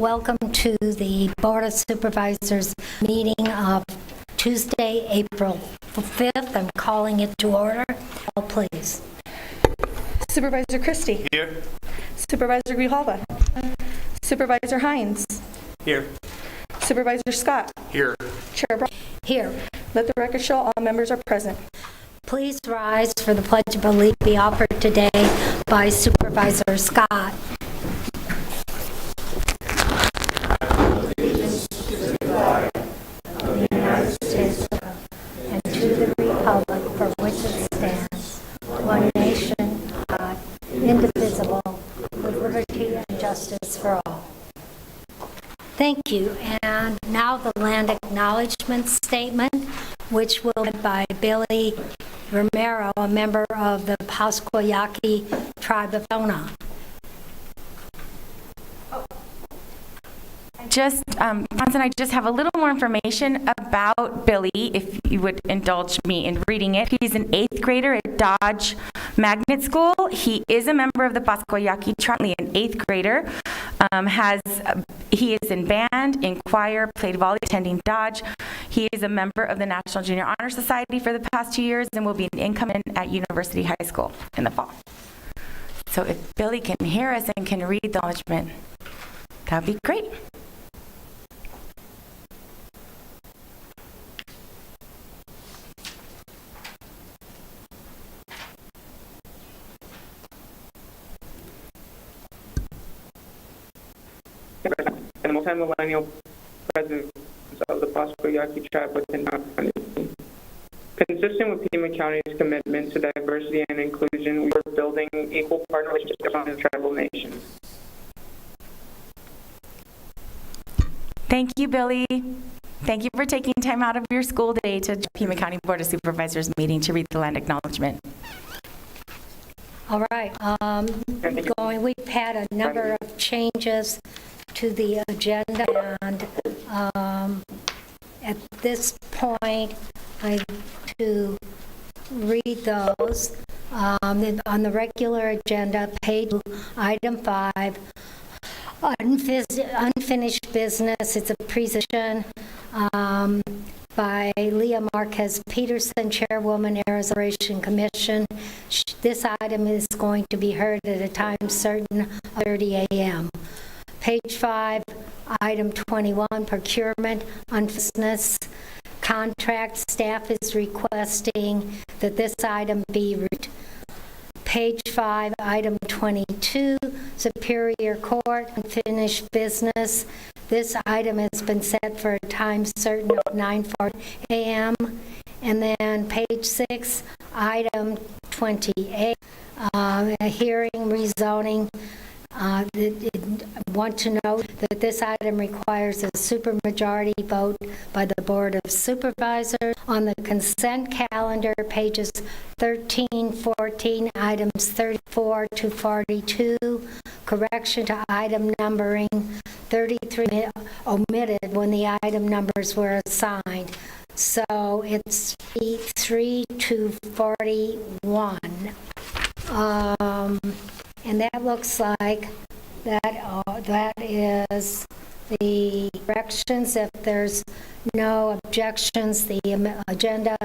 Welcome to the Board of Supervisors meeting of Tuesday, April 5th. I'm calling it to order. Call, please. Supervisor Christie. Here. Supervisor Grijalva. Supervisor Hines. Here. Supervisor Scott. Here. Chair Brown. Here. Let the record show all members are present. Please rise for the Pledge of Allegiance to be offered today by Supervisor Scott. And to the republic for which it stands, one nation, God, indivisible, with liberty and justice for all. Thank you. And now the land acknowledgement statement, which will be by Billy Romero, a member of the Pasquayaki tribe of Arizona. Johnson, I just have a little more information about Billy, if you would indulge me in reading it. He's an 8th grader at Dodge Magnet School. He is a member of the Pasquayaki tribe, an 8th grader. He is in band, in choir, played volleyball, attending Dodge. He is a member of the National Junior Honor Society for the past 2 years and will be an incoming at University High School in the fall. So if Billy can hear us and can read the acknowledgement, that would be great. And the multi-millennial presence of the Pasquayaki tribe within our community. Consistent with Pima County's commitment to diversity and inclusion, we are building equal partner relationships among the tribal nations. Thank you, Billy. Thank you for taking time out of your school day to Pima County Board of Supervisors meeting to read the land acknowledgement. All right. We've had a number of changes to the agenda, and at this point, I to read those. On the regular agenda, page item 5, unfinished business. It's a presentation by Leah Marquez Peterson, Chairwoman, Arizona Restoration Commission. This item is going to be heard at a time certain, 30 a.m. Page 5, item 21, procurement, unfinished contract. Staff is requesting that this item be read. Page 5, item 22, Superior Court, unfinished business. This item has been set for a time certain of 9:40 a.m. And then page 6, item 28, a hearing rezoning. I want to note that this item requires a supermajority vote by the Board of Supervisors. On the consent calendar, pages 13, 14, items 34 to 42, correction to item numbering 33 omitted when the item numbers were assigned. So it's 3 to 41. And that looks like that is the corrections. If there's no objections, the agenda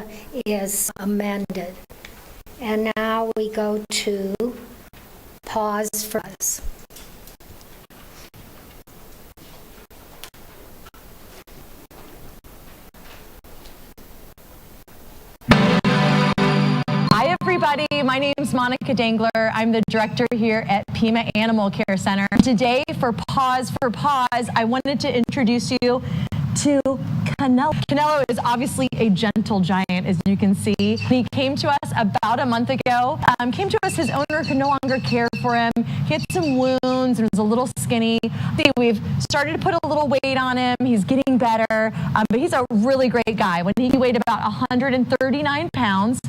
is amended. And now we go to pause for us. Hi everybody, my name is Monica Dangler. I'm the director here at Pima Animal Care Center. Today for Pause, I wanted to introduce you to Canelo. Canelo is obviously a gentle giant, as you can see. He came to us about a month ago. His owner could no longer care for him. He had some wounds and was a little skinny. We've started to put a little weight on him. He's getting better, but he's a really great guy. When he weighed about 139 pounds,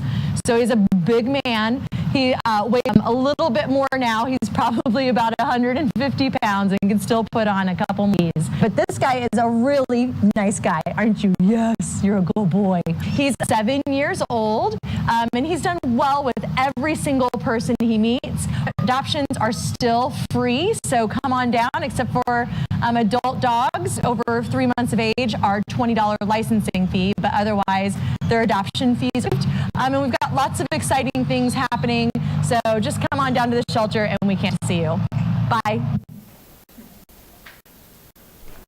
so he's a big man. He weighs a little bit more now. He's probably about 150 pounds and can still put on a couple knees. But this guy is a really nice guy, aren't you? Yes, you're a good boy. He's 7 years old, and he's done well with every single person he meets. Adoptions are still free, so come on down, except for adult dogs over 3 months of age are $20 licensing fee, but otherwise their adoption fees. And we've got lots of exciting things happening, so just come on down to the shelter and we can't see you. Bye.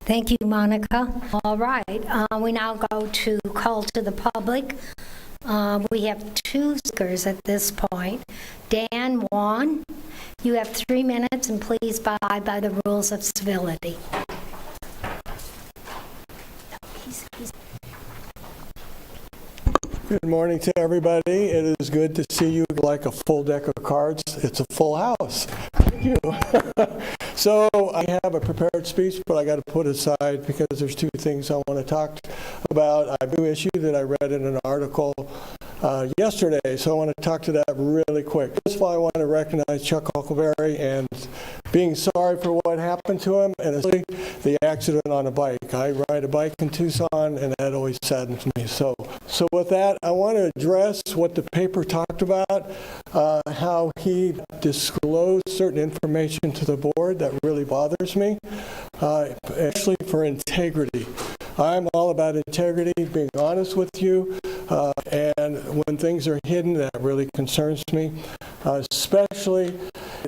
Thank you, Monica. All right, we now go to call to the public. We have 2 speakers at this point. Dan Wan, you have 3 minutes, and please abide by the rules of civility. Good morning to everybody. It is good to see you like a full deck of cards. It's a full house. Thank you. So I have a prepared speech, but I got to put aside because there's 2 things I want to talk about. I have a new issue that I read in an article yesterday, so I want to talk to that really quick. First of all, I want to recognize Chuck Huckleberry and being sorry for what happened to him, and especially the accident on a bike. I ride a bike in Tucson, and that always saddens me. So with that, I want to address what the paper talked about, how he disclosed certain information to the board that really bothers me, actually for integrity. I'm all about integrity, being honest with you, and when things are hidden, that really concerns me, especially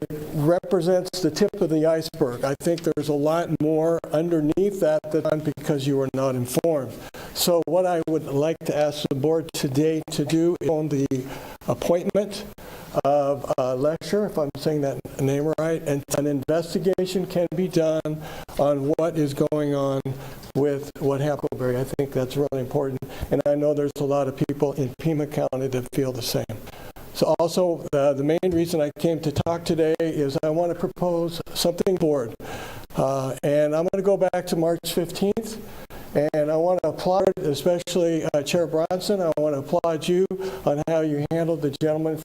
it represents the tip of the iceberg. I think there's a lot more underneath that because you were not informed. So what I would like to ask the board today to do is on the appointment of a lecturer, if I'm saying that name right, and an investigation can be done on what is going on with what happened. I think that's really important, and I know there's a lot of people in Pima County that feel the same. So also, the main reason I came to talk today is I want to propose something board, and I'm going to go back to March 15th. And I want to applaud, especially Chair Bronson, I want to applaud you on how you handled the gentleman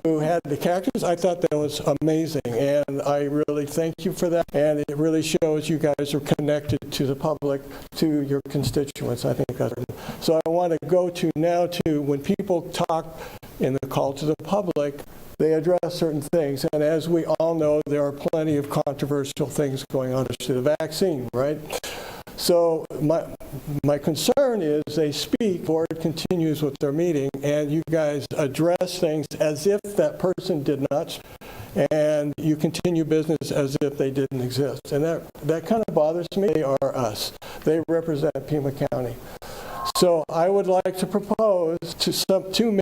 who had the cactus. I thought that was amazing, and I really thank you for that. And it really shows you guys are connected to the public, to your constituents. I think that's important. So I want to go to now to when people talk in the call to the public, they address certain things. And as we all know, there are plenty of controversial things going on to the vaccine, right? So my concern is they speak, board continues with their meeting, and you guys address things as if that person did not, and you continue business as if they didn't exist. And that kind of bothers me. They are us. They represent Pima County. So I would like to propose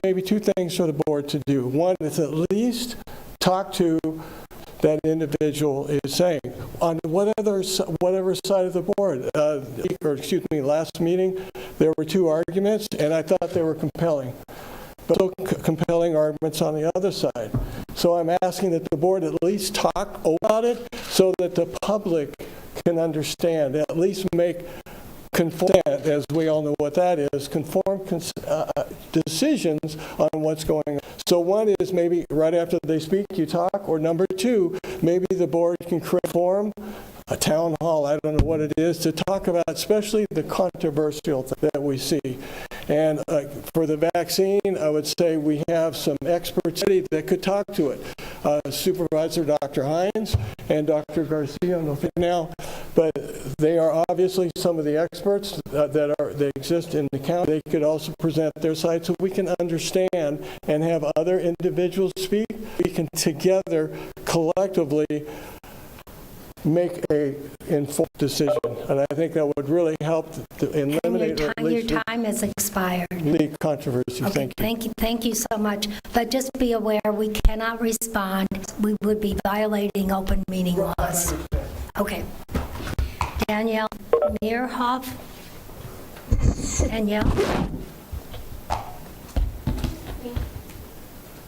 maybe two things for the board to do. One is at least talk to that individual is saying on whatever side of the board. Last meeting there were 2 arguments, and I thought they were compelling, but so compelling arguments on the other side. So I'm asking that the board at least talk about it so that the public can understand, at least make conform, as we all know what that is, conform decisions on what's going on. So one is maybe right after they speak, you talk, or number 2, maybe the board can form a town hall, I don't know what it is, to talk about especially the controversial that we see. And for the vaccine, I would say we have some experts that could talk to it. Supervisor Dr. Hines and Dr. Garcia, I don't know if now, but they are obviously some of the experts that exist in the county. They could also present their side so we can understand and have other individuals speak. We can together collectively make a informed decision, and I think that would really help to eliminate or at least your time has expired. the controversy. Okay, thank you so much. But just be aware, we cannot respond. We would be violating open meeting laws. Okay. Danielle Meerhoff. Danielle?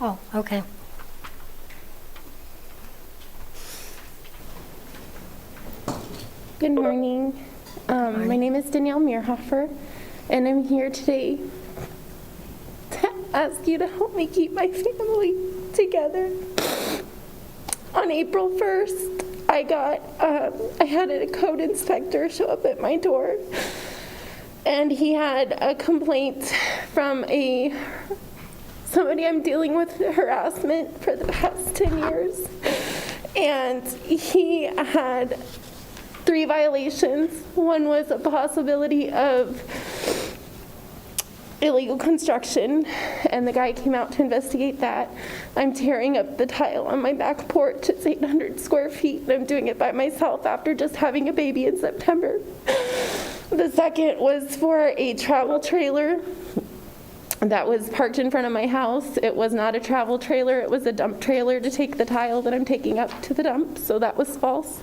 Oh, okay. Good morning. My name is Danielle Meerhofer, and I'm here today to ask you to help me keep my family. together. On April 1st, I had a code inspector show up at my door, and he had a complaint from somebody I'm dealing with harassment for the past 10 years. And he had 3 violations. One was a possibility of illegal construction, and the guy came out to investigate that. I'm tearing up the tile on my back porch. It's 800 square feet, and I'm doing it by myself after just having a baby in September. The second was for a travel trailer that was parked in front of my house. It was not a travel trailer, it was a dump trailer to take the tile that I'm taking up to the dump, so that was false.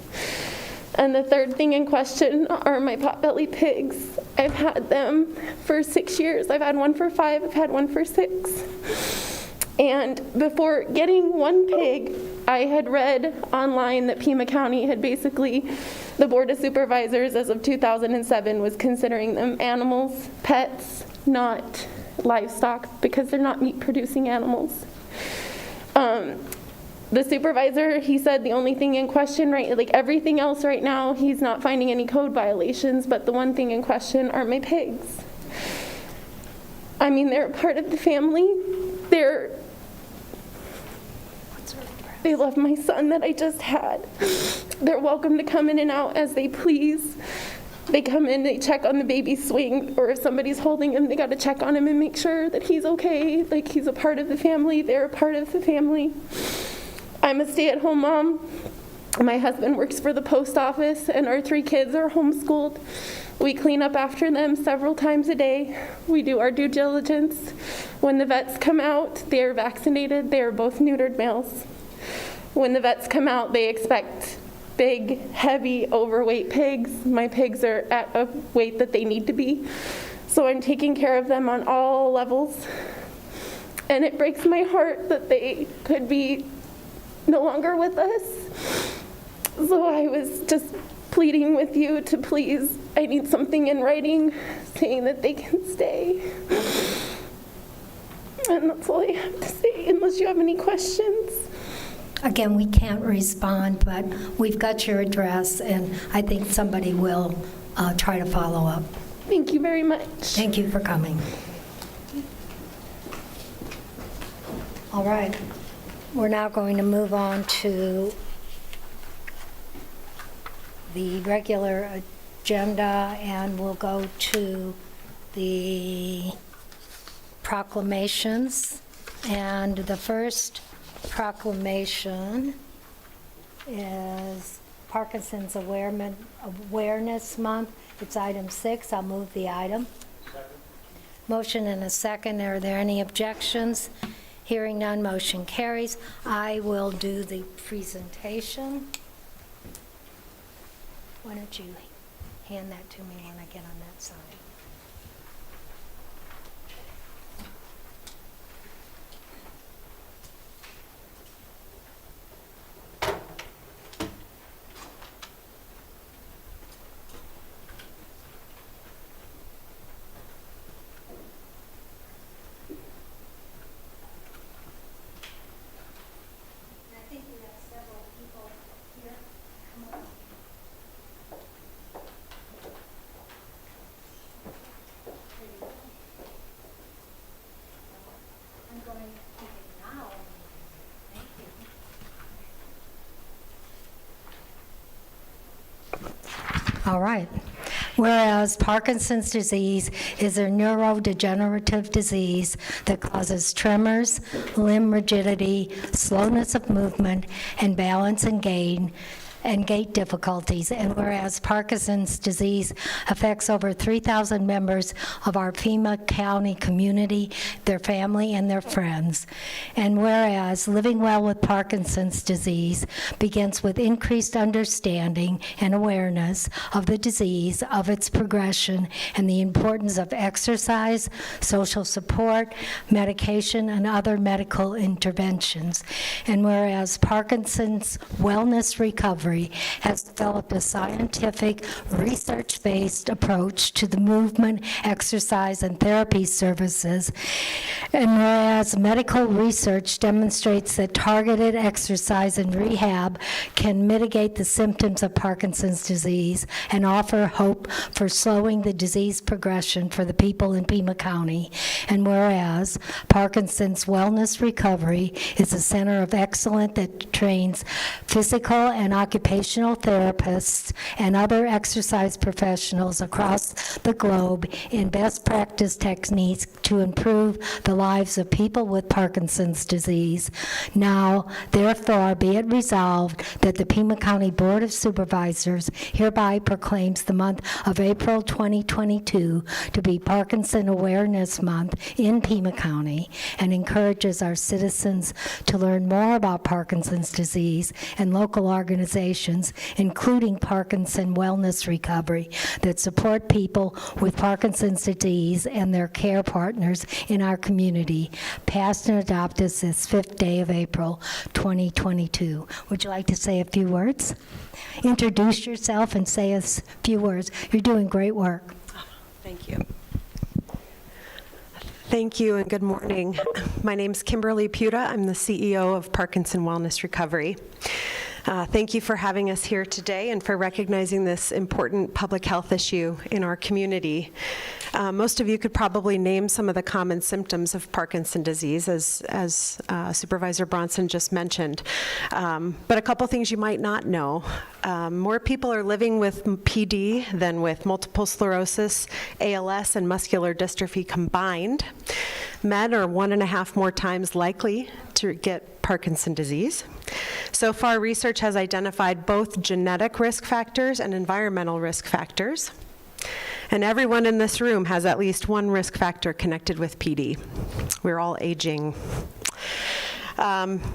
And the third thing in question are my potbelly pigs. I've had them for 6 years. I've had one for 5, I've had one for 6. And before getting one pig, I had read online that Pima County had basically, the Board of Supervisors as of 2007 was considering them animals, pets, not livestock, because they're not meat-producing animals. The supervisor, he said the only thing in question, right, like everything else right now, he's not finding any code violations, but the one thing in question are my pigs. I mean, they're a part of the family. They love my son that I just had. They're welcome to come in and out as they please. They come in, they check on the baby swing, or if somebody's holding him, they got to check on him and make sure that he's okay, like he's a part of the family, they're a part of the family. I'm a stay-at-home mom. My husband works for the post office, and our 3 kids are homeschooled. We clean up after them several times a day. We do our due diligence. When the vets come out, they are vaccinated. They are both neutered males. When the vets come out, they expect big, heavy, overweight pigs. My pigs are at a weight that they need to be. So I'm taking care of them on all levels. And it breaks my heart that they could be no longer with us. So I was just pleading with you to please, I need something in writing saying that they can stay. And that's all I have to say, unless you have any questions. Again, we can't respond, but we've got your address, and I think somebody will try to follow up. Thank you very much. Thank you for coming. All right. We're now going to move on to the regular agenda, and we'll go to the proclamations. And the first proclamation is Parkinson's Awareness Month. It's item 6. I'll move the item. Second. Motion and a second. Are there any objections? Hearing none, motion carries. I will do the presentation. Why don't you hand that to me when I get on that side? All right. Whereas Parkinson's disease is a neurodegenerative disease that causes tremors, limb rigidity, slowness of movement, and balance and gait difficulties. And whereas Parkinson's disease affects over 3,000 members of our Pima County community, their family, and their friends. And whereas living well with Parkinson's disease begins with increased understanding and awareness of the disease, of its progression, and the importance of exercise, social support, medication, and other medical interventions. And whereas Parkinson's wellness recovery Recovery has developed a scientific, research-based approach to the movement, exercise, and therapy services. And whereas medical research demonstrates that targeted exercise and rehab can mitigate the symptoms of Parkinson's disease and offer hope for slowing the disease progression for the people in Pima County. And whereas Parkinson's Wellness Recovery is a center of excellence that trains physical and occupational therapists and other exercise professionals across the globe in best practice techniques to improve the lives of people with Parkinson's disease. Now, therefore, be it resolved that the Pima County Board of Supervisors hereby proclaims the month of April 2022 to be Parkinson Awareness Month in Pima County and encourages our citizens to learn more about Parkinson's disease and local organizations, including Parkinson Wellness Recovery, that support people with Parkinson's disease and their care partners in our community, passed and adopted this 5th day of April 2022. Would you like to say a few words? Introduce yourself and say a few words. You're doing great work. Thank you. Thank you and good morning. My name's Kimberly Puta. I'm the CEO of Parkinson Wellness Recovery. Thank you for having us here today and for recognizing this important public health issue in our community. Most of you could probably name some of the common symptoms of Parkinson's disease, as Supervisor Bronson just mentioned. But a couple things you might not know. More people are living with PD than with multiple sclerosis, ALS, and muscular dystrophy combined. Men are 1.5 more times likely to get Parkinson's disease. So far, research has identified both genetic risk factors and environmental risk factors. And everyone in this room has at least one risk factor connected with PD. We're all aging.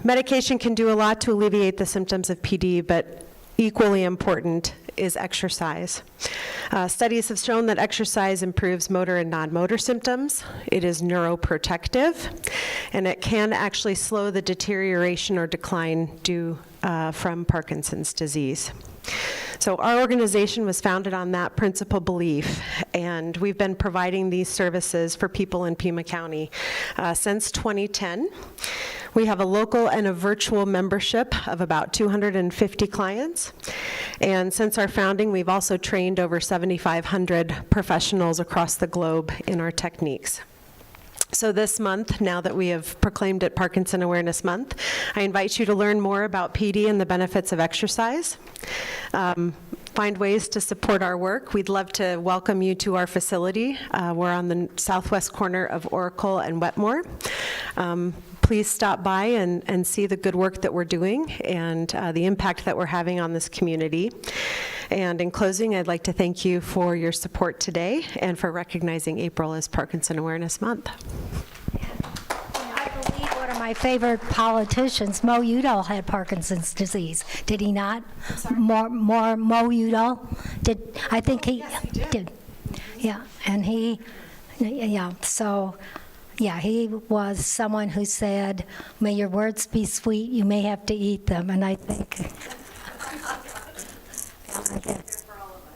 Medication can do a lot to alleviate the symptoms of PD, but equally important is exercise. Studies have shown that exercise improves motor and non-motor symptoms. It is neuroprotective, and it can actually slow the deterioration or decline due from Parkinson's disease. So our organization was founded on that principal belief, and we've been providing these services for people in Pima County since 2010. We have a local and a virtual membership of about 250 clients. And since our founding, we've also trained over 7,500 professionals across the globe in our techniques. So this month, now that we have proclaimed it Parkinson Awareness Month, I invite you to learn more about PD and the benefits of exercise. Find ways to support our work. We'd love to welcome you to our facility. We're on the southwest corner of Oracle and Wetmore. Please stop by and see the good work that we're doing and the impact that we're having on this community. And in closing, I'd like to thank you for your support today and for recognizing April as Parkinson Awareness Month. I believe one of my favorite politicians, Mo Udall, had Parkinson's disease. Did he not? Mo Udall? I think he did. Yeah, and he was someone who said, may your words be sweet, you may have to eat them. And I think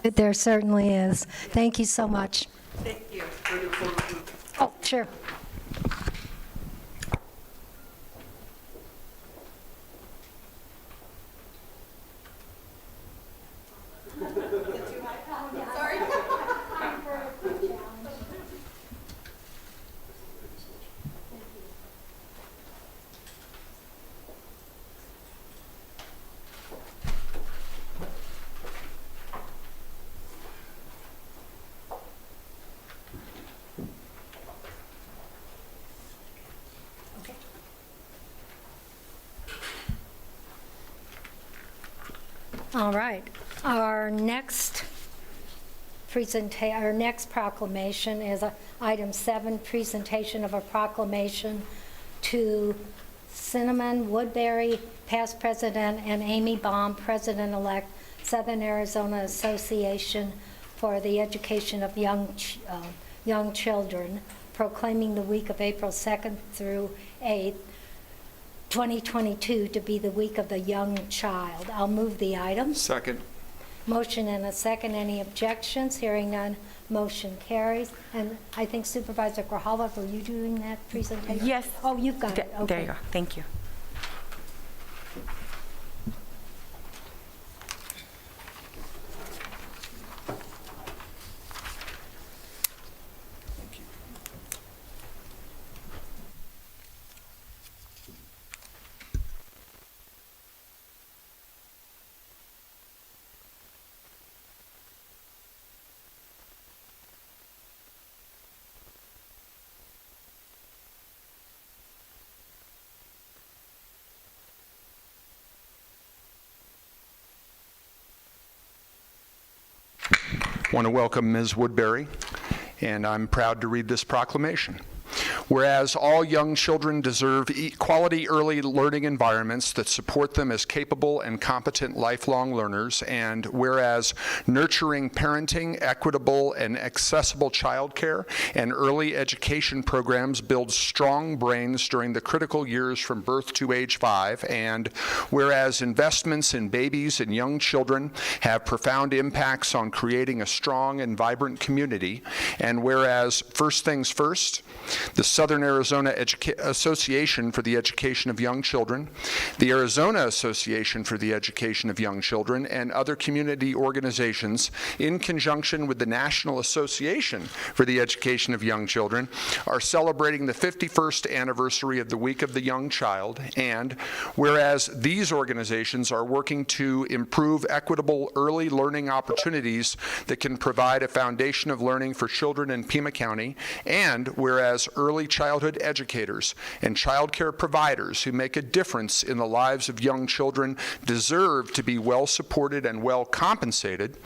there certainly is. Thank you so much. Thank you. Oh, sure. All right. Our next proclamation is item 7, presentation of a proclamation to Cinnamon Woodbury, past president, and Amy Baum, president-elect, Southern Arizona Association for the Education of Young Children, proclaiming the week of April 2nd through 8th, 2022 to be the Week of the Young Child. I'll move the item. Second. Motion and a second. Any objections? Hearing none, motion carries. And I think Supervisor Grijalva, were you doing that presentation? Yes. Oh, you've got it. Okay. There you go. Thank you. I want to welcome Ms. Woodbury, and I'm proud to read this proclamation. Whereas all young children deserve quality early learning environments that support them as capable and competent lifelong learners, and whereas nurturing parenting, equitable and accessible childcare, and early education programs build strong brains during the critical years from birth to age 5, and whereas investments in babies and young children have profound impacts on creating a strong and vibrant community, and whereas first things first, the Southern Arizona Association for the Education of Young Children, the Arizona Association for the Education of Young Children, and other community organizations, in conjunction with the National Association for the Education of Young Children, are celebrating the 51st anniversary of the Week of the Young Child, and whereas these organizations are working to improve equitable early learning opportunities that can provide a foundation of learning for children in Pima County, and whereas early childhood educators and child care providers who make a difference in the lives of young children deserve to be well supported and well compensated,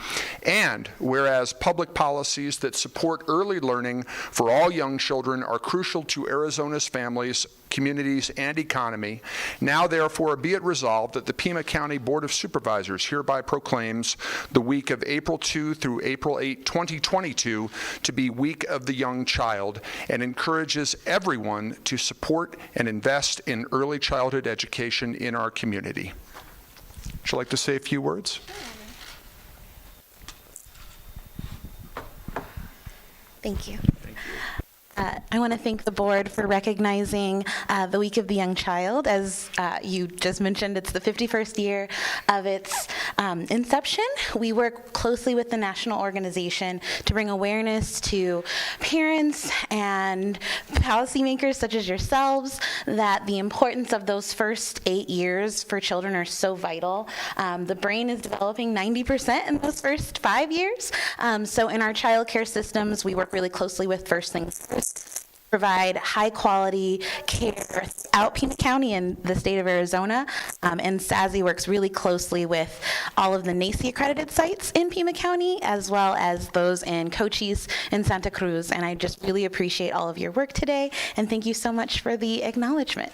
and whereas public policies that support early learning for all young children are crucial to Arizona's families, communities, and economy, now therefore be it resolved that the Pima County Board of Supervisors hereby proclaims the week of April 2 through April 8, 2022 to be Week of the Young Child, and encourages everyone to support and invest in early childhood education in our community. Would you like to say a few words? Thank you. I want to thank the board for recognizing the Week of the Young Child. As you just mentioned, it's the 51st year of its inception. We work closely with the national organization to bring awareness to parents and policymakers such as yourselves that the importance of those first 8 years for children are so vital. The brain is developing 90% in those first 5 years. So in our child care systems, we work really closely with First Things First, provide high quality care throughout Pima County and the state of Arizona. And SASI works really closely with all of the NACI accredited sites in Pima County, as well as those in Cochise and Santa Cruz. And I just really appreciate all of your work today. And thank you so much for the acknowledgement.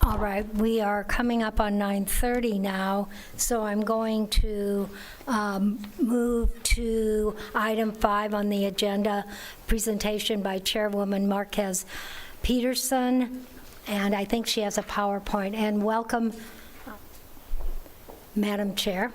All right, we are coming up on 9:30 now, so I'm going to move to item 5 on the agenda, presentation by Chairwoman Marquez Peterson, and I think she has a PowerPoint. And welcome, Madam Chair.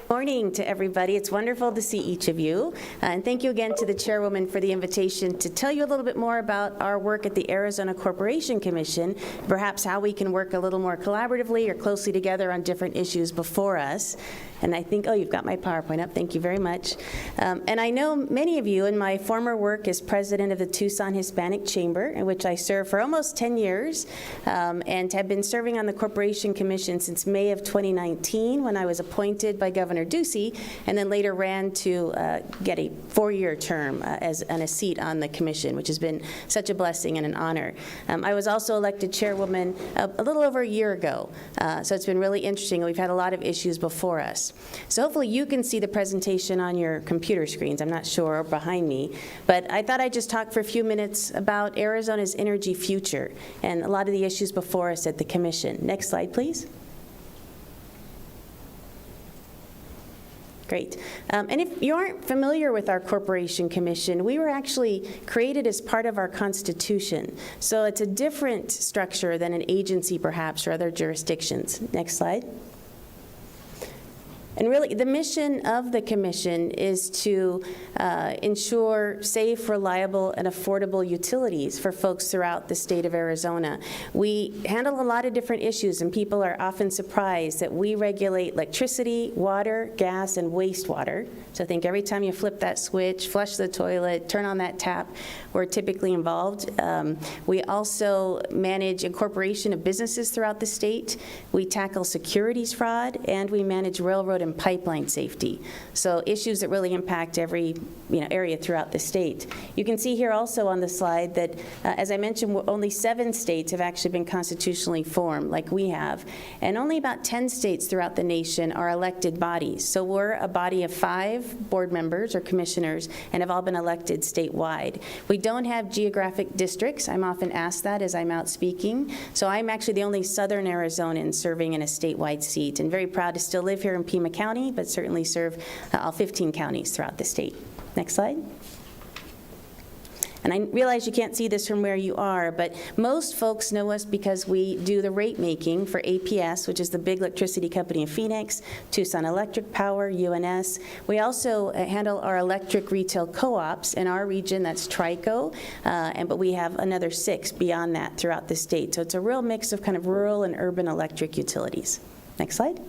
Morning to everybody. It's wonderful to see each of you. And thank you again to the chairwoman for the invitation to tell you a little bit more about our work at the Arizona Corporation Commission, perhaps how we can work a little more collaboratively or closely together on different issues before us. And I think, oh, you've got my PowerPoint up. Thank you very much. And I know many of you in my former work as president of the Tucson Hispanic Chamber, in which I served for almost 10 years, and have been serving on the Corporation Commission since May of 2019 when I was appointed by Governor Senator Ducey, and then later ran to get a 4-year term and a seat on the commission, which has been such a blessing and an honor. I was also elected chairwoman a little over a year ago, so it's been really interesting. We've had a lot of issues before us. So hopefully you can see the presentation on your computer screens. I'm not sure, or behind me, but I thought I'd just talk for a few minutes about Arizona's energy future and a lot of the issues before us at the commission. Next slide, please. Great. And if you aren't familiar with our Corporation Commission, we were actually created as part of our Constitution. So it's a different structure than an agency, perhaps, or other jurisdictions. Next slide. And really, the mission of the commission is to ensure safe, reliable, and affordable utilities for folks throughout the state of Arizona. We handle a lot of different issues, and people are often surprised that we regulate electricity, water, gas, and wastewater. So think every time you flip that switch, flush the toilet, turn on that tap, we're typically involved. We also manage incorporation of businesses throughout the state. We tackle securities fraud, and we manage railroad and pipeline safety. So issues that really impact every area throughout the state. You can see here also on the slide that, as I mentioned, only 7 states have actually been constitutionally formed, like we have, and only about 10 states throughout the nation are elected bodies. So we're a body of 5 board members or commissioners and have all been elected statewide. We don't have geographic districts. I'm often asked that as I'm out speaking. So I'm actually the only Southern Arizonan serving in a statewide seat, and very proud to still live here in Pima County, but certainly serve all 15 counties throughout the state. Next slide. And I realize you can't see this from where you are, but most folks know us because we do the rate making for APS, which is the big electricity company in Phoenix, Tucson Electric Power, UNS. We also handle our electric retail co-ops in our region, that's TRICO, but we have another 6 beyond that throughout the state. So it's a real mix of kind of rural and urban electric utilities. Next slide.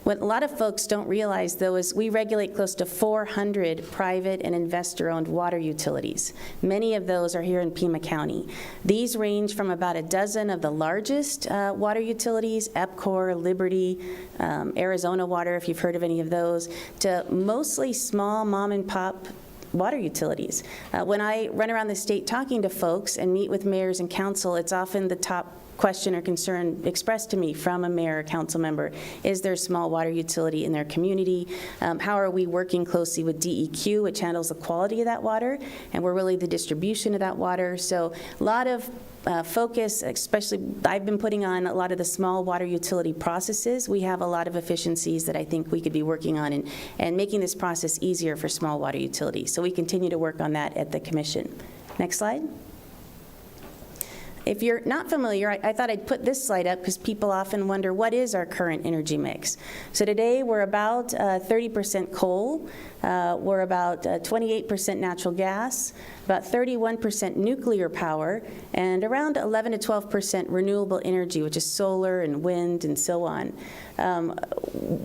What a lot of folks don't realize, though, is we regulate close to 400 private and investor-owned water utilities. Many of those are here in Pima County. These range from about a dozen of the largest water utilities, EPCOR, Liberty, Arizona Water, if you've heard of any of those, to mostly small mom-and-pop water utilities. When I run around the state talking to folks and meet with mayors and council, it's often the top question or concern expressed to me from a mayor or council member: is there a small water utility in their community? How are we working closely with DEQ, which handles the quality of that water, and we're really the distribution of that water. So a lot of focus, especially I've been putting on a lot of the small water utility processes. We have a lot of efficiencies that I think we could be working on and making this process easier for small water utilities. So we continue to work on that at the commission. Next slide. If you're not familiar, I thought I'd put this slide up because people often wonder, what is our current energy mix? So today we're about 30% coal, we're about 28% natural gas, about 31% nuclear power, and around 11 to 12% renewable energy, which is solar and wind and so on.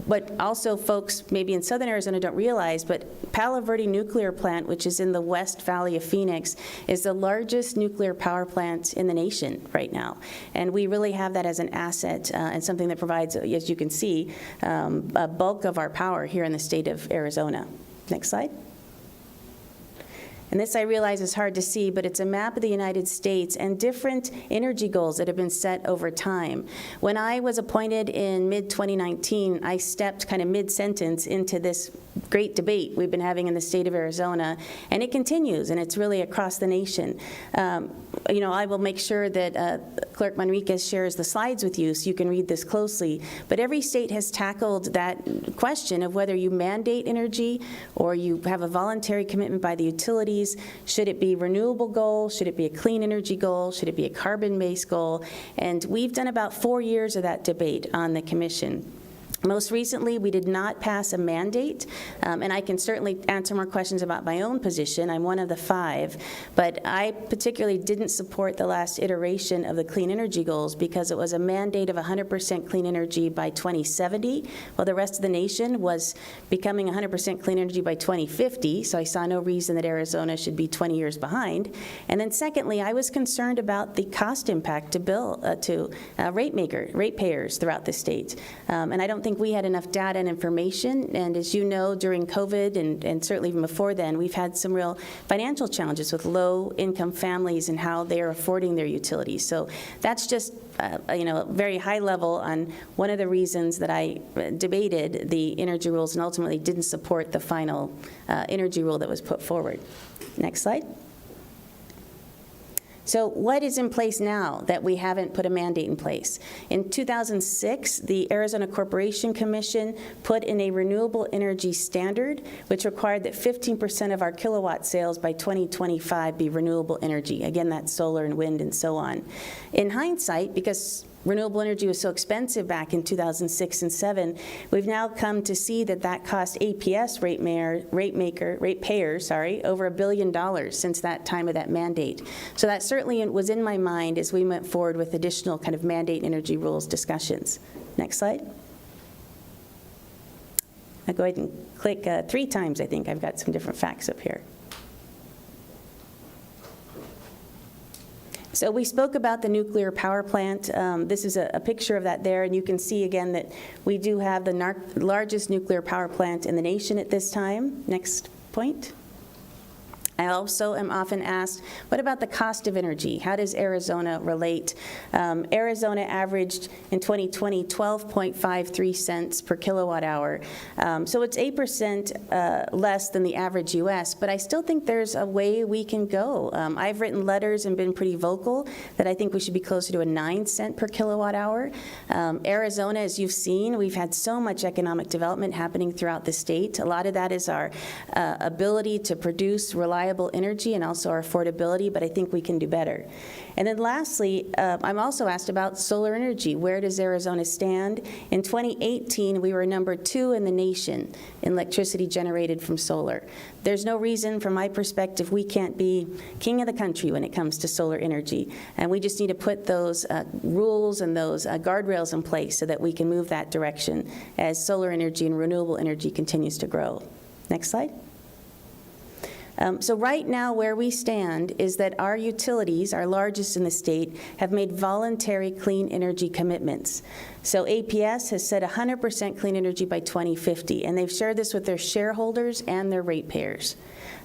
But also folks maybe in Southern Arizona don't realize, but Palo Verde Nuclear Plant, which is in the West Valley of Phoenix, is the largest nuclear power plant in the nation right now. And we really have that as an asset and something that provides, as you can see, a bulk of our power here in the state of Arizona. Next slide. And this I realize is hard to see, but it's a map of the United States and different energy goals that have been set over time. When I was appointed in mid-2019, I stepped kind of mid-sentence into this great debate we've been having in the state of Arizona, and it continues, and it's really across the nation. I will make sure that Clerk Manriquez shares the slides with you so you can read this closely, but every state has tackled that question of whether you mandate energy or you have a voluntary commitment by the utilities. Should it be renewable goal? Should it be a clean energy goal? Should it be a carbon-based goal? And we've done about 4 years of that debate on the commission. Most recently, we did not pass a mandate, and I can certainly answer more questions about my own position. I'm one of the 5, but I particularly didn't support the last iteration of the clean energy goals because it was a mandate of 100% clean energy by 2070, while the rest of the nation was becoming 100% clean energy by 2050, so I saw no reason that Arizona should be 20 years behind. And then secondly, I was concerned about the cost impact to rate payers throughout the state, and I don't don't think we had enough data and information, and as you know, during COVID and certainly even before then, we've had some real financial challenges with low-income families and how they are affording their utilities. So that's just a very high level on one of the reasons that I debated the energy rules and ultimately didn't support the final energy rule that was put forward. Next slide. So what is in place now that we haven't put a mandate in place? In 2006, the Arizona Corporation Commission put in a renewable energy standard, which required that 15% of our kilowatt sales by 2025 be renewable energy. Again, that's solar and wind and so on. In hindsight, because renewable energy was so expensive back in 2006 and 7, we've now come to see that that cost APS ratepayers over $1 billion since that time of that mandate. So that certainly was in my mind as we went forward with additional kind of mandate energy rules discussions. Next slide. I'll go ahead and click 3 times. I think I've got some different facts up here. So we spoke about the nuclear power plant. This is a picture of that there, and you can see again that we do have the largest nuclear power plant in the nation at this time. Next point. I also am often asked, what about the cost of energy? How does Arizona relate? Arizona averaged in 2020 12.53 cents per kilowatt hour. So it's 8% less than the average U.S., but I still think there's a way we can go. I've written letters and been pretty vocal that I think we should be closer to a 9-cent per kilowatt hour. Arizona, as you've seen, we've had so much economic development happening throughout the state. A lot of that is our ability to produce reliable energy and also our affordability, but I think we can do better. And then lastly, I'm also asked about solar energy. Where does Arizona stand? In 2018, we were number 2 in the nation in electricity generated from solar. There's no reason, from my perspective, we can't be king of the country when it comes to solar energy. And we just need to put those rules and those guardrails in place so that we can move that direction as solar energy and renewable energy continues to grow. Next slide. So right now where we stand is that our utilities, our largest in the state, have made voluntary clean energy commitments. So APS has said 100% clean energy by 2050, and they've shared this with their shareholders and their ratepayers.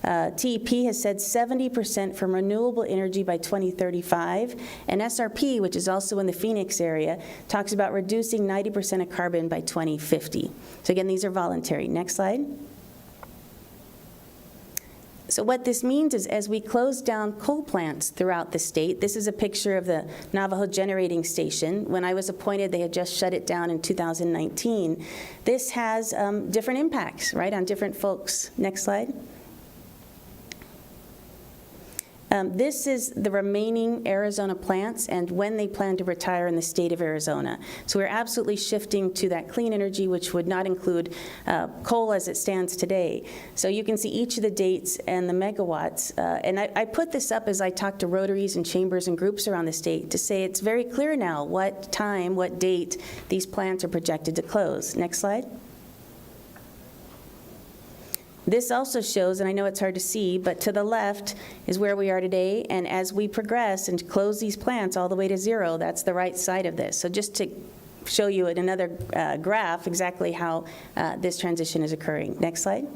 TEP has said 70% from renewable energy by 2035, and SRP, which is also in the Phoenix area, talks about reducing 90% of carbon by 2050. So again, these are voluntary. Next slide. So what this means is as we close down coal plants throughout the state, this is a picture of the Navajo Generating Station. When I was appointed, they had just shut it down in 2019. This has different impacts, right, on different folks. Next slide. This is the remaining Arizona plants and when they plan to retire in the state of Arizona. So we're absolutely shifting to that clean energy, which would not include coal as it stands today. So you can see each of the dates and the megawatts. And I put this up as I talk to rotaries and chambers and groups around the state to say it's very clear now what time, what date these plants are projected to close. Next slide. This also shows, and I know it's hard to see, but to the left is where we are today, and as we progress and close these plants all the way to 0, that's the right side of this. So just to show you in another graph exactly how this transition is occurring. Next slide.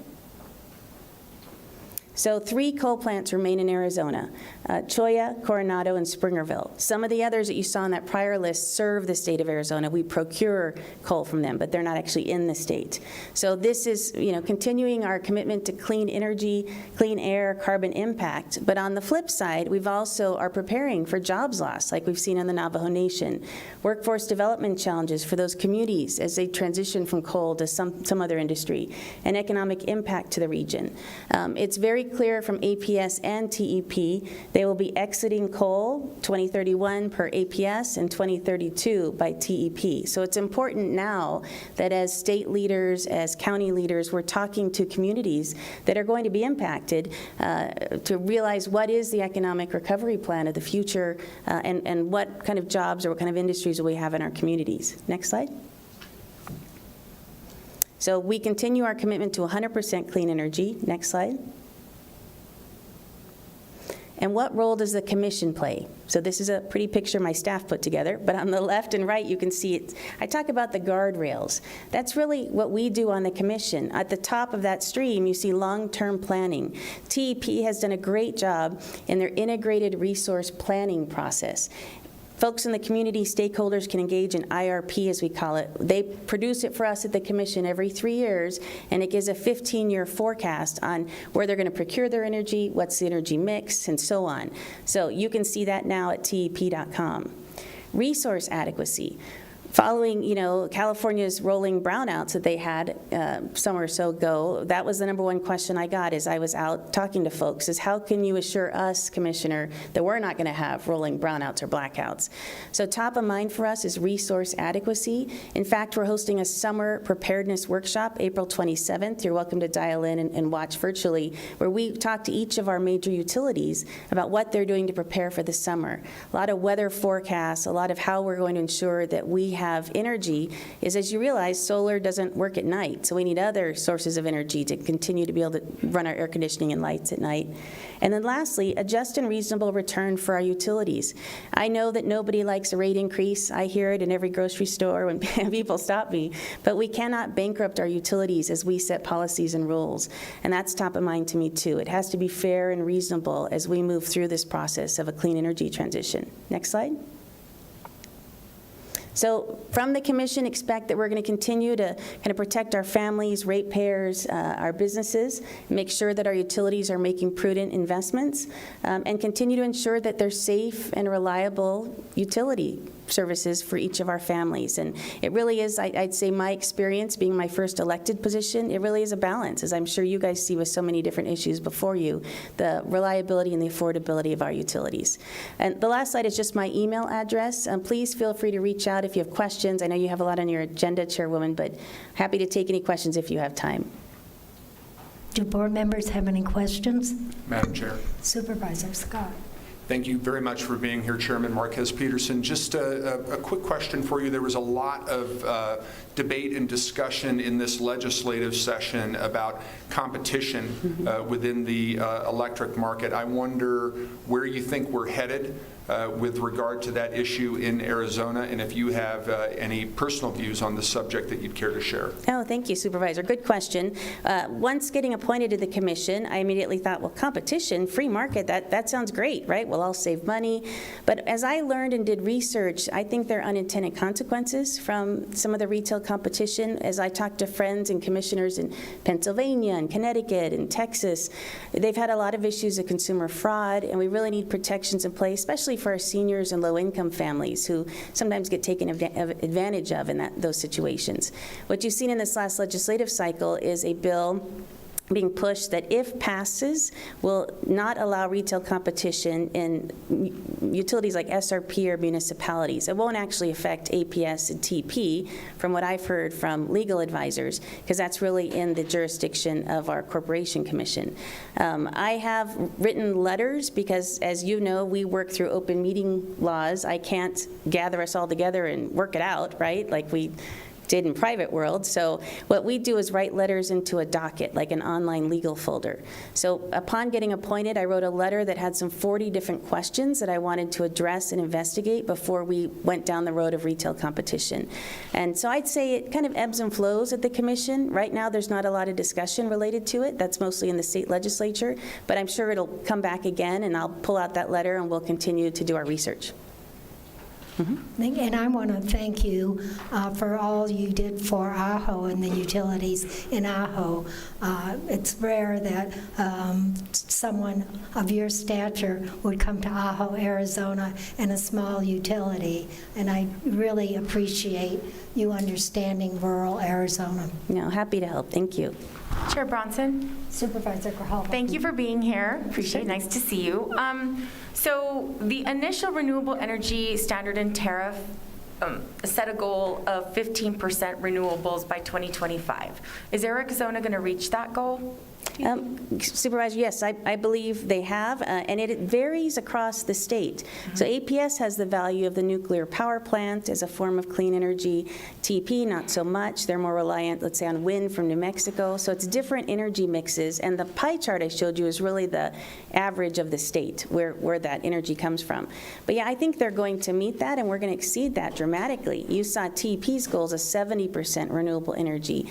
So 3 coal plants remain in Arizona, Cholla, Coronado, and Springerville. Some of the others that you saw on that prior list serve the state of Arizona. We procure coal from them, but they're not actually in the state. So this is, continuing our commitment to clean energy, clean air, carbon impact. But on the flip side, we've also are preparing for jobs loss, like we've seen in the Navajo Nation. Workforce development challenges for those communities as they transition from coal to some other industry, and economic impact to the region. It's very clear from APS and TEP, they will be exiting coal 2031 per APS and 2032 by TEP. So it's important now that as state leaders, as county leaders, we're talking to communities that are going to be impacted to realize what is the economic recovery plan of the future and what kind of jobs or what kind of industries will we have in our communities. Next slide. So we continue our commitment to 100% clean energy. Next slide. And what role does the commission play? So this is a pretty picture my staff put together, but on the left and right you can see it. I talk about the guardrails. That's really what we do on the commission. At the top of that stream, you see long-term planning. TEP has done a great job in their integrated resource planning process. Folks in the community, stakeholders can engage in IRP, as we call it. They produce it for us at the commission every 3 years, and it gives a 15-year forecast on where they're going to procure their energy, what's the energy mix, and so on. So you can see that now at tep.com. Resource adequacy. Following, California's rolling brownouts that they had summer or so ago, that was the number one question I got as I was out talking to folks, is how can you assure us, Commissioner, that we're not going to have rolling brownouts or blackouts? So top of mind for us is resource adequacy. In fact, we're hosting a summer preparedness workshop April 27th. You're welcome to dial in and watch virtually, where we talk to each of our major utilities about what they're doing to prepare for the summer. A lot of weather forecasts, a lot of how we're going to ensure that we have energy, is, as you realize, solar doesn't work at night, so we need other sources of energy to continue to be able to run our air conditioning and lights at night. And then lastly, a just and reasonable return for our utilities. I know that nobody likes a rate increase. I hear it in every grocery store when people stop me, but we cannot bankrupt our utilities as we set policies and rules, and that's top of mind to me too. It has to be fair and reasonable as we move through this process of a clean energy transition. Next slide. So from the commission, expect that we're going to continue to kind of protect our families, ratepayers, our businesses, make sure that our utilities are making prudent investments, and continue to ensure that they're safe and reliable utility services for each of our families. And it really is, I'd say, my experience being my first elected position, it really is a balance, as I'm sure you guys see with so many different issues before you, the reliability and the affordability of our utilities. And the last slide is just my email address. Please feel free to reach out if you have questions. I know you have a lot on your agenda, Chairwoman, but happy to take any questions if you have time. Do board members have any questions? Madam Chair. Supervisor Scott. Thank you very much for being here, Chairman Marquez Peterson. Just a quick question for you. There was a lot of debate and discussion in this legislative session about competition within the electric market. I wonder where you think we're headed with regard to that issue in Arizona, and if you have any personal views on the subject that you'd care to share. Oh, thank you, Supervisor. Good question. Once getting appointed to the commission, I immediately thought, well, competition, free market, that sounds great, right? We'll all save money. But as I learned and did research, I think there are unintended consequences from some of the retail competition. As I talked to friends and commissioners in Pennsylvania and Connecticut and Texas, they've had a lot of issues of consumer fraud, and we really need protections in place, especially for our seniors and low-income families who sometimes get taken advantage of in those situations. What you've seen in this last legislative cycle is a bill being pushed that, if passes, will not allow retail competition in utilities like SRP or municipalities. It won't actually affect APS and TP, from what I've heard from legal advisors, because that's really in the jurisdiction of our Corporation Commission. I have written letters because, as you know, we work through open meeting laws. I can't gather us all together and work it out, right, like we did in private world. So what we do is write letters into a docket, like an online legal folder. So upon getting appointed, I wrote a letter that had some 40 different questions that I wanted to address and investigate before we went down the road of retail competition. And so I'd say it kind of ebbs and flows at the commission. Right now, there's not a lot of discussion related to it. That's mostly in the state legislature, but I'm sure it'll come back again, and I'll pull out that letter and we'll continue to do our research. And I want to thank you for all you did for Ajo and the utilities in Ajo. It's rare that someone of your stature would come to Ajo, Arizona, and a small utility, and I really appreciate you understanding rural Arizona. No, happy to help. Thank you. Chair Bronson. Supervisor Grijalva. Thank you for being here. Appreciate it. Nice to see you. So the initial renewable energy standard and tariff set a goal of 15% renewables by 2025. Is Arizona going to reach that goal? Supervisor, yes, I believe they have, and it varies across the state. So APS has the value of the nuclear power plant as a form of clean energy. TP, not so much. They're more reliant, let's say, on wind from New Mexico. So it's different energy mixes, and the pie chart I showed you is really the average of the state, where that energy comes from. But yeah, I think they're going to meet that, and we're going to exceed that dramatically. You saw TP's goals of 70% renewable energy.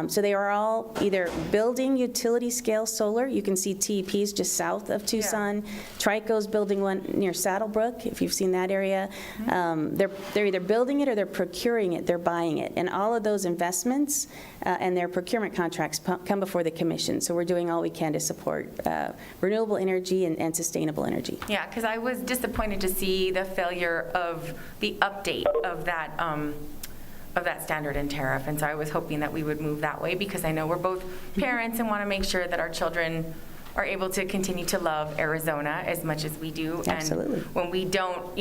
So they are all either building utility scale solar. You can see TEP's just south of Tucson. Trico's building one near Saddlebrook, if you've seen that area. They're either building it or they're procuring it, they're buying it. And all of those investments and their procurement contracts come before the commission. So we're doing all we can to support renewable energy and sustainable energy. Yeah, because I was disappointed to see the failure of the update of that standard and tariff, and so I was hoping that we would move that way, because I know we're both parents and want to make sure that our children are able to continue to love Arizona as much as we do. Absolutely. And when we don't,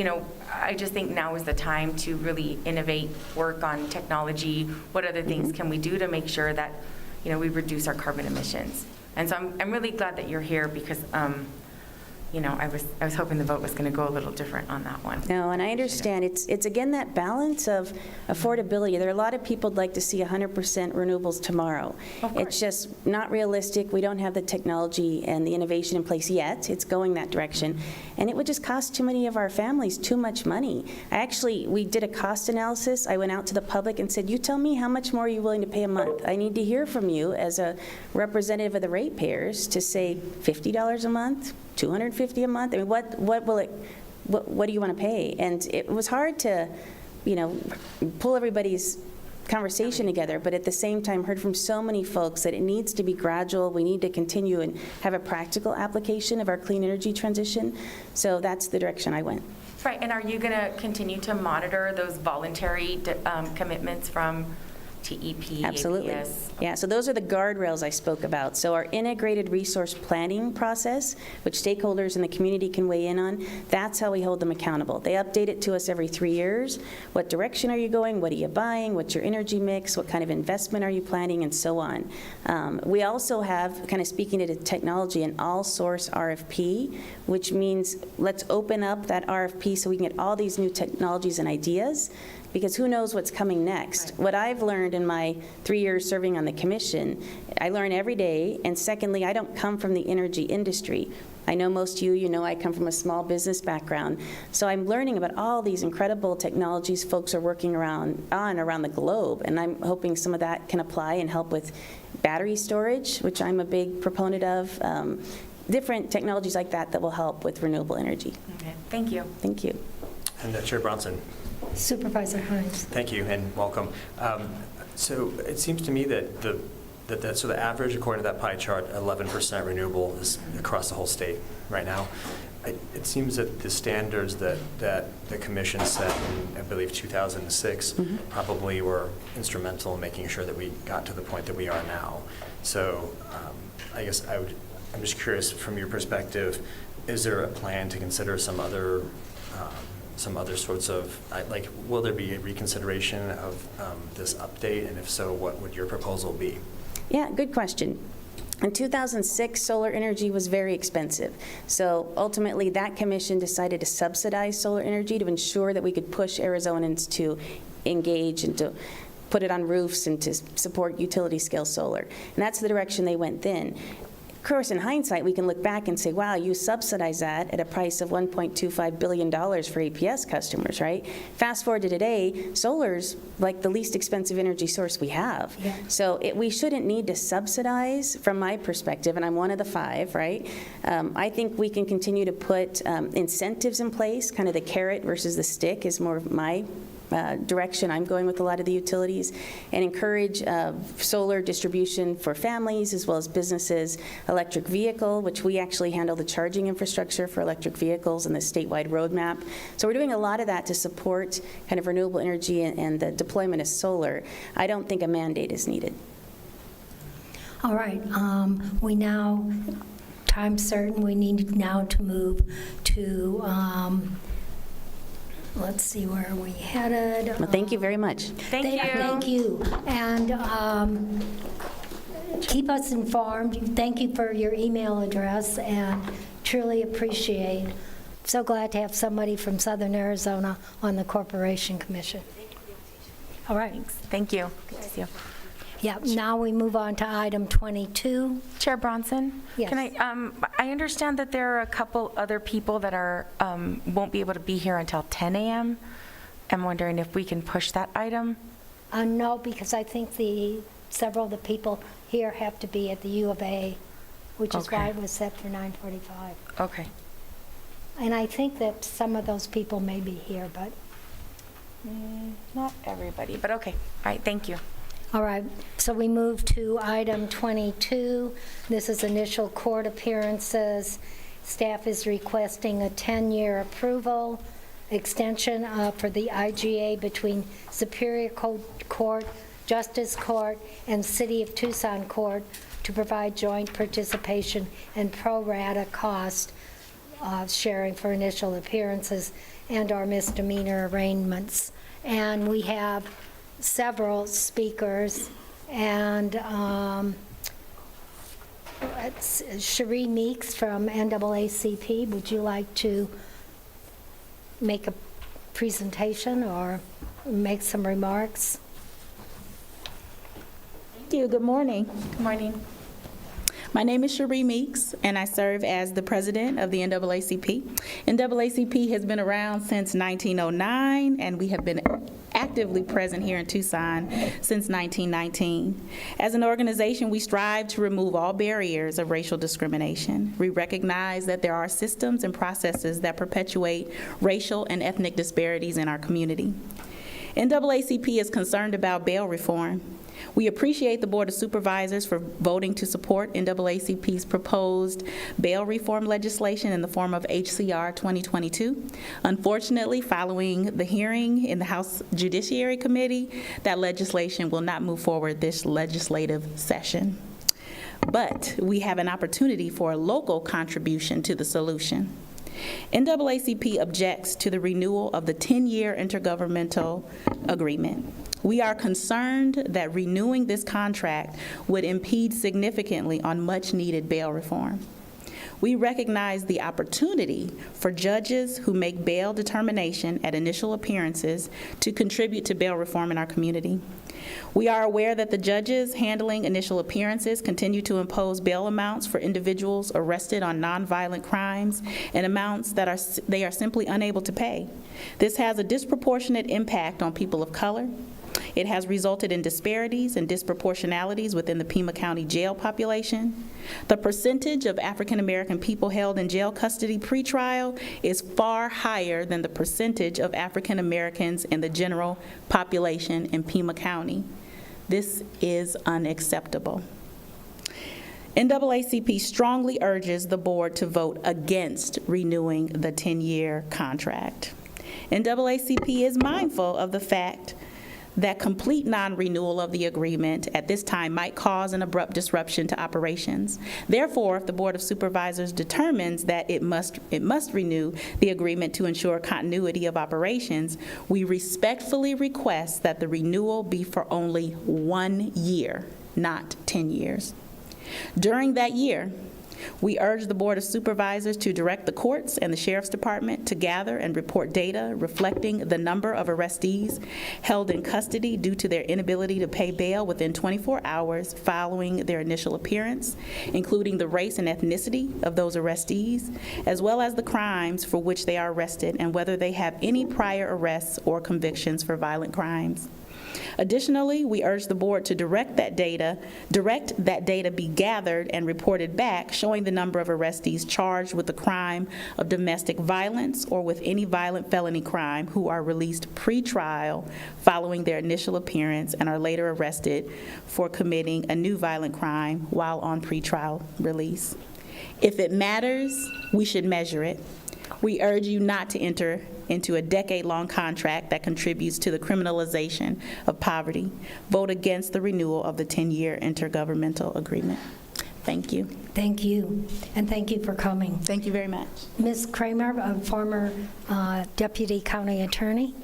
I just think now is the time to really innovate, work on technology. What other things can we do to make sure that, we reduce our carbon emissions? And so I'm really glad that you're here, because I was hoping the vote was going to go a little different on that one. No, and I understand. It's again that balance of affordability. There are a lot of people who'd like to see 100% renewables tomorrow. It's just not realistic. We don't have the technology and the innovation in place yet. It's going that direction. And it would just cost too many of our families too much money. We did a cost analysis. I went out to the public and said, you tell me how much more are you willing to pay a month? I need to hear from you as a representative of the ratepayers to say $50 a month, $250 a month. I mean, what do you want to pay? And it was hard to, pull everybody's conversation together, but at the same time heard from so many folks that it needs to be gradual. We need to continue and have a practical application of our clean energy transition. So that's the direction I went. Right, and are you going to continue to monitor those voluntary commitments from TEP, Absolutely. APS? Yeah, so those are the guardrails I spoke about. So our integrated resource planning process, which stakeholders in the community can weigh in on, that's how we hold them accountable. They update it to us every 3 years. What direction are you going? What are you buying? What's your energy mix? What kind of investment are you planning? And so on. We also have, kind of speaking to the technology, an all-source RFP, which means let's open up that RFP so we can get all these new technologies and ideas, because who knows what's coming next. Right. What I've learned in my 3 years serving on the commission, I learn every day, and secondly, I don't come from the energy industry. I know most of you, I come from a small business background, so I'm learning about all these incredible technologies folks are working around the globe, and I'm hoping some of that can apply and help with battery storage, which I'm a big proponent of, different technologies like that will help with renewable energy. Okay, thank you. Thank you. And Chair Bronson. Supervisor Hines. Thank you and welcome. So it seems to me that the average, according to that pie chart, 11% renewable is across the whole state right now. It seems that the standards that the commission set in, I believe, 2006 probably were instrumental in making sure that we got to the point that we are now. So I guess I'm just curious, from your perspective, is there a plan to consider some other sorts of, will there be a reconsideration of this update? And if so, what would your proposal be? Yeah, good question. In 2006, solar energy was very expensive. So ultimately, that commission decided to subsidize solar energy to ensure that we could push Arizonans to engage and to put it on roofs and to support utility scale solar. And that's the direction they went then. Of course, in hindsight, we can look back and say, wow, you subsidized that at a price of $1.25 billion for APS customers, right? Fast forward to today, solar's like the least expensive energy source we have. Yeah. So we shouldn't need to subsidize, from my perspective, and I'm one of the 5, right? I think we can continue to put incentives in place, kind of the carrot versus the stick is more of my direction I'm going with a lot of the utilities, and encourage solar distribution for families as well as businesses, electric vehicle, which we actually handle the charging infrastructure for electric vehicles and the statewide roadmap. So we're doing a lot of that to support kind of renewable energy and the deployment of solar. I don't think a mandate is needed. All right, we now, time certain, we need now to move to let's see, where are we headed? Well, thank you very much. Thank you. Thank you. And keep us informed. Thank you for your email address, and truly appreciate. So glad to have somebody from Southern Arizona on the Corporation Commission. All right. Thank you. Good to see you. Yeah, now we move on to item 22. Chair Bronson? Yes. Can I understand that there are a couple other people that are, won't be able to be here until 10 a.m. I'm wondering if we can push that item? No, because I think several of the people here have to be at the U of A, which is why Okay. it was set for 9:45. Okay. And I think that some of those people may be here, but, Not everybody, but okay. All right, thank you. all right. So we move to item 22. This is initial court appearances. Staff is requesting a 10-year approval extension for the IGA between Superior Court, Justice Court, and City of Tucson Court to provide joint participation and pro rata cost sharing for initial appearances and/or misdemeanor arraignments. And we have several speakers, and it's Cherie Meeks from NAACP. Would you like to make a presentation or make some remarks? Thank you. Good morning. Good morning. My name is Cherie Meeks, and I serve as the president of the NAACP. NAACP has been around since 1909, and we have been actively present here in Tucson since 1919. As an organization, we strive to remove all barriers of racial discrimination. We recognize that there are systems and processes that perpetuate racial and ethnic disparities in our community. NAACP is concerned about bail reform. We appreciate the Board of Supervisors for voting to support NAACP's proposed bail reform legislation in the form of HCR 2022. Unfortunately, following the hearing in the House Judiciary Committee, that legislation will not move forward this legislative session. But we have an opportunity for a local contribution to the solution. NAACP objects to the renewal of the 10-year intergovernmental agreement. We are concerned that renewing this contract would impede significantly on much-needed bail reform. We recognize the opportunity for judges who make bail determination at initial appearances to contribute to bail reform in our community. We are aware that the judges handling initial appearances continue to impose bail amounts for individuals arrested on nonviolent crimes and amounts that they are simply unable to pay. This has a disproportionate impact on people of color. It has resulted in disparities and disproportionalities within the Pima County jail population. The percentage of African American people held in jail custody pretrial is far higher than the percentage of African Americans in the general population in Pima County. This is unacceptable. NAACP strongly urges the board to vote against renewing the 10-year contract. NAACP is mindful of the fact that complete non-renewal of the agreement at this time might cause an abrupt disruption to operations. Therefore, if the Board of Supervisors determines that it must renew the agreement to ensure continuity of operations, we respectfully request that the renewal be for only 1 year, not 10 years. During that year, we urge the Board of Supervisors to direct the courts and the Sheriff's Department to gather and report data reflecting the number of arrestees held in custody due to their inability to pay bail within 24 hours following their initial appearance, including the race and ethnicity of those arrestees, as well as the crimes for which they are arrested and whether they have any prior arrests or convictions for violent crimes. Additionally, we urge the board to direct that data be gathered and reported back, showing the number of arrestees charged with the crime of domestic violence or with any violent felony crime who are released pre-trial following their initial appearance and are later arrested for committing a new violent crime while on pre-trial release. If it matters, we should measure it. We urge you not to enter into a decade-long contract that contributes to the criminalization of poverty. Vote against the renewal of the 10-year intergovernmental agreement. Thank you. Thank you, and thank you for coming. Thank you very much. Ms. Kramer, a former Deputy County Attorney.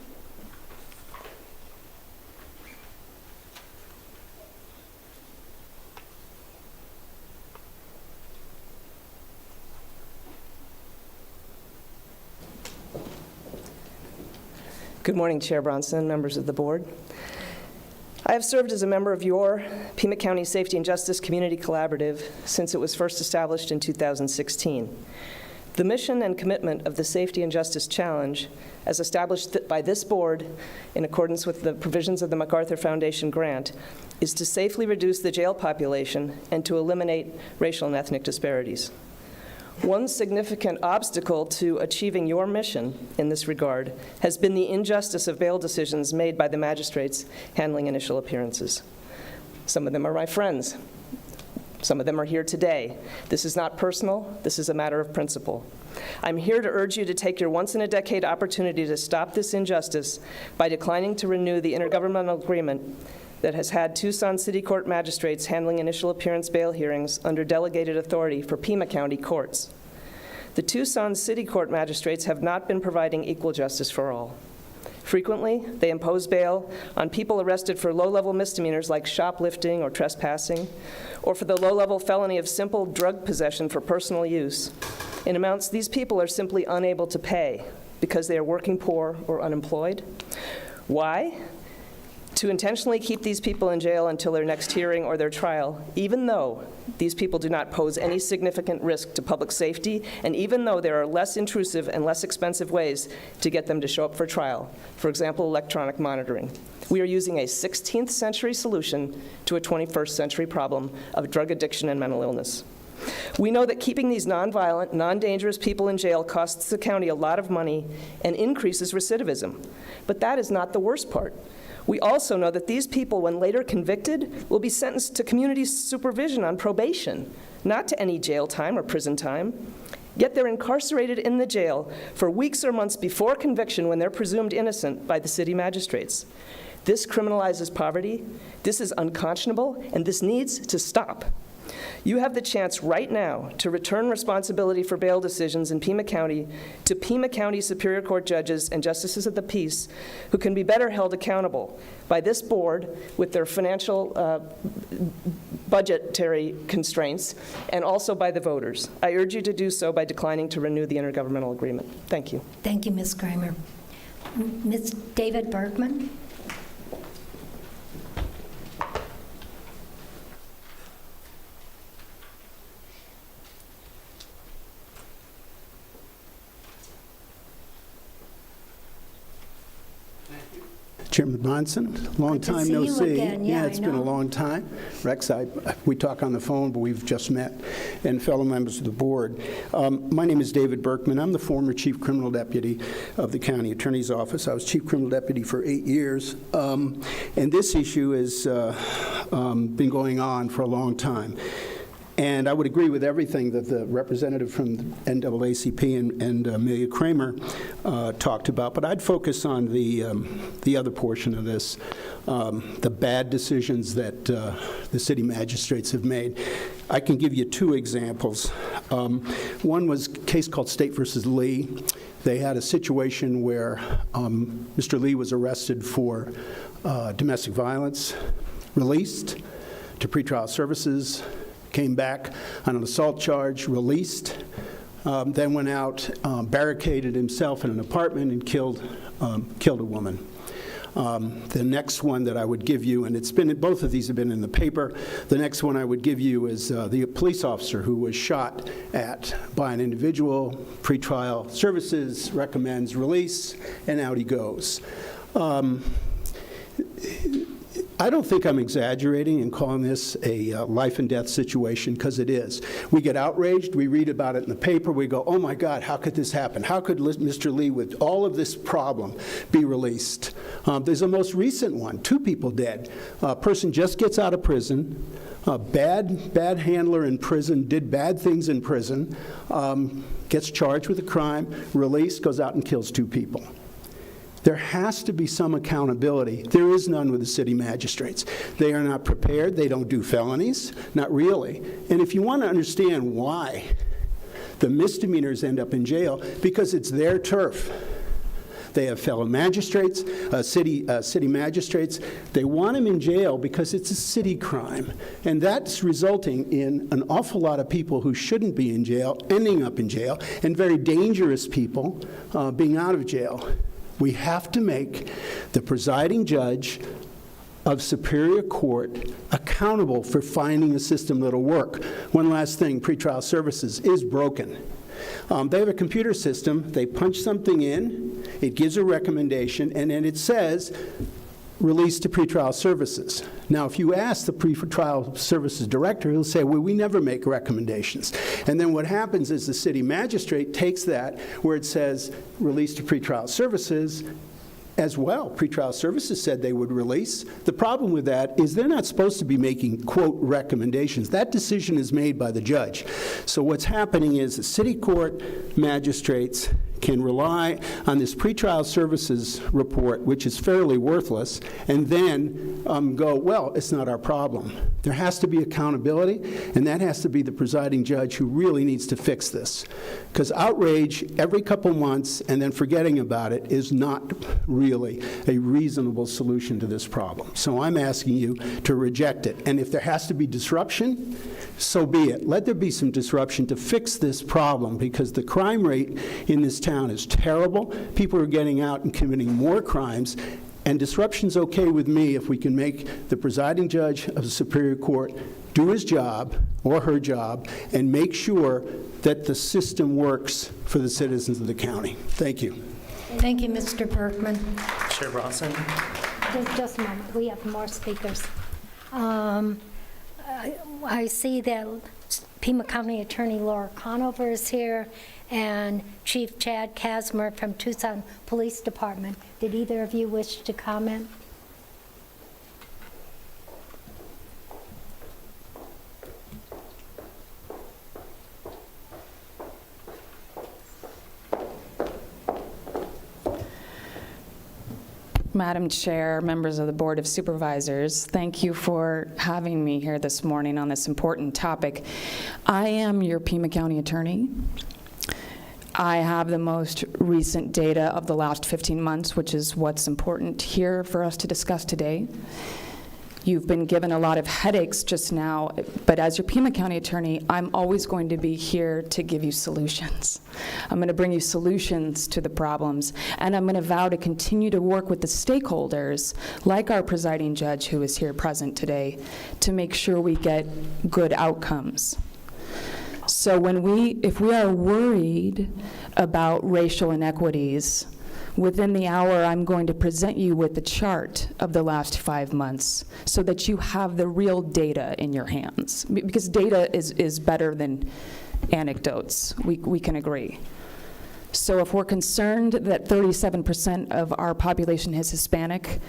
Good morning, Chair Bronson, members of the board. I have served as a member of your Pima County Safety and Justice Community Collaborative since it was first established in 2016. The mission and commitment of the Safety and Justice Challenge, as established by this board in accordance with the provisions of the MacArthur Foundation grant, is to safely reduce the jail population and to eliminate racial and ethnic disparities. One significant obstacle to achieving your mission in this regard has been the injustice of bail decisions made by the magistrates handling initial appearances. Some of them are my friends. Some of them are here today. This is not personal. This is a matter of principle. I'm here to urge you to take your once-in-a-decade opportunity to stop this injustice by declining to renew the intergovernmental agreement that has had Tucson City Court magistrates handling initial appearance bail hearings under delegated authority for Pima County courts. The Tucson City Court magistrates have not been providing equal justice for all. Frequently, they impose bail on people arrested for low-level misdemeanors like shoplifting or trespassing, or for the low-level felony of simple drug possession for personal use, in amounts these people are simply unable to pay because they are working poor or unemployed. Why? To intentionally keep these people in jail until their next hearing or their trial, even though these people do not pose any significant risk to public safety, and even though there are less intrusive and less expensive ways to get them to show up for trial, for example, electronic monitoring. We are using a 16th century solution to a 21st century problem of drug addiction and mental illness. We know that keeping these nonviolent, non-dangerous people in jail costs the county a lot of money and increases recidivism. But that is not the worst part. We also know that these people, when later convicted, will be sentenced to community supervision on probation, not to any jail time or prison time. Yet they're incarcerated in the jail for weeks or months before conviction when they're presumed innocent by the city magistrates. This criminalizes poverty, this is unconscionable, and this needs to stop. You have the chance right now to return responsibility for bail decisions in Pima County to Pima County Superior Court judges and justices of the peace who can be better held accountable by this board with their financial budgetary constraints and also by the voters. I urge you to do so by declining to renew the intergovernmental agreement. Thank you. Thank you, Ms. Kramer. Ms. David Bergman? Chairman Bronson, long time no see. Again. Yeah, it's been a long time. Rex, we talk on the phone, but we've just met, and fellow members of the board. My name is David Berkman. I'm the former Chief Criminal Deputy of the County Attorney's Office. I was Chief Criminal Deputy for 8 years, and this issue has been going on for a long time. And I would agree with everything that the representative from the NAACP and Amelia Kramer talked about, but I'd focus on the other portion of this, the bad decisions that the city magistrates have made. I can give you 2 examples. One was a case called State versus Lee. They had a situation where Mr. Lee was arrested for domestic violence, released to pretrial services, came back on an assault charge, released, then went out, barricaded himself in an apartment and killed a woman. The next one that I would give you, and both of these have been in the paper, the next one I would give you is the police officer who was shot at by an individual, pretrial services, recommends release, and out he goes. I don't think I'm exaggerating in calling this a life and death situation, because it is. We get outraged, we read about it in the paper, we go, oh my God, how could this happen? How could Mr. Lee, with all of this problem, be released? There's a most recent one, 2 people dead. A person just gets out of prison, a bad handler in prison, did bad things in prison, gets charged with a crime, released, goes out and kills 2 people. There has to be some accountability. There is none with the city magistrates. They are not prepared. They don't do felonies, not really. And if you want to understand why the misdemeanors end up in jail, because it's their turf. They have fellow magistrates, city magistrates. They want them in jail because it's a city crime. And that's resulting in an awful lot of people who shouldn't be in jail ending up in jail, and very dangerous people being out of jail. We have to make the presiding judge of Superior Court accountable for finding a system that'll work. One last thing, pretrial services is broken. They have a computer system, they punch something in, it gives a recommendation, and then it says, release to pretrial services. Now, if you ask the pretrial services director, he'll say, well, we never make recommendations. And then what happens is the city magistrate takes that where it says release to pretrial services as well. Pretrial services said they would release. The problem with that is they're not supposed to be making, quote, recommendations. That decision is made by the judge. So what's happening is the city court magistrates can rely on this pretrial services report, which is fairly worthless, and then go, well, it's not our problem. There has to be accountability, and that has to be the presiding judge who really needs to fix this. Because outrage every couple months and then forgetting about it is not really a reasonable solution to this problem. So I'm asking you to reject it. And if there has to be disruption, so be it. Let there be some disruption to fix this problem, because the crime rate in this town is terrible. People are getting out and committing more crimes, and disruption's okay with me if we can make the presiding judge of the Superior Court do his job or her job and make sure that the system works for the citizens of the county. Thank you. Thank you, Mr. Berkman. Chair Bronson. Just a moment, we have more speakers. I see that Pima County Attorney Laura Conover is here, and Chief Chad Kasmer from Tucson Police Department. Did either of you wish to comment? Madam Chair, members of the Board of Supervisors, thank you for having me here this morning on this important topic. I am your Pima County Attorney. I have the most recent data of the last 15 months, which is what's important here for us to discuss today. You've been given a lot of headaches just now, but as your Pima County Attorney, I'm always going to be here to give you solutions. I'm going to bring you solutions to the problems, and I'm going to vow to continue to work with the stakeholders, like our presiding judge who is here present today, to make sure we get good outcomes. So if we are worried about racial inequities, within the hour, I'm going to present you with the chart of the last 5 months so that you have the real data in your hands. Because data is better than anecdotes. We can agree. So if we're concerned that 37% of our population is Hispanic,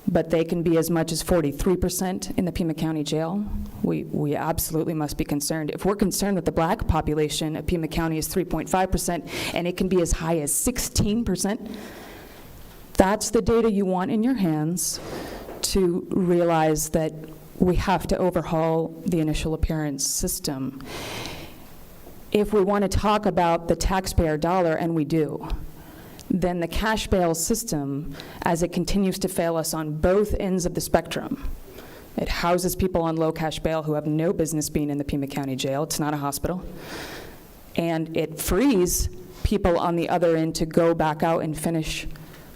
but they can be as much as 43% in the Pima County Jail, we absolutely must be concerned. If we're concerned that the black population of Pima County is 3.5% and it can be as high as 16%, that's the data you want in your hands to realize that we have to overhaul the initial appearance system. If we want to talk about the taxpayer dollar, and we do, then the cash bail system, as it continues to fail us on both ends of the spectrum, it houses people on low cash bail who have no business being in the Pima County Jail. It's not a hospital. And it frees people on the other end to go back out and finish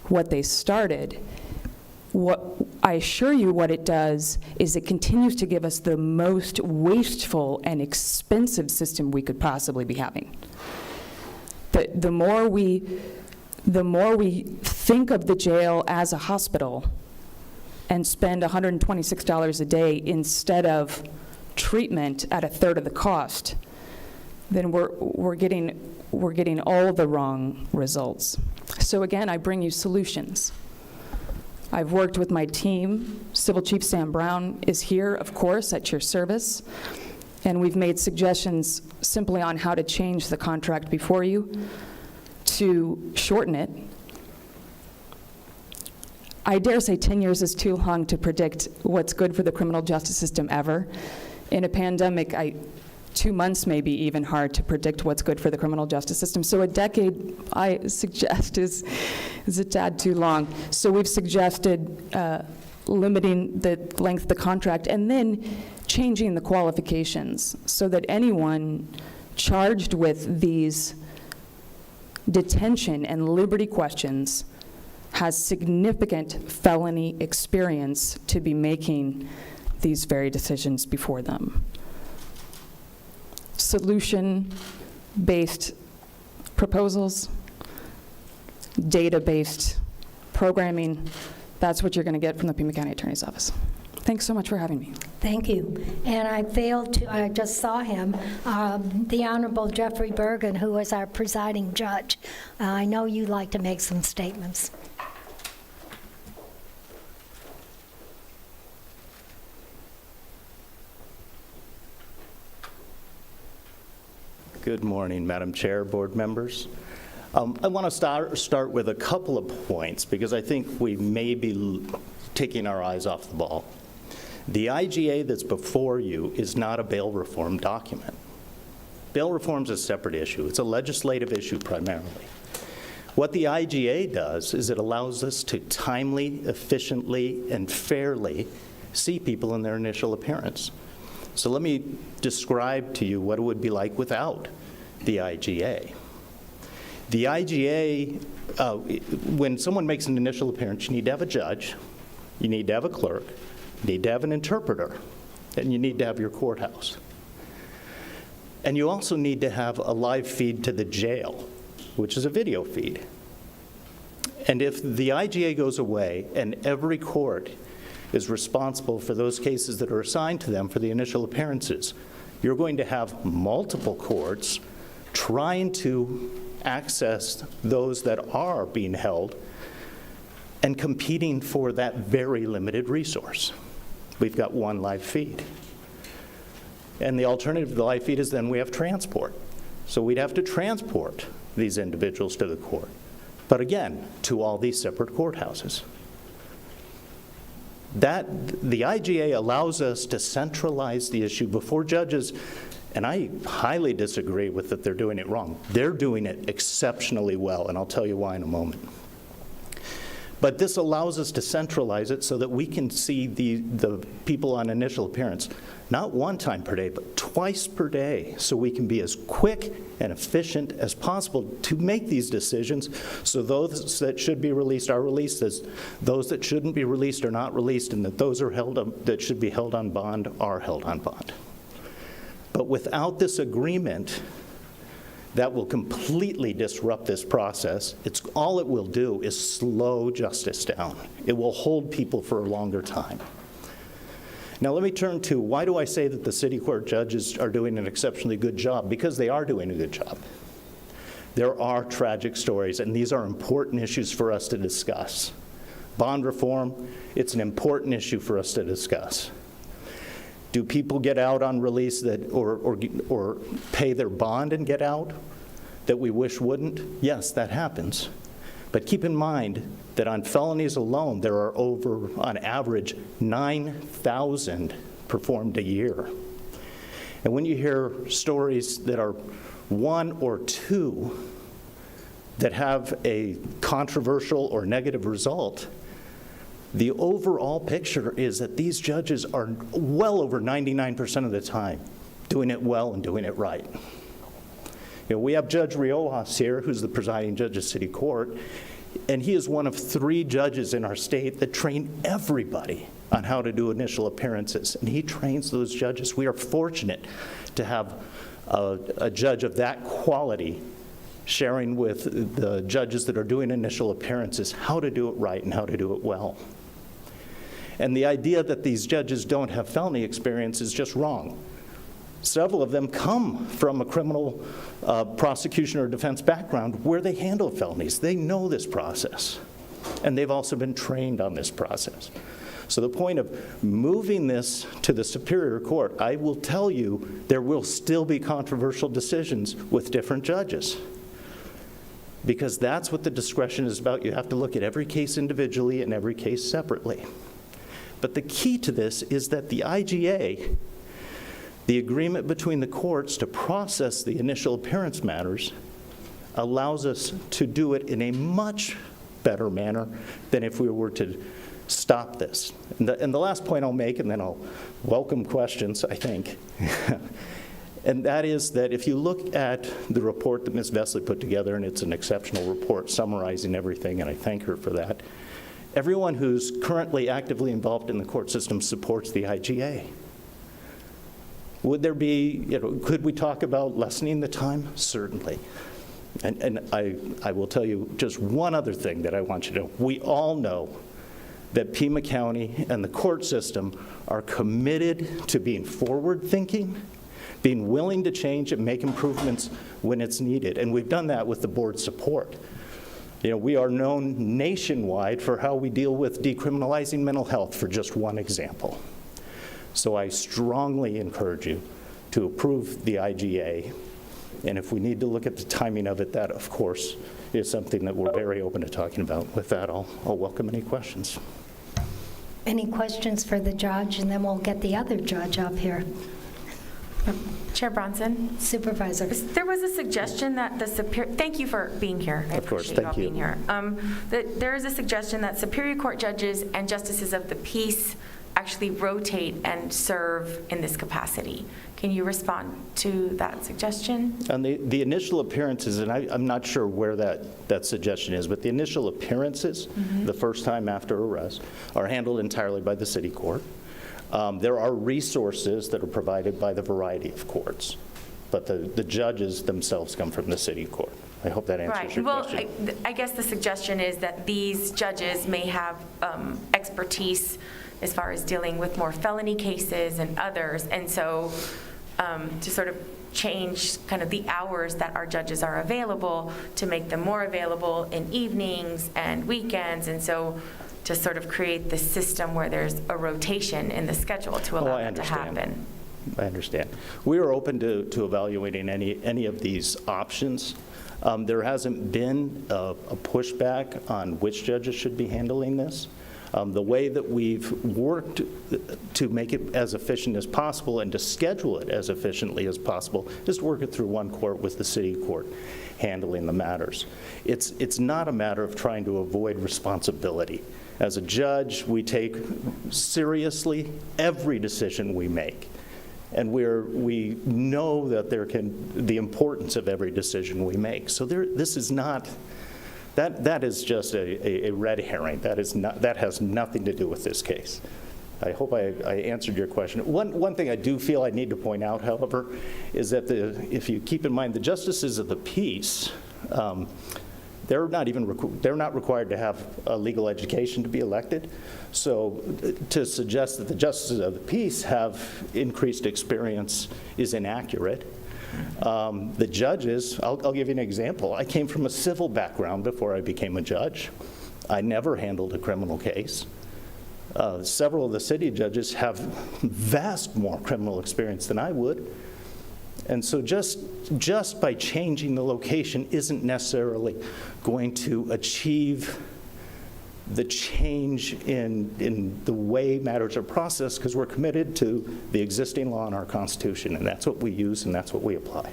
what they started. What I assure you what it does is it continues to give us the most wasteful and expensive system we could possibly be having. The more we think of the jail as a hospital and spend $126 a day instead of treatment at a third of the cost, then we're getting all the wrong results. So again, I bring you solutions. I've worked with my team. Civil Chief Sam Brown is here, of course, at your service. And we've made suggestions simply on how to change the contract before you to shorten it. I dare say 10 years is too long to predict what's good for the criminal justice system ever. In a pandemic, 2 months may be even hard to predict what's good for the criminal justice system. So a decade, I suggest, is a tad too long. So we've suggested limiting the length of the contract and then changing the qualifications so that anyone charged with these detention and liberty questions has significant felony experience to be making these very decisions before them. Solution-based proposals, data-based programming, that's what you're going to get from the Pima County Attorney's Office. Thanks so much for having me. Thank you. And I just saw him, the Honorable Jeffrey Bergen, who was our presiding judge. I know you'd like to make some statements. Good morning, Madam Chair, board members. I want to start with a couple of points because I think we may be taking our eyes off the ball. The IGA that's before you is not a bail reform document. Bail reform is a separate issue. It's a legislative issue primarily. What the IGA does is it allows us to timely, efficiently, and fairly see people in their initial appearance. So let me describe to you what it would be like without the IGA. The IGA, when someone makes an initial appearance, you need to have a judge, you need to have a clerk, you need to have an interpreter, and you need to have your courthouse. And you also need to have a live feed to the jail, which is a video feed. And if the IGA goes away and every court is responsible for those cases that are assigned to them for the initial appearances, you're going to have multiple courts trying to access those that are being held and competing for that very limited resource. We've got one live feed. And the alternative to the live feed is then we have transport. So we'd have to transport these individuals to the court, but again, to all these separate courthouses. The IGA allows us to centralize the issue before judges, and I highly disagree with that they're doing it wrong. They're doing it exceptionally well, and I'll tell you why in a moment. But this allows us to centralize it so that we can see the people on initial appearance, not one time per day, but twice per day, so we can be as quick and efficient as possible to make these decisions, so those that should be released are released, as those that shouldn't be released are not released, and that those are that should be held on bond are held on bond. But without this agreement, that will completely disrupt this process. All it will do is slow justice down. It will hold people for a longer time. Now let me turn to why do I say that the city court judges are doing an exceptionally good job? Because they are doing a good job. There are tragic stories, and these are important issues for us to discuss. Bond reform, it's an important issue for us to discuss. Do people get out on release or pay their bond and get out that we wish wouldn't? Yes, that happens. But keep in mind that on felonies alone, there are over, on average, 9,000 performed a year. And when you hear stories that are one or two that have a controversial or negative result, the overall picture is that these judges are well over 99% of the time doing it well and doing it right. You know, we have Judge Riojas here, who's the presiding judge of City Court, and he is one of 3 judges in our state that train everybody on how to do initial appearances, and he trains those judges. We are fortunate to have a judge of that quality sharing with the judges that are doing initial appearances how to do it right and how to do it well. And the idea that these judges don't have felony experience is just wrong. Several of them come from a criminal prosecution or defense background where they handle felonies. They know this process, and they've also been trained on this process. So the point of moving this to the Superior Court, I will tell you there will still be controversial decisions with different judges, because that's what the discretion is about. You have to look at every case individually and every case separately. But the key to this is that the IGA, the agreement between the courts to process the initial appearance matters, allows us to do it in a much better manner than if we were to stop this. And the last point I'll make, and then I'll welcome questions, I think, And that is that if you look at the report that Ms. Vesley put together, and it's an exceptional report summarizing everything, and I thank her for that, everyone who's currently actively involved in the court system supports the IGA. Would there be, could we talk about lessening the time? Certainly. And I will tell you just one other thing that I want you to know. We all know that Pima County and the court system are committed to being forward-thinking, being willing to change and make improvements when it's needed. And we've done that with the board's support. We are known nationwide for how we deal with decriminalizing mental health, for just one example. So I strongly encourage you to approve the IGA. And if we need to look at the timing of it, that, of course, is something that we're very open to talking about. With that, I'll welcome any questions. Any questions for the judge, and then we'll get the other judge up here. Chair Bronson? Supervisor. There was a suggestion that the Superior, thank you for being here. I Of course, appreciate thank you you. all being here. That there is a suggestion that Superior Court judges and justices of the peace actually rotate and serve in this capacity. Can you respond to that suggestion? And the initial appearances, and I'm not sure where that suggestion is, but the initial appearances, the first time after arrest, are handled entirely by the city court. There are resources that are provided by the variety of courts, but the judges themselves come from the city court. I hope that answers your question. Well, I guess the suggestion is that these judges may have expertise as far as dealing with more felony cases and others, and so to sort of change kind of the hours that our judges are available to make them more available in evenings and weekends, and so to sort of create the system where there's a rotation in the schedule to allow that to happen. I understand. We are open to evaluating any of these options. There hasn't been a pushback on which judges should be handling this. The way that we've worked to make it as efficient as possible and to schedule it as efficiently as possible is to work it through one court with the city court handling the matters. It's not a matter of trying to avoid responsibility. As a judge, we take seriously every decision we make. And we know that the importance of every decision we make. So this is not, that is just a red herring. That has nothing to do with this case. I hope I answered your question. One thing I do feel I need to point out, however, is that if you keep in mind the justices of the peace, they're not required to have a legal education to be elected. So to suggest that the justices of the peace have increased experience is inaccurate. The judges, I'll give you an example. I came from a civil background before I became a judge. I never handled a criminal case. Several of the city judges have vast more criminal experience than I would. And so just by changing the location isn't necessarily going to achieve the change in the way matters are processed, because we're committed to the existing law and our Constitution, and that's what we use and that's what we apply.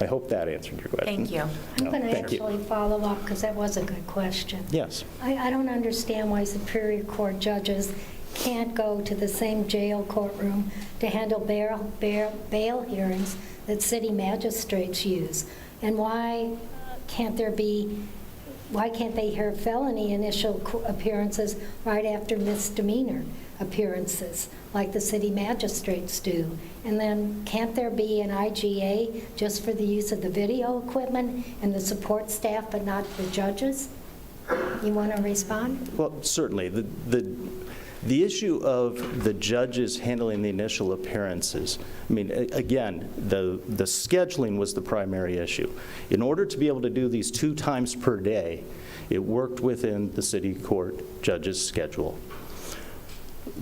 I hope that answered your question. Thank you. I'm going to actually follow up because that was a good question. Yes. I don't understand why Superior Court judges can't go to the same jail courtroom to handle bail hearings that city magistrates use. And why can't they hear felony initial appearances right after misdemeanor appearances like the city magistrates do? And then can't there be an IGA just for the use of the video equipment and the support staff but not the judges? You want to respond? Well, certainly. The issue of the judges handling the initial appearances, I mean, again, the scheduling was the primary issue. In order to be able to do these 2 times per day, it worked within the city court judge's schedule.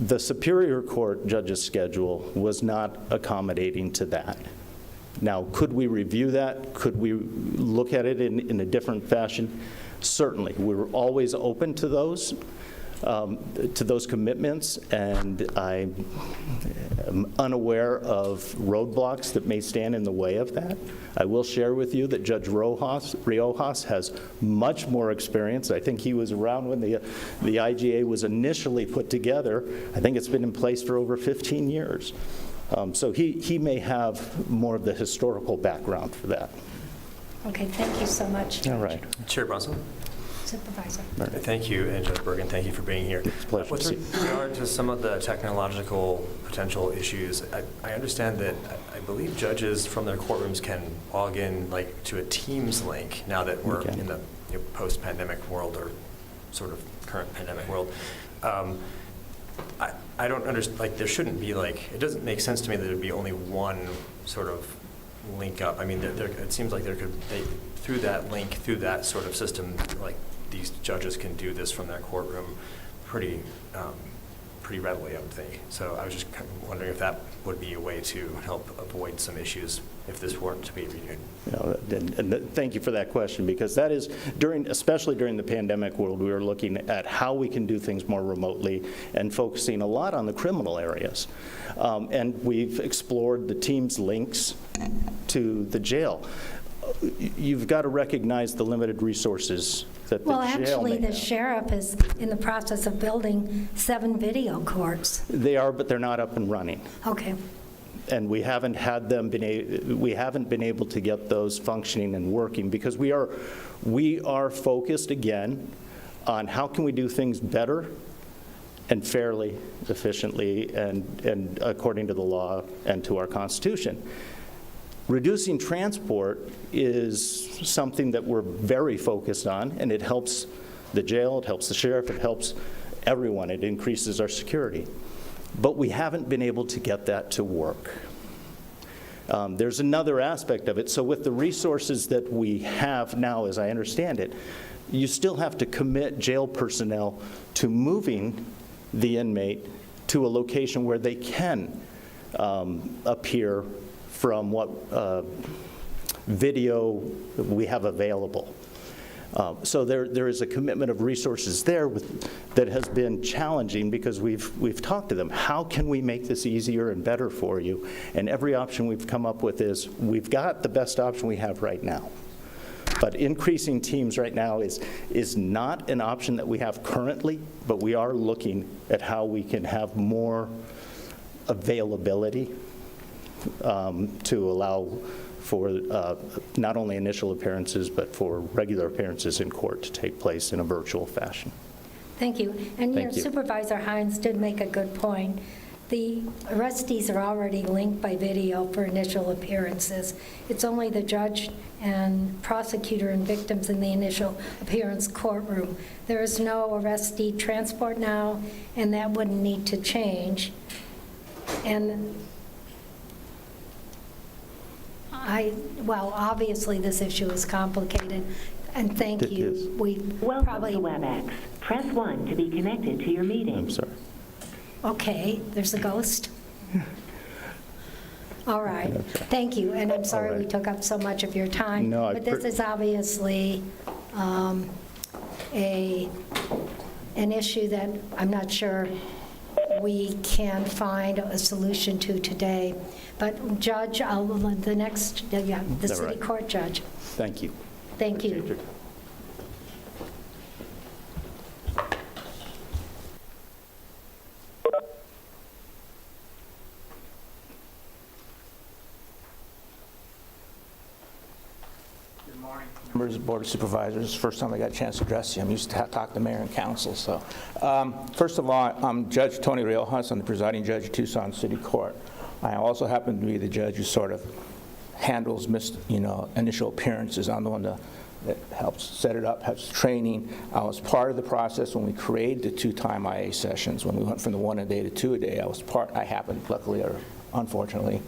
The Superior Court judge's schedule was not accommodating to that. Now, could we review that? Could we look at it in a different fashion? Certainly. We're always open to those commitments, and I am unaware of roadblocks that may stand in the way of that. I will share with you that Judge Riojas has much more experience. I think he was around when the IGA was initially put together. I think it's been in place for over 15 years. So he may have more of the historical background for that. Okay, thank you so much. All right. Chair Brunson? Supervisor. Thank you, and Judge Bergen, thank you for being here. It's a pleasure to see you. With regard to some of the technological potential issues, I understand that I believe judges from their courtrooms can log in like to a Teams link now that we're in the post-pandemic world or sort of current pandemic world. I don't understand, like there shouldn't be like, it doesn't make sense to me that there'd be only one sort of link up. I mean, it seems like through that link, through that sort of system, like these judges can do this from their courtroom pretty readily, I would think. So I was just kind of wondering if that would be a way to help avoid some issues if this weren't to be renewed. And thank you for that question, because that is, especially during the pandemic world, we were looking at how we can do things more remotely and focusing a lot on the criminal areas. And we've explored the Teams links to the jail. You've got to recognize the limited resources that the jail Well, actually, may the have. sheriff is in the process of building 7 video courts. They are, but they're not up and running. Okay. And we haven't been able to get those functioning and working because we are focused again on how can we do things better and fairly, efficiently, and according to the law and to our Constitution. Reducing transport is something that we're very focused on, and it helps the jail, it helps the sheriff, it helps everyone. It increases our security. But we haven't been able to get that to work. There's another aspect of it. So with the resources that we have now, as I understand it, you still have to commit jail personnel to moving the inmate to a location where they can appear from what video we have available. So there is a commitment of resources there that has been challenging because we've talked to them. How can we make this easier and better for you? And every option we've come up with is we've got the best option we have right now. But increasing teams right now is not an option that we have currently, but we are looking at how we can have more availability to allow for not only initial appearances, but for regular appearances in court to take place in a virtual fashion. Thank you. And Thank you. Supervisor Hines did make a good point. The arrestees are already linked by video for initial appearances. It's only the judge and prosecutor and victims in the initial appearance courtroom. There is no arrestee transport now, and that wouldn't need to change. And well, obviously this issue is complicated, and thank you. Welcome to WebEx. Press 1 to be connected to your meeting. I'm sorry. Okay, there's a ghost. All right, thank you, and I'm sorry we took up so much of your time. No, but this is obviously an issue that I'm not sure we can find a solution to today. But Judge, the city court judge. Thank you. Thank you. Members of the Board of Supervisors, first time I got a chance to address you. I'm used to talk to the mayor and council. So, first of all, I'm Judge Tony Riojas. I'm the presiding judge of Tucson City Court. I also happen to be the judge who sort of handles initial appearances. I'm the one that helps set it up, has training. I was part of the process when we created the 2-time IA sessions. When we went from the 1 a day to 2 a day, I happened, luckily or unfortunately,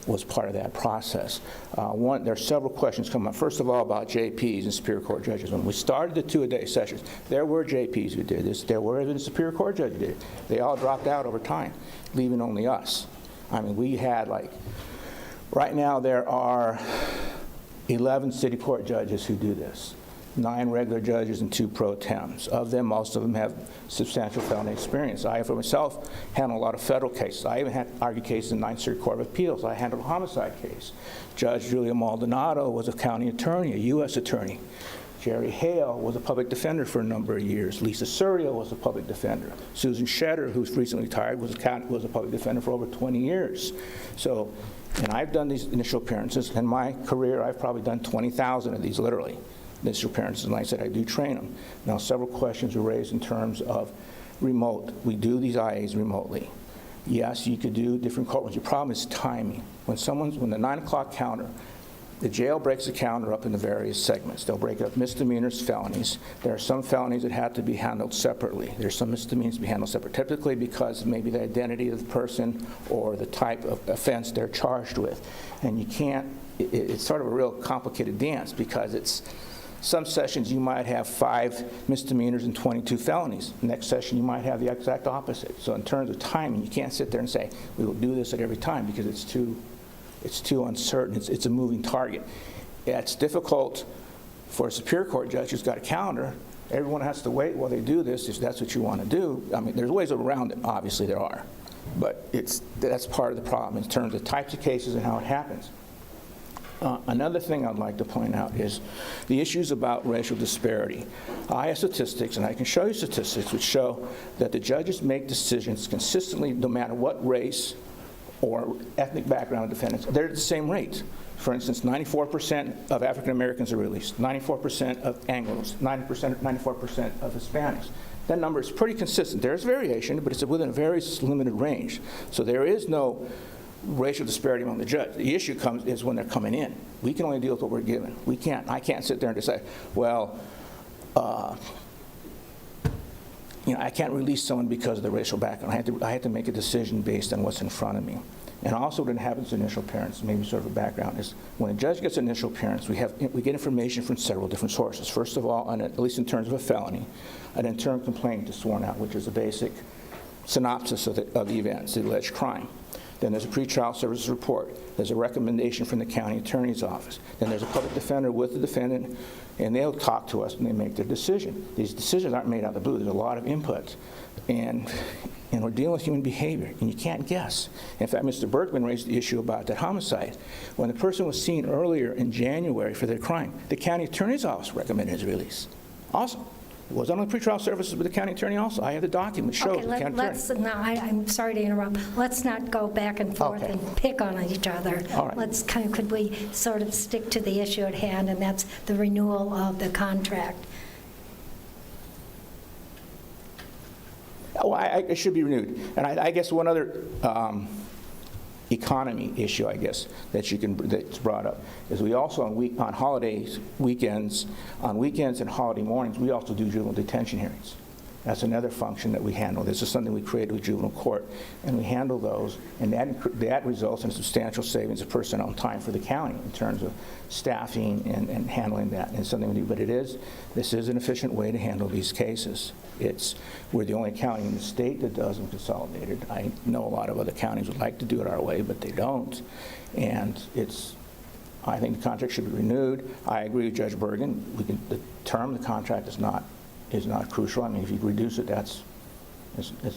was part of that process. There are several questions coming up. First of all, about JPs and Superior Court judges. When we started the 2-a-day sessions, there were JPs who did this. There were even Superior Court judges who did it. They all dropped out over time, leaving only us. I mean, we had right now there are 11 city court judges who do this, 9 regular judges and 2 pro tems. Of them, most of them have substantial felony experience. I, for myself, handle a lot of federal cases. I even had argued cases in the 9th Circuit Court of Appeals. I handled a homicide case. Judge Julia Maldonado was a county attorney, a U.S. attorney. Jerry Hale was a public defender for a number of years. Lisa Surrio was a public defender. Susan Shetter, who's recently retired, was a public defender for over 20 years. So, and I've done these initial appearances. In my career, I've probably done 20,000 of these, literally, initial appearances. And like I said, I do train them. Now, several questions were raised in terms of remote. We do these IAs remotely. Yes, you could do different courtrooms. Your problem is timing. When the 9 o'clock counter, the jail breaks the calendar up into various segments. They'll break up misdemeanors, felonies. There are some felonies that have to be handled separately. There's some misdemeanors to be handled separately, typically because maybe the identity of the person or the type of offense they're charged with. And you can't, it's sort of a real complicated dance because it's, some sessions you might have 5 misdemeanors and 22 felonies. Next session you might have the exact opposite. So in terms of timing, you can't sit there and say, we will do this at every time because it's too uncertain. It's a moving target. It's difficult for a Superior Court judge who's got a calendar. Everyone has to wait while they do this if that's what you want to do. I mean, there's ways around it. Obviously there are. But that's part of the problem in terms of types of cases and how it happens. Another thing I'd like to point out is the issues about racial disparity. I have statistics, and I can show you statistics which show that the judges make decisions consistently no matter what race or ethnic background of defendants. They're at the same rate. For instance, 94% of African Americans are released, 94% of Anglos, 94% of Hispanics. That number is pretty consistent. There's variation, but it's within a very limited range. So there is no racial disparity among the judges. The issue is when they're coming in. We can only deal with what we're given. I can't sit there and decide, well, I can't release someone because of the racial background. I have to make a decision based on what's in front of me. And also what happens in initial appearance, maybe sort of a background, is when a judge gets initial appearance, we get information from several different sources. First of all, at least in terms of a felony, an internal complaint is sworn out, which is a basic synopsis of the events, the alleged crime. Then there's a pretrial services report. There's a recommendation from the county attorney's office. Then there's a public defender with the defendant, and they'll talk to us and they make their decision. These decisions aren't made out of the blue. There's a lot of input. And we're dealing with human behavior, and you can't guess. In fact, Mr. Berkman raised the issue about that homicide. When the person was seen earlier in January for their crime, the county attorney's office recommended his release. Awesome. It was on the pretrial services with the county attorney also. I have the document shows the county attorney. I'm sorry to interrupt. Let's not go back and forth and pick on each other. All right. Could we sort of stick to the issue at hand, and that's the renewal of the contract? Well, it should be renewed. And I guess one other economy issue, I guess, that's brought up is we also on holidays, weekends and holiday mornings, we also do juvenile detention hearings. That's another function that we handle. This is something we created with juvenile court, and we handle those, and that results in substantial savings of personnel and time for the county in terms of staffing and handling that. And it's something we do, but this is an efficient way to handle these cases. We're the only county in the state that does them consolidated. I know a lot of other counties would like to do it our way, but they don't. And I think the contract should be renewed. I agree with Judge Bergen. The term of the contract is not crucial. I mean, if you reduce it, it's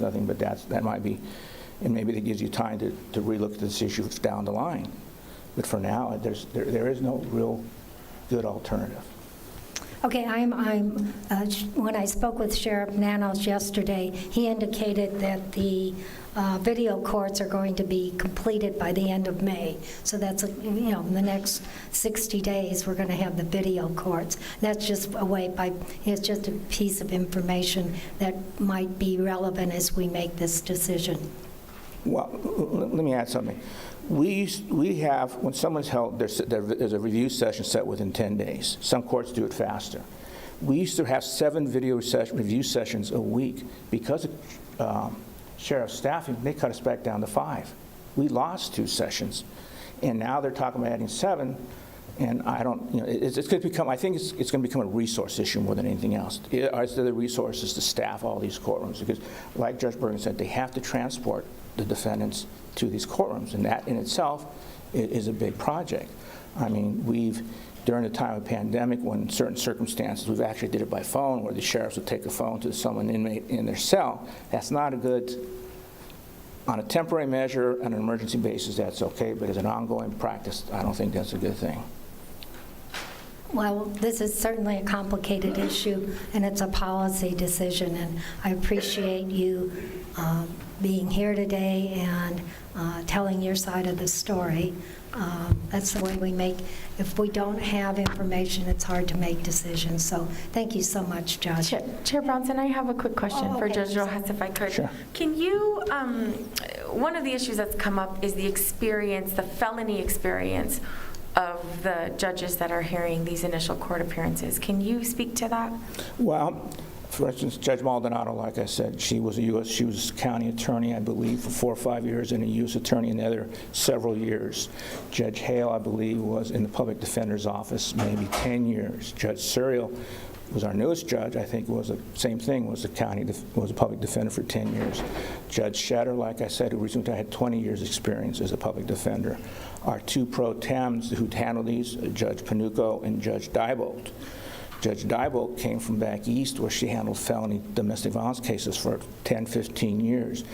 nothing but that might be, and maybe that gives you time to relook at this issue down the line. But for now, there is no real good alternative. Okay, when I spoke with Sheriff Nanos yesterday, he indicated that the video courts are going to be completed by the end of May. So that's, in the next 60 days, we're going to have the video courts. That's just it's just a piece of information that might be relevant as we make this decision. Well, let me add something. We have, when someone's held, there's a review session set within 10 days. Some courts do it faster. We used to have 7 video review sessions a week. Because of sheriff staffing, they cut us back down to 5. We lost 2 sessions, and now they're talking about adding 7. And I don't, it's going to become, I think it's going to become a resource issue more than anything else. Are there the resources to staff all these courtrooms? Because, like Judge Bergen said, they have to transport the defendants to these courtrooms, and that in itself is a big project. I mean, during the time of pandemic, when certain circumstances, we've actually did it by phone, where the sheriffs would take a phone to someone inmate in their cell. That's not a good, on a temporary measure, on an emergency basis, that's okay, but as an ongoing practice, I don't think that's a good thing. Well, this is certainly a complicated issue, and it's a policy decision, and I appreciate you being here today and telling your side of the story. That's the way we make, if we don't have information, it's hard to make decisions. So thank you so much, Judge. Chair Bronson, I have a quick question for okay. Judge Rojas, if I could. Sure. Can you, one of the issues that's come up is the experience, the felony experience of the judges that are hearing these initial court appearances. Can you speak to that? Well, for instance, Judge Maldonado, like I said, she was county attorney, I believe, for 4 or 5 years, and a U.S. attorney in the other several years. Judge Hale, I believe, was in the public defender's office maybe 10 years. Judge Serial was our newest judge, I think, was the same thing, was a public defender for 10 years. Judge Shatter, like I said, who recently had 20 years experience as a public defender. Our 2 pro tems who handled these, Judge Panucco and Judge Diebold. Judge Diebold came from back east where she handled felony domestic violence cases for 10, 15 years.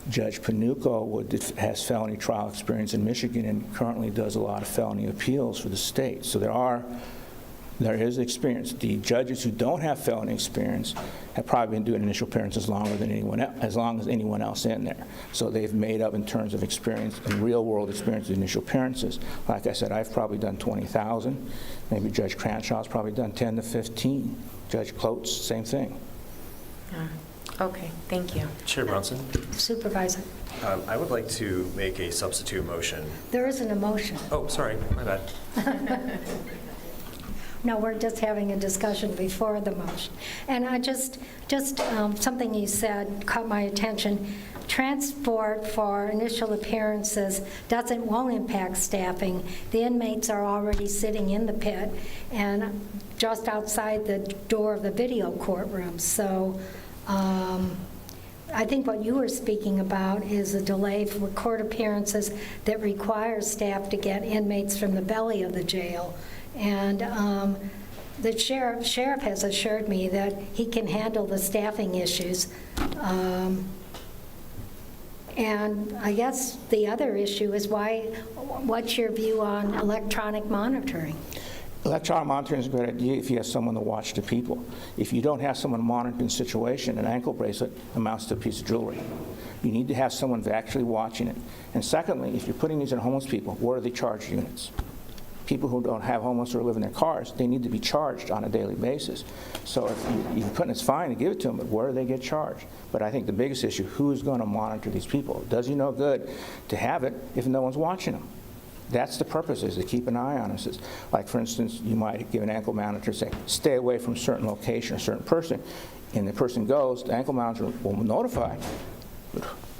Judge Panucco has felony trial experience in Michigan and currently does a lot of felony appeals for the state. So there is experience. The judges who don't have felony experience have probably been doing initial appearances longer than anyone else, as long as anyone else in there. So they've made up in terms of experience and real-world experience with initial appearances. Like I said, I've probably done 20,000. Maybe Judge Cranshaw's probably done 10 to 15. Judge Klotz, same thing. Okay, thank you. Chair Bronson? Supervisor. I would like to make a substitute motion. There isn't a motion. Oh, sorry, my bad. No, we're just having a discussion before the motion. And I just something you said caught my attention. Transport for initial appearances won't impact staffing. The inmates are already sitting in the pit and just outside the door of the video courtroom. So I think what you were speaking about is a delay for court appearances that requires staff to get inmates from the belly of the jail. And the sheriff has assured me that he can handle the staffing issues. And I guess the other issue is what's your view on electronic monitoring? Electronic monitoring is a good idea if you have someone to watch the people. If you don't have someone monitoring the situation, an ankle bracelet amounts to a piece of jewelry. You need to have someone actually watching it. And secondly, if you're putting these in homeless people, what are the charge units? People who don't have homeless or live in their cars, they need to be charged on a daily basis. So if you're putting it's fine to give it to them, but where do they get charged? But I think the biggest issue, who is going to monitor these people? It does you no good to have it if no one's watching them. That's the purpose, is to keep an eye on us. Like, for instance, you might give an ankle monitor, say, stay away from a certain location, a certain person, and the person goes, the ankle monitor will notify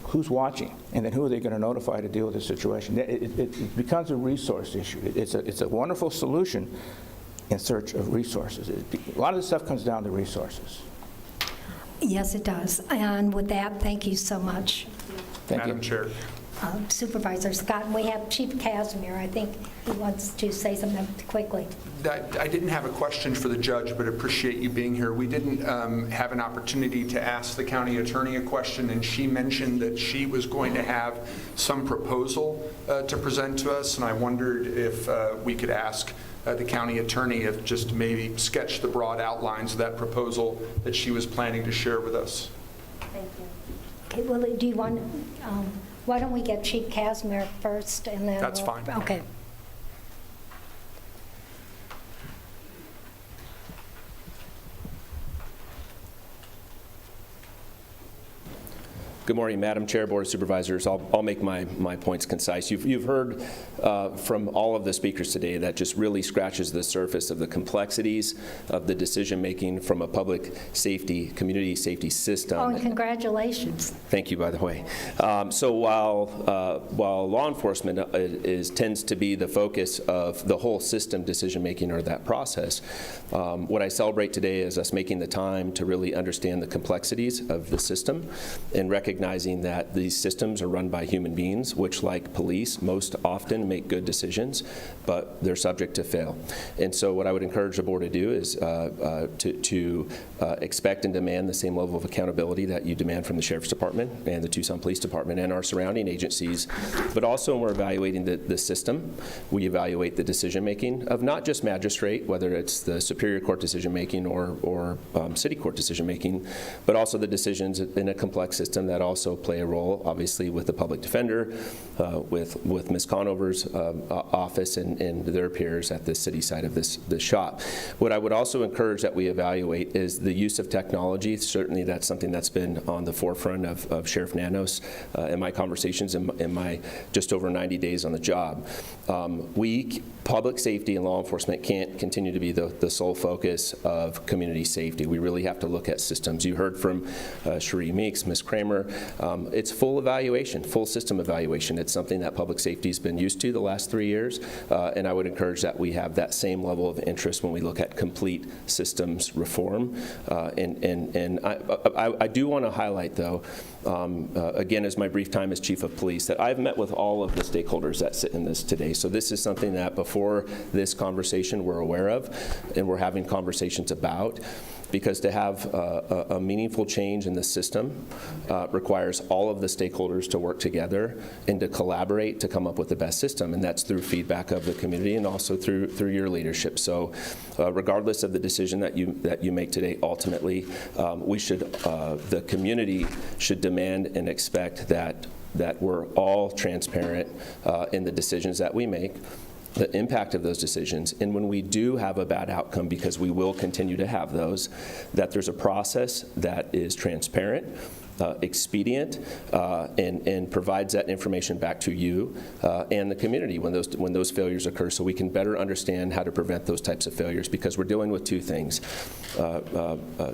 who's watching, and then who are they going to notify to deal with the situation. It becomes a resource issue. It's a wonderful solution in search of resources. A lot of this stuff comes down to resources. Yes, it does. And with that, thank you so much. Thank you. Madam Chair. Supervisor Scott, and we have Chief Casimir. I think he wants to say something quickly. I didn't have a question for the judge, but appreciate you being here. We didn't have an opportunity to ask the county attorney a question, and she mentioned that she was going to have some proposal to present to us, and I wondered if we could ask the county attorney if just maybe sketch the broad outlines of that proposal that she was planning to share with us. Thank you. Okay, well, do you want, why don't we get Chief Casimir first, and then That's fine. Okay. Good morning, Madam Chair, Board of Supervisors. I'll make my points concise. You've heard from all of the speakers today that just really scratches the surface of the complexities of the decision-making from a public safety, community safety system. Oh, and congratulations. Thank you, by the way. So while law enforcement tends to be the focus of the whole system decision-making or that process, what I celebrate today is us making the time to really understand the complexities of the system and recognize recognizing that these systems are run by human beings, which, like police, most often make good decisions, but they're subject to fail. And so what I would encourage the board to do is to expect and demand the same level of accountability that you demand from the Sheriff's Department and the Tucson Police Department and our surrounding agencies. But also when we're evaluating the system, we evaluate the decision-making of not just magistrate, whether it's the Superior Court decision-making or city court decision-making, but also the decisions in a complex system that also play a role, obviously, with the public defender, with Ms. Conover's office and their peers at the city side of this shop. What I would also encourage that we evaluate is the use of technology. Certainly that's something that's been on the forefront of Sheriff Nanos in my conversations in my just over 90 days on the job. Public safety and law enforcement can't continue to be the sole focus of community safety. We really have to look at systems. You heard from Cherie Meeks, Ms. Kramer. It's full evaluation, full system evaluation. It's something that public safety has been used to the last 3 years, and I would encourage that we have that same level of interest when we look at complete systems reform. And I do want to highlight, though, again, as my brief time as Chief of Police, that I've met with all of the stakeholders that sit in this today. So this is something that before this conversation we're aware of and we're having conversations about, because to have a meaningful change in the system requires all of the stakeholders to work together and to collaborate to come up with the best system, and that's through feedback of the community and also through your leadership. So regardless of the decision that you make today, ultimately the community should demand and expect that we're all transparent in the decisions that we make, the impact of those decisions, and when we do have a bad outcome, because we will continue to have those, that there's a process that is transparent, expedient, and provides that information back to you and the community when those failures occur, so we can better understand how to prevent those types of failures, because we're dealing with two things,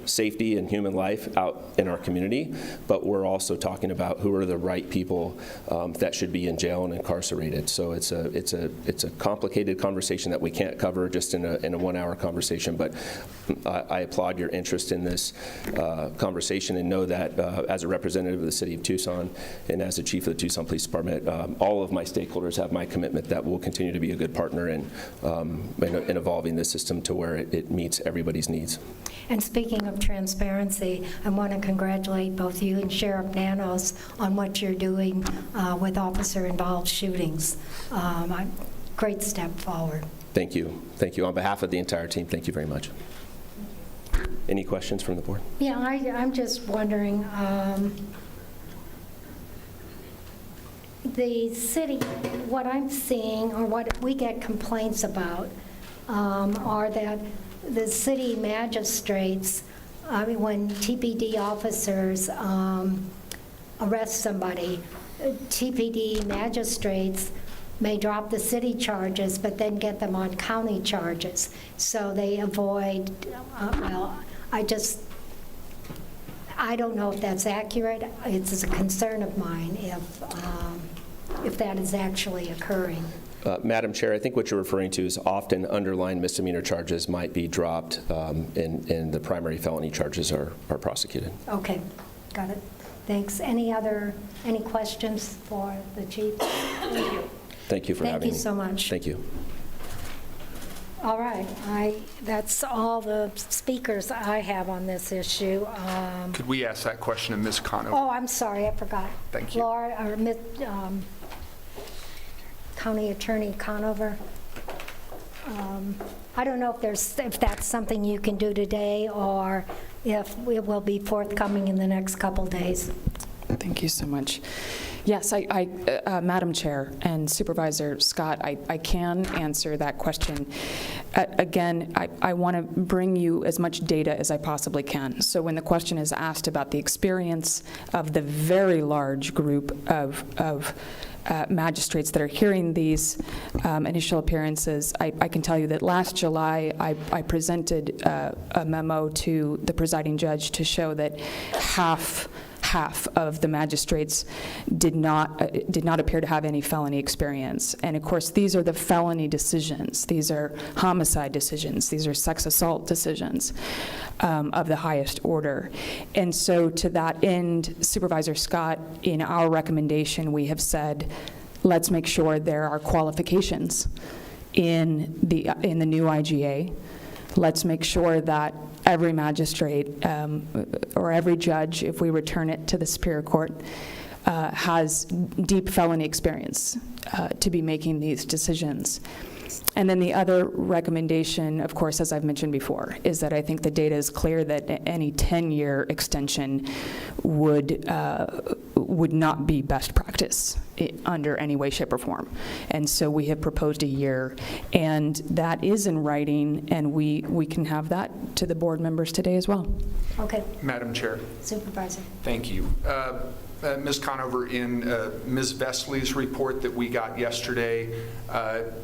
safety and human life out in our community, but we're also talking about who are the right people that should be in jail and incarcerated. So it's a complicated conversation that we can't cover just in a 1-hour conversation, but I applaud your interest in this conversation, and know that as a representative of the City of Tucson and as the Chief of the Tucson Police Department, all of my stakeholders have my commitment that we'll continue to be a good partner in evolving this system to where it meets everybody's needs. And speaking of transparency, I want to congratulate both you and Sheriff Nanos on what you're doing with officer-involved shootings. Great step forward. Thank you. Thank you. On behalf of the entire team, thank you very much. Any questions from the board? Yeah, I'm just wondering, the city, what I'm seeing, or what we get complaints about, are that the city magistrates, when TPD officers arrest somebody, TPD magistrates may drop the city charges, but then get them on county charges. So they avoid, I don't know if that's accurate. It's a concern of mine if that is actually occurring. Madam Chair, I think what you're referring to is often underlying misdemeanor charges might be dropped and the primary felony charges are prosecuted. Okay, got it. Thanks. Any questions for the chief? Thank you. Thank you for having me. Thank you so much. Thank you. All right, that's all the speakers I have on this issue. Could we ask that question of Ms. Conover? Oh, I'm sorry, I forgot. Thank you. Laura, or County Attorney Conover. I don't know if that's something you can do today, or if it will be forthcoming in the next couple days. Thank you so much. Yes, Madam Chair and Supervisor Scott, I can answer that question. Again, I want to bring you as much data as I possibly can. So when the question is asked about the experience of the very large group of magistrates that are hearing these initial appearances, I can tell you that last July I presented a memo to the presiding judge to show that half half of the magistrates did not appear to have any felony experience. And of course, these are the felony decisions. These are homicide decisions. These are sex assault decisions of the highest order. And so to that end, Supervisor Scott, in our recommendation, we have said, let's make sure there are qualifications in the new IGA. Let's make sure that every magistrate or every judge, if we return it to the Superior Court, has deep felony experience to be making these decisions. And then the other recommendation, of course, as I've mentioned before, is that I think the data is clear that any 10-year extension would not be best practice under any way, shape, or form. And so we have proposed a year, and that is in writing, and we can have that to the board members today as well. Okay. Madam Chair. Supervisor. Thank you. Ms. Conover, in Ms. Vesely's report that we got yesterday,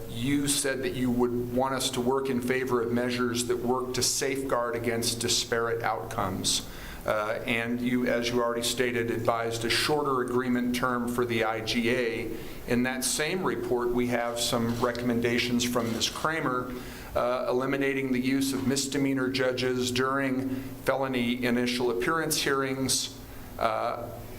you said that you would want us to work in favor of measures that work to safeguard against disparate outcomes. And you, as you already stated, advised a shorter agreement term for the IGA. In that same report, we have some recommendations from Ms. Kramer eliminating the use of misdemeanor judges during felony initial appearance hearings,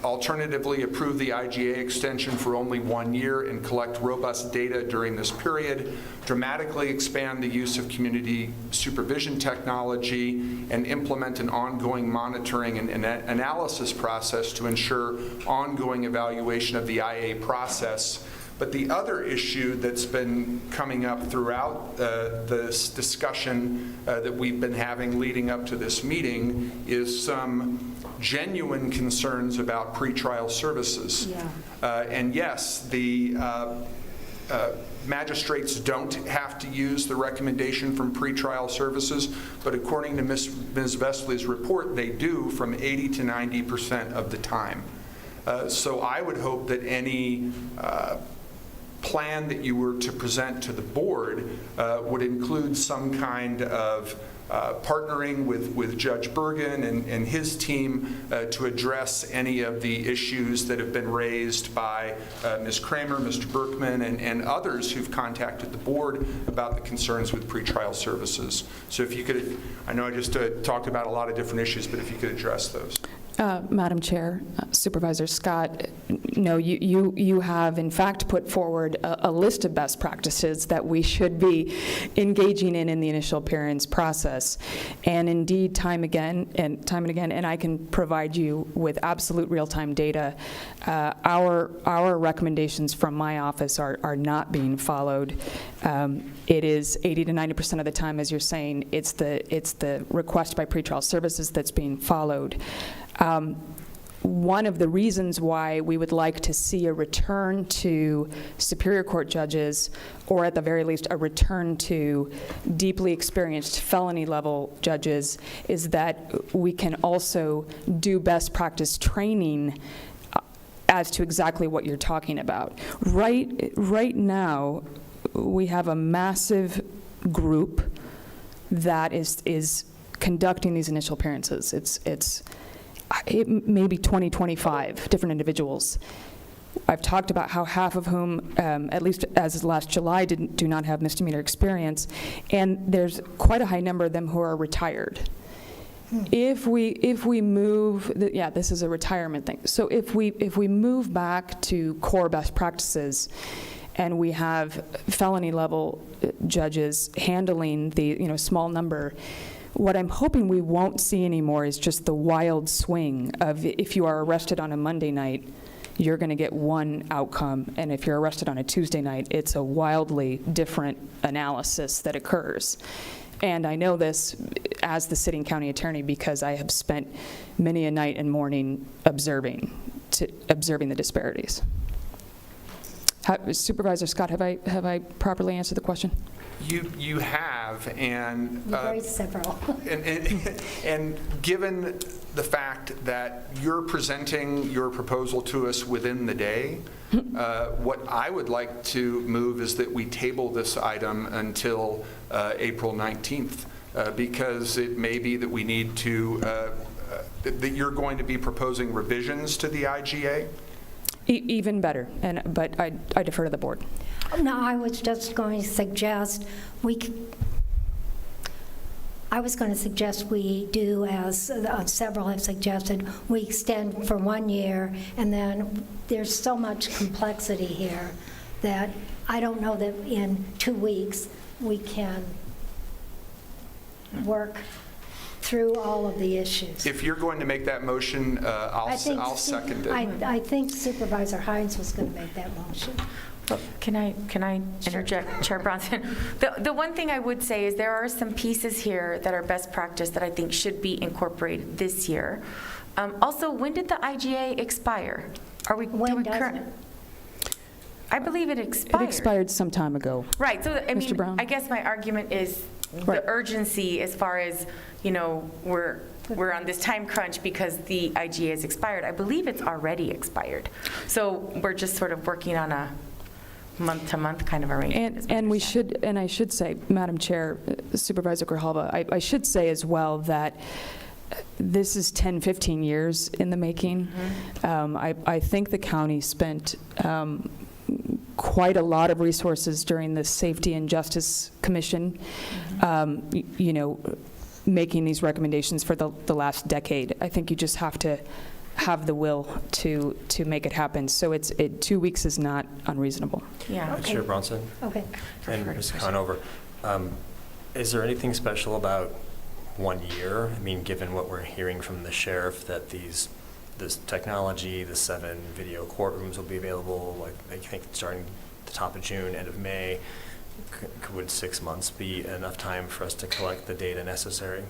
alternatively approve the IGA extension for only 1 year and collect robust data during this period, dramatically expand the use of community supervision technology, and implement an ongoing monitoring and analysis process to ensure ongoing evaluation of the IA process. But the other issue that's been coming up throughout this discussion that we've been having leading up to this meeting is some genuine concerns about pretrial services. Yeah. And yes, the magistrates don't have to use the recommendation from pretrial services, but according to Ms. Vesely's report, they do from 80 to 90% of the time. So I would hope that any plan that you were to present to the board would include some kind of partnering with Judge Bergen and his team to address any of the issues that have been raised by Ms. Kramer, Mr. Berkman, and others who've contacted the board about the concerns with pretrial services. So if you could, I know I just talked about a lot of different issues, but if you could address those. Madam Chair, Supervisor Scott, no, you have in fact put forward a list of best practices that we should be engaging in the initial appearance process. And indeed, time and again, and I can provide you with absolute real-time data, our recommendations from my office are not being followed. It is 80 to 90% of the time, as you're saying, it's the request by pretrial services that's being followed. One of the reasons why we would like to see a return to Superior Court judges, or at the very least a return to deeply experienced felony level judges, is that we can also do best practice training as to exactly what you're talking about. Right now, we have a massive group that is conducting these initial appearances. It may be 20, 25 different individuals. I've talked about how half of whom, at least as of last July, do not have misdemeanor experience, and there's quite a high number of them who are retired. If we move, this is a retirement thing. So if we move back to core best practices, and we have felony level judges handling the small number, what I'm hoping we won't see anymore is just the wild swing of if you are arrested on a Monday night, you're going to get one outcome, and if you're arrested on a Tuesday night, it's a wildly different analysis that occurs. And I know this as the sitting county attorney because I have spent many a night and morning observing the disparities. Supervisor Scott, have I properly answered the question? You have, and you raised several. and given the fact that you're presenting your proposal to us within the day, what I would like to move is that we table this item until April 19th, because it may be that we need to that you're going to be proposing revisions to the IGA? Even better, but I defer to the board. No, I was just going to suggest we do as several have suggested, we extend for 1 year, and then there's so much complexity here that I don't know that in 2 weeks we can work through all of the issues. If you're going to make that motion, I'll second it. I think Supervisor Hines was going to make that motion. Well, can I interject, Chair Bronson? The one thing I would say is there are some pieces here that are best practice that I think should be incorporated this year. Also, when did the IGA expire? When does it? I believe it expired. It expired some time ago. Right. So I mean, Mr. Brown? I guess my argument is the urgency as far as, you know, we're on this time crunch because the IGA has expired. I believe it's already expired. So we're just sort of working on a month-to-month kind of arrangement. And we should, and I should say, Madam Chair, Supervisor Grijalva, I should say as well that this is 10, 15 years in the making. I think the county spent quite a lot of resources during the Safety and Justice Commission, you know, making these recommendations for the last decade. I think you just have to have the will to make it happen. So 2 weeks is not unreasonable. Yeah. Chair Bronson. Okay. And Ms. Conover, is there anything special about 1 year? I mean, given what we're hearing from the sheriff, that this technology, the 7 video courtrooms will be available, like I think starting the top of June, end of May. Would 6 months be enough time for us to collect the data necessary?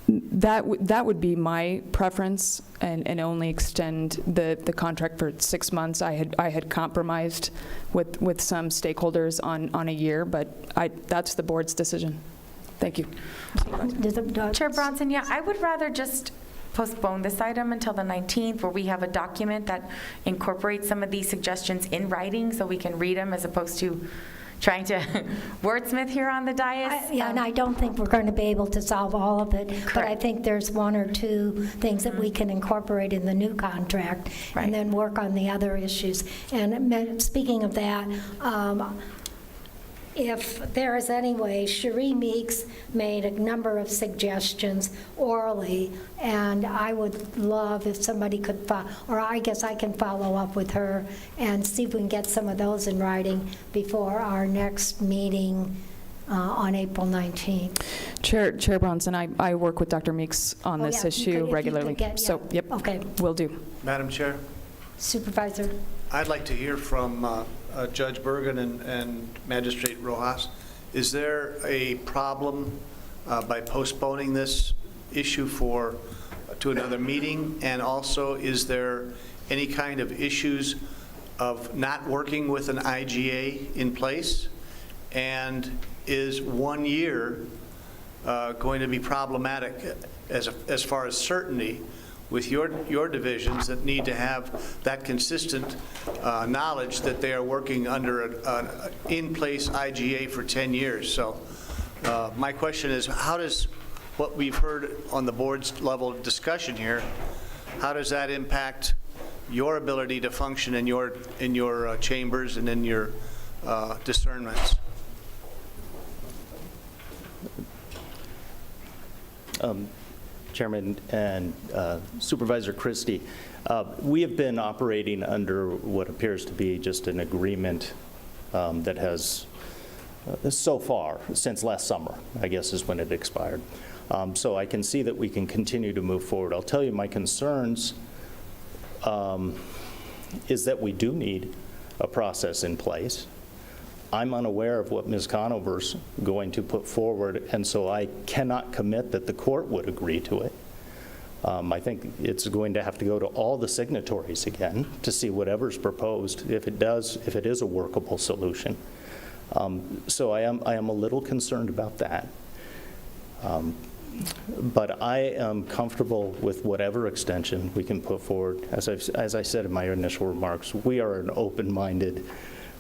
That would be my preference, and only extend the contract for 6 months. I had compromised with some stakeholders on a year, but that's the board's decision. Thank you. Chair Bronson, yeah, I would rather just postpone this item until the 19th, where we have a document that incorporates some of these suggestions in writing so we can read them, as opposed to trying to wordsmith here on the dais. Yeah, and I don't think we're going to be able to solve all of it, but I think there's 1 or 2 things that we can incorporate in the new contract, and then work on the other issues. And speaking of that, if there is any way, Cherie Meeks made a number of suggestions orally, and I would love if somebody could, or I guess I can follow up with her and see if we can get some of those in writing before our next meeting on April 19th. Chair Bronson, I work with Dr. Meeks on this issue regularly. So, yep, okay. Will do. Madam Chair? Supervisor? I'd like to hear from Judge Bergen and Magistrate Rojas. Is there a problem by postponing this issue to another meeting? And also, is there any kind of issues of not working with an IGA in place? And is 1 year going to be problematic as far as certainty with your divisions that need to have that consistent knowledge that they are working under an in-place IGA for 10 years. So my question is, how does what we've heard on the board's level of discussion here, how does that impact your ability to function in your chambers and in your discernments? Chairman and Supervisor Christie, we have been operating under what appears to be just an agreement that has, so far, since last summer, I guess is when it expired. So I can see that we can continue to move forward. I'll tell you my concerns is that we do need a process in place. I'm unaware of what Ms. Conover's going to put forward, and so I cannot commit that the court would agree to it. I think it's going to have to go to all the signatories again to see whatever's proposed, if it is a workable solution. So I am a little concerned about that. But I am comfortable with whatever extension we can put forward. As I said in my initial remarks, we are an open-minded,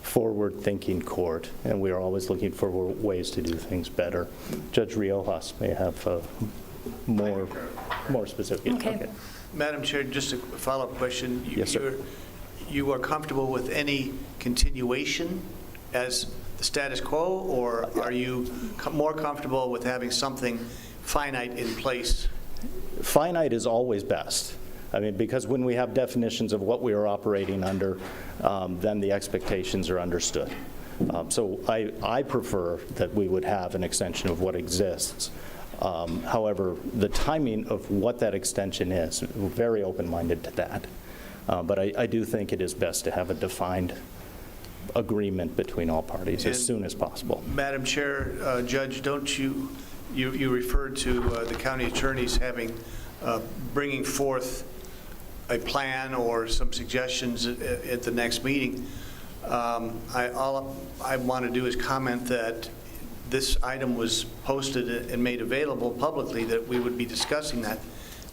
forward-thinking court, and we are always looking for ways to do things better. Judge Riojas may have more. more specific. Okay. Madam Chair, just a follow-up question. Yes, sir. You are comfortable with any continuation as the status quo, or are you more comfortable with having something finite in place? Finite is always best. I mean, because when we have definitions of what we are operating under, then the expectations are understood. So I prefer that we would have an extension of what exists. However, the timing of what that extension is, we're very open-minded to that. But I do think it is best to have a defined agreement between all parties as soon as possible. Madam Chair, Judge, don't you referred to the county attorneys having, bringing forth a plan or some suggestions at the next meeting. All I want to do is comment that this item was posted and made available publicly, that we would be discussing that,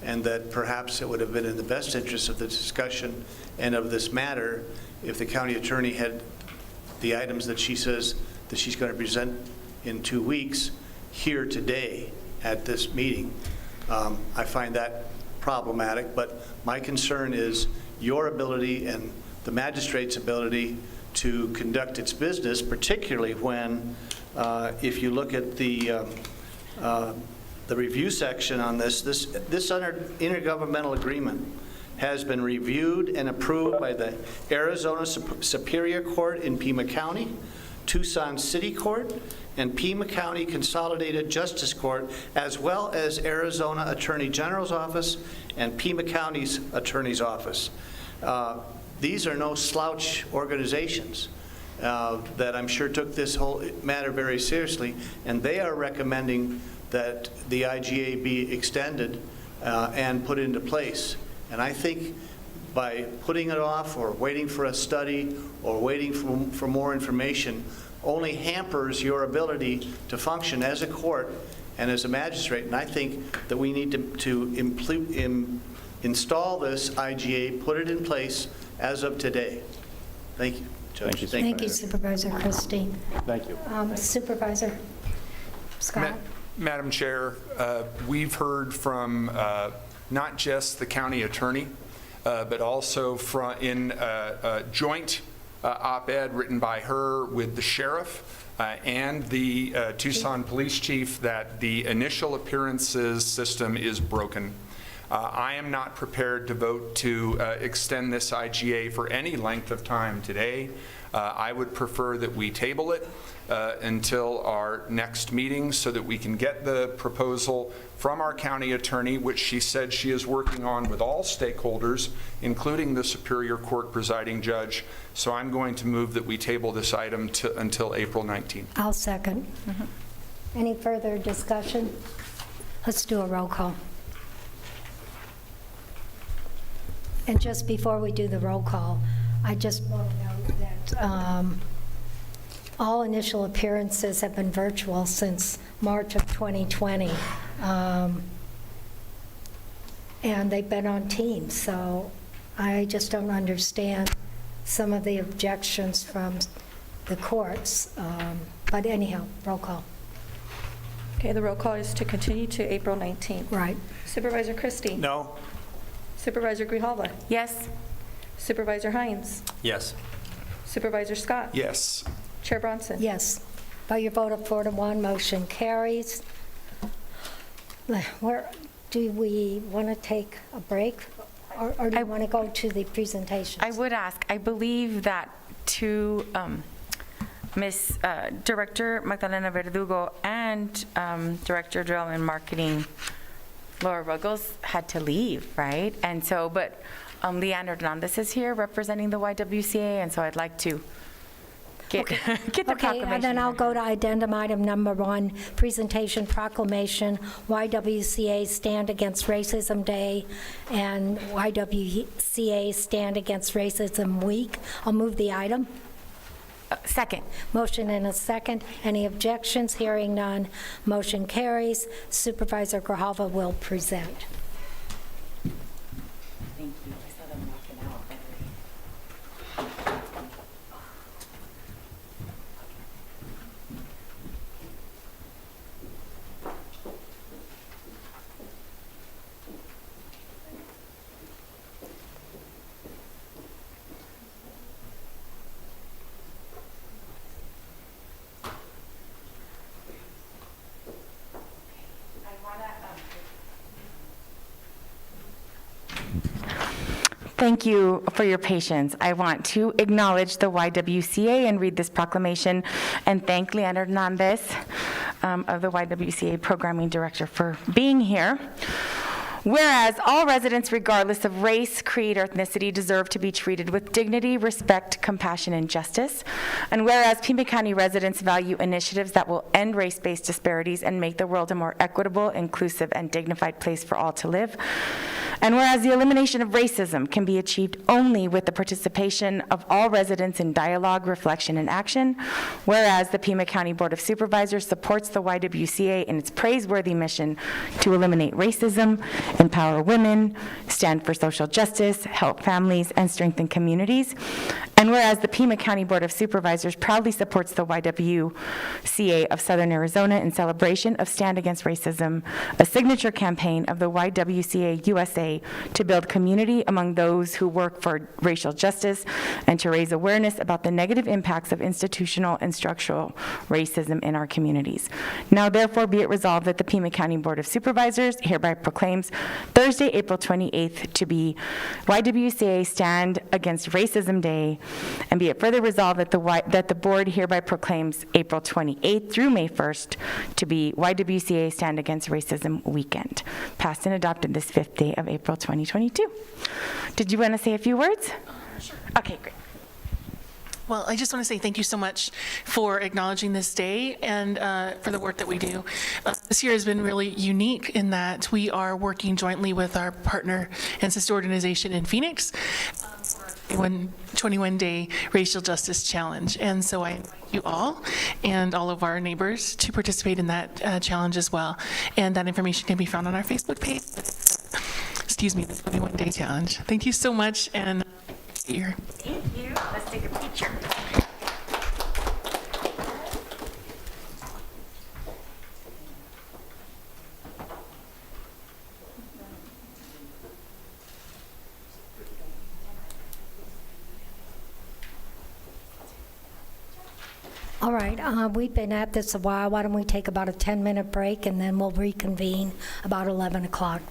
and that perhaps it would have been in the best interest of the discussion and of this matter if the county attorney had the items that she says that she's going to present in 2 weeks here today at this meeting. I find that problematic, but my concern is your ability and the magistrate's ability to conduct its business, particularly when, if you look at the review section on this intergovernmental agreement has been reviewed and approved by the Arizona Superior Court in Pima County, Tucson City Court, and Pima County Consolidated Justice Court, as well as Arizona Attorney General's Office and Pima County's Attorney's Office. These are no slouch organizations that I'm sure took this whole matter very seriously, and they are recommending that the IGA be extended and put into place. And I think by putting it off or waiting for a study or waiting for more information only hampers your ability to function as a court and as a magistrate. And I think that we need to install this IGA, put it in place as of today. Thank you, Judge. Thank you, Supervisor Christie. Thank you. Supervisor Scott. Madam Chair, we've heard from not just the county attorney, but also in a joint op-ed written by her with the sheriff and the Tucson police chief that the initial appearances system is broken. I am not prepared to vote to extend this IGA for any length of time today. I would prefer that we table it until our next meeting so that we can get the proposal from our county attorney, which she said she is working on with all stakeholders, including the Superior Court presiding judge. So I'm going to move that we table this item until April 19th. I'll second. Any further discussion? Let's do a roll call. And just before we do the roll call, I just want to note that all initial appearances have been virtual since March of 2020. And they've been on Teams, so I just don't understand some of the objections from the courts. But anyhow, roll call. Okay, the roll call is to continue to April 19th. Right. Supervisor Christie? No. Supervisor Grijalva? Yes. Supervisor Hines? Yes. Supervisor Scott? Yes. Chair Bronson? Yes. By your vote of 4-1, motion carries. Where do we want to take a break, or do you want to go to the presentations? I would ask, I believe that to Ms. Director Magdalena Verdugo and Director Drill and Marketing Laura Ruggles had to leave, right? And so, but Leanne Hernandez is here representing the YWCA, and so I'd like to get the proclamation. Okay, and then I'll go to addendum item number 1, presentation proclamation, YWCA Stand Against Racism Day and YWCA Stand Against Racism Week. I'll move the item. Second. Motion and a second. Any objections? Hearing none. Motion carries. Supervisor Grijalva will present. Thank you. I saw them walking out. Thank you for your patience. I want to acknowledge the YWCA and read this proclamation and thank Leandro Hernandez of the YWCA Programming Director for being here. Whereas all residents, regardless of race, creed, or ethnicity, deserve to be treated with dignity, respect, compassion, and justice. And whereas Pima County residents value initiatives that will end race-based disparities and make the world a more equitable, inclusive, and dignified place for all to live. And whereas the elimination of racism can be achieved only with the participation of all residents in dialogue, reflection, and action. Whereas the Pima County Board of Supervisors supports the YWCA in its praiseworthy mission to eliminate racism, empower women, stand for social justice, help families, and strengthen communities. And whereas the Pima County Board of Supervisors proudly supports the YWCA of Southern Arizona in celebration of Stand Against Racism, a signature campaign of the YWCA USA to build community among those who work for racial justice and to raise awareness about the negative impacts of institutional and structural racism in our communities. Now therefore be it resolved that the Pima County Board of Supervisors hereby proclaims Thursday, April 28th to be YWCA Stand Against Racism Day, and be it further resolved that the board hereby proclaims April 28th through May 1st to be YWCA Stand Against Racism Weekend, passed and adopted this 5th day of April 2022. Did you want to say a few words? Sure. Okay, great. Well, I just want to say thank you so much for acknowledging this day and for the work that we do. This year has been really unique in that we are working jointly with our partner and sister organization in Phoenix for a 21-day racial justice challenge. And so I invite you all and all of our neighbors to participate in that challenge as well. And that information can be found on our Facebook page. Excuse me, the 21-day challenge. Thank you so much, and here. Thank you. Let's take a picture. All right, we've been at this a while. Why don't we take about a 10-minute break, and then we'll reconvene about 11 o'clock.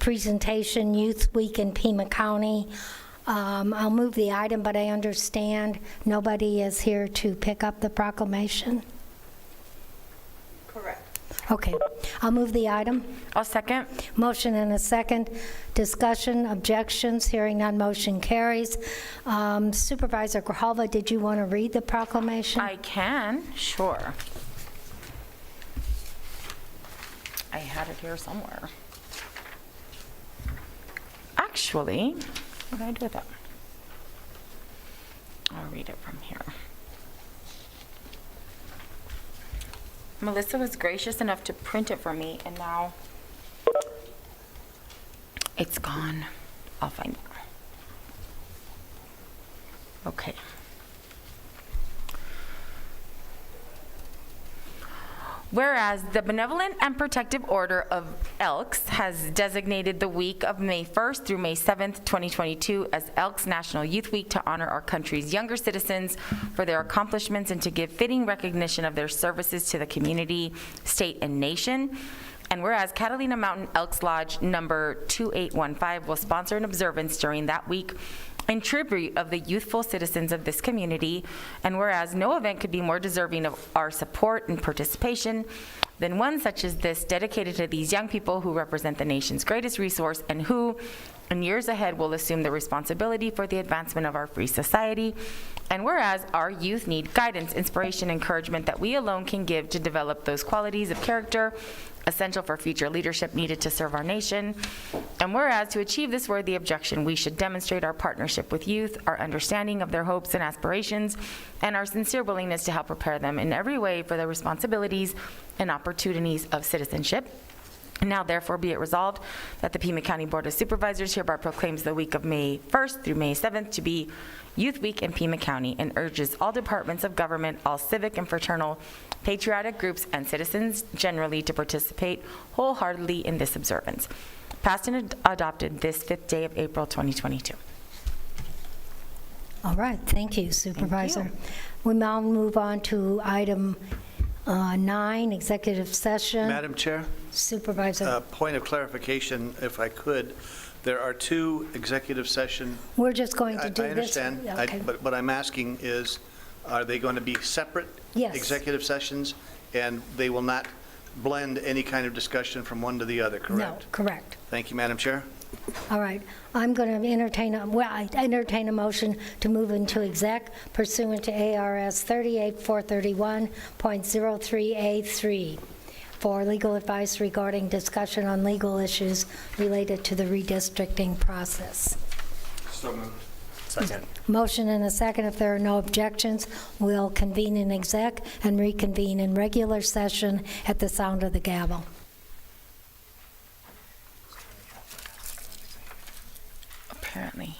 presentation, Youth Week in Pima County. I'll move the item, but I understand nobody is here to pick up the proclamation? Correct. Okay, I'll move the item. I'll second. Motion and a second. Discussion, objections, hearing none, motion carries. Supervisor Grijalva, did you want to read the proclamation? I can, sure. I had it here somewhere. Actually, what did I do with that? I'll read it from here. Melissa was gracious enough to print it for me, and now it's gone. I'll find it. Okay. Whereas the Benevolent and Protective Order of Elks has designated the week of May 1st through May 7th, 2022 as Elks National Youth Week to honor our country's younger citizens for their accomplishments and to give fitting recognition of their services to the community, state, and nation. And whereas Catalina Mountain Elks Lodge number 2815 will sponsor an observance during that week in tribute of the youthful citizens of this community, and whereas no event could be more deserving of our support and participation than one such as this, dedicated to these young people who represent the nation's greatest resource and who, in years ahead, will assume the responsibility for the advancement of our free society. And whereas our youth need guidance, inspiration, encouragement that we alone can give to develop those qualities of character essential for future leadership needed to serve our nation. And whereas to achieve this worthy objection, we should demonstrate our partnership with youth, our understanding of their hopes and aspirations, and our sincere willingness to help prepare them in every way for the responsibilities and opportunities of citizenship. Now, therefore, be it resolved that the Pima County Board of Supervisors hereby proclaims the week of May 1st through May 7th to be Youth Week in Pima County and urges all departments of government, all civic and fraternal, patriotic groups, and citizens generally to participate wholeheartedly in this observance. Passed and adopted this 5th day of April 2022. All right, thank you, Supervisor. We now move on to item 9, executive session. Madam Chair? Supervisor. Point of clarification, if I could. There are 2 executive session. We're just going to do I this. understand, Okay. but what I'm asking is, are they going to be separate Yes. executive sessions? And they will not blend any kind of discussion from one to the other, correct? No, correct. Thank you, Madam Chair. All right, I'm going to entertain a motion to move into exec pursuant to ARS 38431.03A3 for legal advice regarding discussion on legal issues related to the redistricting process. So moved. Second. Motion and a second. If there are no objections, we'll convene in exec and reconvene in regular session at the sound of the gavel. Apparently.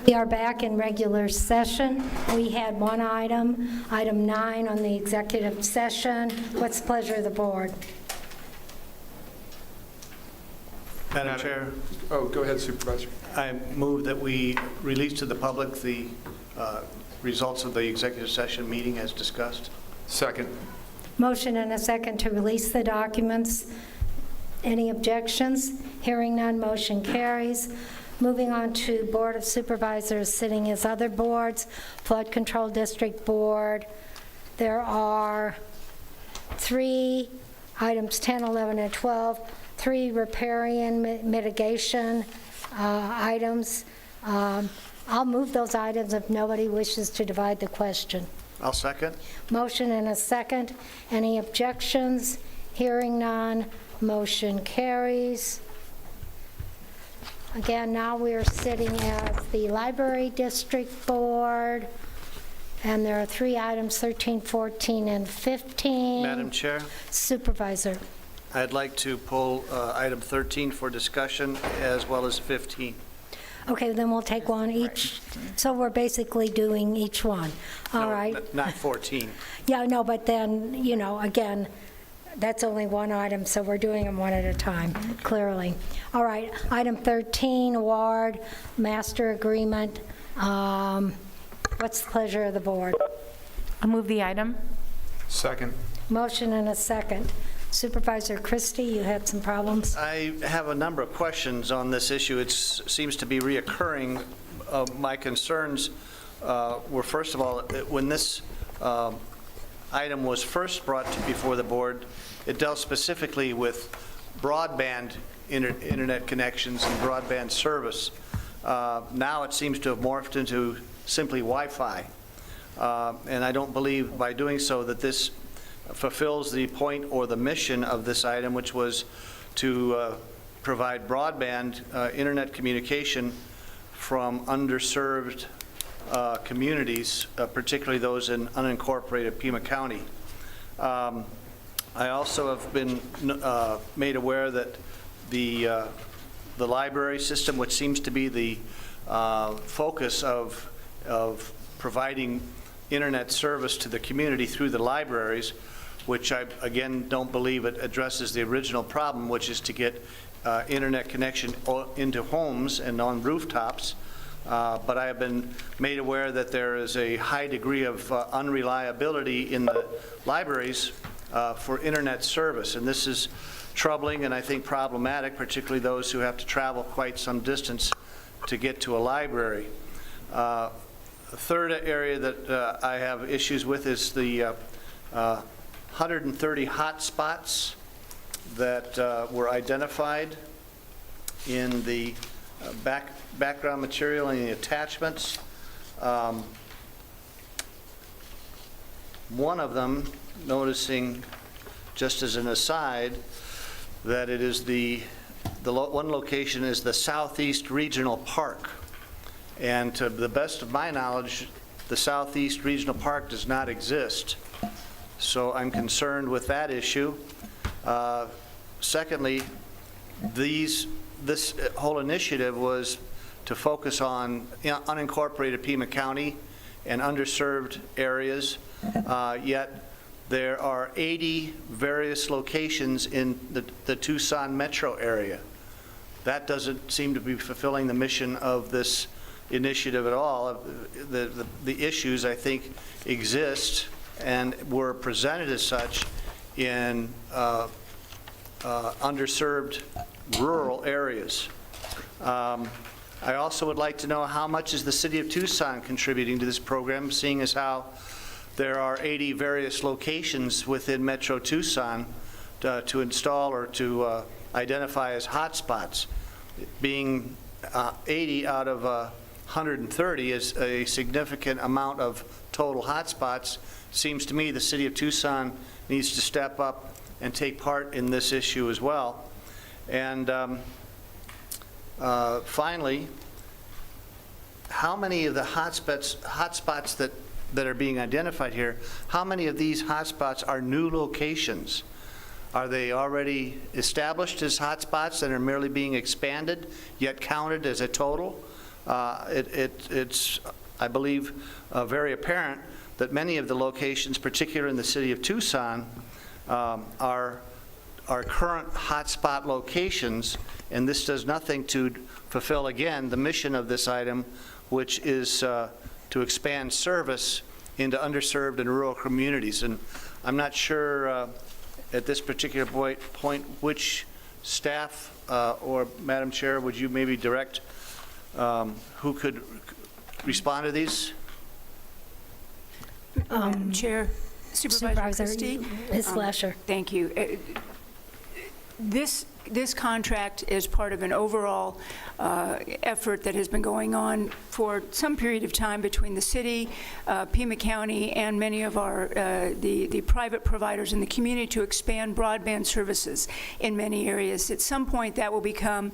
We are back in regular session. We had one item, item 9 on the executive session. What's the pleasure of the board? Madam Chair, Oh, go ahead, Supervisor. I move that we release to the public the results of the executive session meeting as discussed. Second. Motion and a second to release the documents. Any objections? Hearing none, motion carries. Moving on to Board of Supervisors sitting as other boards, Flood Control District Board. There are 3 items, 10, 11, and 12, 3 riparian mitigation items. I'll move those items if nobody wishes to divide the question. I'll second. Motion and a second. Any objections? Hearing none, motion carries. Again, now we're sitting as the Library District Board, and there are 3 items, 13, 14, and 15. Madam Chair, Supervisor. I'd like to pull item 13 for discussion as well as 15. Okay, then we'll take one each. So we're basically doing each one. All right. Not 14. Yeah, no, but then, you know, again, that's only one item, so we're doing them one at a time, clearly. All right, item 13, award, master agreement. What's the pleasure of the board? I'll move the item. Second. Motion and a second. Supervisor Christie, you had some problems? I have a number of questions on this issue. It seems to be reoccurring. My concerns were, first of all, when this item was first brought before the board, it dealt specifically with broadband internet connections and broadband service. Now it seems to have morphed into simply Wi-Fi. And I don't believe by doing so that this fulfills the point or the mission of this item, which was to provide broadband internet communication from underserved communities, particularly those in unincorporated Pima County. I also have been made aware that the library system, which seems to be the focus of providing internet service to the community through the libraries, which I, again, don't believe it addresses the original problem, which is to get internet connection into homes and on rooftops. But I have been made aware that there is a high degree of unreliability in the libraries for internet service. And this is troubling and I think problematic, particularly those who have to travel quite some distance to get to a library. The third area that I have issues with is the 130 hotspots that were identified in the background material and the attachments. One of them, noticing, just as an aside, that it is one location is the Southeast Regional Park. And to the best of my knowledge, the Southeast Regional Park does not exist. So I'm concerned with that issue. Secondly, this whole initiative was to focus on unincorporated Pima County and underserved areas, yet there are 80 various locations in the Tucson metro area. That doesn't seem to be fulfilling the mission of this initiative at all. The issues, I think, exist and were presented as such in underserved rural areas. I also would like to know how much is the city of Tucson contributing to this program, seeing as how there are 80 various locations within Metro Tucson to install or to identify as hotspots. Being 80 out of 130 is a significant amount of total hotspots. Seems to me the city of Tucson needs to step up and take part in this issue as well. And finally, how many of the hotspots that are being identified here, how many of these hotspots are new locations? Are they already established as hotspots that are merely being expanded, yet counted as a total? it's, I believe, very apparent that many of the locations, particularly in the city of Tucson, are current hotspot locations, and this does nothing to fulfill, again, the mission of this item, which is to expand service into underserved and rural communities. And I'm not sure at this particular point which staff or Madam Chair, would you maybe direct who could respond to these? Chair, Supervisor Christie. Ms. Lesher. Thank you. This contract is part of an overall effort that has been going on for some period of time between the city, Pima County, and many of our the private providers in the community to expand broadband services in many areas. At some point, that will become,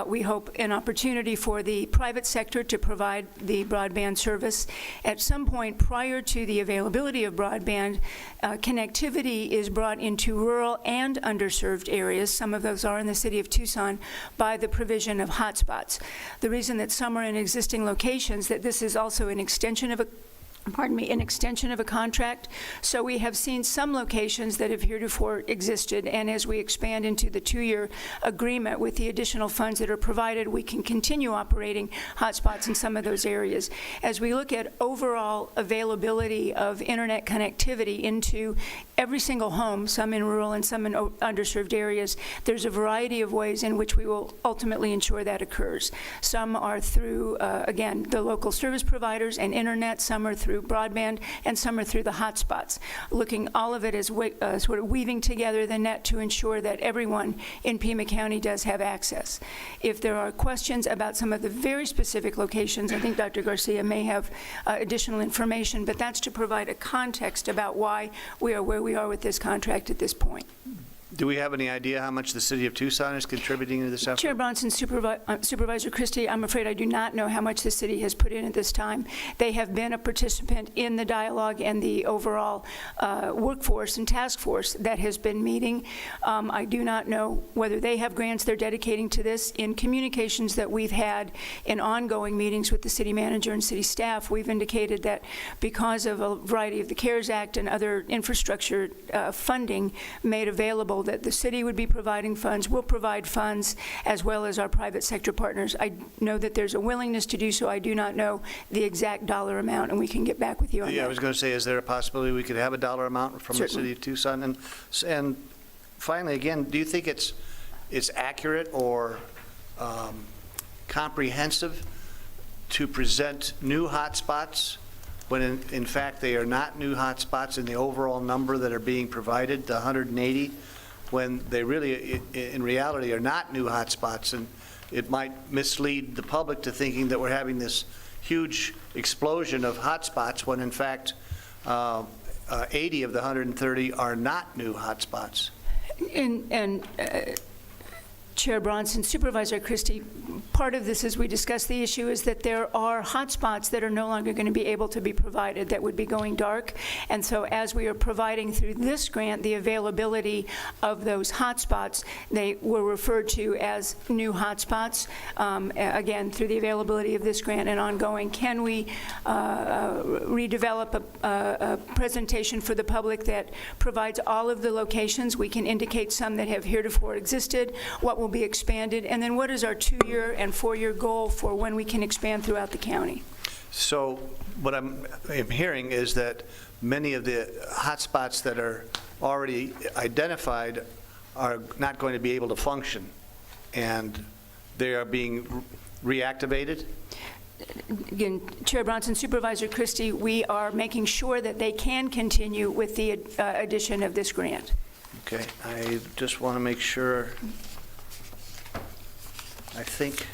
we hope, an opportunity for the private sector to provide the broadband service. At some point, prior to the availability of broadband, connectivity is brought into rural and underserved areas. Some of those are in the city of Tucson by the provision of hotspots. The reason that some are in existing locations, that this is also an extension of a contract. So we have seen some locations that have heretofore existed, and as we expand into the 2-year agreement with the additional funds that are provided, we can continue operating hotspots in some of those areas. As we look at overall availability of internet connectivity into every single home, some in rural and some in underserved areas, there's a variety of ways in which we will ultimately ensure that occurs. Some are through, again, the local service providers and internet, some are through broadband, and some are through the hotspots. Looking all of it as sort of weaving together the net to ensure that everyone in Pima County does have access. If there are questions about some of the very specific locations, I think Dr. Garcia may have additional information, but that's to provide a context about why we are where we are with this contract at this point. Do we have any idea how much the city of Tucson is contributing to this effort? Chair Bronson, Supervisor Christie, I'm afraid I do not know how much the city has put in at this time. They have been a participant in the dialogue and the overall workforce and task force that has been meeting. I do not know whether they have grants they're dedicating to this. In communications that we've had in ongoing meetings with the city manager and city staff, we've indicated that because of a variety of the CARES Act and other infrastructure funding made available, that the city would be providing funds, will provide funds, as well as our private sector partners. I know that there's a willingness to do so. I do not know the exact dollar amount, and we can get back with you on that. Yeah, I was going to say, is there a possibility we could have a dollar amount from the city of Tucson? And finally, again, do you think it's accurate or comprehensive to present new hotspots when in fact they are not new hotspots in the overall number that are being provided, the 180? When they really, in reality, are not new hotspots, and it might mislead the public to thinking that we're having this huge explosion of hotspots when, in fact, 80 of the 130 are not new hotspots. Chair Bronson, Supervisor Christie, part of this, as we discussed the issue, is that there are hotspots that are no longer going to be able to be provided, that would be going dark. And so as we are providing through this grant the availability of those hotspots, they were referred to as new hotspots. Again, through the availability of this grant and ongoing, can we redevelop a presentation for the public that provides all of the locations? We can indicate some that have heretofore existed, what will be expanded, and then what is our 2-year and 4-year goal for when we can expand throughout the county? So what I'm hearing is that many of the hotspots that are already identified are not going to be able to function, and they are being reactivated? Again, Chair Bronson, Supervisor Christie, we are making sure that they can continue with the addition of this grant. Okay, I just want to make sure. I think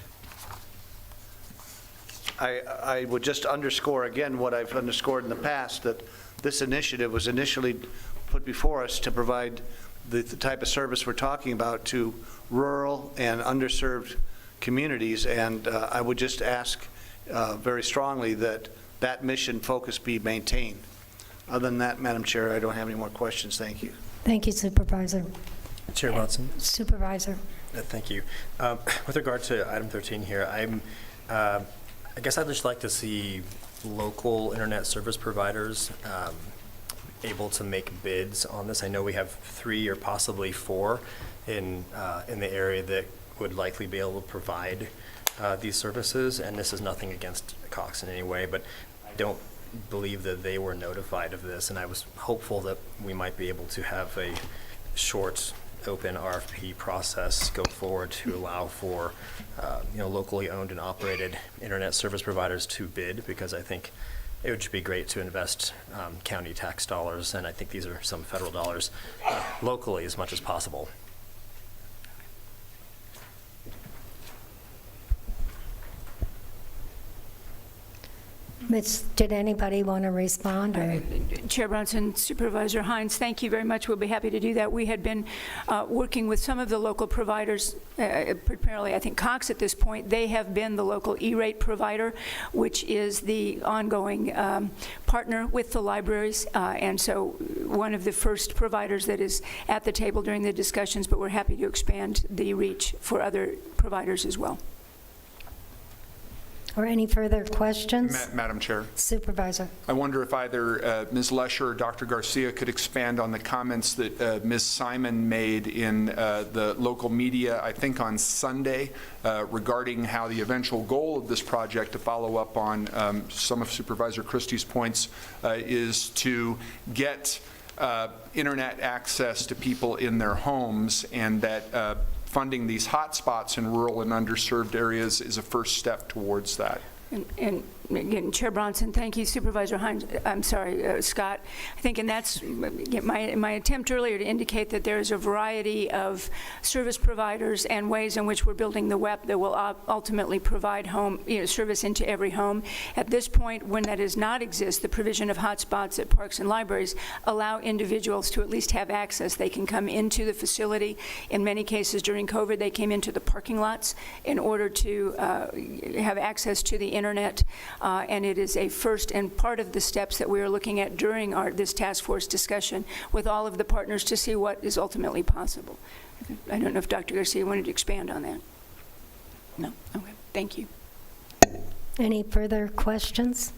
I would just underscore again what I've underscored in the past, that this initiative was initially put before us to provide the type of service we're talking about to rural and underserved communities, and I would just ask very strongly that that mission focus be maintained. Other than that, Madam Chair, I don't have any more questions. Thank you. Thank you, Supervisor. Chair Bronson. Supervisor. Thank you. With regard to item 13 here, I'm I guess I'd just like to see local internet service providers able to make bids on this. I know we have 3 or possibly 4 in the area that would likely be able to provide these services, and this is nothing against Cox in any way, but I don't believe that they were notified of this, and I was hopeful that we might be able to have a short open RFP process go forward to allow for locally owned and operated internet service providers to bid, because I think it would be great to invest county tax dollars, and I think these are some federal dollars, locally as much as possible. Did anybody want to respond? Or? Chair Bronson, Supervisor Hines, thank you very much. We'll be happy to do that. We had been working with some of the local providers, primarily I think Cox at this point. They have been the local E-rate provider, which is the ongoing partner with the libraries, and so one of the first providers that is at the table during the discussions, but we're happy to expand the reach for other providers as well. Or any further questions? Madam Chair. Supervisor. I wonder if either Ms. Lesher or Dr. Garcia could expand on the comments that Ms. Simon made in the local media, I think on Sunday, regarding how the eventual goal of this project, to follow up on some of Supervisor Christie's points, is to get internet access to people in their homes, and that funding these hotspots in rural and underserved areas is a first step towards that. And again, Chair Bronson, thank you, Supervisor Hines, I'm sorry, Scott. I think, and that's my attempt earlier to indicate that there is a variety of service providers and ways in which we're building the web that will ultimately provide home, service into every home. At this point, when that does not exist, the provision of hotspots at parks and libraries allow individuals to at least have access. They can come into the facility. In many cases during COVID, they came into the parking lots in order to have access to the internet. And it is a first and part of the steps that we are looking at during this task force discussion with all of the partners to see what is ultimately possible. I don't know if Dr. Garcia wanted to expand on that. No? Okay. Thank you. Any further questions?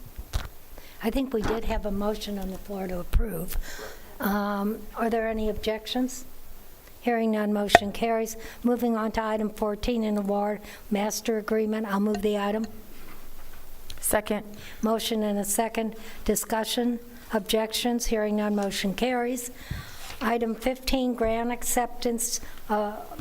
I think we did have a motion on the floor to approve. Are there any objections? Hearing none, motion carries. Moving on to item 14 in the award master agreement. I'll move the item. Second. Motion and a second. Discussion, objections, hearing none, motion carries. Item 15, grant acceptance,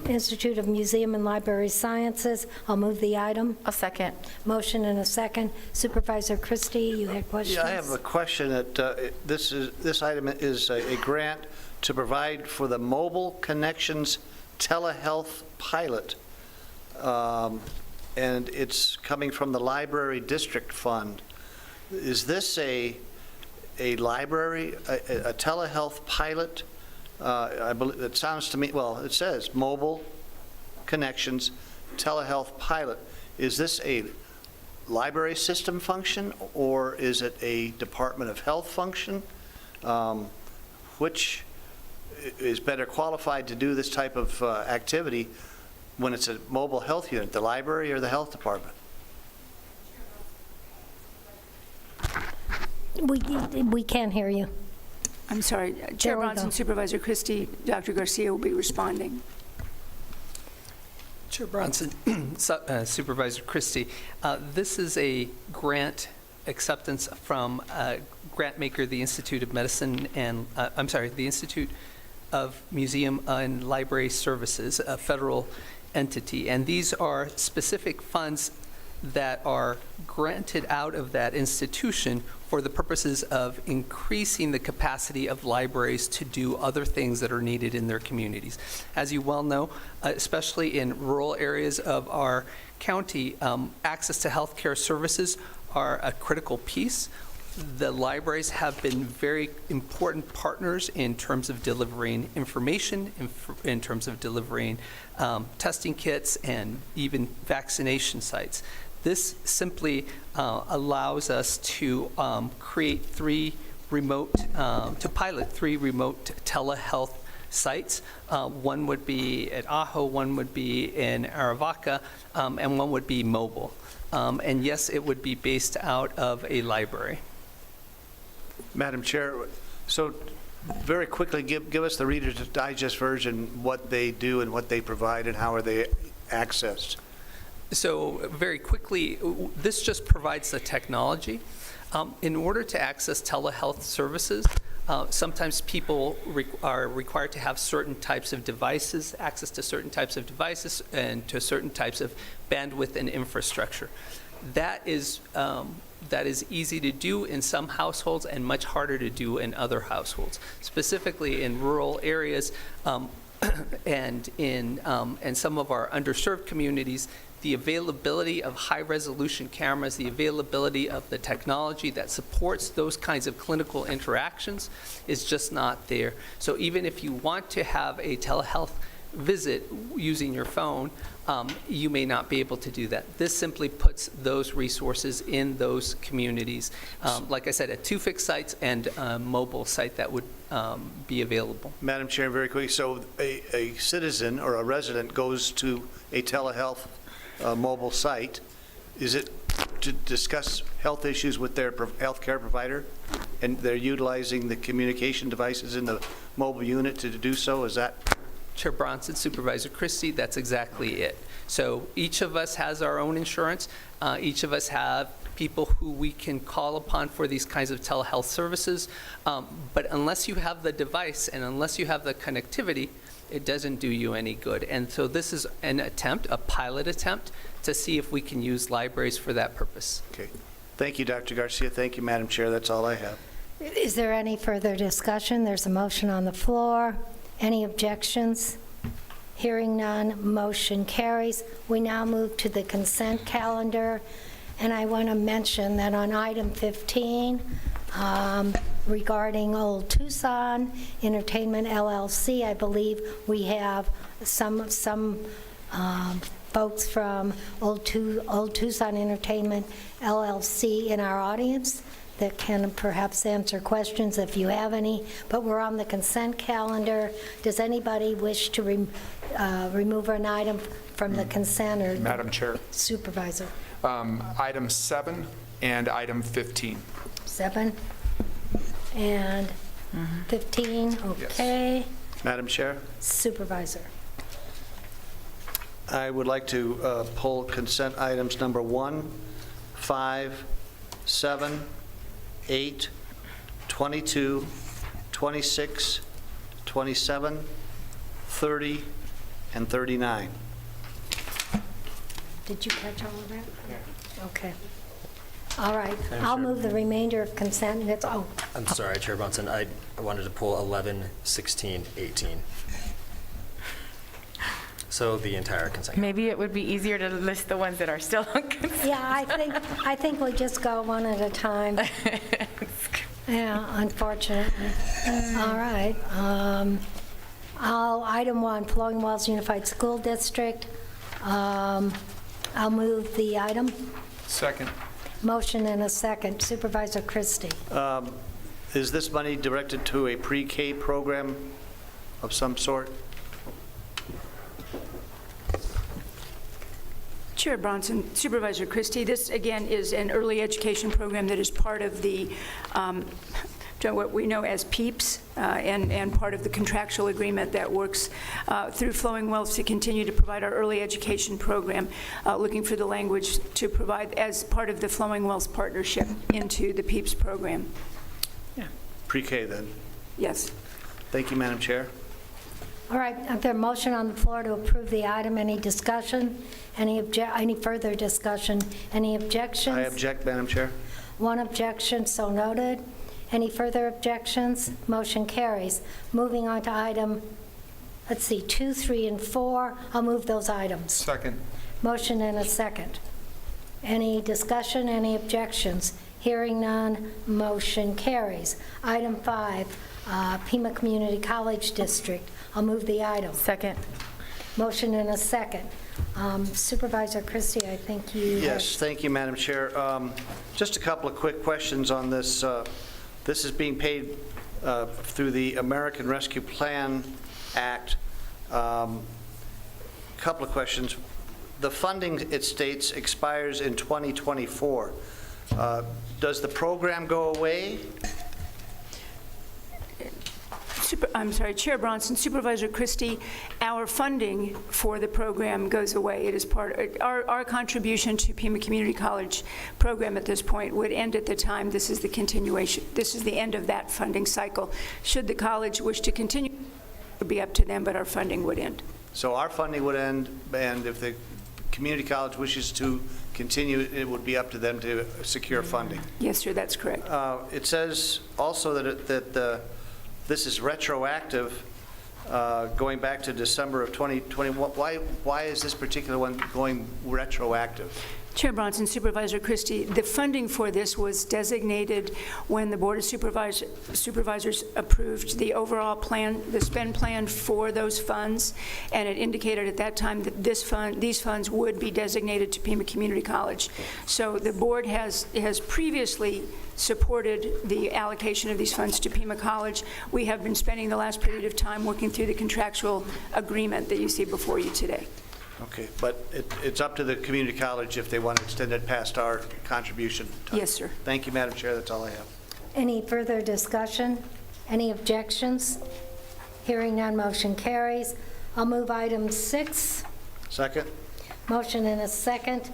Institute of Museum and Library Sciences. I'll move the item. A second. Motion and a second. Supervisor Christie, you had questions? Yeah, I have a question. That this item is a grant to provide for the Mobile Connections Telehealth pilot. And it's coming from the Library District Fund. Is this a library, a telehealth pilot? I believe it sounds to me, well, it says Mobile Connections Telehealth pilot. Is this a library system function, or is it a Department of Health function? Which is better qualified to do this type of activity when it's a mobile health unit, the library or the health department? We can't hear you. I'm sorry. Chair Bronson, Supervisor Christie, Dr. Garcia will be responding. Chair Bronson, Supervisor Christie, this is a grant acceptance from grant maker, the Institute of Medicine and, the Institute of Museum and Library Services, a federal entity. And these are specific funds that are granted out of that institution for the purposes of increasing the capacity of libraries to do other things that are needed in their communities. As you well know, especially in rural areas of our county, access to healthcare services are a critical piece. The libraries have been very important partners in terms of delivering information, in terms of delivering testing kits, and even vaccination sites. This simply allows us to create to pilot 3 remote telehealth sites. One would be at Ajo, one would be in Aravaca, and one would be mobile. And yes, it would be based out of a library. Madam Chair, so very quickly, give us the Reader's Digest version, what they do and what they provide and how are they accessed. So very quickly, this just provides the technology. In order to access telehealth services, sometimes people are required to have certain types of devices, access to certain types of devices, and to certain types of bandwidth and infrastructure. That is easy to do in some households and much harder to do in other households, specifically in rural areas and in some of our underserved communities. The availability of high-resolution cameras, the availability of the technology that supports those kinds of clinical interactions is just not there. So even if you want to have a telehealth visit using your phone, you may not be able to do that. This simply puts those resources in those communities. Like I said, at 2 fixed sites and a mobile site that would be available. Madam Chair, very quickly, so a citizen or a resident goes to a telehealth mobile site. Is it to discuss health issues with their healthcare provider, and they're utilizing the communication devices in the mobile unit to do so? Is that? Chair Bronson, Supervisor Christie, that's exactly it. So each of us has our own insurance. Each of us have people who we can call upon for these kinds of telehealth services. But unless you have the device and unless you have the connectivity, it doesn't do you any good. And so this is an attempt, a pilot attempt, to see if we can use libraries for that purpose. Okay. Thank you, Dr. Garcia. Thank you, Madam Chair. That's all I have. Is there any further discussion? There's a motion on the floor. Any objections? Hearing none, motion carries. We now move to the consent calendar. And I want to mention that on item 15, regarding Old Tucson Entertainment LLC, I believe we have some folks from Old Tucson Entertainment LLC in our audience that can perhaps answer questions if you have any. But we're on the consent calendar. Does anybody wish to remove an item from the consent? Or Madam Chair. Supervisor. Item 7 and item 15. 7 and 15, okay. Yes. Madam Chair? Supervisor. I would like to pull consent items number 1, 5, 7, 8, 22, 26, 27, 30, and 39. Did you catch all of that? Yeah. Okay. All right. I'll move the remainder of consent. It's, I'm sorry, Chair Bunson. I wanted to pull 11, 16, 18. So the entire consent. Maybe it would be easier to list the ones that are still on consent. yeah, I think we just go one at a time. Yeah, unfortunately. All right. Item 1, Flowing Wells Unified School District. I'll move the item. Second. Motion and a second. Supervisor Christie. Is this money directed to a pre-K program of some sort? Chair Bronson, Supervisor Christie, this again is an early education program that is part of the what we know as PEEPS and part of the contractual agreement that works through Flowing Wells to continue to provide our early education program, looking for the language to provide as part of the Flowing Wells partnership into the PEEPS program. Yeah. Pre-K then? Yes. Thank you, Madam Chair. All right, I have a motion on the floor to approve the item. Any discussion? Any further discussion? Any objections? I object, Madam Chair. One objection, so noted. Any further objections? Motion carries. Moving on to item, 2, 3, and 4. I'll move those items. Second. Motion and a second. Any discussion? Any objections? Hearing none, motion carries. Item 5, Pima Community College District. I'll move the item. Second. Motion and a second. Supervisor Christie, I think you... Yes, thank you, Madam Chair. Just a couple of quick questions on this. This is being paid through the American Rescue Plan Act. Couple of questions. The funding, it states, expires in 2024. Does the program go away? I'm sorry, Chair Bronson, Supervisor Christie, our funding for the program goes away. It is our contribution to Pima Community College program at this point would end at the time this is the continuation. This is the end of that funding cycle. Should the college wish to continue, it would be up to them, but our funding would end. So our funding would end, and if the community college wishes to continue, it would be up to them to secure funding. Yes, sir, that's correct. It says also that this is retroactive, going back to December of 2021. Why is this particular one going retroactive? Chair Bronson, Supervisor Christie, the funding for this was designated when the Board of Supervisors approved the overall plan, the spend plan for those funds, and it indicated at that time that these funds would be designated to Pima Community College. So the board has previously supported the allocation of these funds to Pima College. We have been spending the last period of time working through the contractual agreement that you see before you today. Okay, but it's up to the community college if they want to extend it past our contribution time. Yes, sir. Thank you, Madam Chair. That's all I have. Any further discussion? Any objections? Hearing none, motion carries. I'll move item 6. Second. Motion and a second.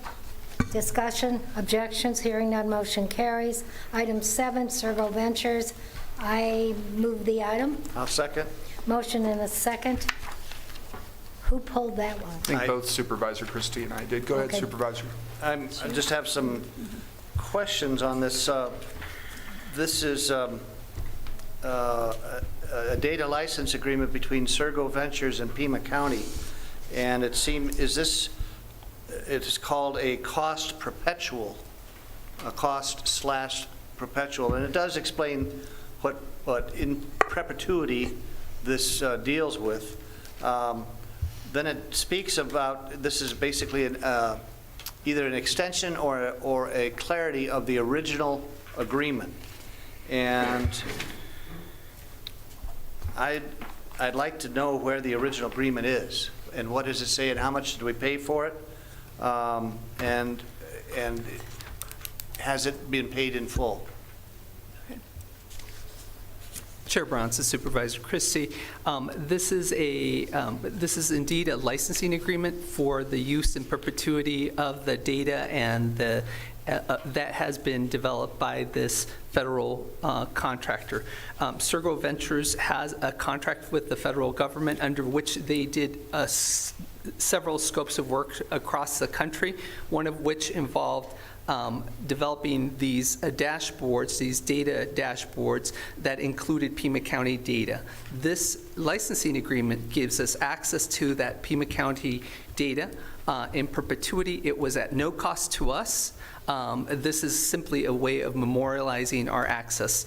Discussion, objections, hearing none, motion carries. Item 7, Sergo Ventures. I move the item. I'll second. Motion and a second. Who pulled that one? I think both Supervisor Christie and I did. Go ahead, Okay. Supervisor. I just have some questions on this. This is a data license agreement between Sergo Ventures and Pima County, and it is called a cost perpetual, a cost/perpetual, and it does explain what in perpetuity this deals with. Then it speaks about, this is basically either an extension or a clarity of the original agreement. And I'd like to know where the original agreement is, and what does it say, and how much do we pay for it? And has it been paid in full? Chair Bronson, Supervisor Christie, this is indeed a licensing agreement for the use in perpetuity of the data and that has been developed by this federal contractor. Sergo Ventures has a contract with the federal government under which they did several scopes of work across the country, one of which involved developing these dashboards, these data dashboards that included Pima County data. This licensing agreement gives us access to that Pima County data in perpetuity. It was at no cost to us. This is simply a way of memorializing our access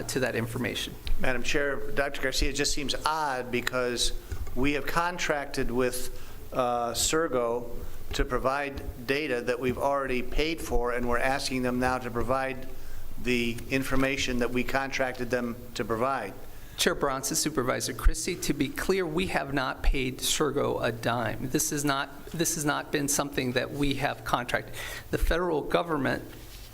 to that information. Madam Chair, Dr. Garcia, it just seems odd because we have contracted with Sergo to provide data that we've already paid for, and we're asking them now to provide the information that we contracted them to provide. Chair Bronson, Supervisor Christie, to be clear, we have not paid Sergo a dime. This has not been something that we have contracted. The federal government,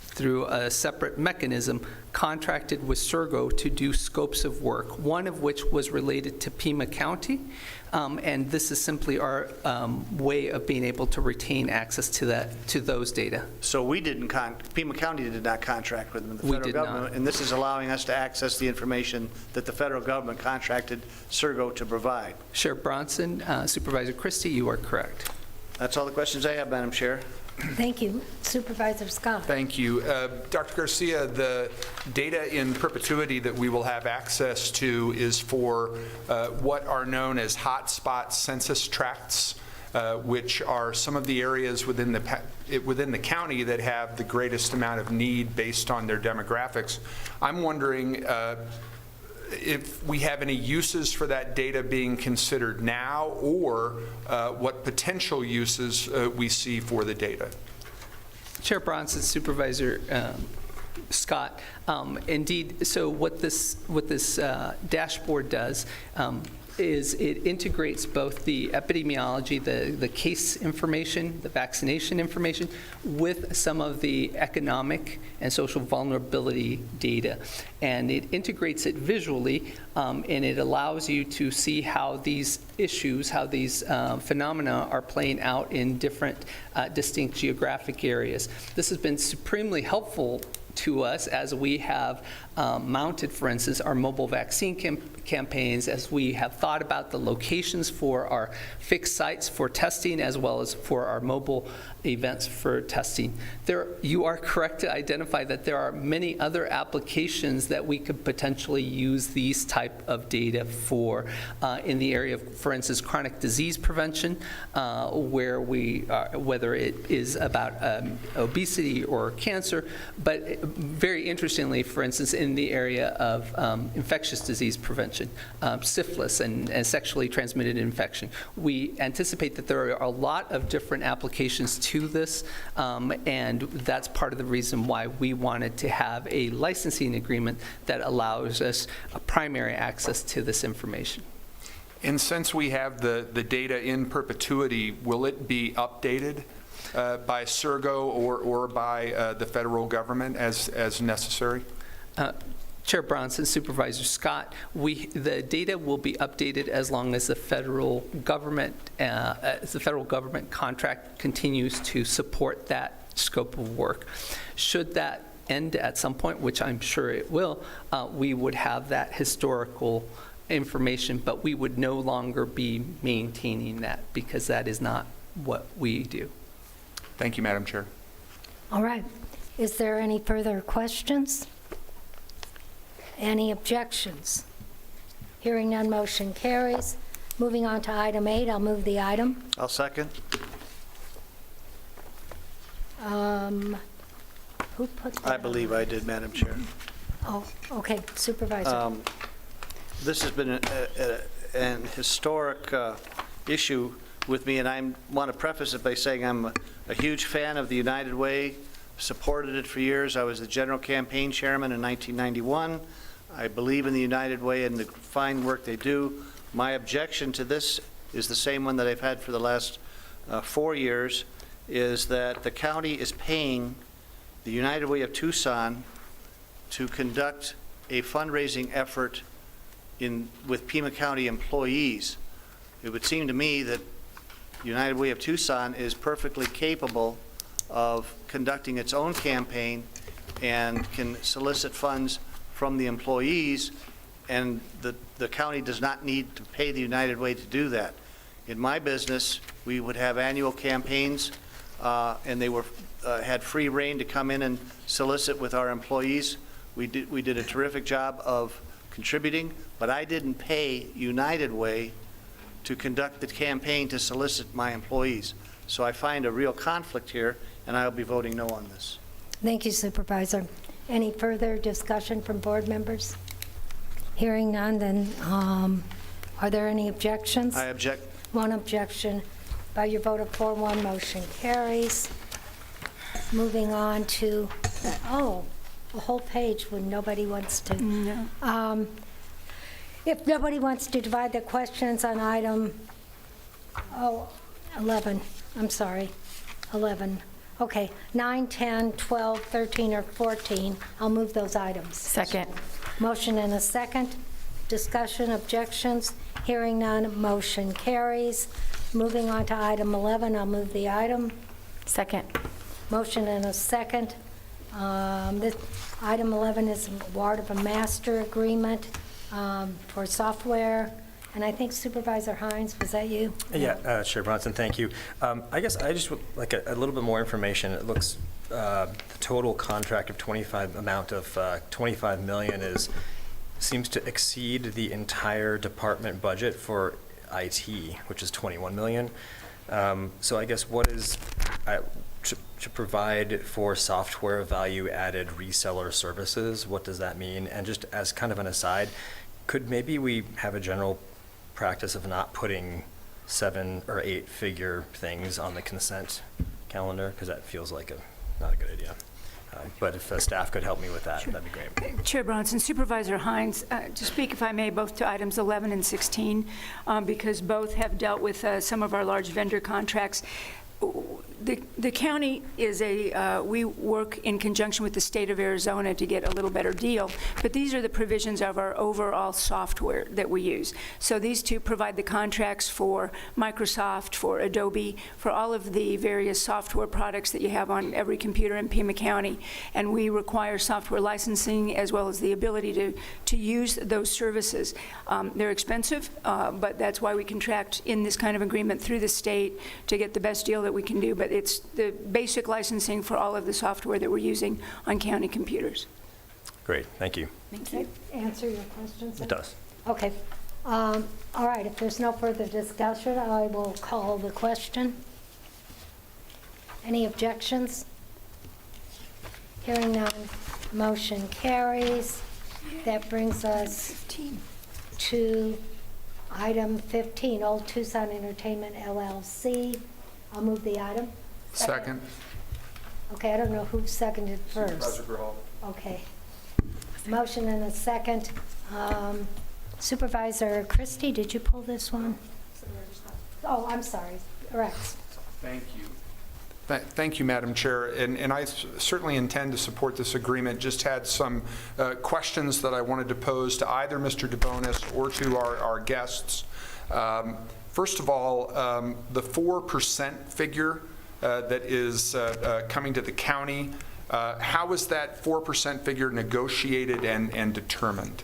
through a separate mechanism, contracted with Sergo to do scopes of work, one of which was related to Pima County, and this is simply our way of being able to retain access to those data. So we didn't, Pima County did not contract with them, the We federal did government, not. and this is allowing us to access the information that the federal government contracted Sergo to provide. Chair Bronson, Supervisor Christie, you are correct. That's all the questions I have, Madam Chair. Thank you. Supervisor Scott. Thank you. Dr. Garcia, the data in perpetuity that we will have access to is for what are known as hotspot census tracts, which are some of the areas within the county that have the greatest amount of need based on their demographics. I'm wondering if we have any uses for that data being considered now, or what potential uses we see for the data. Chair Bronson, Supervisor Scott, indeed, so what this dashboard does, is it integrates both the epidemiology, the case information, the vaccination information, with some of the economic and social vulnerability data. And it integrates it visually, and it allows you to see how these issues, how these phenomena are playing out in different distinct geographic areas. This has been supremely helpful to us as we have mounted, for instance, our mobile vaccine campaigns, as we have thought about the locations for our fixed sites for testing, as well as for our mobile events for testing. You are correct to identify that there are many other applications that we could potentially use these type of data for in the area of, for instance, chronic disease prevention, where whether it is about obesity or cancer, but very interestingly, for instance, in the area of infectious disease prevention, syphilis and sexually transmitted infection. We anticipate that there are a lot of different applications to this, and that's part of the reason why we wanted to have a licensing agreement that allows us a primary access to this information. And since we have the data in perpetuity, will it be updated by Sergo or by the federal government as necessary? Chair Bronson, Supervisor Scott, the data will be updated as long as the federal government contract continues to support that scope of work. Should that end at some point, which I'm sure it will, we would have that historical information, but we would no longer be maintaining that because that is not what we do. Thank you, Madam Chair. All right. Is there any further questions? Any objections? Hearing none, motion carries. Moving on to item 8, I'll move the item. I'll second. Who put that? I believe I did, Madam Chair. Oh, okay, Supervisor. This has been an historic issue with me, and I want to preface it by saying I'm a huge fan of the United Way, supported it for years. I was the general campaign chairman in 1991. I believe in the United Way and the fine work they do. My objection to this is the same one that I've had for the last 4 years, is that the county is paying the United Way of Tucson to conduct a fundraising effort with Pima County employees. It would seem to me that United Way of Tucson is perfectly capable of conducting its own campaign and can solicit funds from the employees, and the county does not need to pay the United Way to do that. In my business, we would have annual campaigns, and they had free rein to come in and solicit with our employees. We did a terrific job of contributing, but I didn't pay United Way to conduct the campaign to solicit my employees. So I find a real conflict here, and I'll be voting no on this. Thank you, Supervisor. Any further discussion from board members? Hearing none, then are there any objections? I object. One objection. By your vote of 4-1, motion carries. Moving on to, a whole page when nobody wants to. No. If nobody wants to divide the questions on item 11, I'm sorry, 11. Okay, 9, 10, 12, 13, or 14, I'll move those items. Second. Motion and a second. Discussion, objections, hearing none, motion carries. Moving on to item 11, I'll move the item. Second. Motion and a second. This item 11 is award of a master agreement for software. And I think Supervisor Hines, was that you? Yeah, Chair Bronson, thank you. I guess I just would like a little bit more information. It looks the total contract of 25 million seems to exceed the entire department budget for IT, which is 21 million. So I guess what is to provide for software value-added reseller services? What does that mean? And just as kind of an aside, could maybe we have a general practice of not putting 7 or 8 figure things on the consent calendar, because that feels like not a good idea. But if staff could help me with that, that'd be great. Chair Bronson, Supervisor Hines, to speak, if I may, both to items 11 and 16, because both have dealt with some of our large vendor contracts. The county is we work in conjunction with the state of Arizona to get a little better deal, but these are the provisions of our overall software that we use. So these two provide the contracts for Microsoft, for Adobe, for all of the various software products that you have on every computer in Pima County, and we require software licensing as well as the ability to use those services. They're expensive, but that's why we contract in this kind of agreement through the state to get the best deal that we can do, but it's the basic licensing for all of the software that we're using on county computers. Great, thank you. Thank you. Answer your questions? It does. Okay. All right, if there's no further discussion, I will call the question. Any objections? Hearing none, motion carries. That brings us to item 15, Old Tucson Entertainment LLC. I'll move the item. Second. Okay, I don't know who seconded first. Supervisor Grijalva. Okay. Motion and a second. Supervisor Christie, did you pull this one? Oh, I'm sorry. Rex. Thank you. Thank you, Madam Chair, and I certainly intend to support this agreement. Just had some questions that I wanted to pose to either Mr. DeBonis or to our guests. First of all, the 4% figure that is coming to the county, how is that 4% figure negotiated and determined?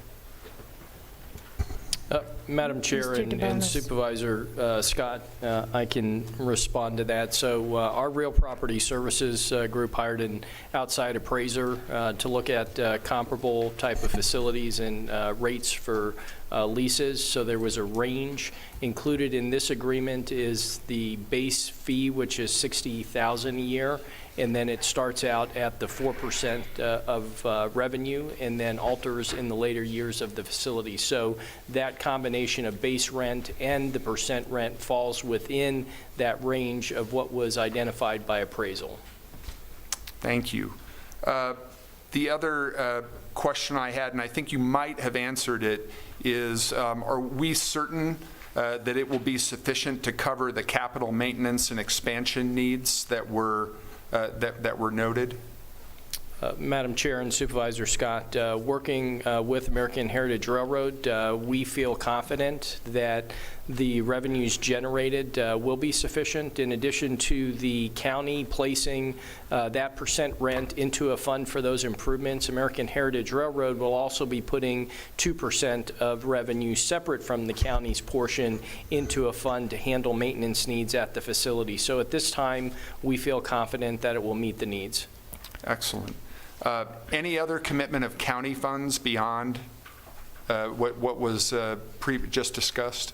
Madam Chair and Supervisor Scott, I can respond to that. So our Real Property Services group hired an outside appraiser to look at comparable type of facilities and rates for leases. So there was a range. Included in this agreement is the base fee, which is $60,000 a year, and then it starts out at the 4% of revenue and then alters in the later years of the facility. So that combination of base rent and the percent rent falls within that range of what was identified by appraisal. Thank you. The other question I had, and I think you might have answered it, is are we certain that it will be sufficient to cover the capital maintenance and expansion needs that were noted? Madam Chair and Supervisor Scott, working with American Heritage Railroad, we feel confident that the revenues generated will be sufficient. In addition to the county placing that percent rent into a fund for those improvements, American Heritage Railroad will also be putting 2% of revenue separate from the county's portion into a fund to handle maintenance needs at the facility. So at this time, we feel confident that it will meet the needs. Excellent. Any other commitment of county funds beyond what was just discussed?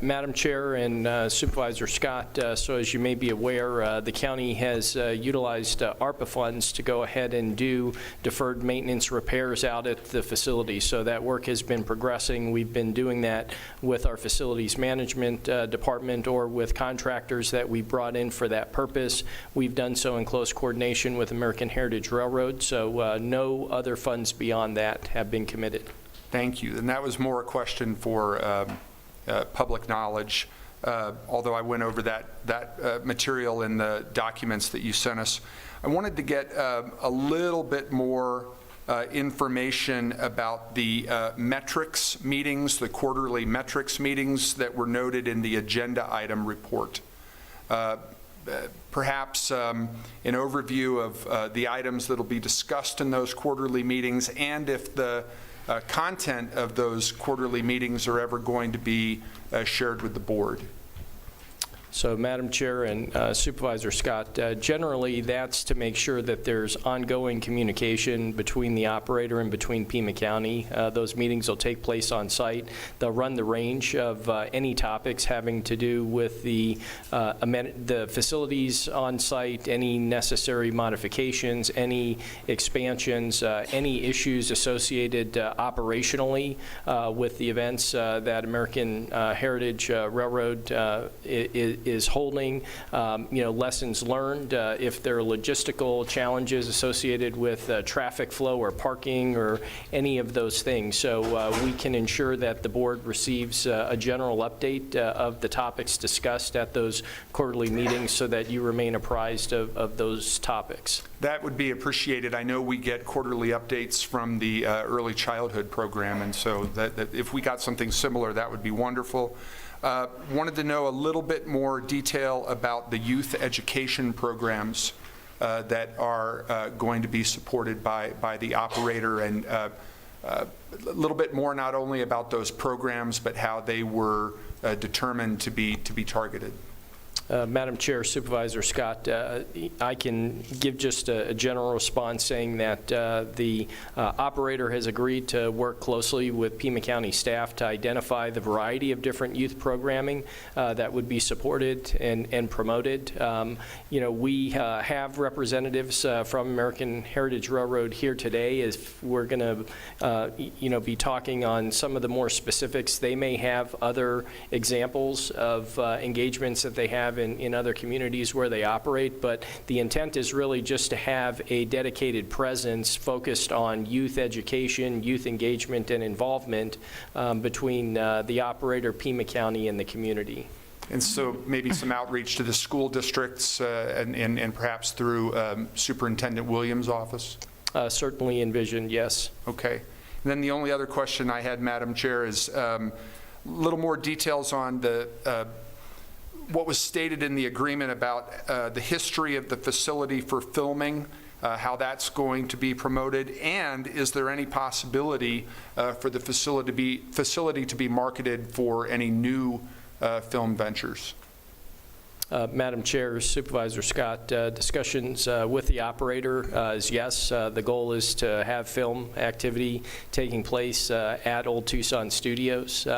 Madam Chair and Supervisor Scott, so as you may be aware, the county has utilized ARPA funds to go ahead and do deferred maintenance repairs out at the facility. So that work has been progressing. We've been doing that with our facilities management department or with contractors that we brought in for that purpose. We've done so in close coordination with American Heritage Railroad, so no other funds beyond that have been committed. Thank you. And that was more a question for public knowledge, although I went over that material in the documents that you sent us. I wanted to get a little bit more information about the metrics meetings, the quarterly metrics meetings that were noted in the agenda item report. Perhaps an overview of the items that will be discussed in those quarterly meetings, and if the content of those quarterly meetings are ever going to be shared with the board. So, Madam Chair and Supervisor Scott, generally that's to make sure that there's ongoing communication between the operator and between Pima County. Those meetings will take place on site. They'll run the range of any topics having to do with the facilities on site, any necessary modifications, any expansions, any issues associated operationally with the events that American Heritage Railroad is holding, lessons learned, if there are logistical challenges associated with traffic flow or parking or any of those things. So we can ensure that the board receives a general update of the topics discussed at those quarterly meetings so that you remain apprised of those topics. That would be appreciated. I know we get quarterly updates from the early childhood program, and so that if we got something similar, that would be wonderful. Wanted to know a little bit more detail about the youth education programs that are going to be supported by the operator, and a little bit more not only about those programs, but how they were determined to be targeted. Madam Chair, Supervisor Scott, I can give just a general response saying that the operator has agreed to work closely with Pima County staff to identify the variety of different youth programming that would be supported and promoted. We have representatives from American Heritage Railroad here today. As we're going to be talking on some of the more specifics. They may have other examples of engagements that they have in other communities where they operate, but the intent is really just to have a dedicated presence focused on youth education, youth engagement, and involvement between the operator, Pima County, and the community. And so maybe some outreach to the school districts and perhaps through Superintendent Williams' office? Certainly envisioned, yes. Okay. And then the only other question I had, Madam Chair, is a little more details on the what was stated in the agreement about the history of the facility for filming, how that's going to be promoted, and is there any possibility for the facility to be marketed for any new film ventures? Madam Chair, Supervisor Scott, discussions with the operator is yes. The goal is to have film activity taking place at Old Tucson Studios.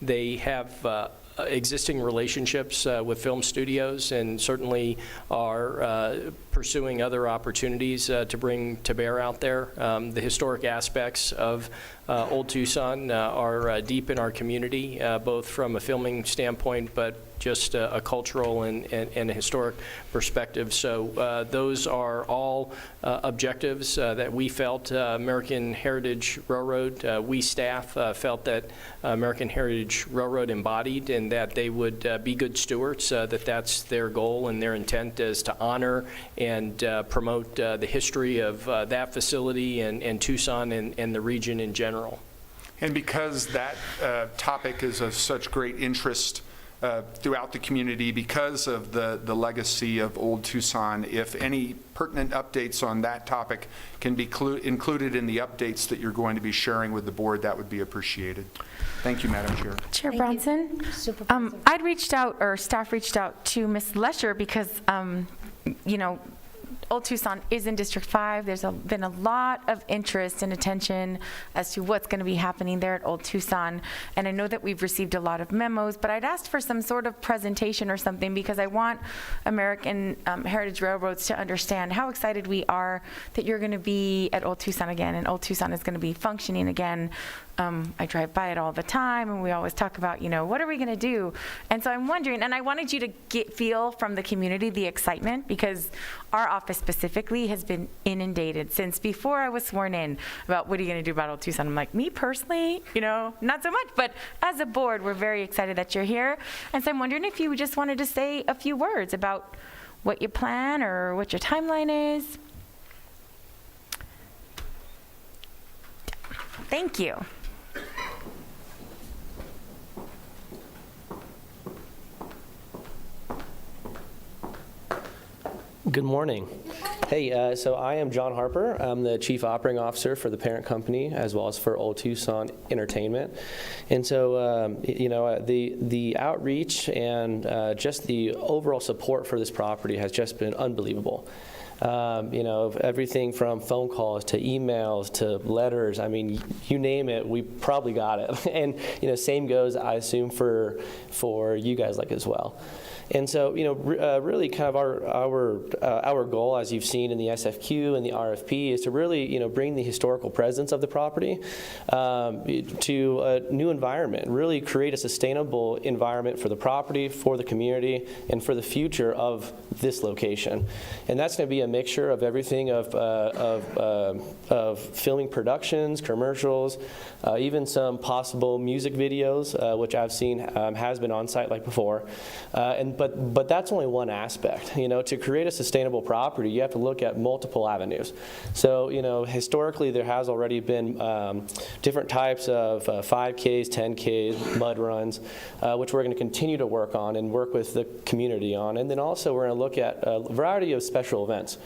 They have existing relationships with film studios and certainly are pursuing other opportunities to bring to bear out there. The historic aspects of Old Tucson are deep in our community, both from a filming standpoint, but just a cultural and a historic perspective. So those are all objectives that we felt American Heritage Railroad, we staff felt that American Heritage Railroad embodied, and that they would be good stewards, that's their goal and their intent is to honor and promote the history of that facility and Tucson and the region in general. And because that topic is of such great interest throughout the community, because of the legacy of Old Tucson, if any pertinent updates on that topic can be included in the updates that you're going to be sharing with the board, that would be appreciated. Thank you, Madam Chair. Chair Bronson, I'd reached out, or staff reached out to Ms. Lesher because, Old Tucson is in District 5. There's been a lot of interest and attention as to what's going to be happening there at Old Tucson. And I know that we've received a lot of memos, but I'd asked for some sort of presentation or something because I want American Heritage Railroads to understand how excited we are that you're going to be at Old Tucson again, and Old Tucson is going to be functioning again. I drive by it all the time, and we always talk about, what are we going to do? And so I'm wondering, and I wanted you to feel from the community the excitement, because our office specifically has been inundated since before I was sworn in about what are you going to do about Old Tucson. I'm like, me personally, not so much, but as a board, we're very excited that you're here. And so I'm wondering if you just wanted to say a few words about what you plan or what your timeline is. Thank you. Good morning. Hey, so I am John Harper. I'm the Chief Operating Officer for the parent company as well as for Old Tucson Entertainment. And so, the outreach and just the overall support for this property has just been unbelievable. Everything from phone calls to emails to letters. I mean, you name it, we probably got it. And, same goes, I assume, for you guys as well. And so, really kind of our goal, as you've seen in the SFQ and the RFP, is to really, bring the historical presence of the property to a new environment, really create a sustainable environment for the property, for the community, and for the future of this location. And that's going to be a mixture of everything of filming productions, commercials, even some possible music videos, which I've seen has been on site like before. But that's only one aspect. To create a sustainable property, you have to look at multiple avenues. So, historically there has already been different types of 5Ks, 10Ks, mud runs, which we're going to continue to work on and work with the community on. And then also we're going to look at a variety of special events.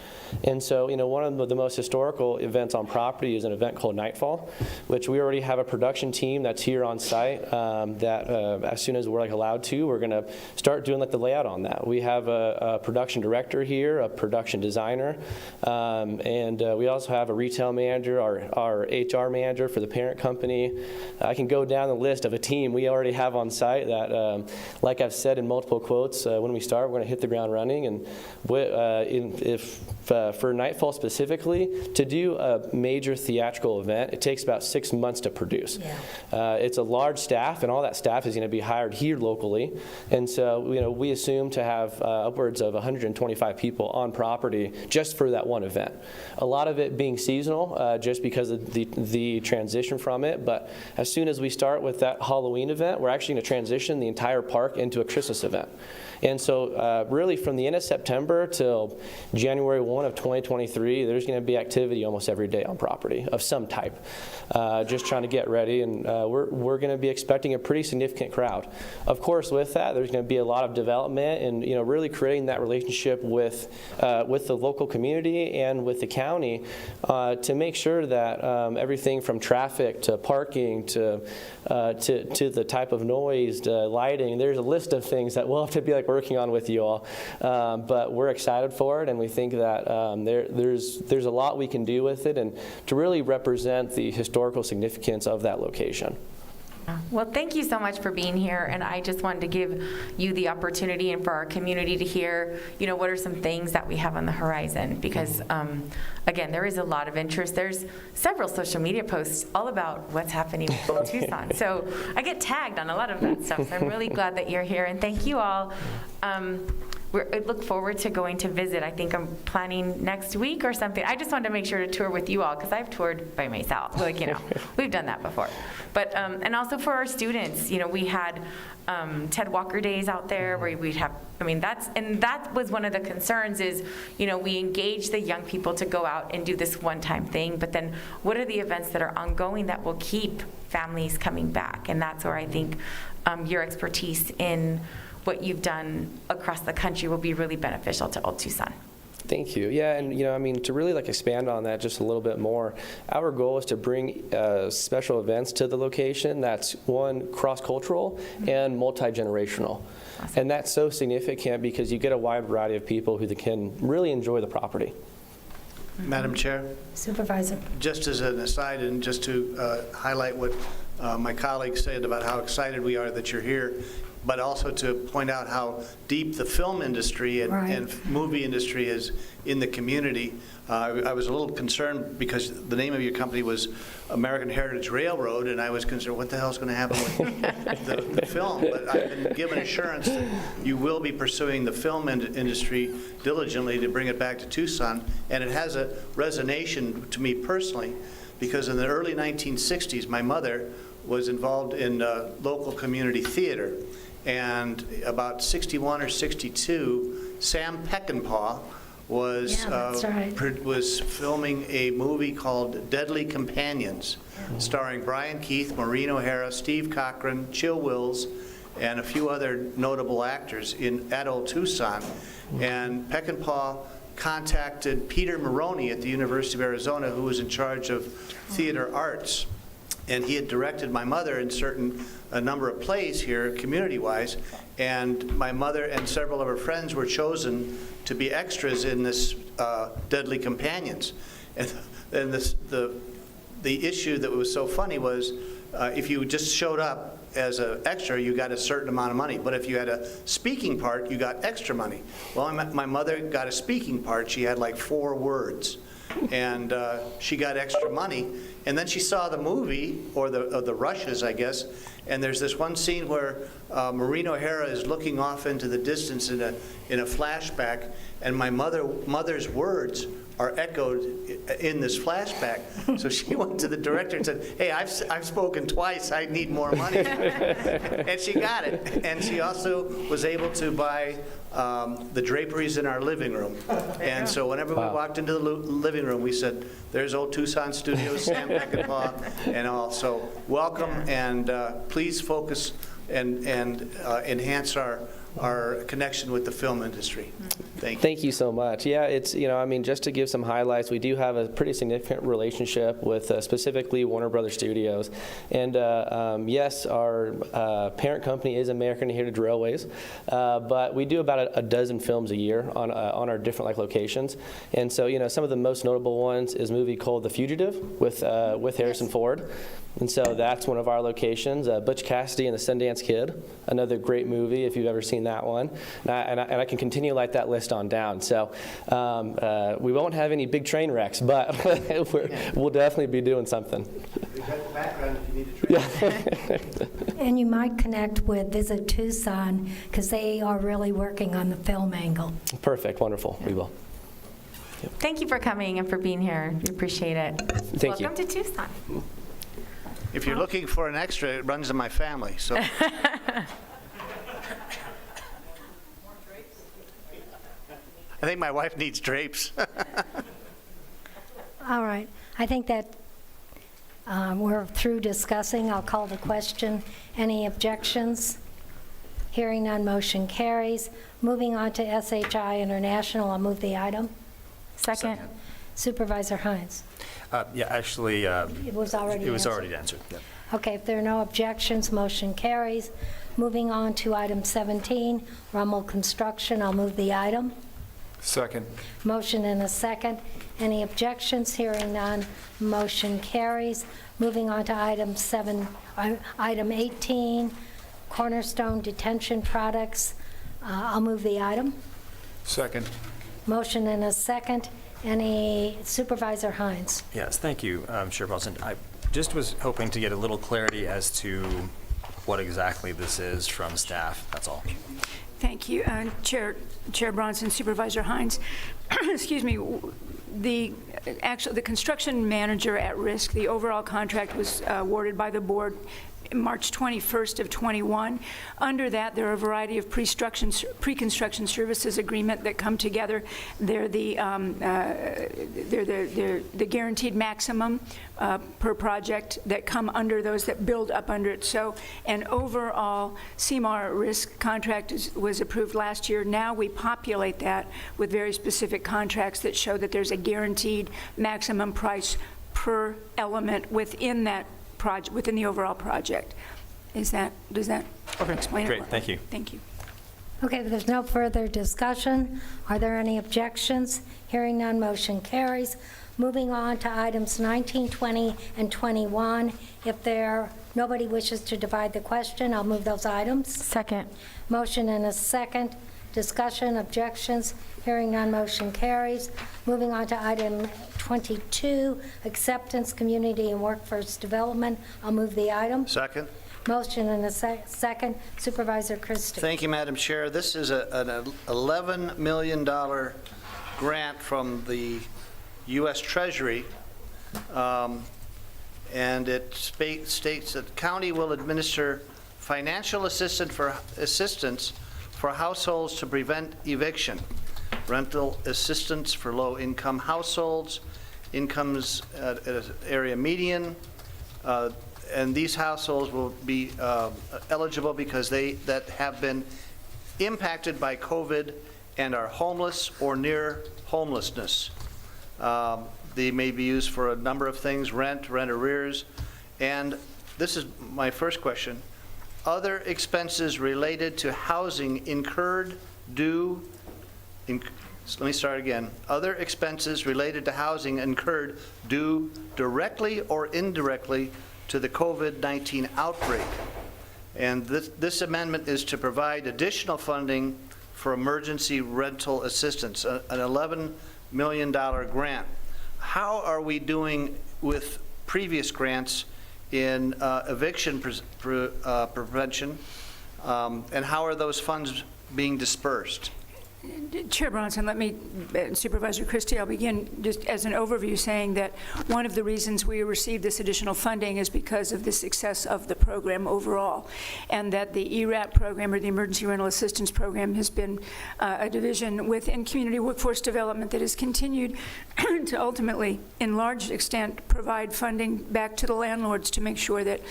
And so, one of the most historical events on property is an event called Nightfall, which we already have a production team that's here on site that as soon as we're allowed to, we're going to start doing the layout on that. We have a production director here, a production designer, and we also have a retail manager, our HR manager for the parent company. I can go down the list of a team we already have on site that, like I've said in multiple quotes, when we start, we're going to hit the ground running. And for Nightfall specifically, to do a major theatrical event, it takes about 6 months to produce. Yeah. It's a large staff, and all that staff is going to be hired here locally. And so, we assume to have upwards of 125 people on property just for that one event. A lot of it being seasonal, just because of the transition from it. But as soon as we start with that Halloween event, we're actually going to transition the entire park into a Christmas event. And so really from the end of September till January 1 of 2023, there's going to be activity almost every day on property of some type, just trying to get ready. And we're going to be expecting a pretty significant crowd. Of course, with that, there's going to be a lot of development and really creating that relationship with the local community and with the county to make sure that everything from traffic to parking to the type of noise, lighting, there's a list of things that we'll have to be working on with you all, but we're excited for it, and we think that there's a lot we can do with it, and to really represent the historical significance of that location. Well, thank you so much for being here, and I just wanted to give you the opportunity and for our community to hear, what are some things that we have on the horizon, because again, there is a lot of interest. There's several social media posts all about what's happening in Tucson. So I get tagged on a lot of that stuff, so I'm really glad that you're here, and thank you all. I look forward to going to visit. I think I'm planning next week or something. I just wanted to make sure to tour with you all, because I've toured by myself. We've done that before. But and also for our students, we had Ted Walker Days out there where we'd have. That was one of the concerns is, we engage the young people to go out and do this one-time thing. But then, what are the events that are ongoing that will keep families coming back? And that's where I think your expertise in what you've done across the country will be really beneficial to Old Tucson. Thank you. Yeah, and to really expand on that just a little bit more, our goal is to bring special events to the location that's one, cross-cultural and multi-generational. Awesome. And that's so significant because you get a wide variety of people who can really enjoy the property. Madam Chair? Supervisor. Just as an aside, and just to highlight what my colleagues said about how excited we are that you're here, but also to point out how deep the film industry and movie industry is in the community. I was a little concerned because the name of your company was American Heritage Railroad, and I was concerned what the hell's going to happen with the film. But I've been given assurance that you will be pursuing the film industry diligently to bring it back to Tucson, and it has a resonation to me personally, because in the early 1960s, my mother was involved in local community theater. And about 61 or 62, Sam Peckinpah was was filming a movie called Deadly Companions, starring Brian Keith, Maureen O'Hara, Steve Cochran, Chill Wills, and a few other notable actors at Old Tucson. And Peckinpah contacted Peter Maroney at the University of Arizona, who was in charge of theater arts. And he had directed my mother in a number of plays here, community-wise, and my mother and several of her friends were chosen to be extras in this Deadly Companions. And the issue that was so funny was if you just showed up as an extra, you got a certain amount of money. But if you had a speaking part, you got extra money. Well, my mother got a speaking part. She had like 4 words. And she got extra money. And then she saw the movie, or the rushes, I guess, and there's this one scene where Maureen O'Hara is looking off into the distance in a flashback, and my mother's words are echoed in this flashback. So she went to the director and said, hey, I've spoken twice, I need more money. And she got it. And she also was able to buy the draperies in our living room. And so whenever we walked into the living room, we said, there's old Tucson Studios, Sam Peckinpah, and all. So welcome, and please focus and enhance our connection with the film industry. Thank you. Thank you so much. Yeah, it's, I mean, just to give some highlights, we do have a pretty significant relationship with specifically Warner Brothers Studios. And yes, our parent company is American Heritage Railways, but we do about a dozen films a year on our different locations. And so, some of the most notable ones is a movie called The Fugitive with Harrison Ford. And so that's one of our locations. Butch Cassidy and the Sundance Kid, another great movie if you've ever seen that one. And I can continue like that list on down. So we won't have any big train wrecks, but we'll definitely be doing something. We've got the background if you need a train. And you might connect with Visit Tucson, because they are really working on the film angle. Perfect, wonderful, we will. Thank you for coming and for being here. We appreciate it. Thank you. Welcome to Tucson. If you're looking for an extra, it runs in my family, so. I think my wife needs drapes. All right. I think that we're through discussing. I'll call the question. Any objections? Hearing none, motion carries. Moving on to SHI International, I'll move the item. Second. Supervisor Hines. Yeah, actually, It was already answered. Yep. Okay, if there are no objections, motion carries. Moving on to item 17, Rummel Construction, I'll move the item. Second. Motion and a second. Any objections? Hearing none, motion carries. Moving on to item 18, Cornerstone Detention Products, I'll move the item. Second. Motion and a second. Any Supervisor Hines? Yes, thank you, Chair Paulson. I just was hoping to get a little clarity as to what exactly this is from staff. That's all. Thank you, Chair Bronson, Supervisor Hines. Excuse me. The construction manager at risk, the overall contract was awarded by the board March 21st of 21. Under that, there are a variety of pre-construction services agreement that come together. They're the guaranteed maximum per project that come under those that build up under it. So an overall CMAR risk contract was approved last year. Now we populate that with very specific contracts that show that there's a guaranteed maximum price per element within that project, within the overall project. Does that explain it? Great, thank you. Thank you. Okay, if there's no further discussion, are there any objections? Hearing none, motion carries. Moving on to items 19, 20, and 21. If nobody wishes to divide the question, I'll move those items. Second. Motion and a second. Discussion, objections, hearing none, motion carries. Moving on to item 22, acceptance, community and workforce development. I'll move the item. Second. Motion and a second. Supervisor Christie. Thank you, Madam Chair. This is an $11 million grant from the U.S. Treasury, and it states that the county will administer financial assistance for households to prevent eviction, rental assistance for low-income households, incomes at an area median, and these households will be eligible because that have been impacted by COVID and are homeless or near homelessness. They may be used for a number of things, rent arrears, and this is my first question. Other expenses related to housing incurred due, let me start again. Other expenses related to housing incurred due directly or indirectly to the COVID-19 outbreak. And this amendment is to provide additional funding for emergency rental assistance, an $11 million grant. How are we doing with previous grants in eviction prevention, and how are those funds being dispersed? Chair Bronson, Supervisor Christie, I'll begin just as an overview saying that one of the reasons we received this additional funding is because of the success of the program overall, and that the ERAP program, or the Emergency Rental Assistance Program, has been a division within Community Workforce Development that has continued to ultimately, in large extent, provide funding back to the landlords to make sure that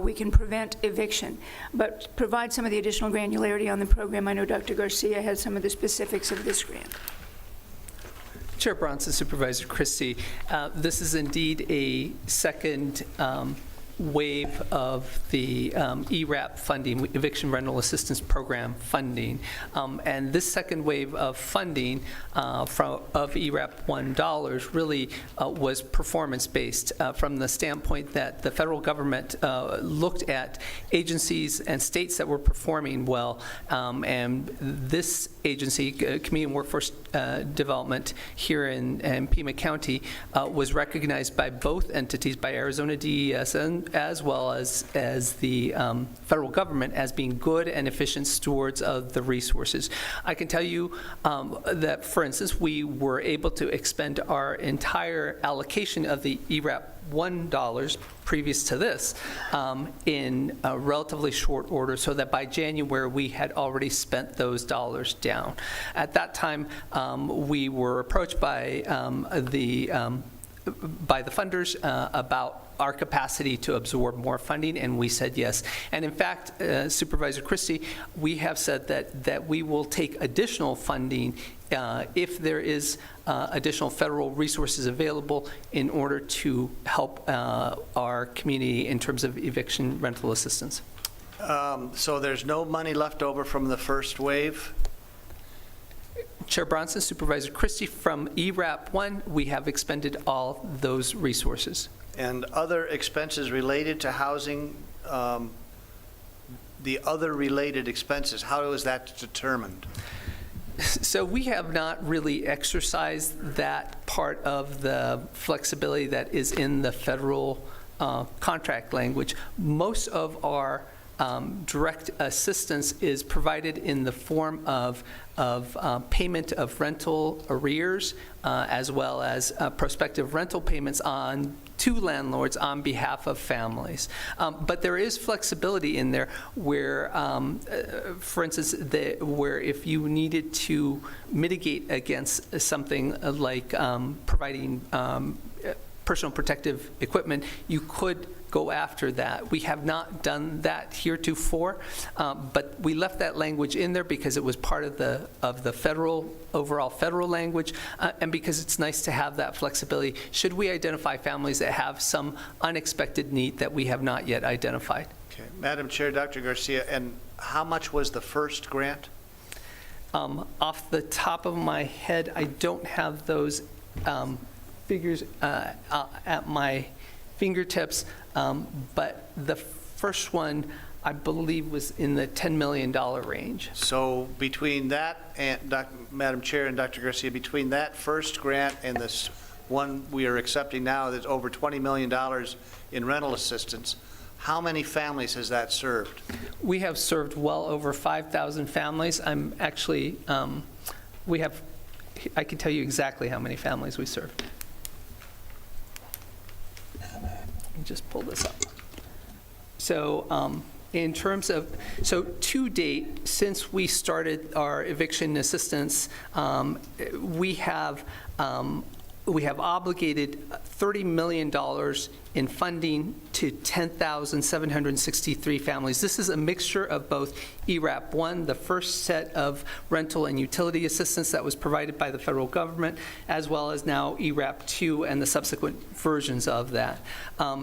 we can prevent eviction. But to provide some of the additional granularity on the program, I know Dr. Garcia has some of the specifics of this grant. Chair Bronson, Supervisor Christie, this is indeed a second wave of the ERAP funding, Eviction Rental Assistance Program funding. And this second wave of funding of ERAP $1 really was performance-based from the standpoint that the federal government looked at agencies and states that were performing well. And this agency, Community and Workforce Development here in Pima County, was recognized by both entities, by Arizona DES and as well as the federal government, as being good and efficient stewards of the resources. I can tell you that, for instance, we were able to expend our entire allocation of the ERAP $1 previous to this in a relatively short order, so that by January we had already spent those dollars down. At that time, we were approached by the funders about our capacity to absorb more funding, and we said yes. And in fact, Supervisor Christie, we have said that we will take additional funding if there is additional federal resources available in order to help our community in terms of eviction rental assistance. So there's no money left over from the first wave? Chair Bronson, Supervisor Christie, from ERAP 1, we have expended all those resources. And other expenses related to housing, the other related expenses, how is that determined? So we have not really exercised that part of the flexibility that is in the federal contract language. Most of our direct assistance is provided in the form of payment of rental arrears, as well as prospective rental payments to landlords on behalf of families. But there is flexibility in there where, for instance, where if you needed to mitigate against something like providing personal protective equipment, you could go after that. We have not done that heretofore, but we left that language in there because it was part of the overall federal language, and because it's nice to have that flexibility should we identify families that have some unexpected need that we have not yet identified. Okay, Madam Chair, Dr. Garcia, and how much was the first grant? Off the top of my head, I don't have those figures at my fingertips, but the first one, I believe, was in the $10 million range. So between that, and Madam Chair and Dr. Garcia, between that first grant and this one we are accepting now, that's over $20 million in rental assistance, how many families has that served? We have served well over 5,000 families. I'm actually, I can tell you exactly how many families we served. Just pull this up. So in terms of, so to date, since we started our eviction assistance, we have obligated $30 million in funding to 10,763 families. This is a mixture of both ERAP 1, the first set of rental and utility assistance that was provided by the federal government, as well as now ERAP 2 and the subsequent versions of that.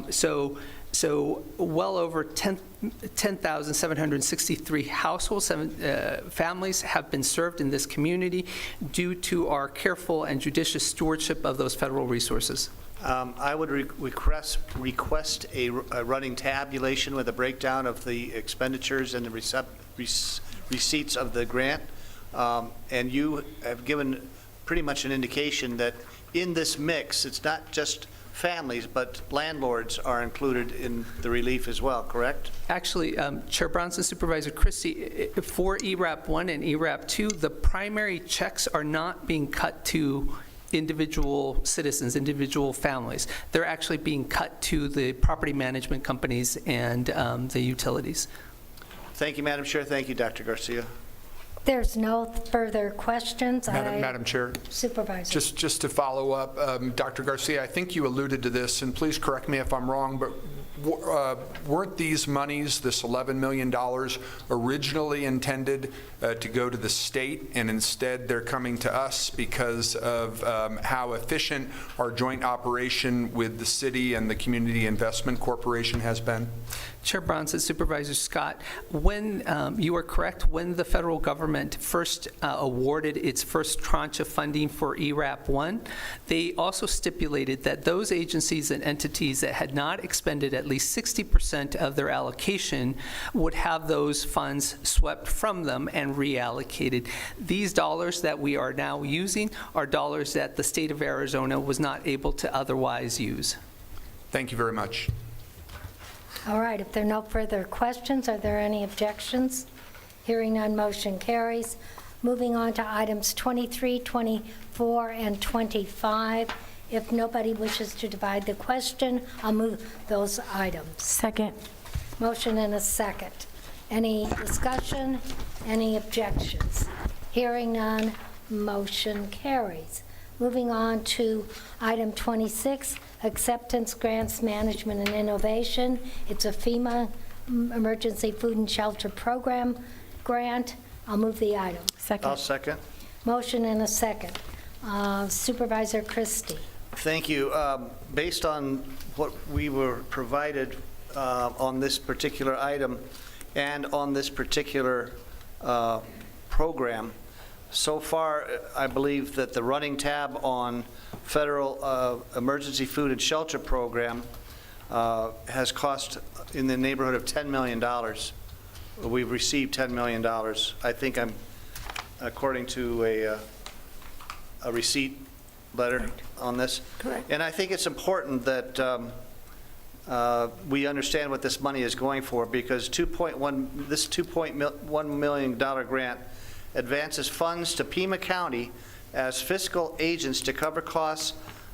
So So well over 10,763 households, families have been served in this community due to our careful and judicious stewardship of those federal resources. I would request a running tabulation with a breakdown of the expenditures and the receipts of the grant. And you have given pretty much an indication that in this mix, it's not just families, but landlords are included in the relief as well, correct? Actually, Chair Bronson, Supervisor Christie, for ERAP 1 and ERAP 2, the primary checks are not being cut to individual citizens, individual families. They're actually being cut to the property management companies and the utilities. Thank you, Madam Chair. Thank you, Dr. Garcia. There's no further questions. Madam Chair. Supervisor. Just to follow up, Dr. Garcia, I think you alluded to this, and please correct me if I'm wrong, but weren't these monies, this $11 million, originally intended to go to the state, and instead they're coming to us because of how efficient our joint operation with the city and the Community Investment Corporation has been? Chair Bronson, Supervisor Scott, when you are correct, when the federal government first awarded its first tranche of funding for ERAP 1, they also stipulated that those agencies and entities that had not expended at least 60% of their allocation would have those funds swept from them and reallocated. These dollars that we are now using are dollars that the state of Arizona was not able to otherwise use. Thank you very much. All right, if there are no further questions, are there any objections? Hearing none, motion carries. Moving on to items 23, 24, and 25. If nobody wishes to divide the question, I'll move those items. Second. Motion and a second. Any discussion? Any objections? Hearing none, motion carries. Moving on to item 26, Acceptance, Grants, Management, and Innovation. It's a FEMA Emergency Food and Shelter Program grant. I'll move the item. Second. I'll second. Motion and a second. Supervisor Christie. Thank you. Based on what we were provided on this particular item and on this particular program, so far, I believe that the running tab on federal emergency food and shelter program has cost in the neighborhood of $10 million. We've received $10 million. I think I'm, according to a receipt letter on this. Correct. And I think it's important that we understand what this money is going for, because this $2.1 million grant advances funds to Pima County as fiscal agents to cover costs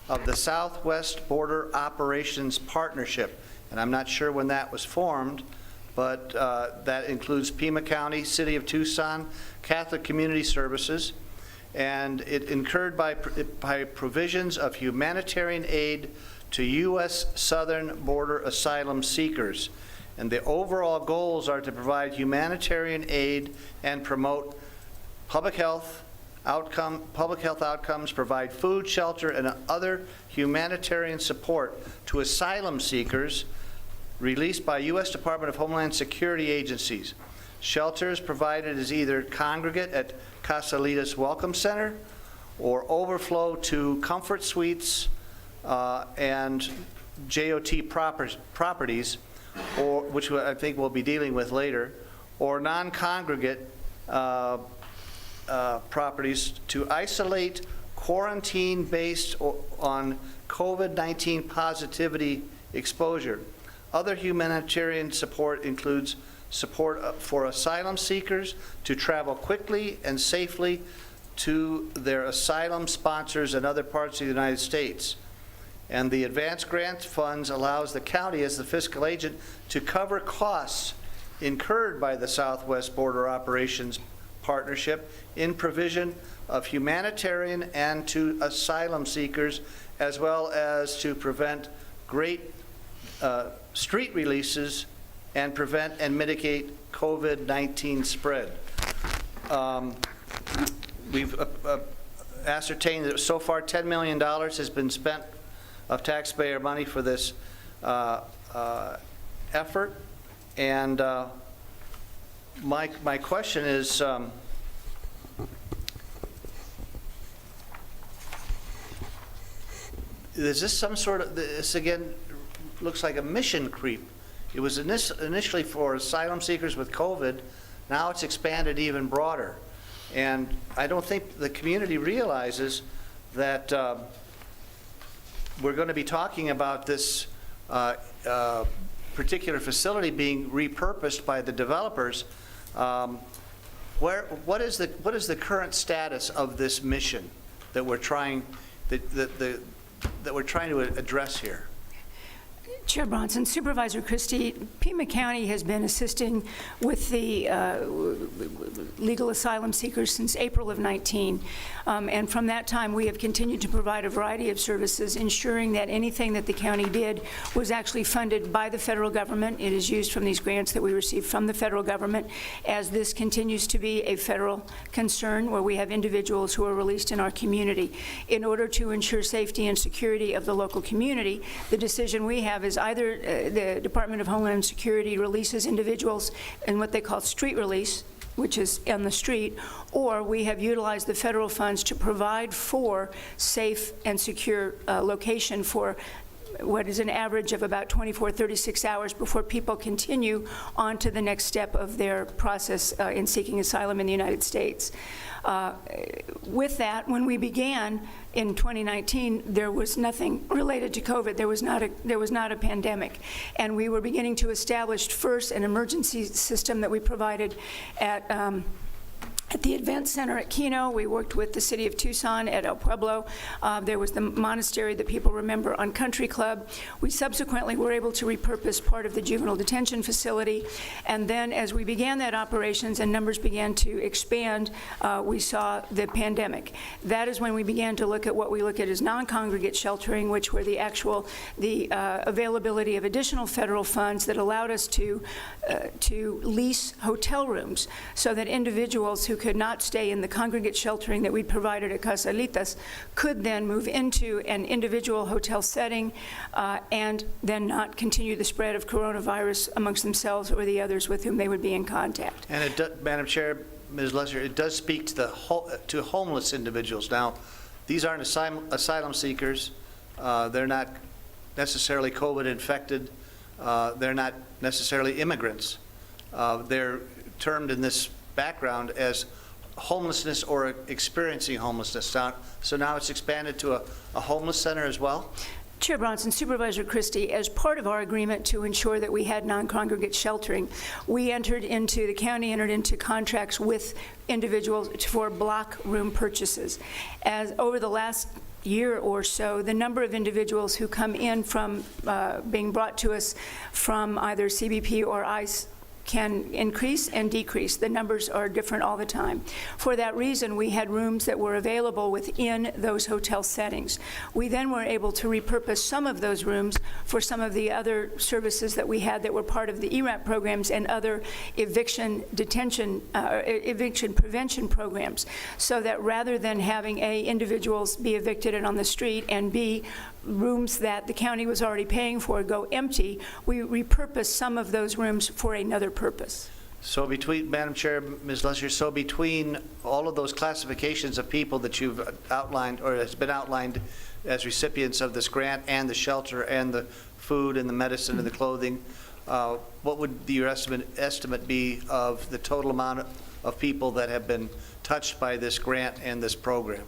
of the Southwest Border Operations Partnership. And I'm not sure when that was formed, but that includes Pima County, City of Tucson, Catholic Community Services, and it incurred by provisions of humanitarian aid to U.S. southern border asylum seekers. And the overall goals are to provide humanitarian aid and promote public health outcomes, provide food, shelter, and other humanitarian support to asylum seekers released by U.S. Department of Homeland Security agencies. Shelters provided as either congregate at Casalitas Welcome Center or overflow to Comfort Suites and JOT properties, or which I think we'll be dealing with later, or non-congregate properties to isolate quarantine based on COVID-19 positivity exposure. Other humanitarian support includes support for asylum seekers to travel quickly and safely to their asylum sponsors in other parts of the United States. And the advanced grant funds allows the county as the fiscal agent to cover costs incurred by the Southwest Border Operations Partnership in provision of humanitarian and to asylum seekers, as well as to prevent street releases and prevent and mitigate COVID-19 spread. We've ascertained that so far $10 million has been spent of taxpayer money for this effort. And my question is, is this some sort of, this again looks like a mission creep. It was initially for asylum seekers with COVID. Now it's expanded even broader. And I don't think the community realizes that we're going to be talking about this particular facility being repurposed by the developers. What is the current status of this mission that we're trying that we're trying to address here? Chair Bronson, Supervisor Christie, Pima County has been assisting with the legal asylum seekers since April of 19. And from that time, we have continued to provide a variety of services, ensuring that anything that the county did was actually funded by the federal government. It is used from these grants that we receive from the federal government, as this continues to be a federal concern where we have individuals who are released in our community. In order to ensure safety and security of the local community, the decision we have is either the Department of Homeland Security releases individuals in what they call street release, which is on the street, or we have utilized the federal funds to provide for safe and secure location for what is an average of about 24, 36 hours before people continue on to the next step of their process in seeking asylum in the United States. With that, when we began in 2019, there was nothing related to COVID. There was not a pandemic, and we were beginning to establish first an emergency system that we provided at the Event Center at Keno. We worked with the city of Tucson at El Pueblo. There was the monastery that people remember on Country Club. We subsequently were able to repurpose part of the juvenile detention facility. And then as we began that operations and numbers began to expand, we saw the pandemic. That is when we began to look at what we look at as non-congregate sheltering, which were the availability of additional federal funds that allowed us to lease hotel rooms so that individuals who could not stay in the congregate sheltering that we provided at Casalitas could then move into an individual hotel setting and then not continue the spread of coronavirus amongst themselves or the others with whom they would be in contact. And Madam Chair, Ms. Lesser, it does speak to to homeless individuals. Now, these aren't asylum seekers. They're not necessarily COVID infected. They're not necessarily immigrants. They're termed in this background as homelessness or experiencing homelessness. So now it's expanded to a homeless center as well? Chair Bronson, Supervisor Christie, as part of our agreement to ensure that we had non-congregate sheltering, the county entered into contracts with individuals for block room purchases. As over the last year or so, the number of individuals who come in from being brought to us from either CBP or ICE can increase and decrease. The numbers are different all the time. For that reason, we had rooms that were available within those hotel settings. We then were able to repurpose some of those rooms for some of the other services that we had that were part of the ERAP programs and other eviction prevention programs, so that rather than having individuals be evicted and on the street, and B, rooms that the county was already paying for go empty, we repurposed some of those rooms for another purpose. So Madam Chair, Ms. Lesser, so between all of those classifications of people that you've outlined or has been outlined as recipients of this grant and the shelter and the food and the medicine and the clothing, what would your estimate be of the total amount of people that have been touched by this grant and this program?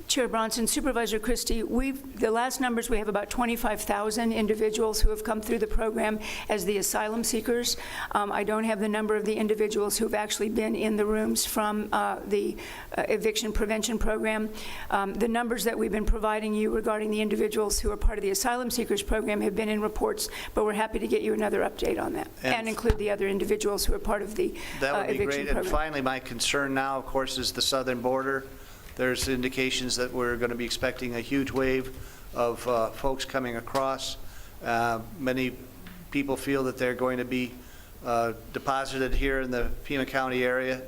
Chair Bronson, Supervisor Christie, the last numbers, we have about 25,000 individuals who have come through the program as the asylum seekers. I don't have the number of the individuals who have actually been in the rooms from the eviction prevention program. The numbers that we've been providing you regarding the individuals who are part of the asylum seekers program have been in reports, but we're happy to get you another update on that and include the other individuals who are part of the that would be eviction great. program. And finally, my concern now, of course, is the southern border. There's indications that we're going to be expecting a huge wave of folks coming across. Many people feel that they're going to be deposited here in the Pima County area.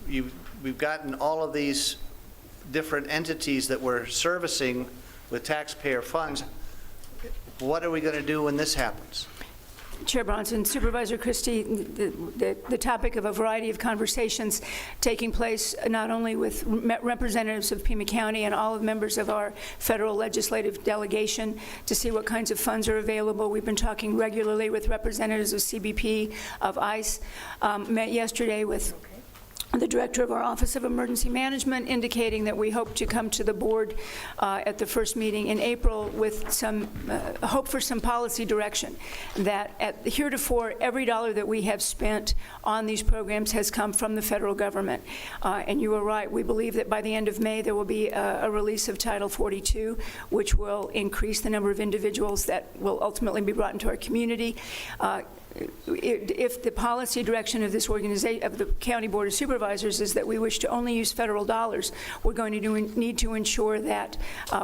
We've gotten all of these different entities that we're servicing with taxpayer funds. What are we going to do when this happens? Chair Bronson, Supervisor Christie, the topic of a variety of conversations taking place not only with representatives of Pima County and all of members of our federal legislative delegation to see what kinds of funds are available. We've been talking regularly with representatives of CBP, of ICE, met yesterday with the director of our Office of Emergency Management, indicating that we hope to come to the board at the first meeting in April with some hope for some policy direction. That heretofore, every dollar that we have spent on these programs has come from the federal government. And you are right, we believe that by the end of May there will be a release of Title 42, which will increase the number of individuals that will ultimately be brought into our community. If the policy direction of this organization, of the County Board of Supervisors, is that we wish to only use federal dollars, we're going to need to ensure that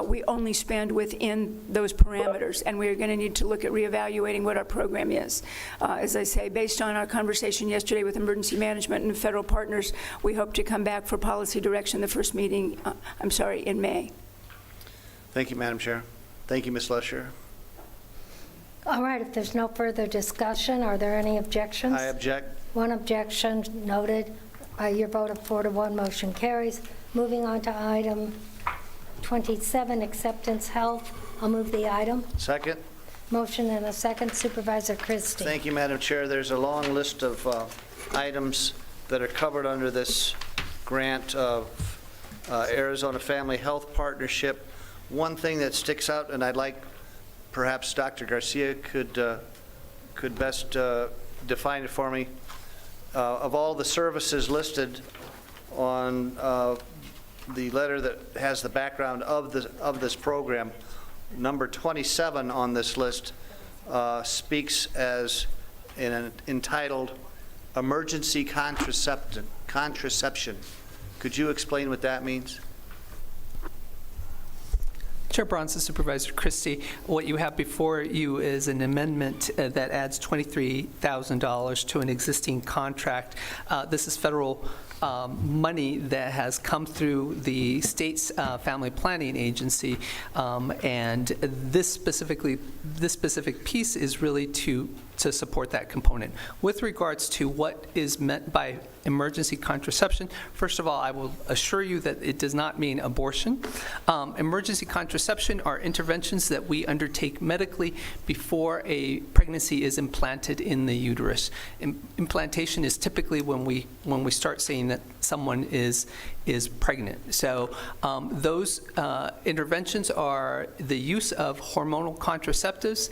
we only spend within those parameters, and we are going to need to look at reevaluating what our program is. As I say, based on our conversation yesterday with emergency management and federal partners, we hope to come back for policy direction the first meeting, in May. Thank you, Madam Chair. Thank you, Ms. Lusher. All right, if there's no further discussion, are there any objections? I object. One objection noted. Your vote of 4-1, motion carries. Moving on to item 27, acceptance health. I'll move the item. Second. Motion and a second. Supervisor Christie. Thank you, Madam Chair. There's a long list of items that are covered under this grant of Arizona Family Health Partnership. One thing that sticks out, and I'd like perhaps Dr. Garcia could best define it for me. Of all the services listed on the letter that has the background of this program, number 27 on this list speaks as entitled Emergency Contraception. Could you explain what that means? Chair Bronson, Supervisor Christie, what you have before you is an amendment that adds $23,000 to an existing contract. This is federal money that has come through the state's family planning agency, and this specific piece is really to support that component. With regards to what is meant by emergency contraception, first of all, I will assure you that it does not mean abortion. Emergency contraception are interventions that we undertake medically before a pregnancy is implanted in the uterus. Implantation is typically when we start saying that someone is pregnant. So those interventions are the use of hormonal contraceptives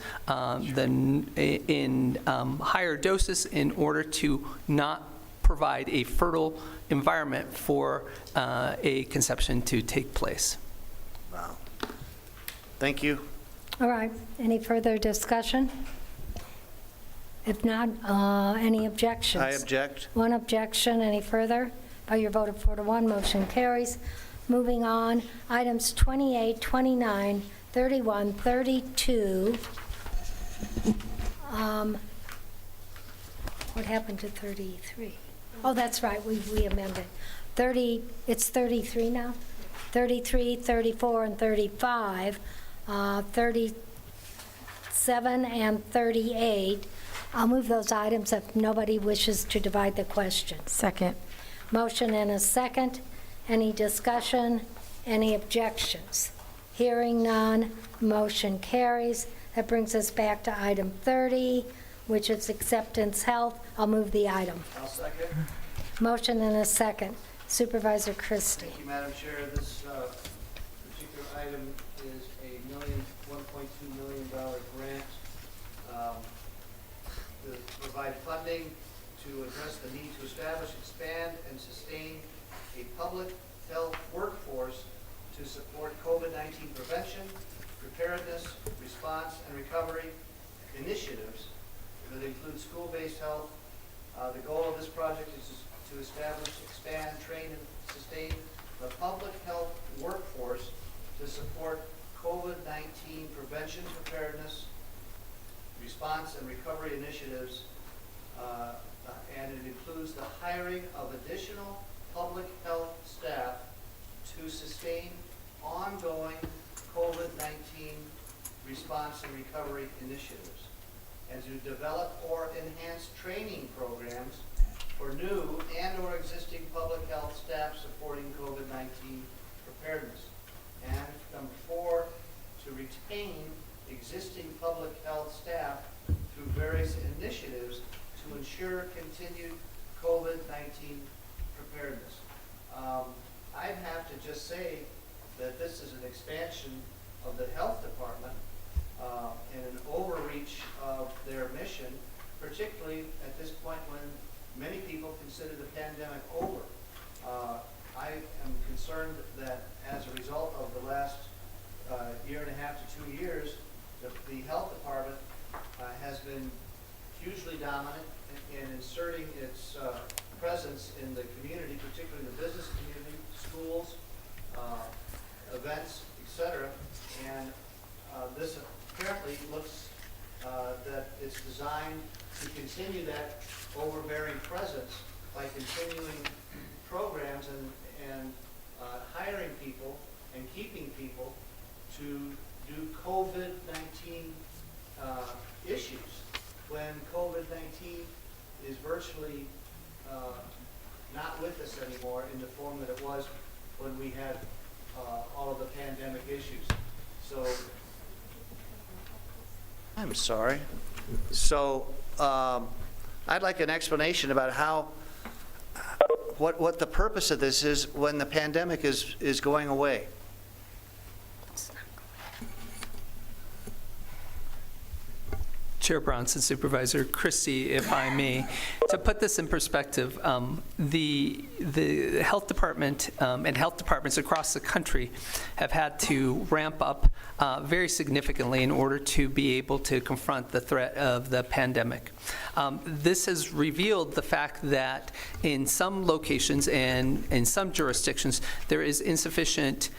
in higher doses in order to not provide a fertile environment for a conception to take place. Wow. Thank you. All right. Any further discussion? If not, any objections? I object. One objection. Any further? By your vote of 4-1, motion carries. Moving on, items 28, 29, 31, 32. What happened to 33? Oh, that's right, we amended. It's 33 now? 33, 34, and 35, 37 and 38. I'll move those items if nobody wishes to divide the question. Second. Motion and a second. Any discussion? Any objections? Hearing none, motion carries. That brings us back to item 30, which is acceptance health. I'll move the item. I'll second. Motion and a second. Supervisor Christie. Thank you, Madam Chair. This particular item is a $1.2 million grant to provide funding to address the need to establish, expand, and sustain a public health workforce to support COVID-19 prevention, preparedness, response, and recovery initiatives that include school-based health. The goal of this project is to establish, expand, train, and sustain the public health workforce to support COVID-19 prevention, preparedness, response, and recovery initiatives, and it includes the hiring of additional public health staff to sustain ongoing COVID-19 response and recovery initiatives, and to develop or enhance training programs for new and/or existing public health staff supporting COVID-19 preparedness. And number 4, to retain existing public health staff through various initiatives to ensure continued COVID-19 preparedness. I'd have to just say that this is an expansion of the health department and an overreach of their mission, particularly at this point when many people consider the pandemic over. I am concerned that as a result of the last year and a half to 2 years, the health department has been hugely dominant in inserting its presence in the community, particularly the business community, schools, events, etc. And this apparently looks that it's designed to continue that overbearing presence by continuing programs and hiring people and keeping people to do COVID-19 issues when COVID-19 is virtually not with us anymore in the form that it was when we had all of the pandemic issues. So, I'm sorry. So I'd like an explanation about how, what the purpose of this is when the pandemic is going away. Chair Bronson, Supervisor Christie, if I may, to put this in perspective, the health department and health departments across the country have had to ramp up very significantly in order to be able to confront the threat of the pandemic. This has revealed the fact that in some locations and in some jurisdictions, there is insufficient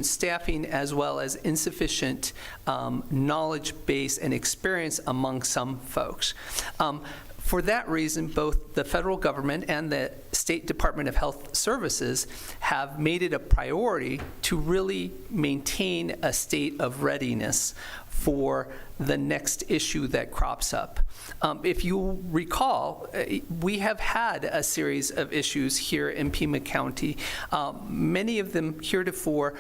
staffing as well as insufficient knowledge base and experience among some folks. For that reason, both the federal government and the State Department of Health Services have made it a priority to really maintain a state of readiness for the next issue that crops up. If you recall, we have had a series of issues here in Pima County, many of them heretofore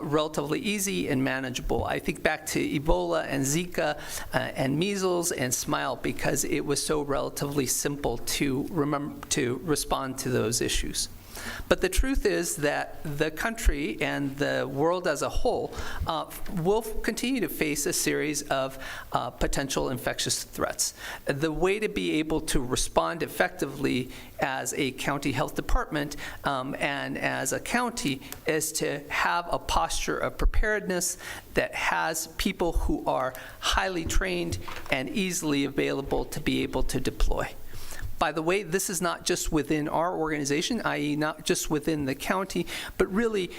relatively easy and manageable. I think back to Ebola and Zika and measles and Smile because it was so relatively simple to respond to those issues. But the truth is that the country and the world as a whole will continue to face a series of potential infectious threats. The way to be able to respond effectively as a county health department and as a county is to have a posture of preparedness that has people who are highly trained and easily available to be able to deploy. By the way, this is not just within our organization, i.e. not just within the county, but really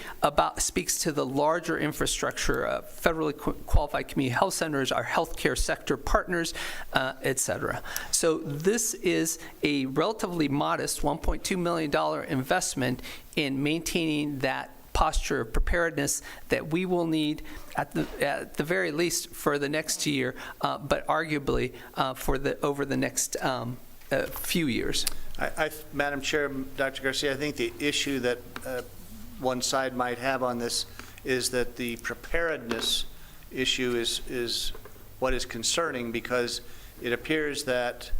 speaks to the larger infrastructure of federally qualified community health centers, our healthcare sector partners, et cetera. So this is a relatively modest $1.2 million investment in maintaining that posture of preparedness that we will need at the very least for the next year, but arguably over the next few years. Madam Chair, Dr. Garcia, I think the issue that one side might have on this is that the preparedness issue is what is concerning because it appears that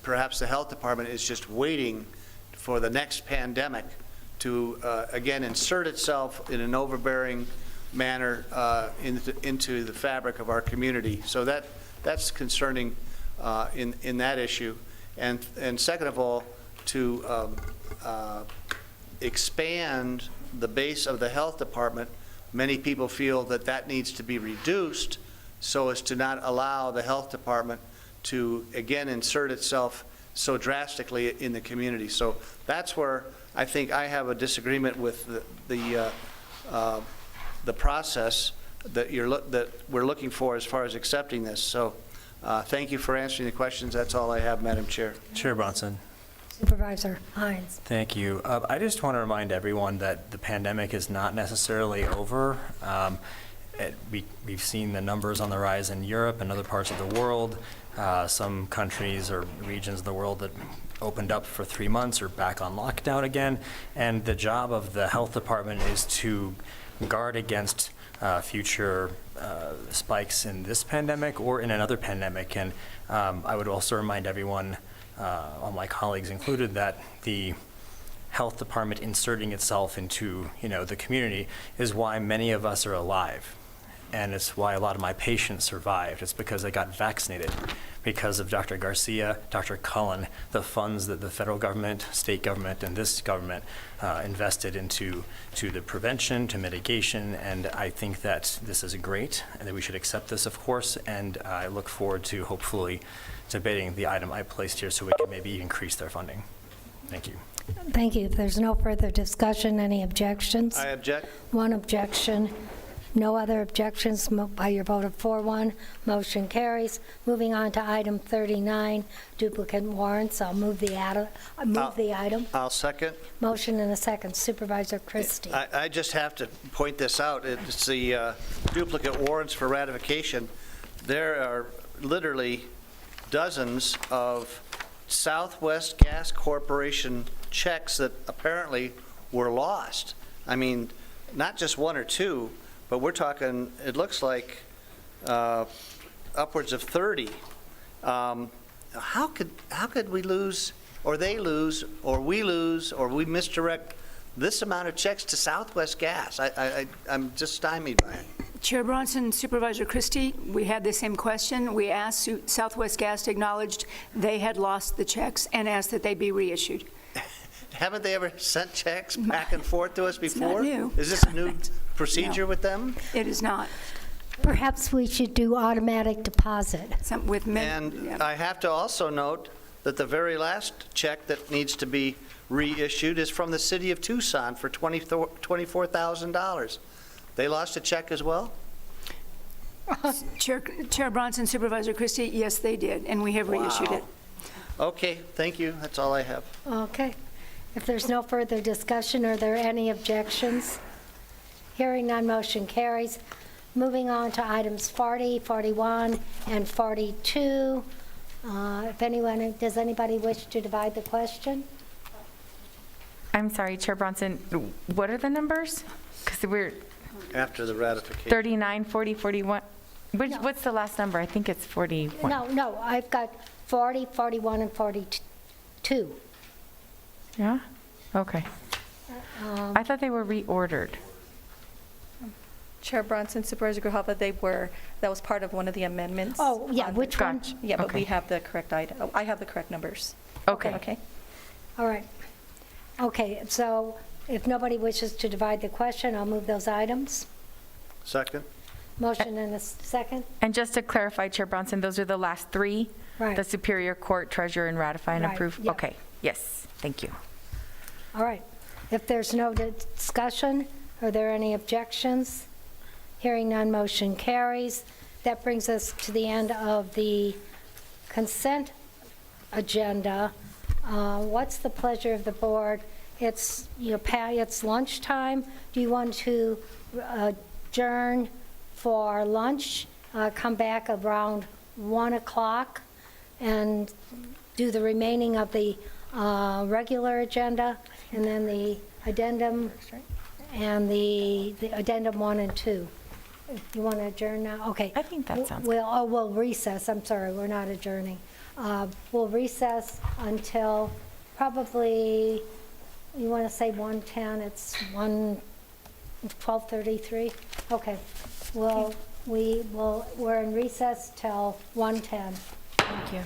perhaps the health department is just waiting for the next pandemic to again insert itself in an overbearing manner into the fabric of our community. So that's concerning in that issue. And second of all, to expand the base of the health department, many people feel that that needs to be reduced so as to not allow the health department to, again, insert itself so drastically in the community. So that's where I think I have a disagreement with the process that we're looking for as far as accepting this. So thank you for answering the questions. That's all I have, Madam Chair. Chair Bronson. Supervisor Hines. Thank you. I just want to remind everyone that the pandemic is not necessarily over. We've seen the numbers on the rise in Europe and other parts of the world. Some countries or regions of the world that opened up for 3 months are back on lockdown again. And the job of the health department is to guard against future spikes in this pandemic or in another pandemic. And I would also remind everyone, all my colleagues included, that the health department inserting itself into, the community is why many of us are alive. And it's why a lot of my patients survived. It's because they got vaccinated, because of Dr. Garcia, Dr. Cullen, the funds that the federal government, state government, and this government invested into the prevention, to mitigation. And I think that this is great, and that we should accept this, of course. And I look forward to hopefully debating the item I placed here so we can maybe increase their funding. Thank you. Thank you. If there's no further discussion, any objections? I object. One objection. No other objections by your vote of 4-1. Motion carries. Moving on to item 39, duplicate warrants. I'll move the item. I'll second. Motion and a second. Supervisor Christie. I just have to point this out. It's the duplicate warrants for ratification. There are literally dozens of Southwest Gas Corporation checks that apparently were lost. I mean, not just one or two, but we're talking, it looks like upwards of 30. How could we lose, or they lose, or we lose, or we misdirect this amount of checks to Southwest Gas? I'm just stymied by it. Chair Bronson, Supervisor Christie, we had the same question. We asked Southwest Gas, acknowledged they had lost the checks and asked that they be reissued. Haven't they ever sent checks back and forth to us before? It's not new. Is this a new procedure with them? It is not. Perhaps we should do automatic deposit. I have to also note that the very last check that needs to be reissued is from the city of Tucson for $24,000. They lost a check as well? Chair Bronson, Supervisor Christie, yes, they did, and we have reissued it. Okay, thank you. That's all I have. Okay. If there's no further discussion, are there any objections? Hearing none, motion carries. Moving on to items 40, 41, and 42. Does anybody wish to divide the question? I'm sorry, Chair Bronson, what are the numbers? Because we're After the ratification. 39, 40, 41. What's the last number? I think it's 41. No, I've got 40, 41, and 42. Yeah? Okay. I thought they were reordered. Chair Bronson, Supervisor Grijalva, that was part of one of the amendments. Oh, yeah, which one? Yeah, but Okay. we have the correct item. Oh, I have the correct numbers. Okay. Okay. All right. Okay, so if nobody wishes to divide the question, I'll move those items. Second. Motion and a second. And just to clarify, Chair Bronson, those are the last three? Right. The Superior Court, Treasurer, and Ratify and Right, Approve? yeah. Okay, yes, thank you. All right. If there's no discussion, are there any objections? Hearing none, motion carries. That brings us to the end of the consent agenda. What's the pleasure of the board? It's lunchtime. Do you want to adjourn for lunch, come back around 1 o'clock, and do the remaining of the regular agenda, and then the addendum and the addendum 1 and 2? You want to adjourn now? Okay. I think that sounds good. We'll recess. I'm sorry, we're not adjourning. We'll recess until probably, you want to say 1:10? It's 12:33? Okay. We're in recess till 1:10. Thank you.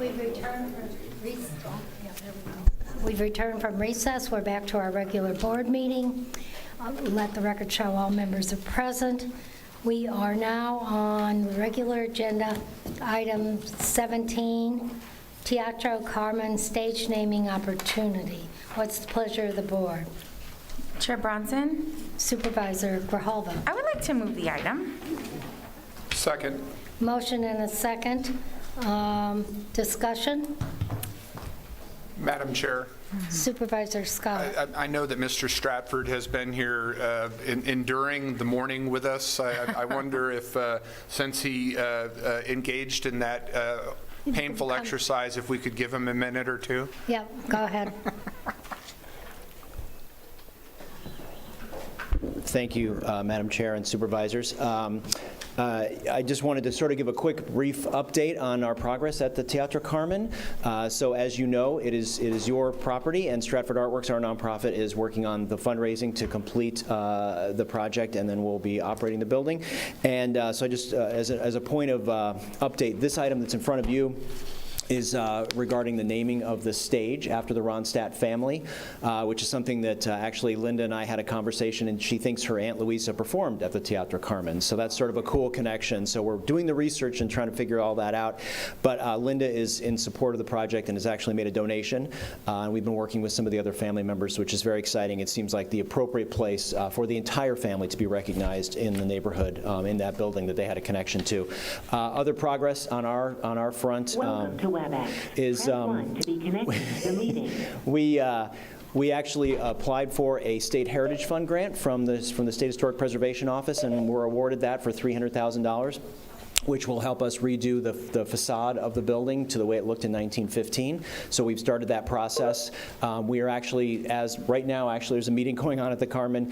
We've returned from recess. We've returned from recess. We're back to our regular board meeting. Let the record show all members are present. We are now on the regular agenda, item 17, Teatro Carmen stage naming opportunity. What's the pleasure of the board? Chair Bronson? Supervisor Grijalva. I would like to move the item. Second. Motion and a second. Discussion? Madam Chair, Supervisor Scott. I know that Mr. Stratford has been here enduring the morning with us. I wonder if, since he engaged in that painful exercise, if we could give him a minute or two? Yeah, go ahead. Thank you, Madam Chair and Supervisors. I just wanted to sort of give a quick brief update on our progress at the Teatro Carmen. So as you know, it is your property, and Stratford Artworks, our nonprofit, is working on the fundraising to complete the project, and then we'll be operating the building. And so I just, as a point of update, this item that's in front of you is regarding the naming of the stage after the Ronstadt family, which is something that actually Linda and I had a conversation, and she thinks her Aunt Louisa performed at the Teatro Carmen. So that's sort of a cool connection. So we're doing the research and trying to figure all that out. But Linda is in support of the project and has actually made a donation. And we've been working with some of the other family members, which is very exciting. It seems like the appropriate place for the entire family to be recognized in the neighborhood, in that building that they had a connection to. Other progress on our front. Welcome to WebEx. Is Press 1 to be connected to the meeting. We actually applied for a State Heritage Fund grant from the State Historic Preservation Office, and were awarded that for $300,000. which will help us redo the facade of the building to the way it looked in 1915. So we've started that process. We are actually, right now, there's a meeting going on at the Carmen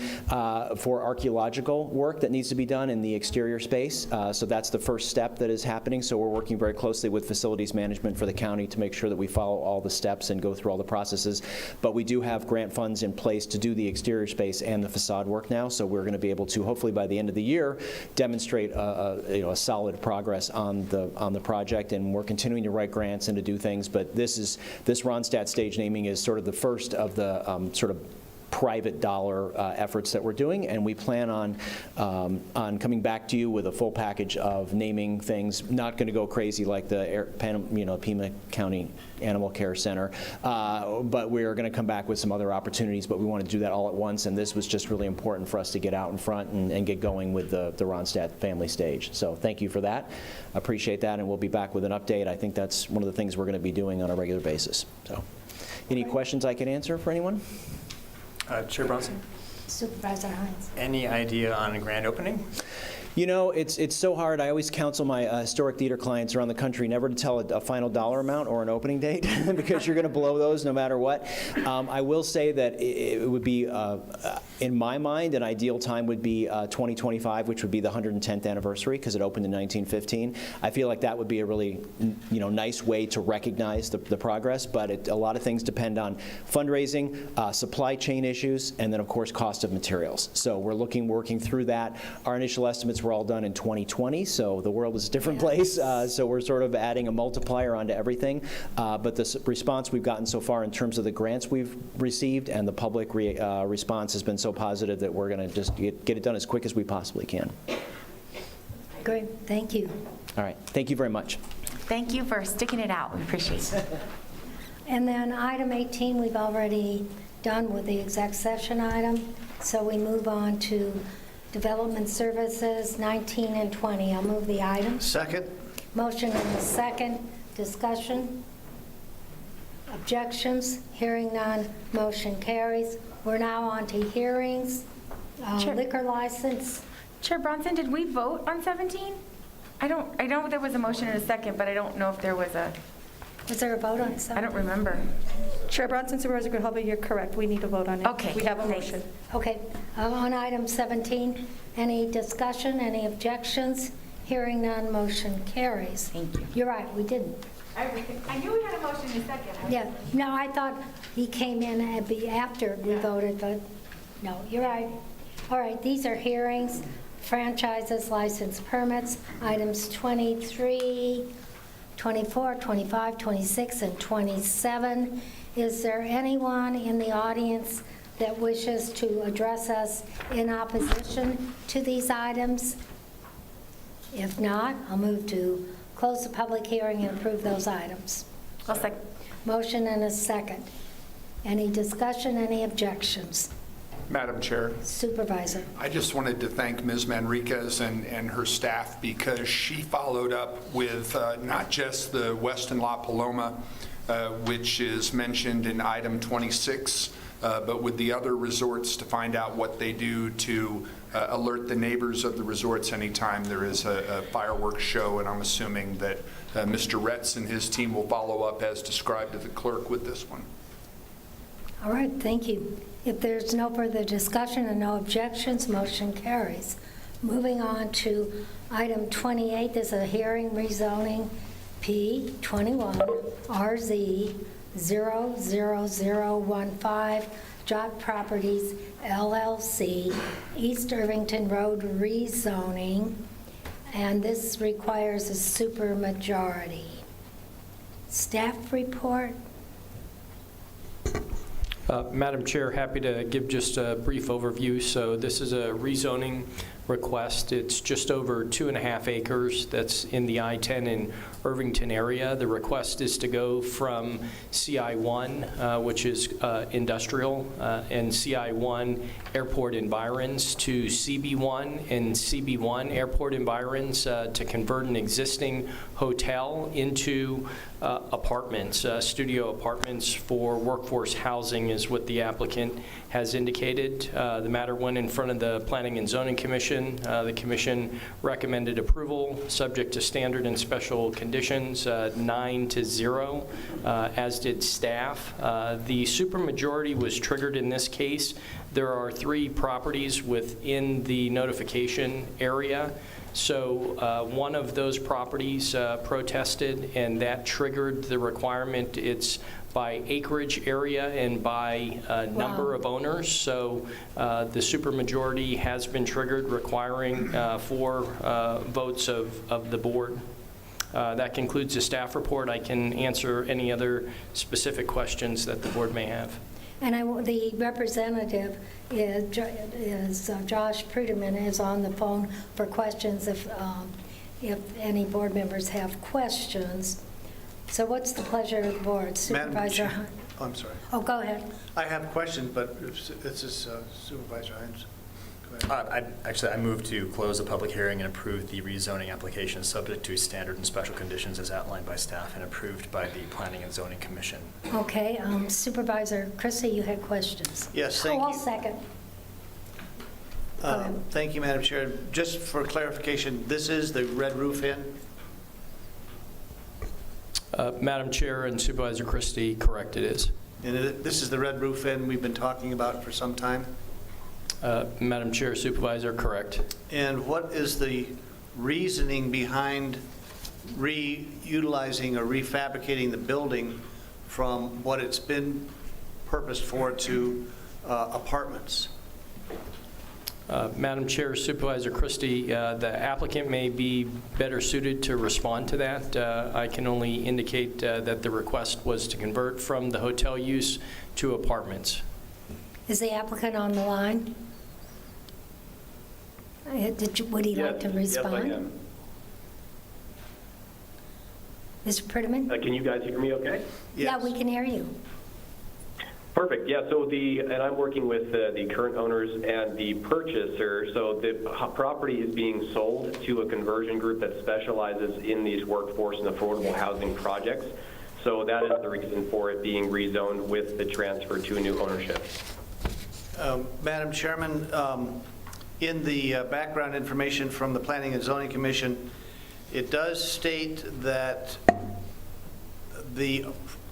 for archaeological work that needs to be done in the exterior space. So that's the first step that is happening. So we're working very closely with facilities management for the county to make sure that we follow all the steps and go through all the processes. But we do have grant funds in place to do the exterior space and the facade work now. So we're going to be able to, hopefully by the end of the year, demonstrate a solid progress on the project, and we're continuing to write grants and to do things. But this Ronstadt stage naming is sort of the first of the sort of private dollar efforts that we're doing, and we plan on coming back to you with a full package of naming things. Not going to go crazy like the Pima County Animal Care Center, but we're going to come back with some other opportunities. But we want to do that all at once, and this was just really important for us to get out in front and get going with the Ronstadt family stage. So thank you for that. Appreciate that, and we'll be back with an update. I think that's one of the things we're going to be doing on a regular basis. So, any questions I can answer for anyone? Chair Bronson? Supervisor Hines. Any idea on a grand opening? You know, it's so hard. I always counsel my historic theater clients around the country never to tell a final dollar amount or an opening date because you're going to blow those no matter what. I will say that it would be, in my mind, an ideal time would be 2025, which would be the 110th anniversary because it opened in 1915. I feel like that would be a really, nice way to recognize the progress. But a lot of things depend on fundraising, supply chain issues, and then of course cost of materials. So we're working through that. Our initial estimates were all done in 2020, so the world is a different place. So we're sort of adding a multiplier onto everything. But the response we've gotten so far in terms of the grants we've received and the public response has been so positive that we're going to just get it done as quick as we possibly can. Great, thank you. All right, thank you very much. Thank you for sticking it out. We appreciate it. And then item 18, we've already done with the exec session item, so we move on to Development Services 19 and 20. I'll move the items. Second. Motion and a second. Discussion? Objections? Hearing none, motion carries. We're now on to hearings. Liquor license. Chair Bronson, did we vote on 17? I know there was a motion in a second, but I don't know if there was a... Was there a vote on 17? I don't remember. Chair Bronson, Supervisor Grijalva, you're correct. We need to vote on it. Okay. We have a motion. Okay. On item 17, any discussion, any objections? Hearing none, motion carries. Thank you. You're right, we didn't. I knew we had a motion in a second. Yeah. No, I thought he came in after we voted, but no, you're right. All right, these are hearings, franchises, license permits, items 23 24, 25, 26, and 27. Is there anyone in the audience that wishes to address us in opposition to these items? If not, I'll move to close the public hearing and approve those items. I'll second. Motion and a second. Any discussion, any objections? Madam Chair, Supervisor. I just wanted to thank Ms. Manriquez and her staff because she followed up with not just the Westin La Paloma, which is mentioned in item 26, but with the other resorts to find out what they do to alert the neighbors of the resorts anytime there is a fireworks show. And I'm assuming that Mr. Retz and his team will follow up as described to the clerk with this one. All right, thank you. If there's no further discussion and no objections, motion carries. Moving on to item 28, there's a hearing rezoning P21 RZ 00015 Jot Properties LLC, East Irvington Road rezoning, and this requires a supermajority. Staff report? Madam Chair, happy to give just a brief overview. So this is a rezoning request. It's just over 2.5 acres that's in the I-10 in Irvington area. The request is to go from CI1, which is industrial, and CI1 airport environs, to CB1 and CB1 airport environs to convert an existing hotel into apartments, studio apartments for workforce housing is what the applicant has indicated. The matter went in front of the Planning and Zoning Commission. The Commission recommended approval subject to standard and special conditions, 9-0, as did staff. The supermajority was triggered in this case. There are 3 properties within the notification area. So one of those properties protested, and that triggered the requirement. It's by acreage area and by number of owners. So the supermajority has been triggered, requiring 4 votes of the board. That concludes the staff report. I can answer any other specific questions that the board may have. And the representative is Josh Pruderman is on the phone for questions if any board members have questions. So what's the pleasure of the board? Supervisor Hunt? Oh, I'm sorry. Oh, go ahead. I have questions, but this is Supervisor Hines. Go ahead. I move to close the public hearing and approve the rezoning application subject to standard and special conditions as outlined by staff and approved by the Planning and Zoning Commission. Okay, Supervisor Christie, you had questions. Yes, thank you. I'll second. Thank you, Madam Chair. Just for clarification, this is the Red Roof Inn? Madam Chair and Supervisor Christie, correct, it is. And this is the Red Roof Inn we've been talking about for some time? Madam Chair, Supervisor, correct. And what is the reasoning behind reutilizing or refabricating the building from what it's been purposed for to apartments? Madam Chair, Supervisor Christie, the applicant may be better suited to respond to that. I can only indicate that the request was to convert from the hotel use to apartments. Is the applicant on the line? Would he like to respond? Yes, I am. Mr. Pruderman? Can you guys hear me okay? Yeah, we can hear you. Perfect. Yeah, so and I'm working with the current owners and the purchaser. So the property is being sold to a conversion group that specializes in these workforce and affordable housing projects. So that is the reason for it being rezoned with the transfer to new ownership. Madam Chairman, in the background information from the Planning and Zoning Commission, it does state that the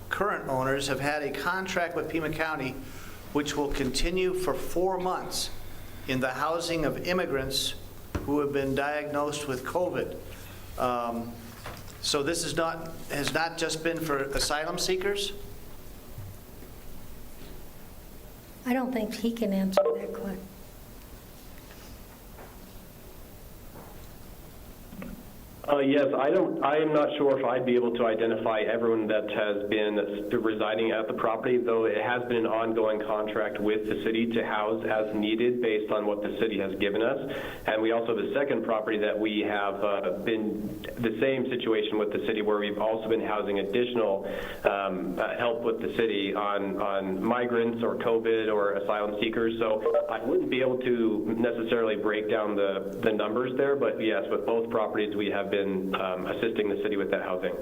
current owners have had a contract with Pima County which will continue for 4 months in the housing of immigrants who have been diagnosed with COVID. So this has not just been for asylum seekers? I don't think he can answer that question. Yes, I am not sure if I'd be able to identify everyone that has been residing at the property, though it has been an ongoing contract with the city to house as needed based on what the city has given us. And we also have a second property that we have been the same situation with the city, where we've also been housing additional help with the city on migrants or COVID or asylum seekers. So I wouldn't be able to necessarily break down the numbers there, but yes, with both properties we have been assisting the city with that housing.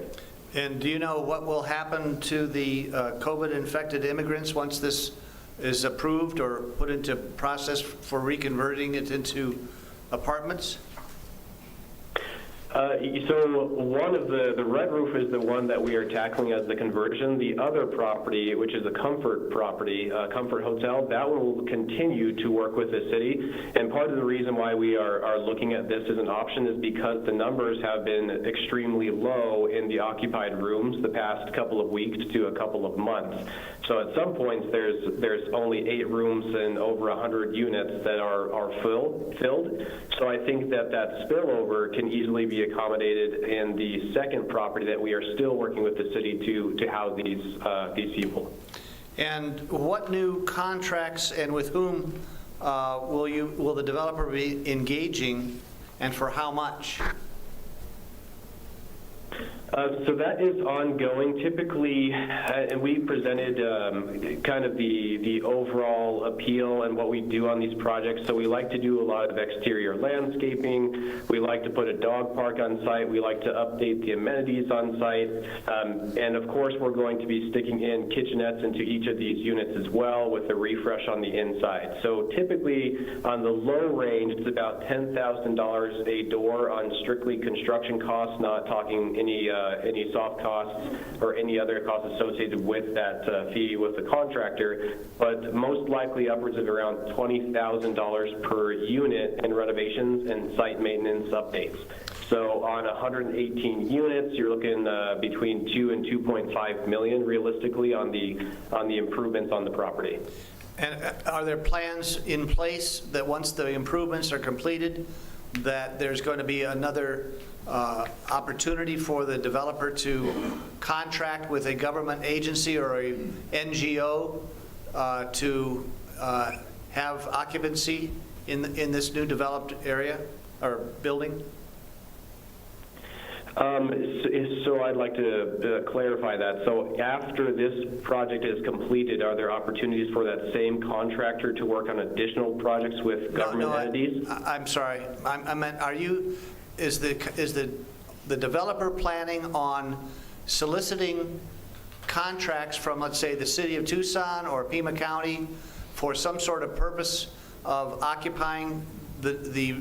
And do you know what will happen to the COVID-infected immigrants once this is approved or put into process for reconverting it into apartments? So one of the red roof is the one that we are tackling as the conversion. The other property, which is a comfort property, comfort hotel, that one will continue to work with the city. And part of the reason why we are looking at this as an option is because the numbers have been extremely low in the occupied rooms the past couple of weeks to a couple of months. So at some points there's only 8 rooms and over 100 units that are filled. So I think that spillover can easily be accommodated in the second property that we are still working with the city to house these people. And what new contracts and with whom will the developer be engaging, and for how much? So that is ongoing. Typically, and we presented kind of the overall appeal and what we do on these projects. So we like to do a lot of exterior landscaping. We like to put a dog park on site. We like to update the amenities on site. And of course, we're going to be sticking in kitchenettes into each of these units as well with a refresh on the inside. So typically, on the low range, it's about $10,000 a door on strictly construction costs, not talking any soft costs or any other costs associated with that fee with the contractor, but most likely upwards of around $20,000 per unit in renovations and site maintenance updates. So on 118 units, you're looking between 2 and 2.5 million realistically on the improvements on the property. And are there plans in place that once the improvements are completed, that there's going to be another opportunity for the developer to contract with a government agency or a NGO to have occupancy in this new developed area or building? So I'd like to clarify that. So after this project is completed, are there opportunities for that same contractor to work on additional projects with government entities? I'm sorry. I meant, is the developer planning on soliciting contracts from, let's say, the city of Tucson or Pima County for some sort of purpose of occupying the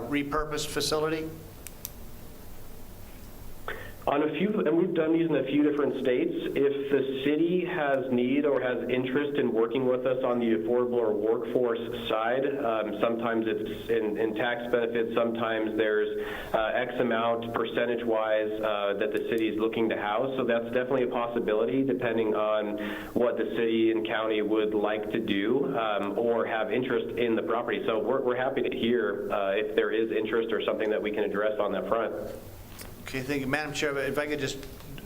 repurposed facility? On a few, and we've done these in a few different states. If the city has need or has interest in working with us on the affordable or workforce side, sometimes it's in tax benefits, sometimes there's X amount percentage-wise that the city is looking to house. So that's definitely a possibility depending on what the city and county would like to do or have interest in the property. So we're happy to hear if there is interest or something that we can address on that front. Okay, thank you. Madam Chair, if I could just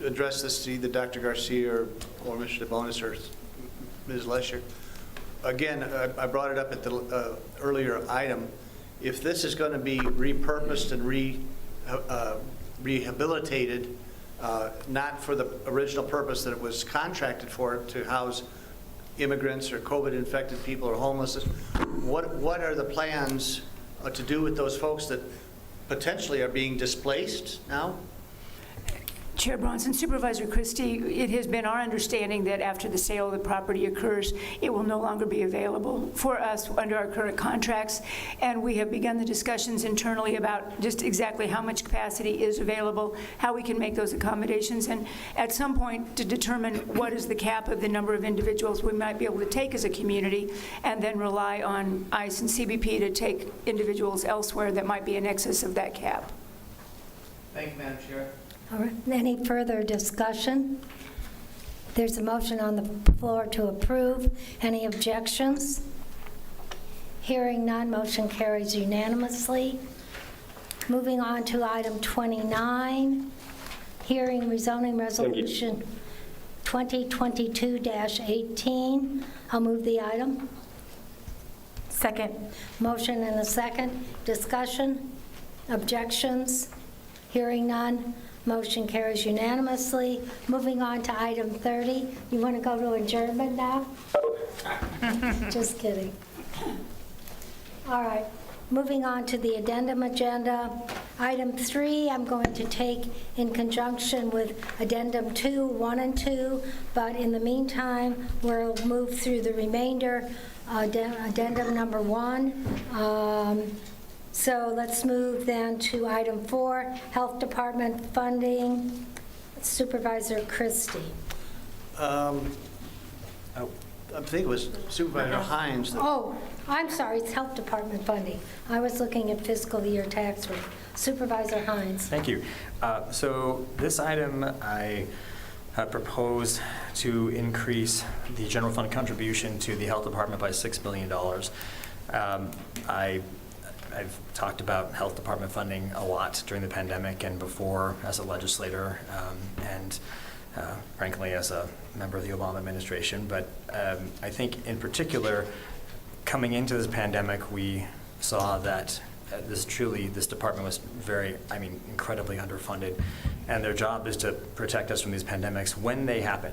address this to either Dr. Garcia or Mr. DeBonis or Ms. Lesher. Again, I brought it up at the earlier item. If this is going to be repurposed and rehabilitated, not for the original purpose that it was contracted for, to house immigrants or COVID-infected people or homelessness, what are the plans to do with those folks that potentially are being displaced now? Chair Bronson, Supervisor Christie, it has been our understanding that after the sale of the property occurs, it will no longer be available for us under our current contracts, and we have begun the discussions internally about just exactly how much capacity is available, how we can make those accommodations, and at some point to determine what is the cap of the number of individuals we might be able to take as a community, and then rely on ICE and CBP to take individuals elsewhere that might be in excess of that cap. Thank you, Madam Chair. All right, any further discussion? There's a motion on the floor to approve. Any objections? Hearing none, motion carries unanimously. Moving on to item 29, hearing rezoning resolution 2022-18. I'll move the item. Second. Motion and a second. Discussion? Objections? Hearing none. Motion carries unanimously. Moving on to item 30. You want to go to adjournment now? Just kidding. All right. Moving on to the addendum agenda. Item 3, I'm going to take in conjunction with addendum 2, 1 and 2, but in the meantime, we'll move through the remainder, addendum number 1. So let's move then to item 4, Health Department funding. Supervisor Christie. I think it was Supervisor Hines. Oh, I'm sorry, it's Health Department funding. I was looking at fiscal year tax rate. Supervisor Hines. Thank you. So this item, I propose to increase the general fund contribution to the Health Department by $6 million. I've talked about Health Department funding a lot during the pandemic and before as a legislator and frankly as a member of the Obama administration. But I think in particular, coming into this pandemic, we saw that this department was incredibly underfunded, and their job is to protect us from these pandemics when they happen.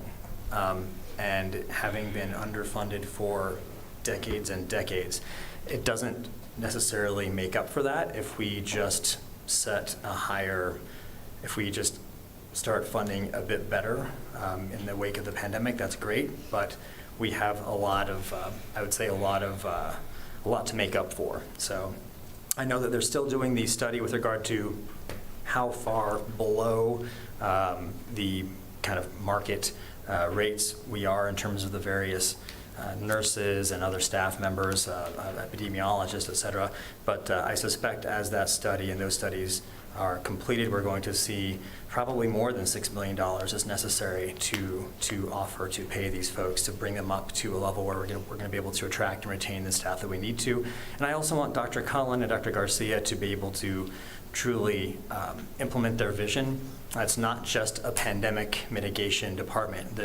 And having been underfunded for decades and decades, it doesn't necessarily make up for that if we just if we just start funding a bit better in the wake of the pandemic. That's great, but we have a lot to make up for. So I know that they're still doing the study with regard to how far below the kind of market rates we are in terms of the various nurses and other staff members, epidemiologists, et cetera. But I suspect as that study and those studies are completed, we're going to see probably more than $6 million is necessary to offer to pay these folks to bring them up to a level where we're going to be able to attract and retain the staff that we need to. And I also want Dr. Cullen and Dr. Garcia to be able to truly implement their vision. It's not just a pandemic mitigation department.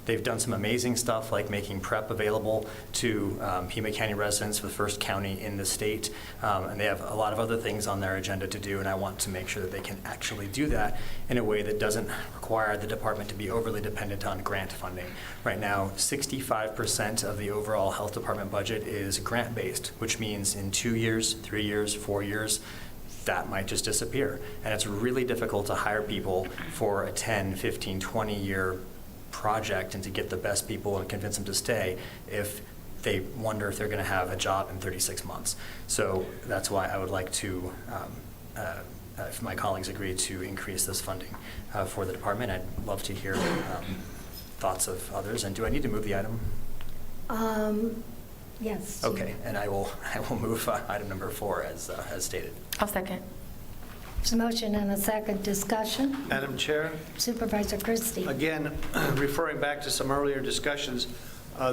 They've done some amazing stuff like making PrEP available to Pima County residents, the first county in the state. And they have a lot of other things on their agenda to do, and I want to make sure that they can actually do that in a way that doesn't require the department to be overly dependent on grant funding. Right now, 65% of the overall health department budget is grant-based, which means in 2 years, 3 years, 4 years, that might just disappear. And it's really difficult to hire people for a 10, 15, 20-year project and to get the best people and convince them to stay if they wonder if they're going to have a job in 36 months. So that's why I would like to, if my colleagues agree, to increase this funding for the department. I'd love to hear thoughts of others. And do I need to move the item? Yes. Okay, and I will move item number 4 as stated. I'll second. There's a motion and a second. Discussion? Madam Chair? Supervisor Christie. Again, referring back to some earlier discussions,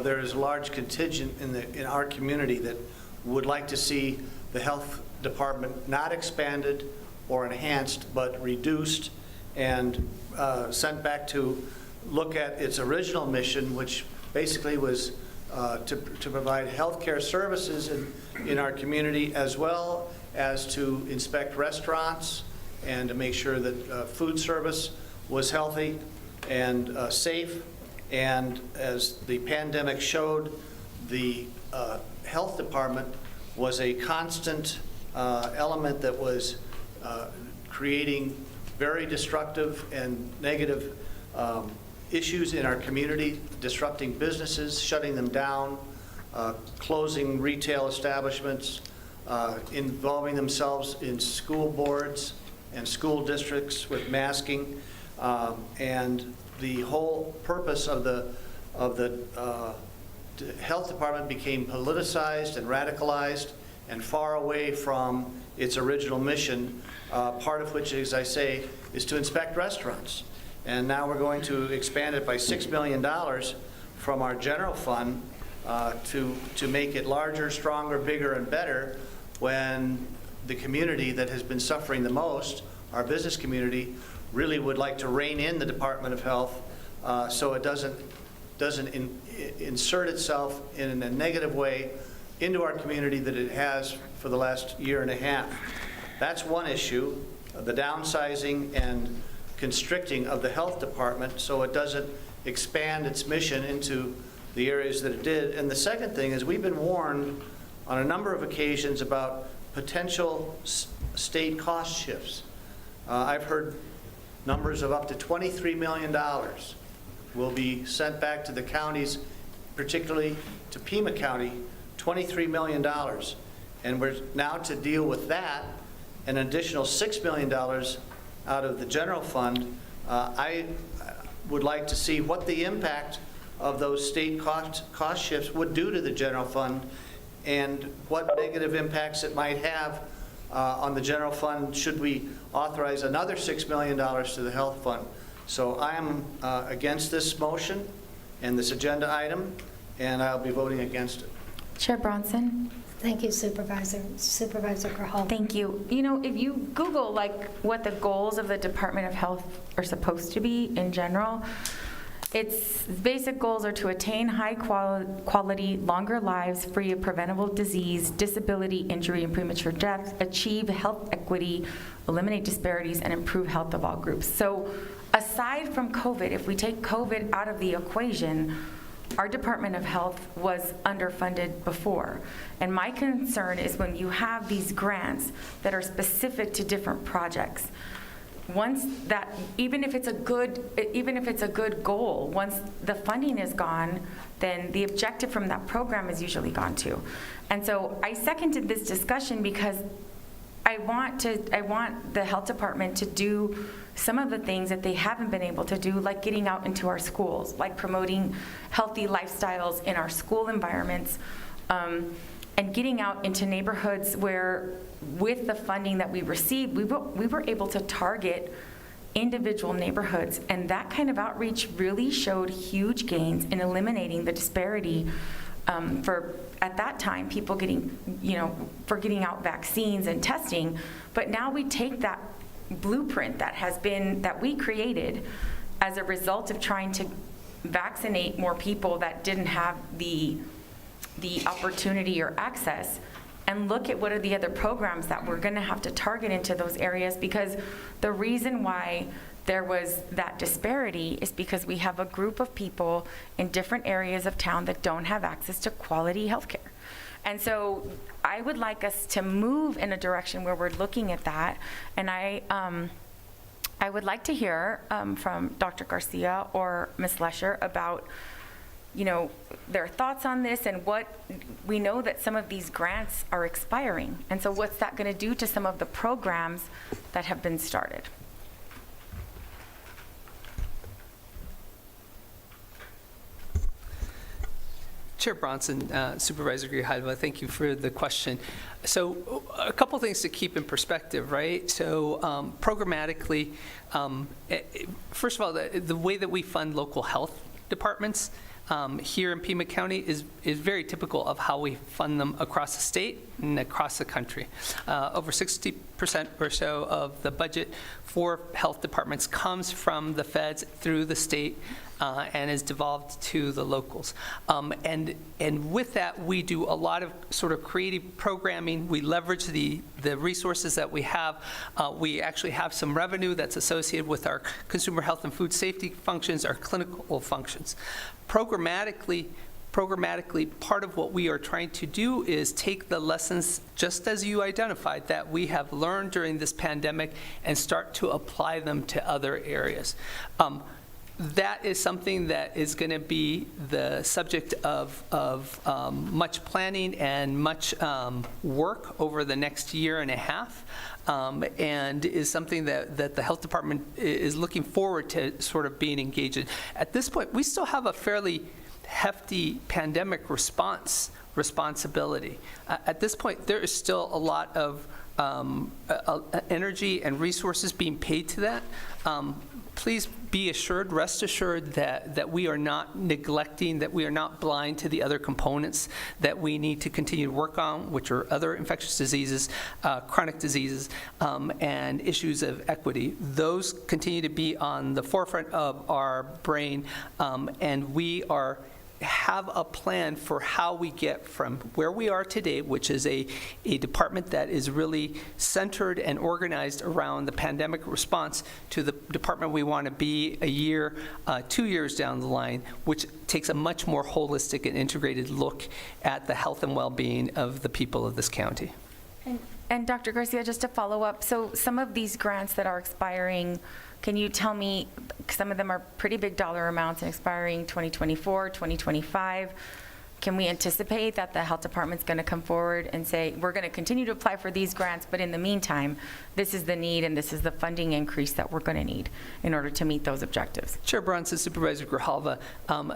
there is a large contingent in our community that would like to see the health department not expanded or enhanced, but reduced and sent back to look at its original mission, which basically was to provide health care services in our community, as well as to inspect restaurants and to make sure that food service was healthy and safe. And as the pandemic showed, the health department was a constant element that was creating very destructive and negative issues in our community, disrupting businesses, shutting them down, closing retail establishments, involving themselves in school boards and school districts with masking. And the whole purpose of the health department became politicized and radicalized and far away from its original mission, part of which, as I say, is to inspect restaurants. And now we're going to expand it by $6 million from our general fund to make it larger, stronger, bigger, and better, when the community that has been suffering the most, our business community, really would like to rein in the Department of Health so it doesn't insert itself in a negative way into our community that it has for the last year and a half. That's one issue, the downsizing and constricting of the health department so it doesn't expand its mission into the areas that it did. And the second thing is we've been warned on a number of occasions about potential state cost shifts. I've heard numbers of up to $23 million will be sent back to the counties, particularly to Pima County, $23 million. And we're now to deal with that, an additional $6 million out of the general fund. I would like to see what the impact of those state cost shifts would do to the general fund and what negative impacts it might have on the general fund should we authorize another $6 million to the health fund. So I am against this motion and this agenda item, and I'll be voting against it. Chair Bronson? Thank you, Supervisor. Supervisor Grijalva. Thank you. You know, if you Google like what the goals of the Department of Health are supposed to be in general, its basic goals are to attain high quality, longer lives free of preventable disease, disability, injury, and premature death, achieve health equity, eliminate disparities, and improve health of all groups. So aside from COVID, if we take COVID out of the equation, our Department of Health was underfunded before. And my concern is when you have these grants that are specific to different projects, once that, even if it's a good goal, once the funding is gone, then the objective from that program is usually gone too. And so I seconded this discussion because I want the health department to do some of the things that they haven't been able to do, like getting out into our schools, like promoting healthy lifestyles in our school environments, and getting out into neighborhoods where, with the funding that we received, we were able to target individual neighborhoods, and that kind of outreach really showed huge gains in eliminating the disparity for, at that time, people getting, for getting out vaccines and testing. But now we take that blueprint that we created as a result of trying to vaccinate more people that didn't have the opportunity or access, and look at what are the other programs that we're going to have to target into those areas, because the reason why there was that disparity is because we have a group of people in different areas of town that don't have access to quality health care. And so I would like us to move in a direction where we're looking at that. And I would like to hear from Dr. Garcia or Ms. Lesher about, their thoughts on this, and what we know that some of these grants are expiring. And so what's that going to do to some of the programs that have been started? Chair Bronson, Supervisor Grijalva, thank you for the question. So a couple things to keep in perspective, right? So programmatically, first of all, the way that we fund local health departments here in Pima County is very typical of how we fund them across the state and across the country. Over 60% or so of the budget for health departments comes from the feds through the state and is devolved to the locals. And with that, we do a lot of sort of creative programming. We leverage the resources that we have. We actually have some revenue that's associated with our consumer health and food safety functions, our clinical functions. Programmatically, part of what we are trying to do is take the lessons, just as you identified, that we have learned during this pandemic and start to apply them to other areas. That is something that is going to be the subject of much planning and much work over the next year and a half, and is something that the health department is looking forward to sort of being engaged in. At this point, we still have a fairly hefty pandemic responsibility. At this point, there is still a lot of energy and resources being paid to that. please be assured, rest assured that we are not neglecting, that we are not blind to the other components that we need to continue to work on, which are other infectious diseases, chronic diseases, and issues of equity. Those continue to be on the forefront of our brain, and we have a plan for how we get from where we are today, which is a department that is really centered and organized around the pandemic response, to the department we want to be a year, 2 years down the line, which takes a much more holistic and integrated look at the health and well-being of the people of this county. And Dr. Garcia, just to follow up, so some of these grants that are expiring, can you tell me, some of them are pretty big dollar amounts and expiring 2024, 2025. Can we anticipate that the health department's going to come forward and say, we're going to continue to apply for these grants, but in the meantime, this is the need and this is the funding increase that we're going to need in order to meet those objectives? Chair Bronson, Supervisor Grijalva.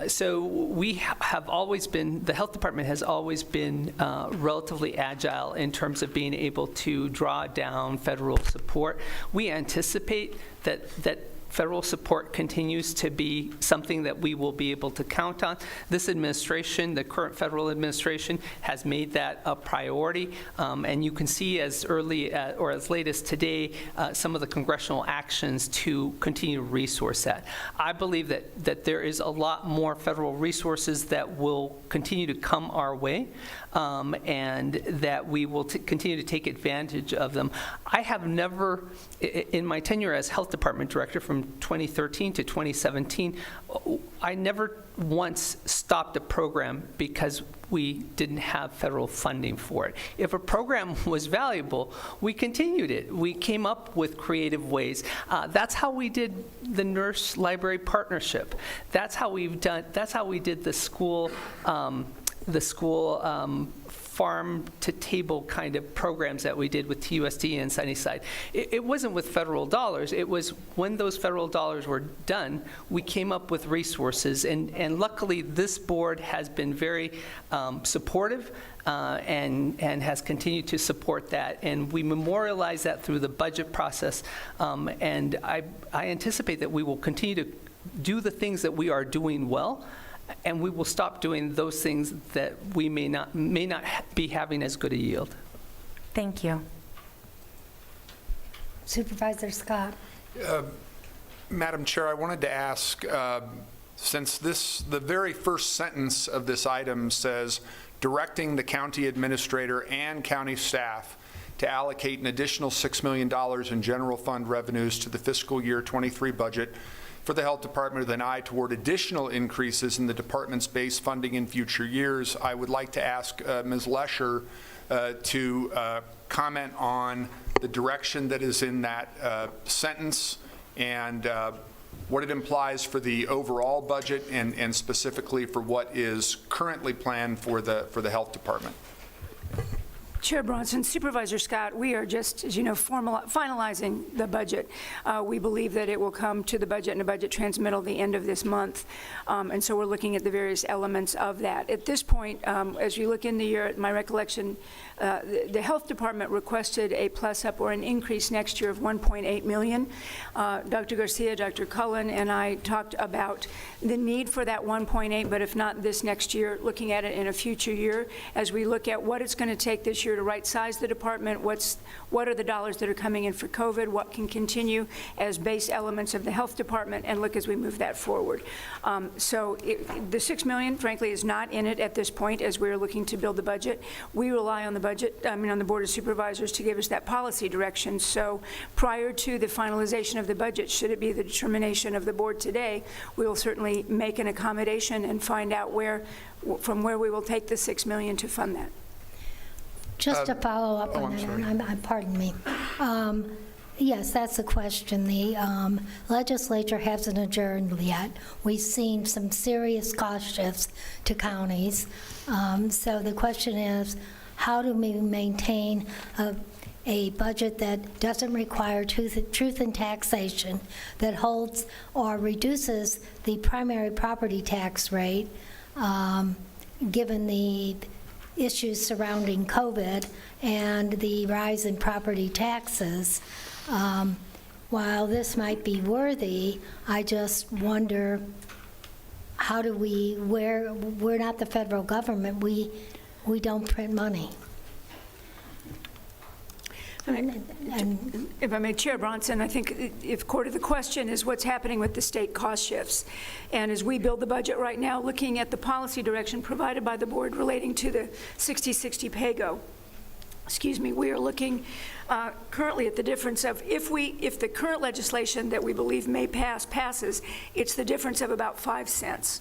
So we have always been, the health department has always been relatively agile in terms of being able to draw down federal support. We anticipate that federal support continues to be something that we will be able to count on. This administration, the current federal administration, has made that a priority, and you can see as early or as late as today some of the congressional actions to continue to resource that. I believe that there is a lot more federal resources that will continue to come our way, and that we will continue to take advantage of them. I have never, in my tenure as health department director from 2013 to 2017, I never once stopped a program because we didn't have federal funding for it. If a program was valuable, we continued it. We came up with creative ways. That's how we did the nurse library partnership. That's how we did the school farm to table kind of programs that we did with TUSD and Sunnyside. It wasn't with federal dollars. It was when those federal dollars were done, we came up with resources. And luckily, this board has been very supportive and has continued to support that. And we memorialize that through the budget process. And I anticipate that we will continue to do the things that we are doing well, and we will stop doing those things that we may not be having as good a yield. Thank you. Supervisor Scott. Madam Chair, I wanted to ask, since the very first sentence of this item says, directing the county administrator and county staff to allocate an additional $6 million in general fund revenues to the fiscal year 23 budget for the health department with an eye toward additional increases in the department's base funding in future years, I would like to ask Ms. Lesher to comment on the direction that is in that sentence and what it implies for the overall budget and specifically for what is currently planned for the health department. Chair Bronson, Supervisor Scott, we are just, as you know, finalizing the budget. We believe that it will come to the budget and a budget transmittal the end of this month. And so we're looking at the various elements of that. At this point, as you look in the year, my recollection, the health department requested a plus up or an increase next year of $1.8 million. Dr. Garcia, Dr. Cullen, and I talked about the need for that 1.8, but if not this next year, looking at it in a future year as we look at what it's going to take this year to right-size the department, what are the dollars that are coming in for COVID, what can continue as base elements of the health department, and look as we move that forward. So the $6 million, frankly, is not in it at this point as we're looking to build the budget. We rely on the on the Board of Supervisors to give us that policy direction. So prior to the finalization of the budget, should it be the determination of the board today, we will certainly make an accommodation and find out from where we will take the $6 million to fund that. Just to follow up on that, pardon me. Yes, that's the question. The legislature hasn't adjourned yet. We've seen some serious cost shifts to counties. So the question is, how do we maintain a budget that doesn't require truth in taxation, that holds or reduces the primary property tax rate, given the issues surrounding COVID and the rise in property taxes, while this might be worthy, I just wonder, how do we're not the federal government, we don't print money. If I may, Chair Bronson, I think if core to the question is what's happening with the state cost shifts. And as we build the budget right now, looking at the policy direction provided by the board relating to the 60-60 pay-go, we are looking currently at the difference of, if the current legislation that we believe may passes, it's the difference of about 5 cents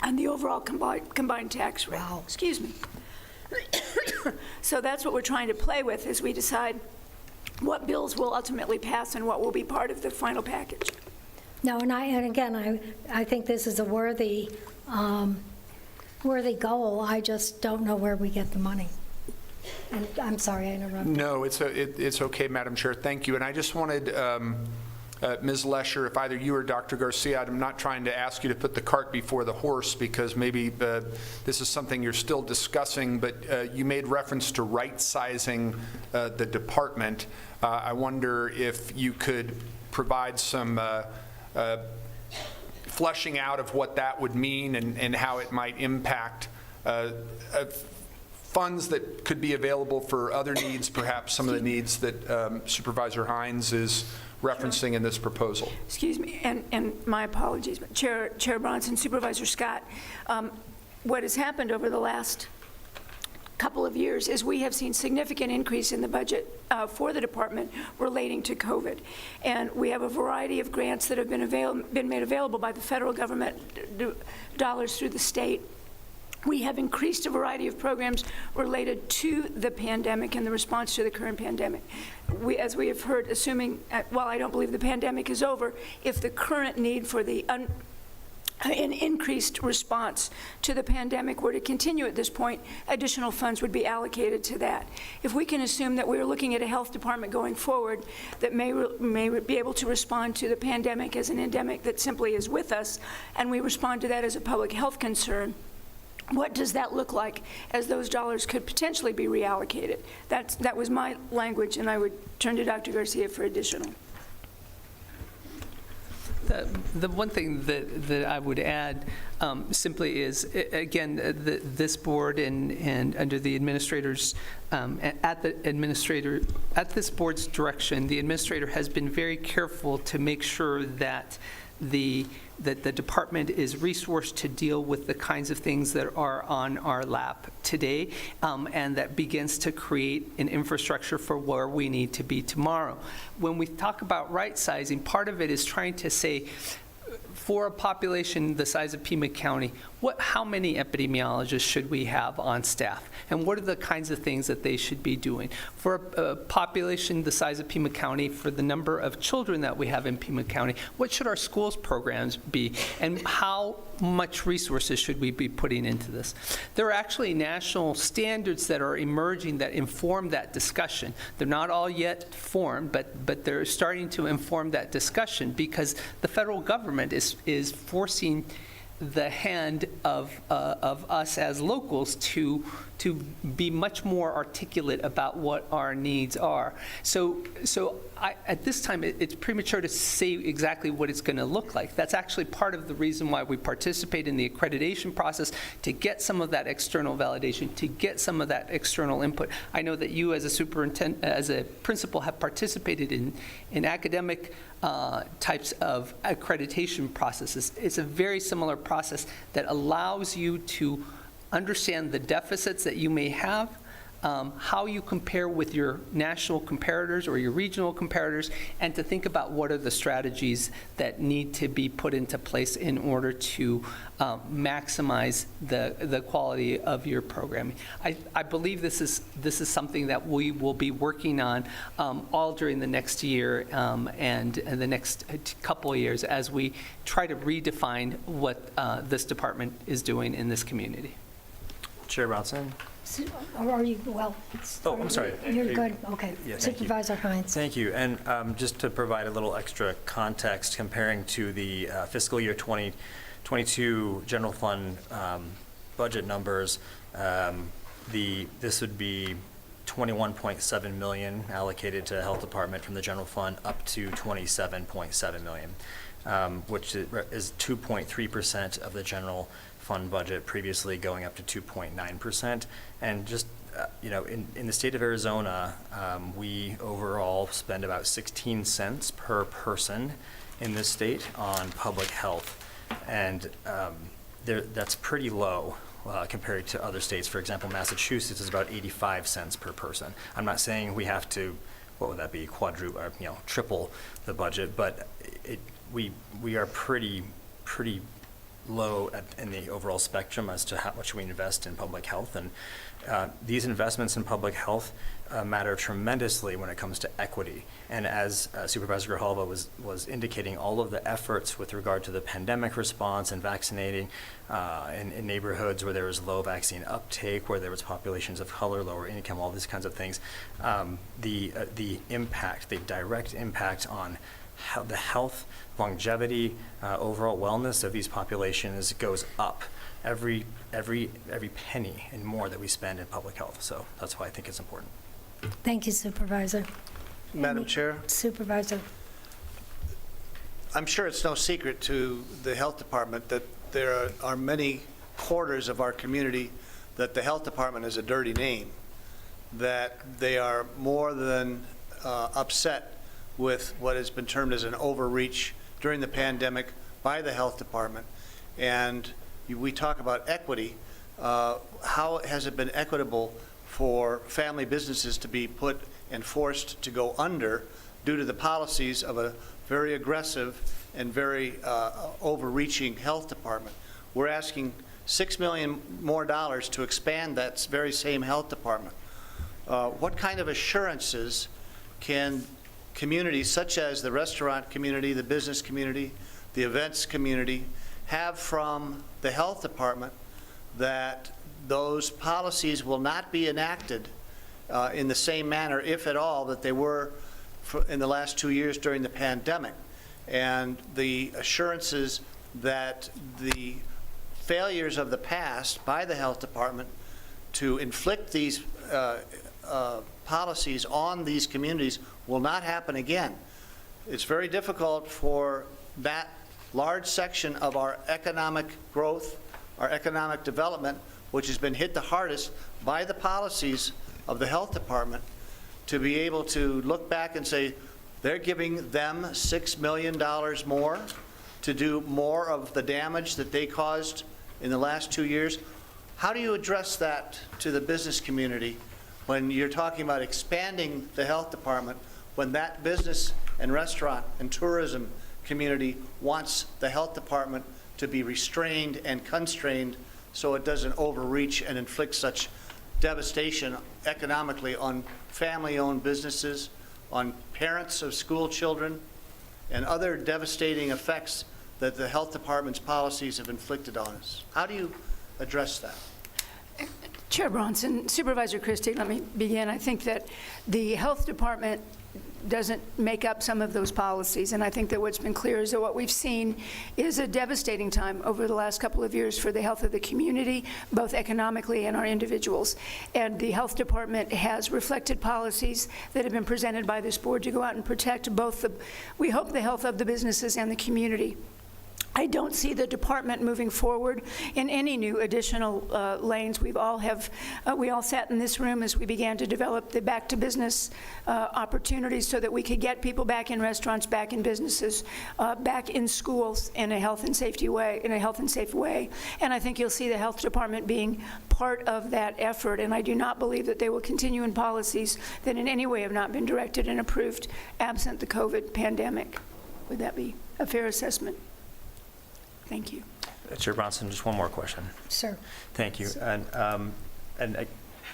on the overall combined tax rate. Wow. So that's what we're trying to play with as we decide what bills will ultimately pass and what will be part of the final package. No, and again, I think this is a worthy goal. I just don't know where we get the money. And I'm sorry I interrupted. No, it's okay, Madam Chair. Thank you. And I just wanted, Ms. Lesher, if either you or Dr. Garcia, I'm not trying to ask you to put the cart before the horse, because maybe this is something you're still discussing, but you made reference to right-sizing the department. I wonder if you could provide some fleshing out of what that would mean and how it might impact funds that could be available for other needs, perhaps some of the needs that Supervisor Hines is referencing in this proposal. Excuse me, and my apologies, but Chair Bronson, Supervisor Scott, what has happened over the last couple of years is we have seen significant increase in the budget for the department relating to COVID. And we have a variety of grants that have been made available by the federal government, dollars through the state. We have increased a variety of programs related to the pandemic and the response to the current pandemic. As we have heard, assuming, while I don't believe the pandemic is over, if the current need for an increased response to the pandemic were to continue at this point, additional funds would be allocated to that. If we can assume that we're looking at a health department going forward that may be able to respond to the pandemic as an endemic that simply is with us, and we respond to that as a public health concern, what does that look like as those dollars could potentially be reallocated? That was my language, and I would turn to Dr. Garcia for additional. The one thing that I would add simply is, again, this board and under the administrators, at this board's direction, the administrator has been very careful to make sure that the department is resourced to deal with the kinds of things that are on our lap today, and that begins to create an infrastructure for where we need to be tomorrow. When we talk about right sizing, part of it is trying to say, for a population the size of Pima County, how many epidemiologists should we have on staff? And what are the kinds of things that they should be doing? For a population the size of Pima County, for the number of children that we have in Pima County, what should our schools programs be? And how much resources should we be putting into this? There are actually national standards that are emerging that inform that discussion. They're not all yet formed, but they're starting to inform that discussion, because the federal government is forcing the hand of us as locals to be much more articulate about what our needs are. So at this time, it's premature to say exactly what it's going to look like. That's actually part of the reason why we participate in the accreditation process, to get some of that external validation, to get some of that external input. I know that you as a superintendent, as a principal, have participated in academic types of accreditation processes. It's a very similar process that allows you to understand the deficits that you may have, how you compare with your national comparators or your regional comparators, and to think about what are the strategies that need to be put into place in order to maximize the quality of your programming. I believe this is something that we will be working on all during the next year and the next couple of years as we try to redefine what this department is doing in this community. Chair Bronson. Or are you, well, oh, I'm sorry. You're good, okay. Yeah, Supervisor Hines. Thank you. And just to provide a little extra context, comparing to the fiscal year 2022 general fund budget numbers, this would be 21.7 million allocated to the health department from the general fund up to 27.7 million, which is 2.3% of the general fund budget, previously going up to 2.9%. And just, in the state of Arizona, we overall spend about 16 cents per person in this state on public health. And that's pretty low compared to other states. For example, Massachusetts is about 85 cents per person. I'm not saying we have to, what would that be, quadruple, or, triple the budget, but we are pretty low in the overall spectrum as to how much we invest in public health. And these investments in public health matter tremendously when it comes to equity. And as Supervisor Grijalva was indicating, all of the efforts with regard to the pandemic response and vaccinating in neighborhoods where there was low vaccine uptake, where there was populations of color, lower income, all these kinds of things, the impact, the direct impact on how the health, longevity, overall wellness of these populations goes up every penny and more that we spend in public health. So that's why I think it's important. Thank you, Supervisor. Madam Chair, Supervisor. I'm sure it's no secret to the Health Department that there are many quarters of our community that the Health Department is a dirty name, that they are more than upset with what has been termed as an overreach during the pandemic by the Health Department. And we talk about equity. How has it been equitable for family businesses to be put and forced to go under due to the policies of a very aggressive and very overreaching Health Department? We're asking $6 million more to expand that very same Health Department. What kind of assurances can communities such as the restaurant community, the business community, the events community have from the Health Department that those policies will not be enacted in the same manner, if at all, that they were in the last 2 years during the pandemic, and the assurances that the failures of the past by the Health Department to inflict these policies on these communities will not happen again. It's very difficult for that large section of our economic growth, our economic development, which has been hit the hardest by the policies of the Health Department, to be able to look back and say they're giving them $6 million more to do more of the damage that they caused in the last 2 years. How do you address that to the business community when you're talking about expanding the Health Department, when that business and restaurant and tourism community wants the Health Department to be restrained and constrained so it doesn't overreach and inflict such devastation economically on family-owned businesses, on parents of school children, and other devastating effects that the Health Department's policies have inflicted on us? How do you address that? Chair Bronson, Supervisor Christie, let me begin. I think that the Health Department doesn't make up some of those policies, and I think that what's been clear is that what we've seen is a devastating time over the last couple of years for the health of the community, both economically and our individuals. And the Health Department has reflected policies that have been presented by this board to go out and protect both we hope, the health of the businesses and the community. I don't see the department moving forward in any new additional lanes. We all sat in this room as we began to develop the back to business opportunities so that we could get people back in restaurants, back in businesses, back in schools in a health and safe way. And I think you'll see the Health Department being part of that effort. And I do not believe that they will continue in policies that in any way have not been directed and approved absent the COVID pandemic. Would that be a fair assessment? Thank you. Chair Bronson, just one more question. Sir. Thank you. And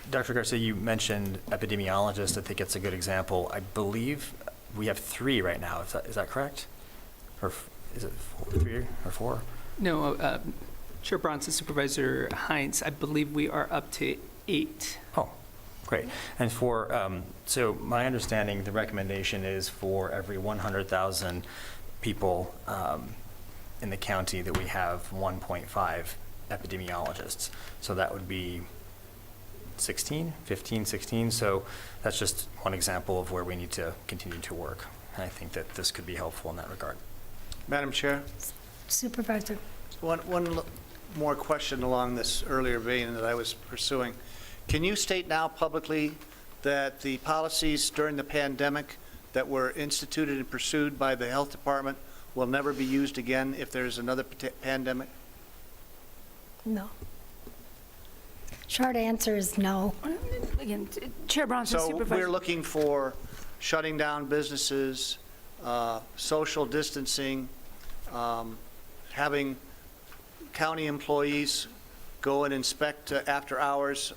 Dr. Garcia, you mentioned epidemiologists. I think it's a good example. I believe we have 3 right now. Is that correct? Or is it 3 or 4? No, Chair Bronson, Supervisor Hines, I believe we are up to 8. Oh, great. And so my understanding, the recommendation is for every 100,000 people in the county that we have 1.5 epidemiologists. So that would be 16, 15, 16. So that's just one example of where we need to continue to work. And I think that this could be helpful in that regard. Madam Chair, Supervisor. one more question along this earlier vein that I was pursuing. Can you state now publicly that the policies during the pandemic that were instituted and pursued by the health department will never be used again if there's another pandemic? No. Short answer is no. Again, Chair Bronson, So Supervisor. we're looking for shutting down businesses, social distancing, having county employees go and inspect after hours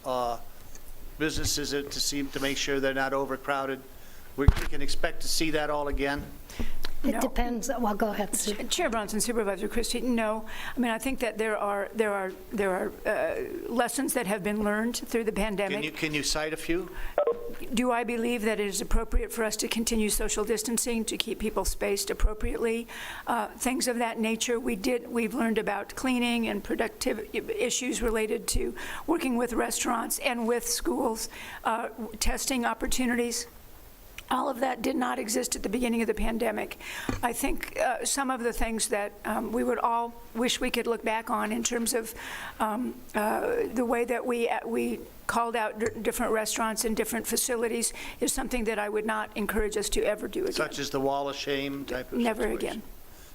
businesses to make sure they're not overcrowded. We can expect to see that all again? It depends. Well, go ahead, Sue. Chair Bronson, Supervisor Christie, no. I mean, I think that there are lessons that have been learned through the pandemic. Can you cite a few? Do I believe that it is appropriate for us to continue social distancing, to keep people spaced appropriately? Things of that nature. We've learned about cleaning and productive issues related to working with restaurants and with schools, testing opportunities. All of that did not exist at the beginning of the pandemic. I think some of the things that we would all wish we could look back on in terms of the way that we called out different restaurants and different facilities is something that I would not encourage us to ever do again. Such as the wall of shame type of Never situation? again.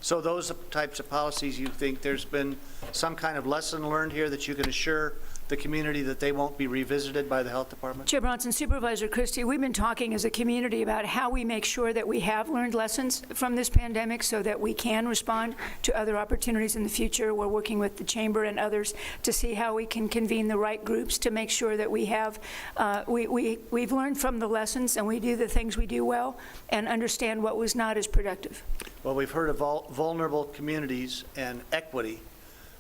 So those types of policies, you think there's been some kind of lesson learned here that you can assure the community that they won't be revisited by the health department? Chair Bronson, Supervisor Christie, we've been talking as a community about how we make sure that we have learned lessons from this pandemic so that we can respond to other opportunities in the future. We're working with the Chamber and others to see how we can convene the right groups to make sure that we have, we've learned from the lessons and we do the things we do well and understand what was not as productive. Well, we've heard of vulnerable communities and equity,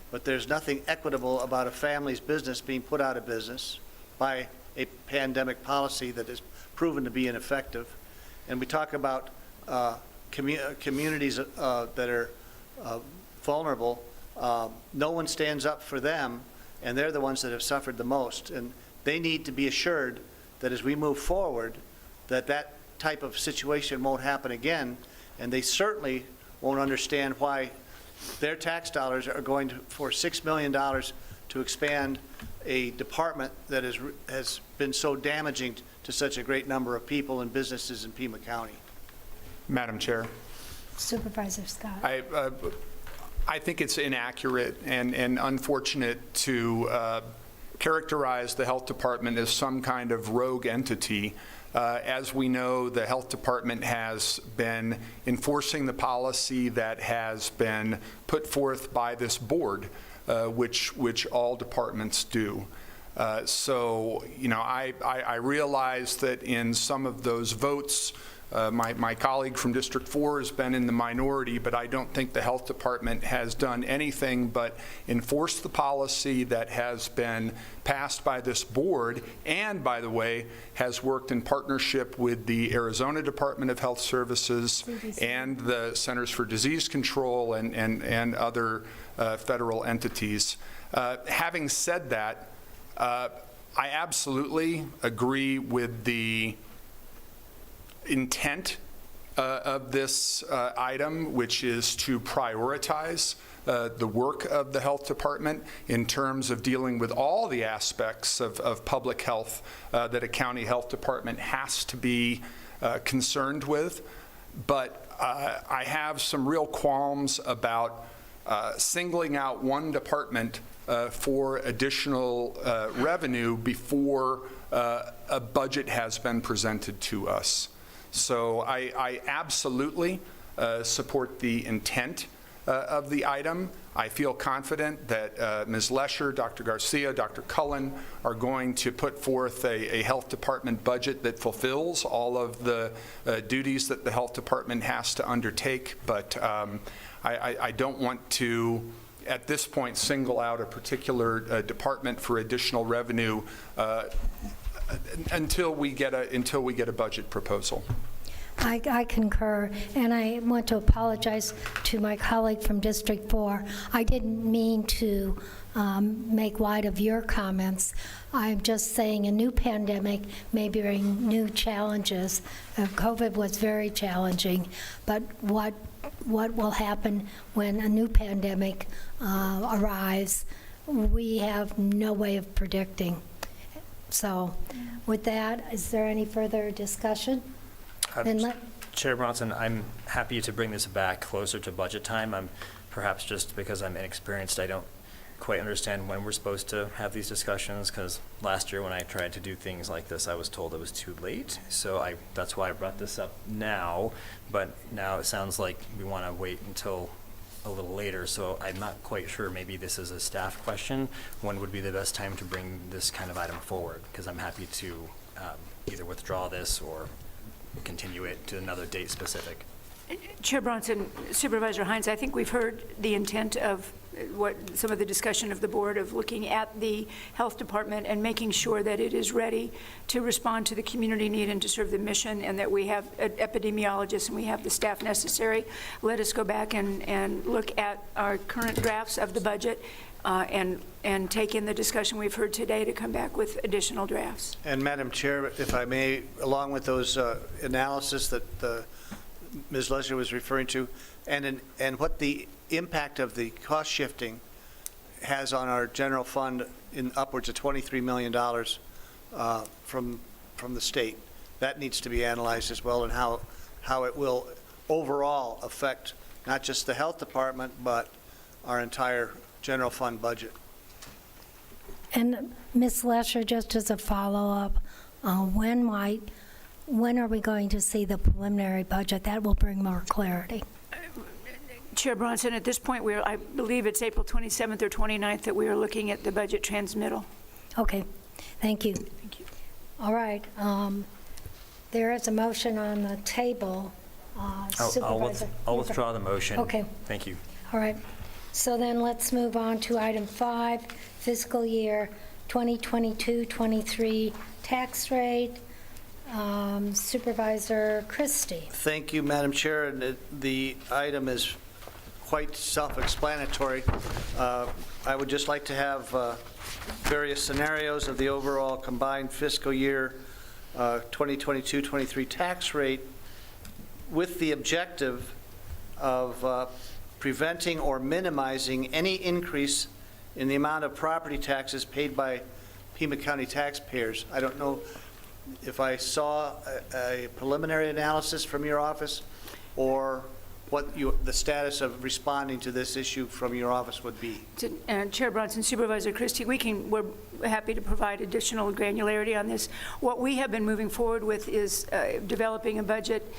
but there's nothing equitable about a family's business being put out of business by a pandemic policy that is proven to be ineffective. And we talk about communities that are vulnerable. No one stands up for them, and they're the ones that have suffered the most. And they need to be assured that as we move forward, that that type of situation won't happen again, and they certainly won't understand why their tax dollars are going for $6 million to expand a department that has been so damaging to such a great number of people and businesses in Pima County. Madam Chair. Supervisor Scott. I think it's inaccurate and unfortunate to characterize the health department as some kind of rogue entity. As we know, the health department has been enforcing the policy that has been put forth by this board, which all departments do. So, you know, I realize that in some of those votes, my colleague from District 4 has been in the minority, but I don't think the health department has done anything but enforce the policy that has been passed by this board and, by the way, has worked in partnership with the Arizona Department of Health Services and the Centers for Disease Control and other federal entities. Having said that, I absolutely agree with the intent of this item, which is to prioritize the work of the health department in terms of dealing with all the aspects of public health that a county health department has to be concerned with. But I have some real qualms about singling out one department for additional revenue before a budget has been presented to us. So I absolutely support the intent of the item. I feel confident that Ms. Lesher, Dr. Garcia, Dr. Cullen are going to put forth a health department budget that fulfills all of the duties that the health department has to undertake. But I don't want to, at this point, single out a particular department for additional revenue until we get a budget proposal. I concur, and I want to apologize to my colleague from District 4. I didn't mean to make light of your comments. I'm just saying a new pandemic may bring new challenges. COVID was very challenging, but what will happen when a new pandemic arrives, we have no way of predicting. So with that, is there any further discussion? Chair Bronson, I'm happy to bring this back closer to budget time. I'm perhaps just because I'm inexperienced, I don't quite understand when we're supposed to have these discussions, because last year when I tried to do things like this, I was told it was too late. So that's why I brought this up now, but now it sounds like we want to wait until a little later. So I'm not quite sure, maybe this is a staff question. When would be the best time to bring this kind of item forward? Because I'm happy to either withdraw this or continue it to another date specific. Chair Bronson, Supervisor Hines, I think we've heard the intent of what some of the discussion of the board of looking at the health department and making sure that it is ready to respond to the community need and to serve the mission, and that we have epidemiologists and we have the staff necessary. Let us go back and look at our current drafts of the budget and take in the discussion we've heard today to come back with additional drafts. And Madam Chair, if I may, along with those analysis that Ms. Leslie was referring to, and what the impact of the cost shifting has on our general fund in upwards of $23 million from the state, that needs to be analyzed as well, and how it will overall affect not just the health department, but our entire general fund budget. And Ms. Lesher, just as a follow-up, when are we going to see the preliminary budget? That will bring more clarity. Chair Bronson, at this point, I believe it's April 27th or 29th that we are looking at the budget transmittal. Okay, thank you. Thank you. All right, there is a motion on the table. Supervisor. I'll withdraw the motion. Okay. Thank you. All right, so then let's move on to item 5, fiscal year 2022-23 tax rate. Supervisor Christie. Thank you, Madam Chair. And the item is quite self-explanatory. I would just like to have various scenarios of the overall combined fiscal year 2022-23 tax rate, with the objective of preventing or minimizing any increase in the amount of property taxes paid by Pima County taxpayers. I don't know if I saw a preliminary analysis from your office, or what the status of responding to this issue from your office would be. Chair Bronson, Supervisor Christie, we're happy to provide additional granularity on this. What we have been moving forward with is developing a budget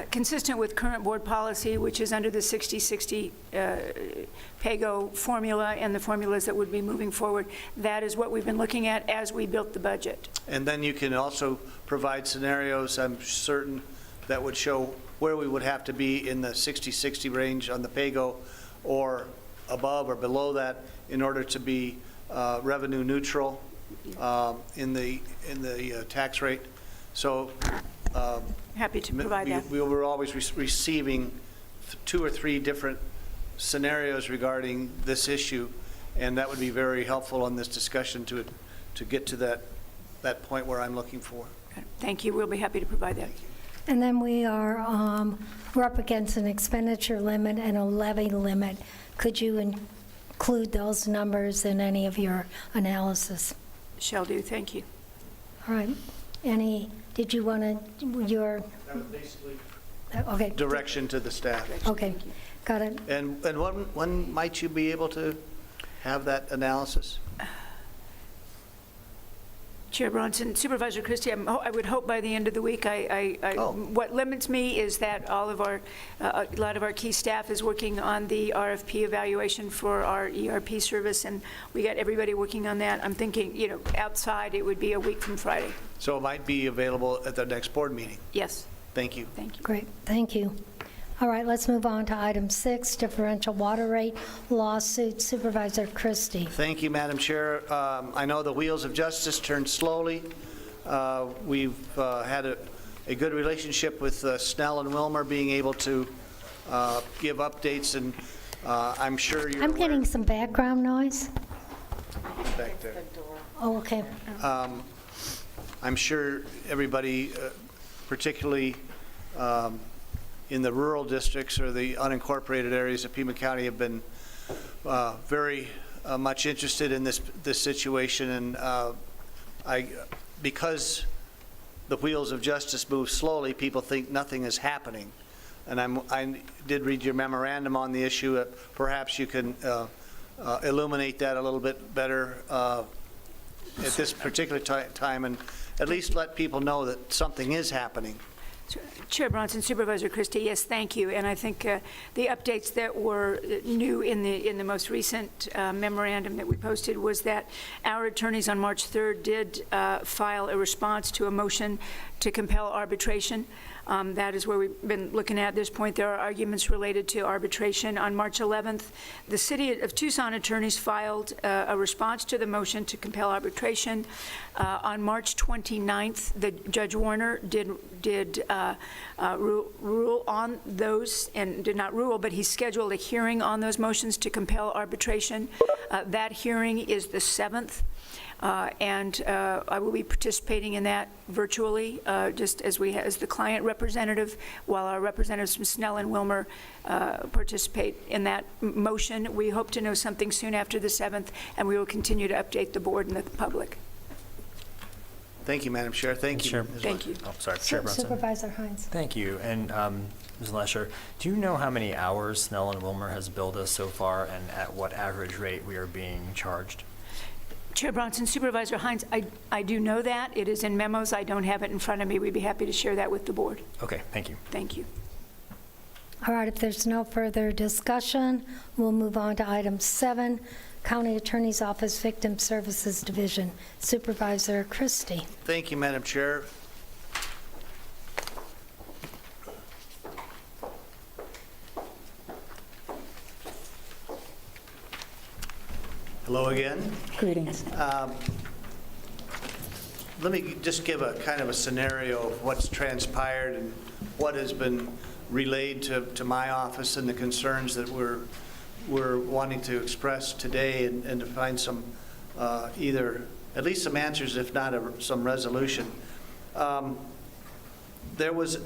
consistent with current board policy, which is under the 60-60 PAYGO formula and the formulas that would be moving forward. That is what we've been looking at as we built the budget. And then you can also provide scenarios, I'm certain, that would show where we would have to be in the 60-60 range on the PAYGO, or above or below that, in order to be revenue neutral in the tax rate. So happy to provide that. We were always receiving 2 or 3 different scenarios regarding this issue, and that would be very helpful on this discussion to get to that point where I'm looking for. Thank you. We'll be happy to provide that. And then we're up against an expenditure limit and a levy limit. Could you include those numbers in any of your analysis? Shall do. Thank you. All right. Did you want to, That was basically okay. Direction to the staff. Okay, got it. And when might you be able to have that analysis? Chair Bronson, Supervisor Christie, I would hope by the end of the week. What limits me is that a lot of our key staff is working on the RFP evaluation for our ERP service, and we got everybody working on that. I'm thinking, outside it would be a week from Friday. So it might be available at the next board meeting? Yes. Thank you. Thank you. Great, thank you. All right, let's move on to item 6, differential water rate lawsuit. Supervisor Christie. Thank you, Madam Chair. I know the wheels of justice turn slowly. We've had a good relationship with Snell and Wilmer, being able to give updates, and I'm sure you're I'm aware getting some background noise. back there. Oh, okay. I'm sure everybody, particularly in the rural districts or the unincorporated areas of Pima County, have been very much interested in this situation, and because the wheels of justice move slowly, people think nothing is happening. And I did read your memorandum on the issue. Perhaps you can illuminate that a little bit better at this particular time, and at least let people know that something is happening. Chair Bronson, Supervisor Christie, yes, thank you. And I think the updates that were new in the most recent memorandum that we posted was that our attorneys on March 3rd did file a response to a motion to compel arbitration. That is where we've been looking at this point. There are arguments related to arbitration. On March 11th, the City of Tucson attorneys filed a response to the motion to compel arbitration. On March 29th, Judge Warner did rule on those, and did not rule, but he scheduled a hearing on those motions to compel arbitration. That hearing is the 7th. And I will be participating in that virtually, just as as the client representative, while our representatives from Snell and Wilmer participate in that motion. We hope to know something soon after the 7th, and we will continue to update the board and the public. Thank you, Madam Chair. Thank you. Thank you. Oh, sorry, Chair Brunson. Supervisor Hines. Thank you. And Ms. Lesher, do you know how many hours Snell and Wilmer has billed us so far, and at what average rate we are being charged? Chair Bronson, Supervisor Hines, I do know that. It is in memos. I don't have it in front of me. We'd be happy to share that with the board. Okay, thank you. Thank you. All right, if there's no further discussion, we'll move on to item 7, County Attorney's Office Victim Services Division. Supervisor Christie. Thank you, Madam Chair. Hello again. Greetings. Let me just give a kind of a scenario of what's transpired and what has been relayed to my office and the concerns that we're wanting to express today, and to find some either at least some answers, if not some resolution. There was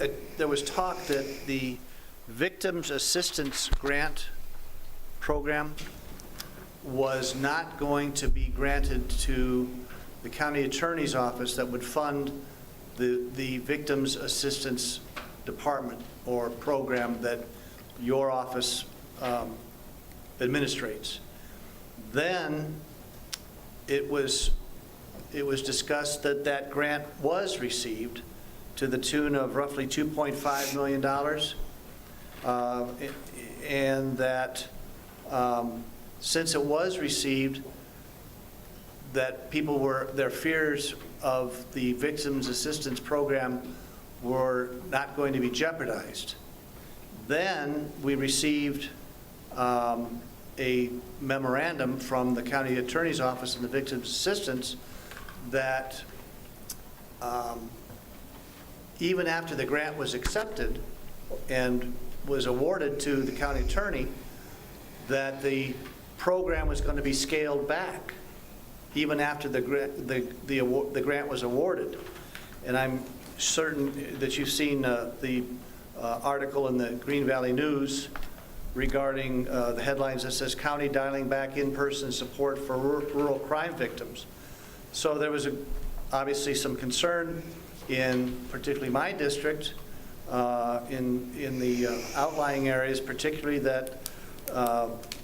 talk that the Victims Assistance Grant Program was not going to be granted to the county attorney's office that would fund the Victims Assistance Department or program that your office administrates. Then it was discussed that that grant was received to the tune of roughly $2.5 million, and that since it was received, that their fears of the Victims Assistance Program were not going to be jeopardized. Then we received a memorandum from the County Attorney's Office and the Victims Assistance that even after the grant was accepted and was awarded to the county attorney, that the program was going to be scaled back even after the grant was awarded. And I'm certain that you've seen the article in the Green Valley News regarding the headlines that says county dialing back in-person support for rural crime victims. So there was obviously some concern in particularly my district, in the outlying areas, particularly that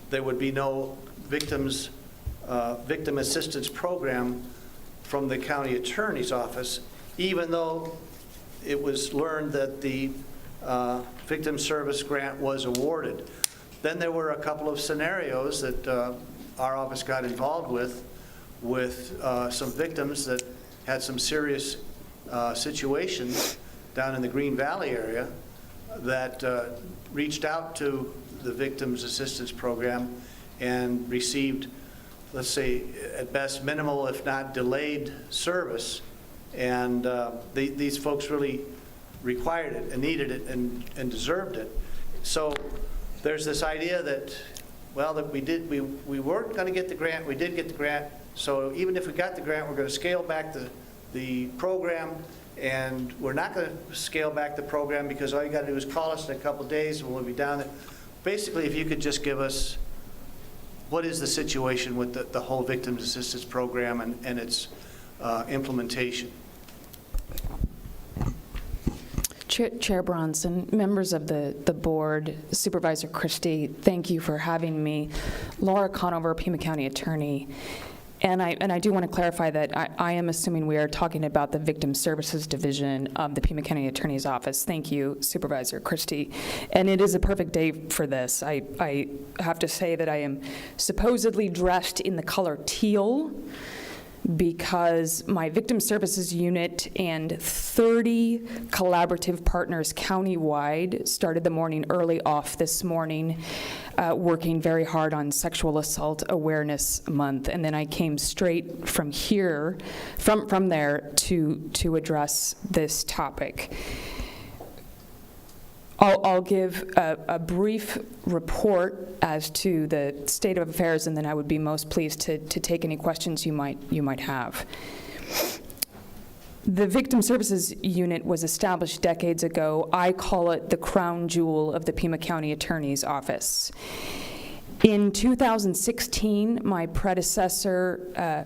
there would be no victim assistance program from the county attorney's office, even though it was learned that the victim service grant was awarded. Then there were a couple of scenarios that our office got involved with some victims that had some serious situations down in the Green Valley area that reached out to the Victims Assistance Program and received, let's say, at best minimal, if not delayed service. And these folks really required it and needed it and deserved it. So there's this idea that, well, that we weren't going to get the grant, we did get the grant, so even if we got the grant, we're going to scale back the program, and we're not going to scale back the program because all you got to do is call us in a couple days and we'll be down there. Basically, if you could just give us what is the situation with the whole Victims Assistance Program and its implementation. Chair Bronson, members of the board, Supervisor Christie, thank you for having me. Laura Conover, Pima County Attorney. And I do want to clarify that I am assuming we are talking about the Victim Services Division of the Pima County Attorney's Office. Thank you, Supervisor Christie. And it is a perfect day for this. I have to say that I am supposedly dressed in the color teal because my Victim Services Unit and 30 collaborative partners countywide started the morning early off this morning, working very hard on Sexual Assault Awareness Month. And then I came straight from here, from there to address this topic. I'll give a brief report as to the state of affairs, and then I would be most pleased to take any questions you might have. The Victim Services Unit was established decades ago. I call it the crown jewel of the Pima County Attorney's Office. In 2016, my predecessor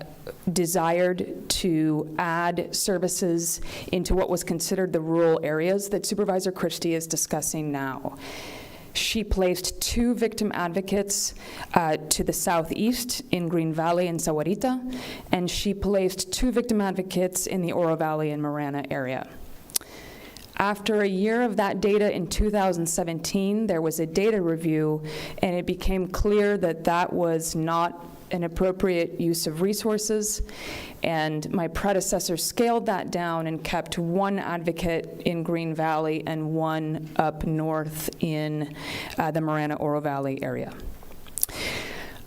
desired to add services into what was considered the rural areas that Supervisor Christie is discussing now. She placed 2 victim advocates to the southeast in Green Valley and Sahuarita, and she placed 2 victim advocates in the Oro Valley and Marana area. After a year of that data in 2017, there was a data review, and it became clear that that was not an appropriate use of resources, and my predecessor scaled that down and kept 1 advocate in Green Valley and 1 up north in the Marana-Oro Valley area.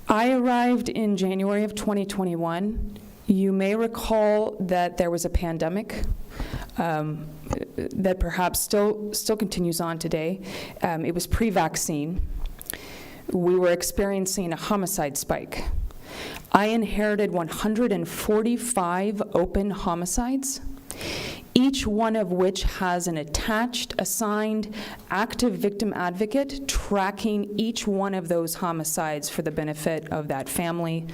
I arrived in January of 2021. You may recall that there was a pandemic that perhaps still continues on today. It was pre-vaccine. We were experiencing a homicide spike. I inherited 145 open homicides, each one of which has an attached, assigned, active victim advocate tracking each one of those homicides for the benefit of that family.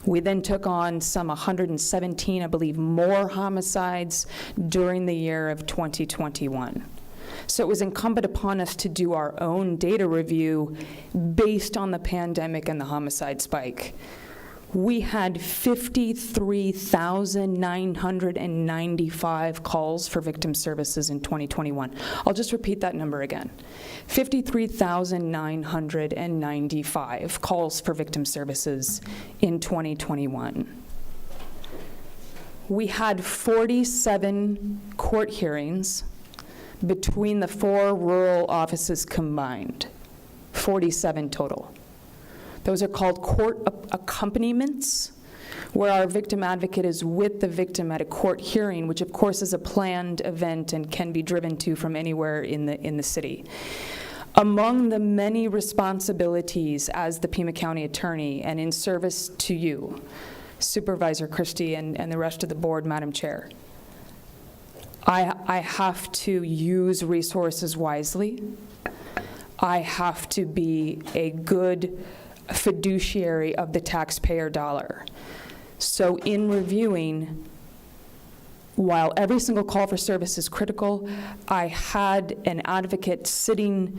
We then took on some 117, I believe, more homicides during the year of 2021. So it was incumbent upon us to do our own data review based on the pandemic and the homicide spike. We had 53,995 calls for victim services in 2021. I'll just repeat that number again. 53,995 calls for victim services in 2021. We had 47 court hearings between the 4 rural offices combined, 47 total. Those are called court accompaniments, where our victim advocate is with the victim at a court hearing, which of course is a planned event and can be driven to from anywhere in the city. Among the many responsibilities as the Pima County Attorney and in service to you, Supervisor Christie and the rest of the board, Madam Chair, I have to use resources wisely. I have to be a good fiduciary of the taxpayer dollar. So in reviewing, while every single call for service is critical, I had an advocate sitting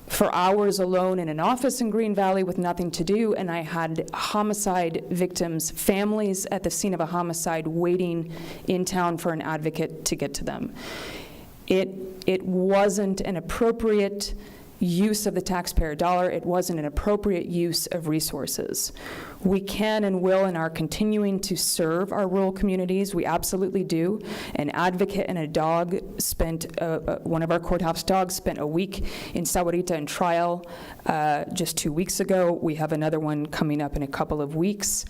for hours alone in an office in Green Valley with nothing to do, and I had homicide victims' families at the scene of a homicide waiting in town for an advocate to get to them. It wasn't an appropriate use of the taxpayer dollar. It wasn't an appropriate use of resources. We can and will and are continuing to serve our rural communities. We absolutely do. An advocate and a dog spent, one of our courthouse dogs spent a week in Sahuarita in trial just 2 weeks ago. We have another one coming up in a couple of weeks.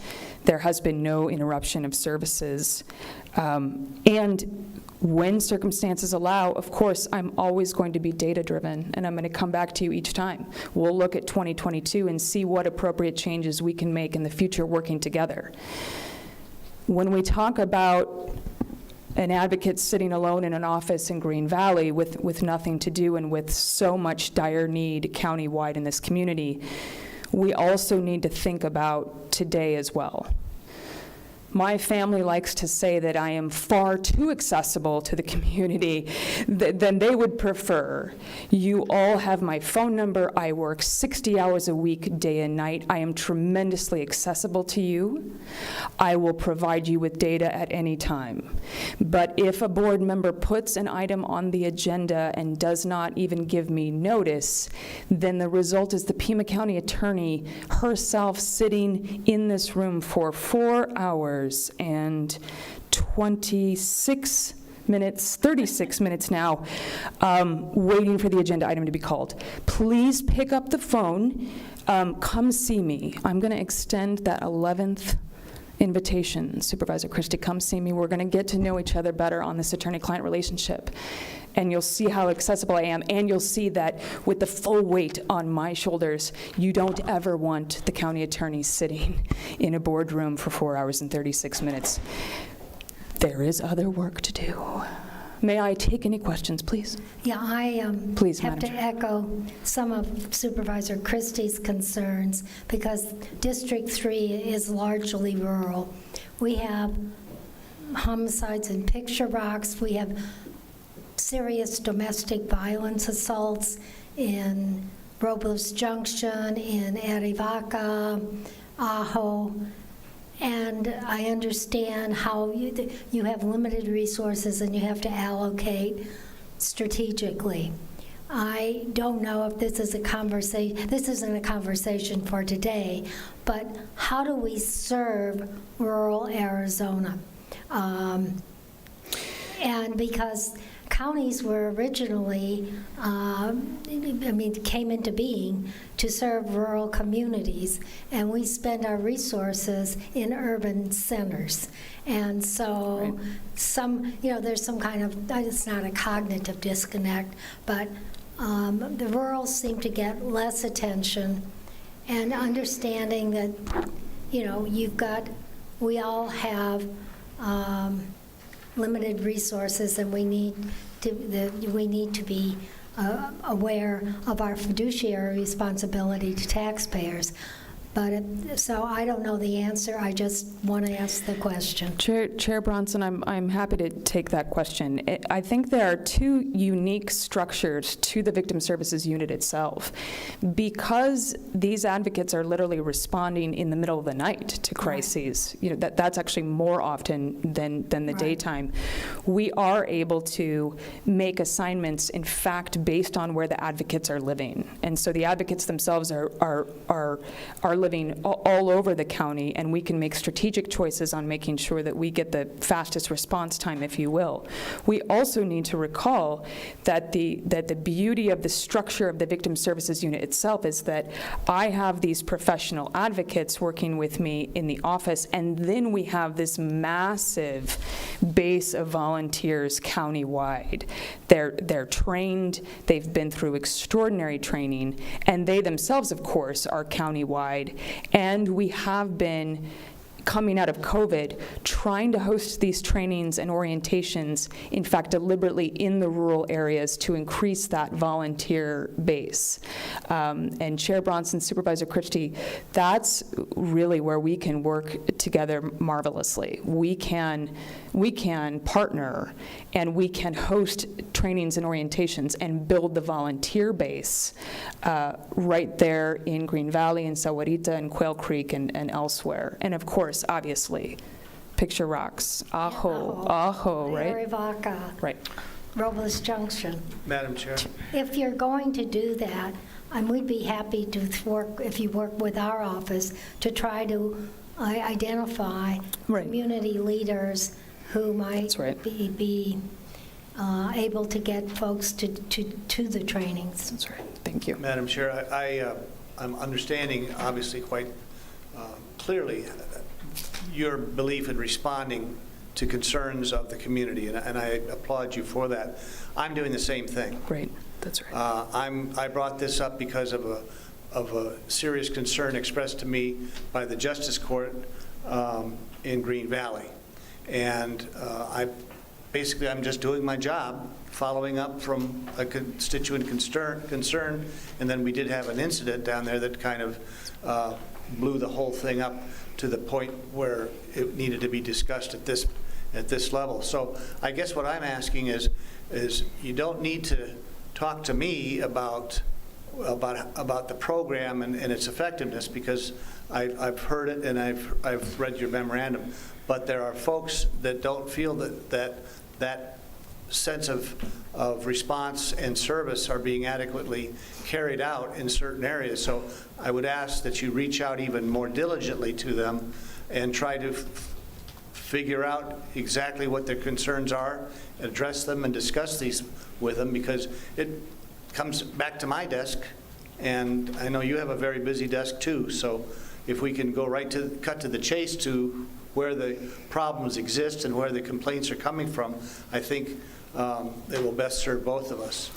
There has been no interruption of services. And When circumstances allow, of course, I'm always going to be data-driven, and I'm going to come back to you each time. We'll look at 2022 and see what appropriate changes we can make in the future working together. When we talk about an advocate sitting alone in an office in Green Valley with nothing to do and with so much dire need countywide in this community, we also need to think about today as well. My family likes to say that I am far too accessible to the community than they would prefer. You all have my phone number. I work 60 hours a week, day and night. I am tremendously accessible to you. I will provide you with data at any time. But if a board member puts an item on the agenda and does not even give me notice, then the result is the Pima County Attorney herself sitting in this room for 4 hours and 36 minutes now, waiting for the agenda item to be called. Please pick up the phone, come see me. I'm going to extend that 11th invitation, Supervisor Christie, come see me. We're going to get to know each other better on this attorney-client relationship. And you'll see how accessible I am, and you'll see that with the full weight on my shoulders, you don't ever want the county attorney sitting in a boardroom for 4 hours and 36 minutes. There is other work to do. May I take any questions, please? Yeah, I Please, have to Madam Chair. echo some of Supervisor Christie's concerns, because District 3 is largely rural. We have homicides in Picture Rocks. We have serious domestic violence assaults in Robles Junction, in Arivaca, Ajo, and I understand how you have limited resources and you have to allocate strategically. I don't know if this is a conversation, this isn't a conversation for today, but how do we serve rural Arizona? And because counties were originally, came into being to serve rural communities, and we spend our resources in urban centers. And so there's some kind of, it's not a cognitive disconnect, but the rurals seem to get less attention, and understanding that, we all have limited resources, and we need to be aware of our fiduciary responsibility to taxpayers. But so I don't know the answer. I just want to ask the question. Chair Bronson, I'm happy to take that question. I think there are two unique structures to the Victim Services Unit itself. Because these advocates are literally responding in the middle of the night to crises, that's actually more often than the daytime. We are able to make assignments, in fact, based on where the advocates are living. And so the advocates themselves are living all over the county, and we can make strategic choices on making sure that we get the fastest response time, if you will. We also need to recall that the beauty of the structure of the Victim Services Unit itself is that I have these professional advocates working with me in the office, and then we have this massive base of volunteers countywide. They're trained, they've been through extraordinary training, and they themselves, of course, are countywide. And we have been, coming out of COVID, trying to host these trainings and orientations, in fact, deliberately in the rural areas to increase that volunteer base. And Chair Bronson, Supervisor Christie, that's really where we can work together marvelously. We can partner, and we can host trainings and orientations and build the volunteer base right there in Green Valley and Sahuarita and Quail Creek and elsewhere. And of course, obviously, Picture Rocks, Ajo, right? Arivaca. Right. Robles Junction. Madam Chair. If you're going to do that, we'd be happy to work, if you work with our office, to try to identify community leaders who might be able to get folks to the trainings. That's right. Thank you. Madam Chair, I'm understanding, obviously, quite clearly your belief in responding to concerns of the community, and I applaud you for that. I'm doing the same thing. Great, that's right. I brought this up because of a serious concern expressed to me by the Justice Court in Green Valley. And I'm just doing my job, following up from a constituent concern, and then we did have an incident down there that kind of blew the whole thing up to the point where it needed to be discussed at this level. So I guess what I'm asking is you don't need to talk to me about the program and its effectiveness, because I've heard it and I've read your memorandum. But there are folks that don't feel that sense of response and service are being adequately carried out in certain areas. So I would ask that you reach out even more diligently to them and try to figure out exactly what their concerns are, address them, and discuss these with them, because it comes back to my desk, and I know you have a very busy desk too. So if we can go cut to the chase to where the problems exist and where the complaints are coming from, I think it will best serve both of us.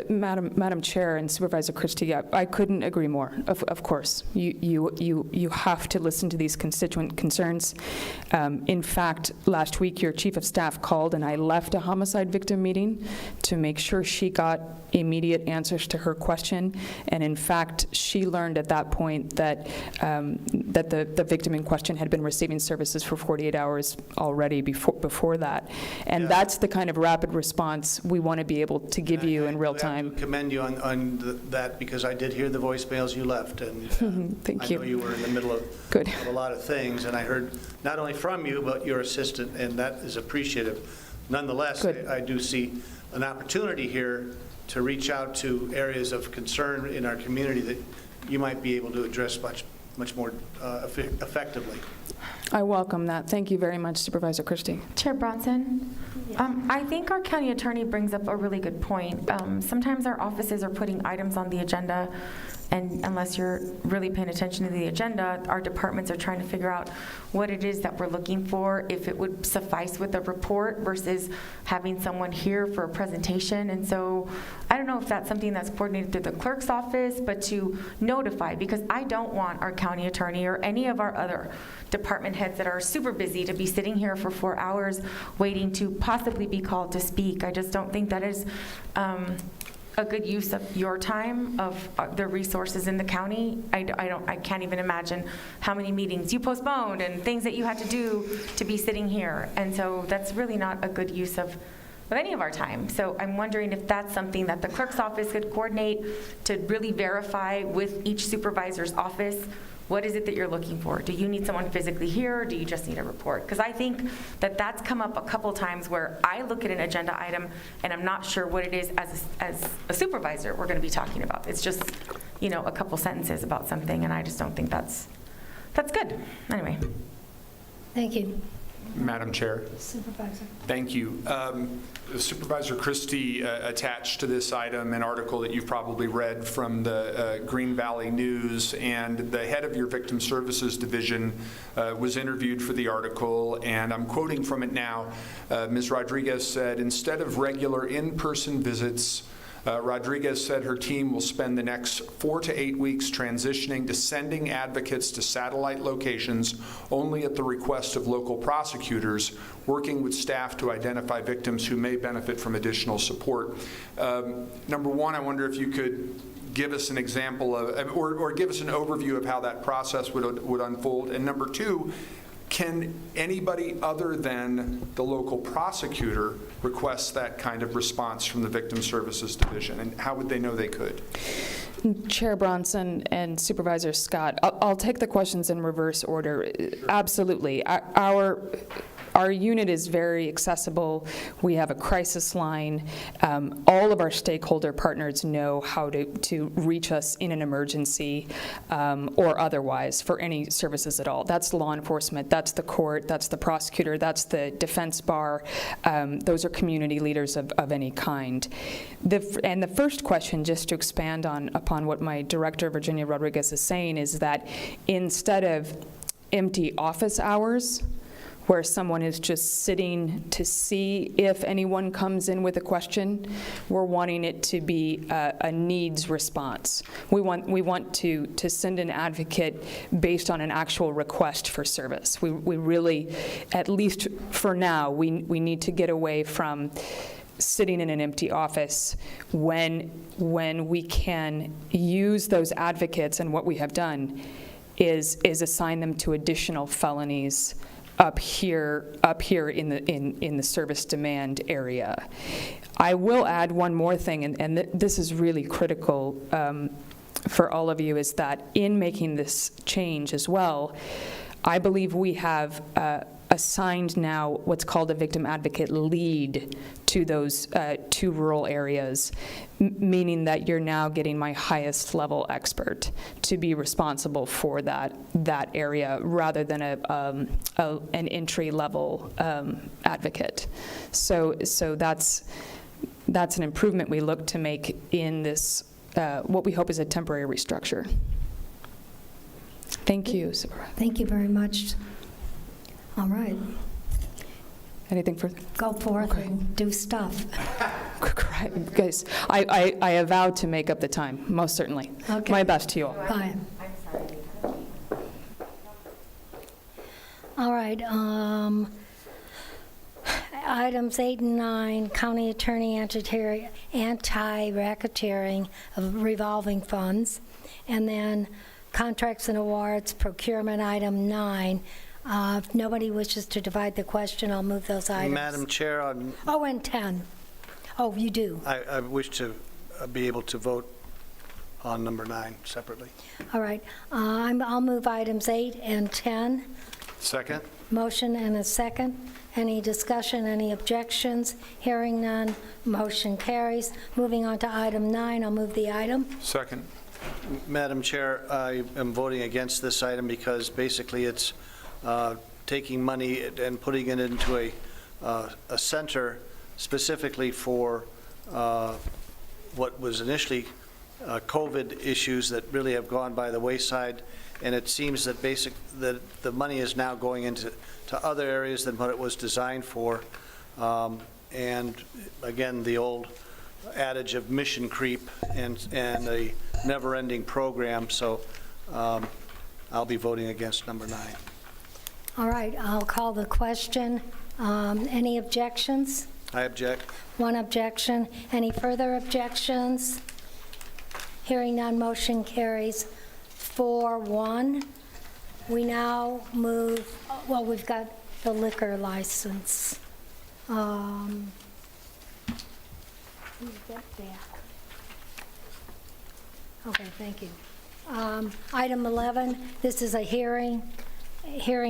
Madam Chair and Supervisor Christie, I couldn't agree more. Of course, you have to listen to these constituent concerns. In fact, last week your chief of staff called, and I left a homicide victim meeting to make sure she got immediate answers to her question. And in fact, she learned at that point that the victim in question had been receiving services for 48 hours already before that. And that's the kind of rapid response we want to be able to give you in real time. I commend you on that, because I did hear the voicemails you left, and Thank I you. know you were in the middle of a lot of things, and I heard not only from you, but your assistant, and that is appreciative. Nonetheless, I do see an opportunity here to reach out to areas of concern in our community that you might be able to address much more effectively. I welcome that. Thank you very much, Supervisor Christie. Chair Bronson, I think our county attorney brings up a really good point. Sometimes our offices are putting items on the agenda, and unless you're really paying attention to the agenda, our departments are trying to figure out what it is that we're looking for, if it would suffice with a report versus having someone here for a presentation. And so I don't know if that's something that's coordinated through the clerk's office, but to notify, because I don't want our county attorney or any of our other department heads that are super busy to be sitting here for 4 hours waiting to possibly be called to speak. I just don't think that is a good use of your time, of the resources in the county. I can't even imagine how many meetings you postponed and things that you had to do to be sitting here. And so that's really not a good use of any of our time. So I'm wondering if that's something that the clerk's office could coordinate to really verify with each supervisor's office. What is it that you're looking for? Do you need someone physically here, or do you just need a report? Because I think that that's come up a couple times where I look at an agenda item and I'm not sure what it is as a supervisor we're going to be talking about. It's just, a couple sentences about something, and I just don't think that's good. Anyway. Thank you. Madam Chair. Supervisor. Thank you. Supervisor Christie attached to this item an article that you've probably read from the Green Valley News, and the head of your Victim Services Division was interviewed for the article, and I'm quoting from it now. Ms. Rodriguez said, "Instead of regular in-person visits, Rodriguez said her team will spend the next 4 to 8 weeks transitioning to sending advocates to satellite locations only at the request of local prosecutors, working with staff to identify victims who may benefit from additional support." Number one, I wonder if you could give us an example of, or give us an overview of how that process would unfold. And number two, can anybody other than the local prosecutor request that kind of response from the Victim Services Division, and how would they know they could? Chair Bronson and Supervisor Scott, I'll take the questions in reverse order. Absolutely. Our unit is very accessible. We have a crisis line. All of our stakeholder partners know how to reach us in an emergency or otherwise for any services at all. That's law enforcement, that's the court, that's the prosecutor, that's the defense bar. Those are community leaders of any kind. And the first question, just to expand upon what my director, Virginia Rodriguez, is saying, is that instead of empty office hours, where someone is just sitting to see if anyone comes in with a question. We're wanting it to be a needs response. We want to send an advocate based on an actual request for service. We really, at least for now, we need to get away from sitting in an empty office when we can use those advocates, and what we have done is assign them to additional felonies up here in the service demand area. I will add one more thing, and this is really critical for all of you, is that in making this change as well, I believe we have assigned now what's called a victim advocate lead to those two rural areas, meaning that you're now getting my highest level expert to be responsible for that area rather than an entry level advocate. So that's an improvement we look to make in this what we hope is a temporary restructure. Thank you, Sarah. Thank you very much. All right. Anything further? Go forth and do stuff. Guys, I avow to make up the time, most certainly. Okay. My best to you all. Bye. All right. Items 8 and 9, County Attorney anti-racketeering of revolving funds. And then contracts and awards, procurement item 9. If nobody wishes to divide the question, I'll move those items. Madam Chair, Oh, and 10. Oh, you do. I wish to be able to vote on number 9 separately. All right. I'll move items 8 and 10. Second. Motion and a second. Any discussion, any objections? Hearing none, motion carries. Moving on to item 9, I'll move the item. Second. Madam Chair, I am voting against this item because basically it's taking money and putting it into a center specifically for what was initially COVID issues that really have gone by the wayside, and it seems that that the money is now going into other areas than what it was designed for. And again, the old adage of mission creep and a never-ending program. So I'll be voting against number 9. All right, I'll call the question. Any objections? I object. One objection. Any further objections? Hearing none, motion carries 4-1. We now move, well, we've got the liquor license. Let me get back. Okay, thank you. Item 11, this is a hearing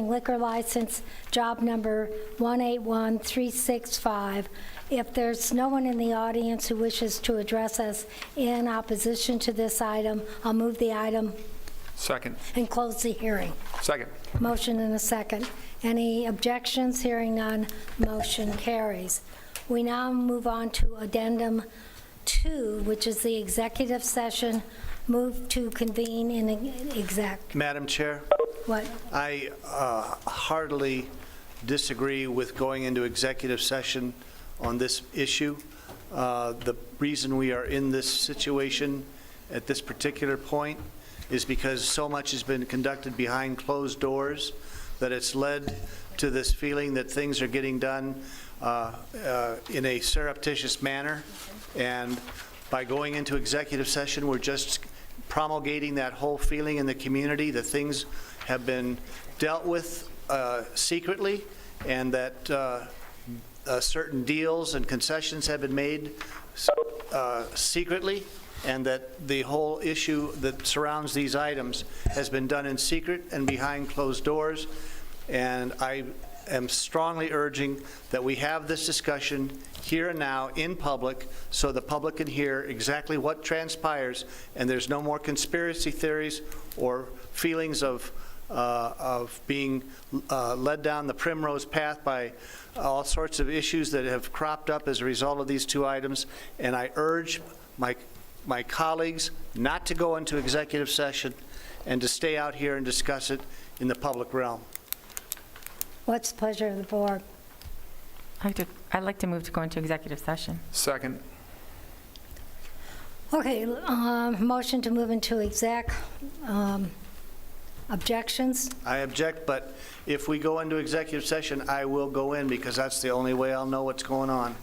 liquor license, job number 181365. If there's no one in the audience who wishes to address us in opposition to this item, I'll move the item. Second. And close the hearing. Second. Motion and a second. Any objections? Hearing none, motion carries. We now move on to addendum 2, which is the executive session. Move to convene in exec. Madam Chair? What? I heartily disagree with going into executive session on this issue. The reason we are in this situation at this particular point is because so much has been conducted behind closed doors that it's led to this feeling that things are getting done in a surreptitious manner. And by going into executive session, we're just promulgating that whole feeling in the community that things have been dealt with secretly, and that certain deals and concessions have been made secretly, and that the whole issue that surrounds these items has been done in secret and behind closed doors. And I am strongly urging that we have this discussion here and now in public so the public can hear exactly what transpires, and there's no more conspiracy theories or feelings of being led down the primrose path by all sorts of issues that have cropped up as a result of these two items. And I urge my colleagues not to go into executive session and to stay out here and discuss it in the public realm. What's the pleasure of the board? I'd like to move to go into executive session. Second. Okay, motion to move into exec. Objections? I object, but if we go into executive session, I will go in because that's the only way I'll know what's going on.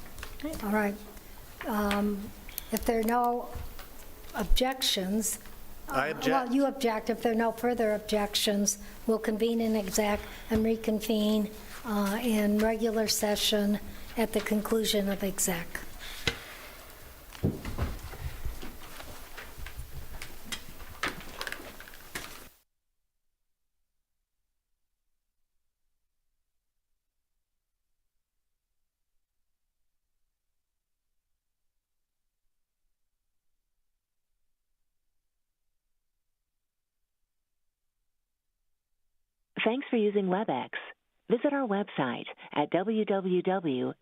All right. If there are no objections. I object. Well, you object. If there are no further objections, we'll convene in exec and reconvene in regular session at the conclusion of exec. Thanks for using WebEx. Visit our website at www.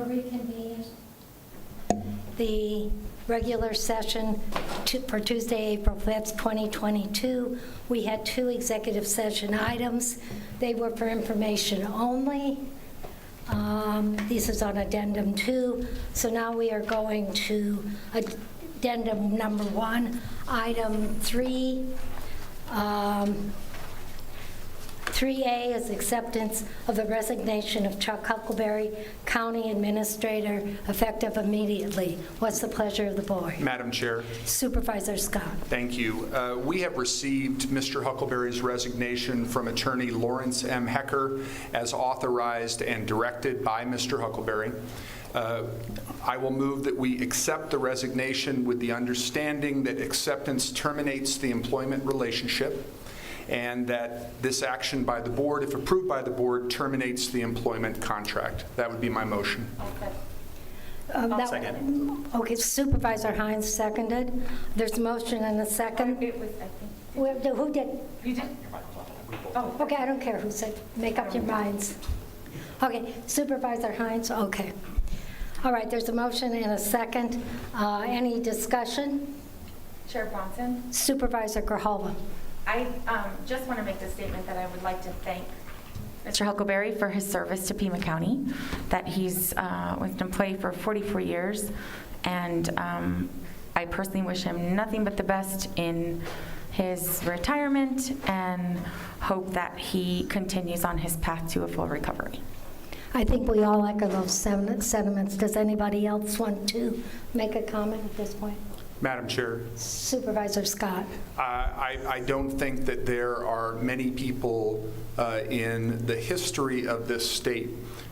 reconvene the regular session for Tuesday, April 5th, 2022. We had 2 executive session items. They were for information only. This is on addendum 2. So now we are going to addendum number 1, item 3. 3A is acceptance of the resignation of Chuck Huckleberry, County Administrator, effective immediately. What's the pleasure of the board? Madam Chair. Supervisor Scott. Thank you. We have received Mr. Huckleberry's resignation from Attorney Lawrence M. Hecker as authorized and directed by Mr. Huckleberry. I will move that we accept the resignation with the understanding that acceptance terminates the employment relationship, and that this action by the board, if approved by the board, terminates the employment contract. That would be my motion. Second. Okay, Supervisor Hines seconded. There's a motion and a second. Who did? You did? Oh, okay, I don't care who said. Make up your minds. Okay, Supervisor Hines, okay. All right, there's a motion and a second. Any discussion? Chair Bronson? Supervisor Grijalva. I just want to make the statement that I would like to thank Mr. Huckleberry for his service to Pima County, that he's was an employee for 44 years, and I personally wish him nothing but the best in his retirement and hope that he continues on his path to a full recovery. I think we all echo those sentiments. Does anybody else want to make a comment at this point? Madam Chair. Supervisor Scott. I don't think that there are many people in the history of this state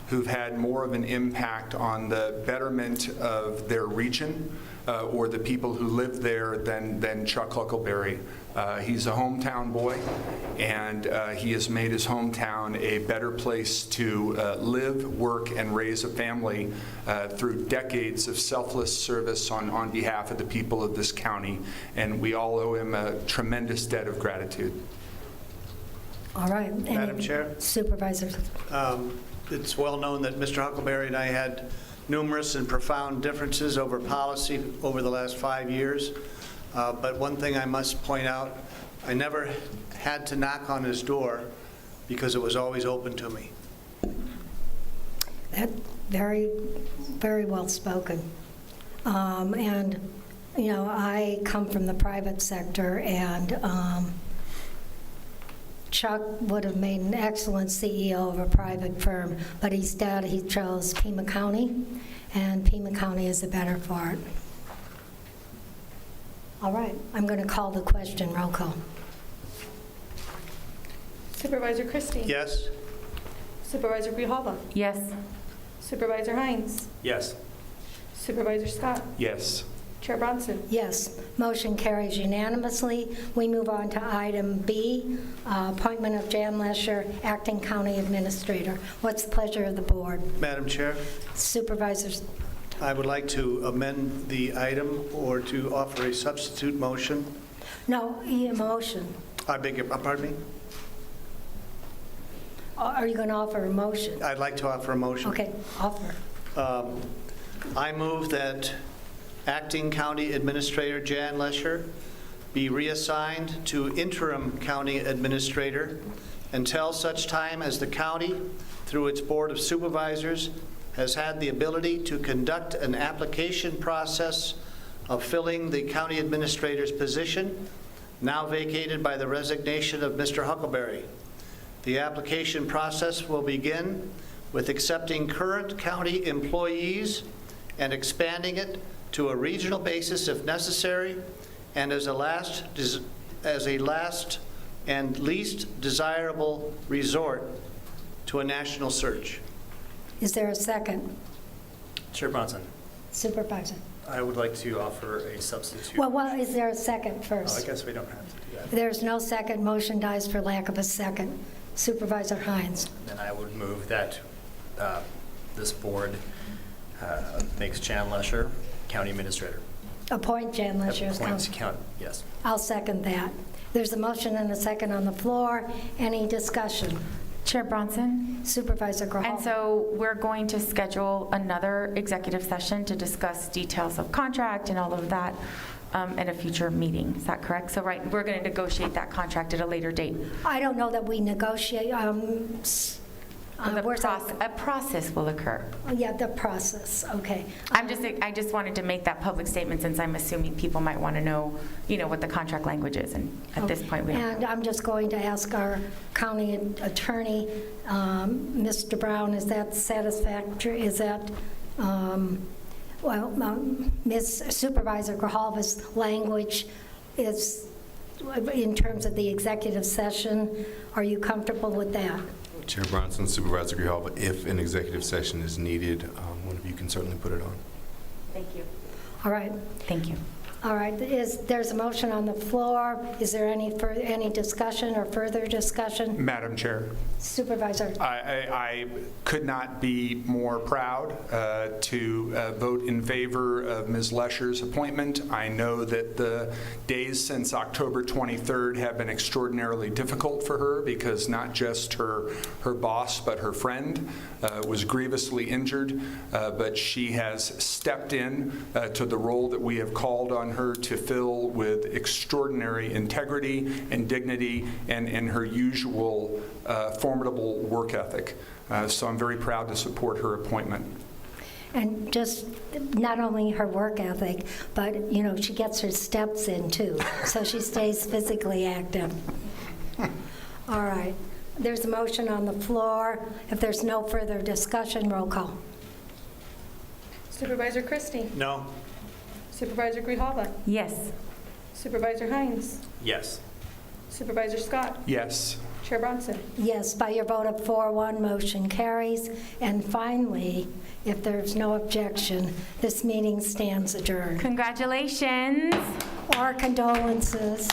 who've had more of an impact on the betterment of their region or the people who live there than Chuck Huckleberry. He's a hometown boy, and he has made his hometown a better place to live, work, and raise a family through decades of selfless service on behalf of the people of this county, and we all owe him a tremendous debt of gratitude. All right. Madam Chair? Supervisors. It's well known that Mr. Huckleberry and I had numerous and profound differences over policy over the last 5 years. But one thing I must point out, I never had to knock on his door because it was always open to me. That very, very well spoken. And, you know, I come from the private sector, and Chuck would have made an excellent CEO of a private firm, but instead he chose Pima County, and Pima County is the better for it. All right, I'm going to call the question. Roll call. Supervisor Christie? Yes? Supervisor Grijalva? Yes. Supervisor Hines? Yes. Supervisor Scott? Yes. Chair Bronson? Yes, motion carries unanimously. We move on to item B, appointment of Jan Lesher, Acting County Administrator. What's the pleasure of the board? Madam Chair? Supervisors. I would like to amend the item or to offer a substitute motion. No, motion. I beg your pardon me? Are you going to offer a motion? I'd like to offer a motion. Okay, offer. I move that Acting County Administrator Jan Lesher be reassigned to Interim County Administrator until such time as the county, through its Board of Supervisors, has had the ability to conduct an application process of filling the county administrator's position, now vacated by the resignation of Mr. Huckleberry. The application process will begin with accepting current county employees and expanding it to a regional basis if necessary, and as a last and least desirable resort to a national search. Is there a second? Chair Bronson. Supervisor. I would like to offer a substitute. Well, is there a second first? Oh, I guess we don't have to do that. There's no second. Motion dies for lack of a second. Supervisor Hines. Then I would move that this board makes Jan Lesher County Administrator. Appoint Jan Lesher as Appoints county. county, yes. I'll second that. There's a motion and a second on the floor. Any discussion? Chair Bronson. Supervisor Grijalva. And so we're going to schedule another executive session to discuss details of contract and all of that at a future meeting. Is that correct? So we're going to negotiate that contract at a later date. I don't know that we negotiate. A process will occur. Yeah, the process, okay. I just wanted to make that public statement since I'm assuming people might want to know, what the contract language is, and at this point we don't. And I'm just going to ask our county attorney, Mr. Brown, is that satisfactory? Is that, Ms. Supervisor Grijalva's language is, in terms of the executive session, are you comfortable with that? Chair Bronson, Supervisor Grijalva, if an executive session is needed, one of you can certainly put it on. Thank you. All right. Thank you. All right. There's a motion on the floor. Is there any discussion or further discussion? Madam Chair. Supervisor. I could not be more proud to vote in favor of Ms. Lesher's appointment. I know that the days since October 23rd have been extraordinarily difficult for her because not just her boss but her friend was grievously injured, but she has stepped in to the role that we have called on her to fill with extraordinary integrity and dignity and her usual formidable work ethic. So I'm very proud to support her appointment. And just not only her work ethic, but, she gets her steps in too, so she stays physically active. All right. There's a motion on the floor. If there's no further discussion, roll call. Supervisor Christie. No. Supervisor Grijalva. Yes. Supervisor Hines. Yes. Supervisor Scott. Yes. Chair Bronson. Yes, by your vote of 4-1, motion carries. And finally, if there's no objection, this meeting stands adjourned. Congratulations. Our condolences.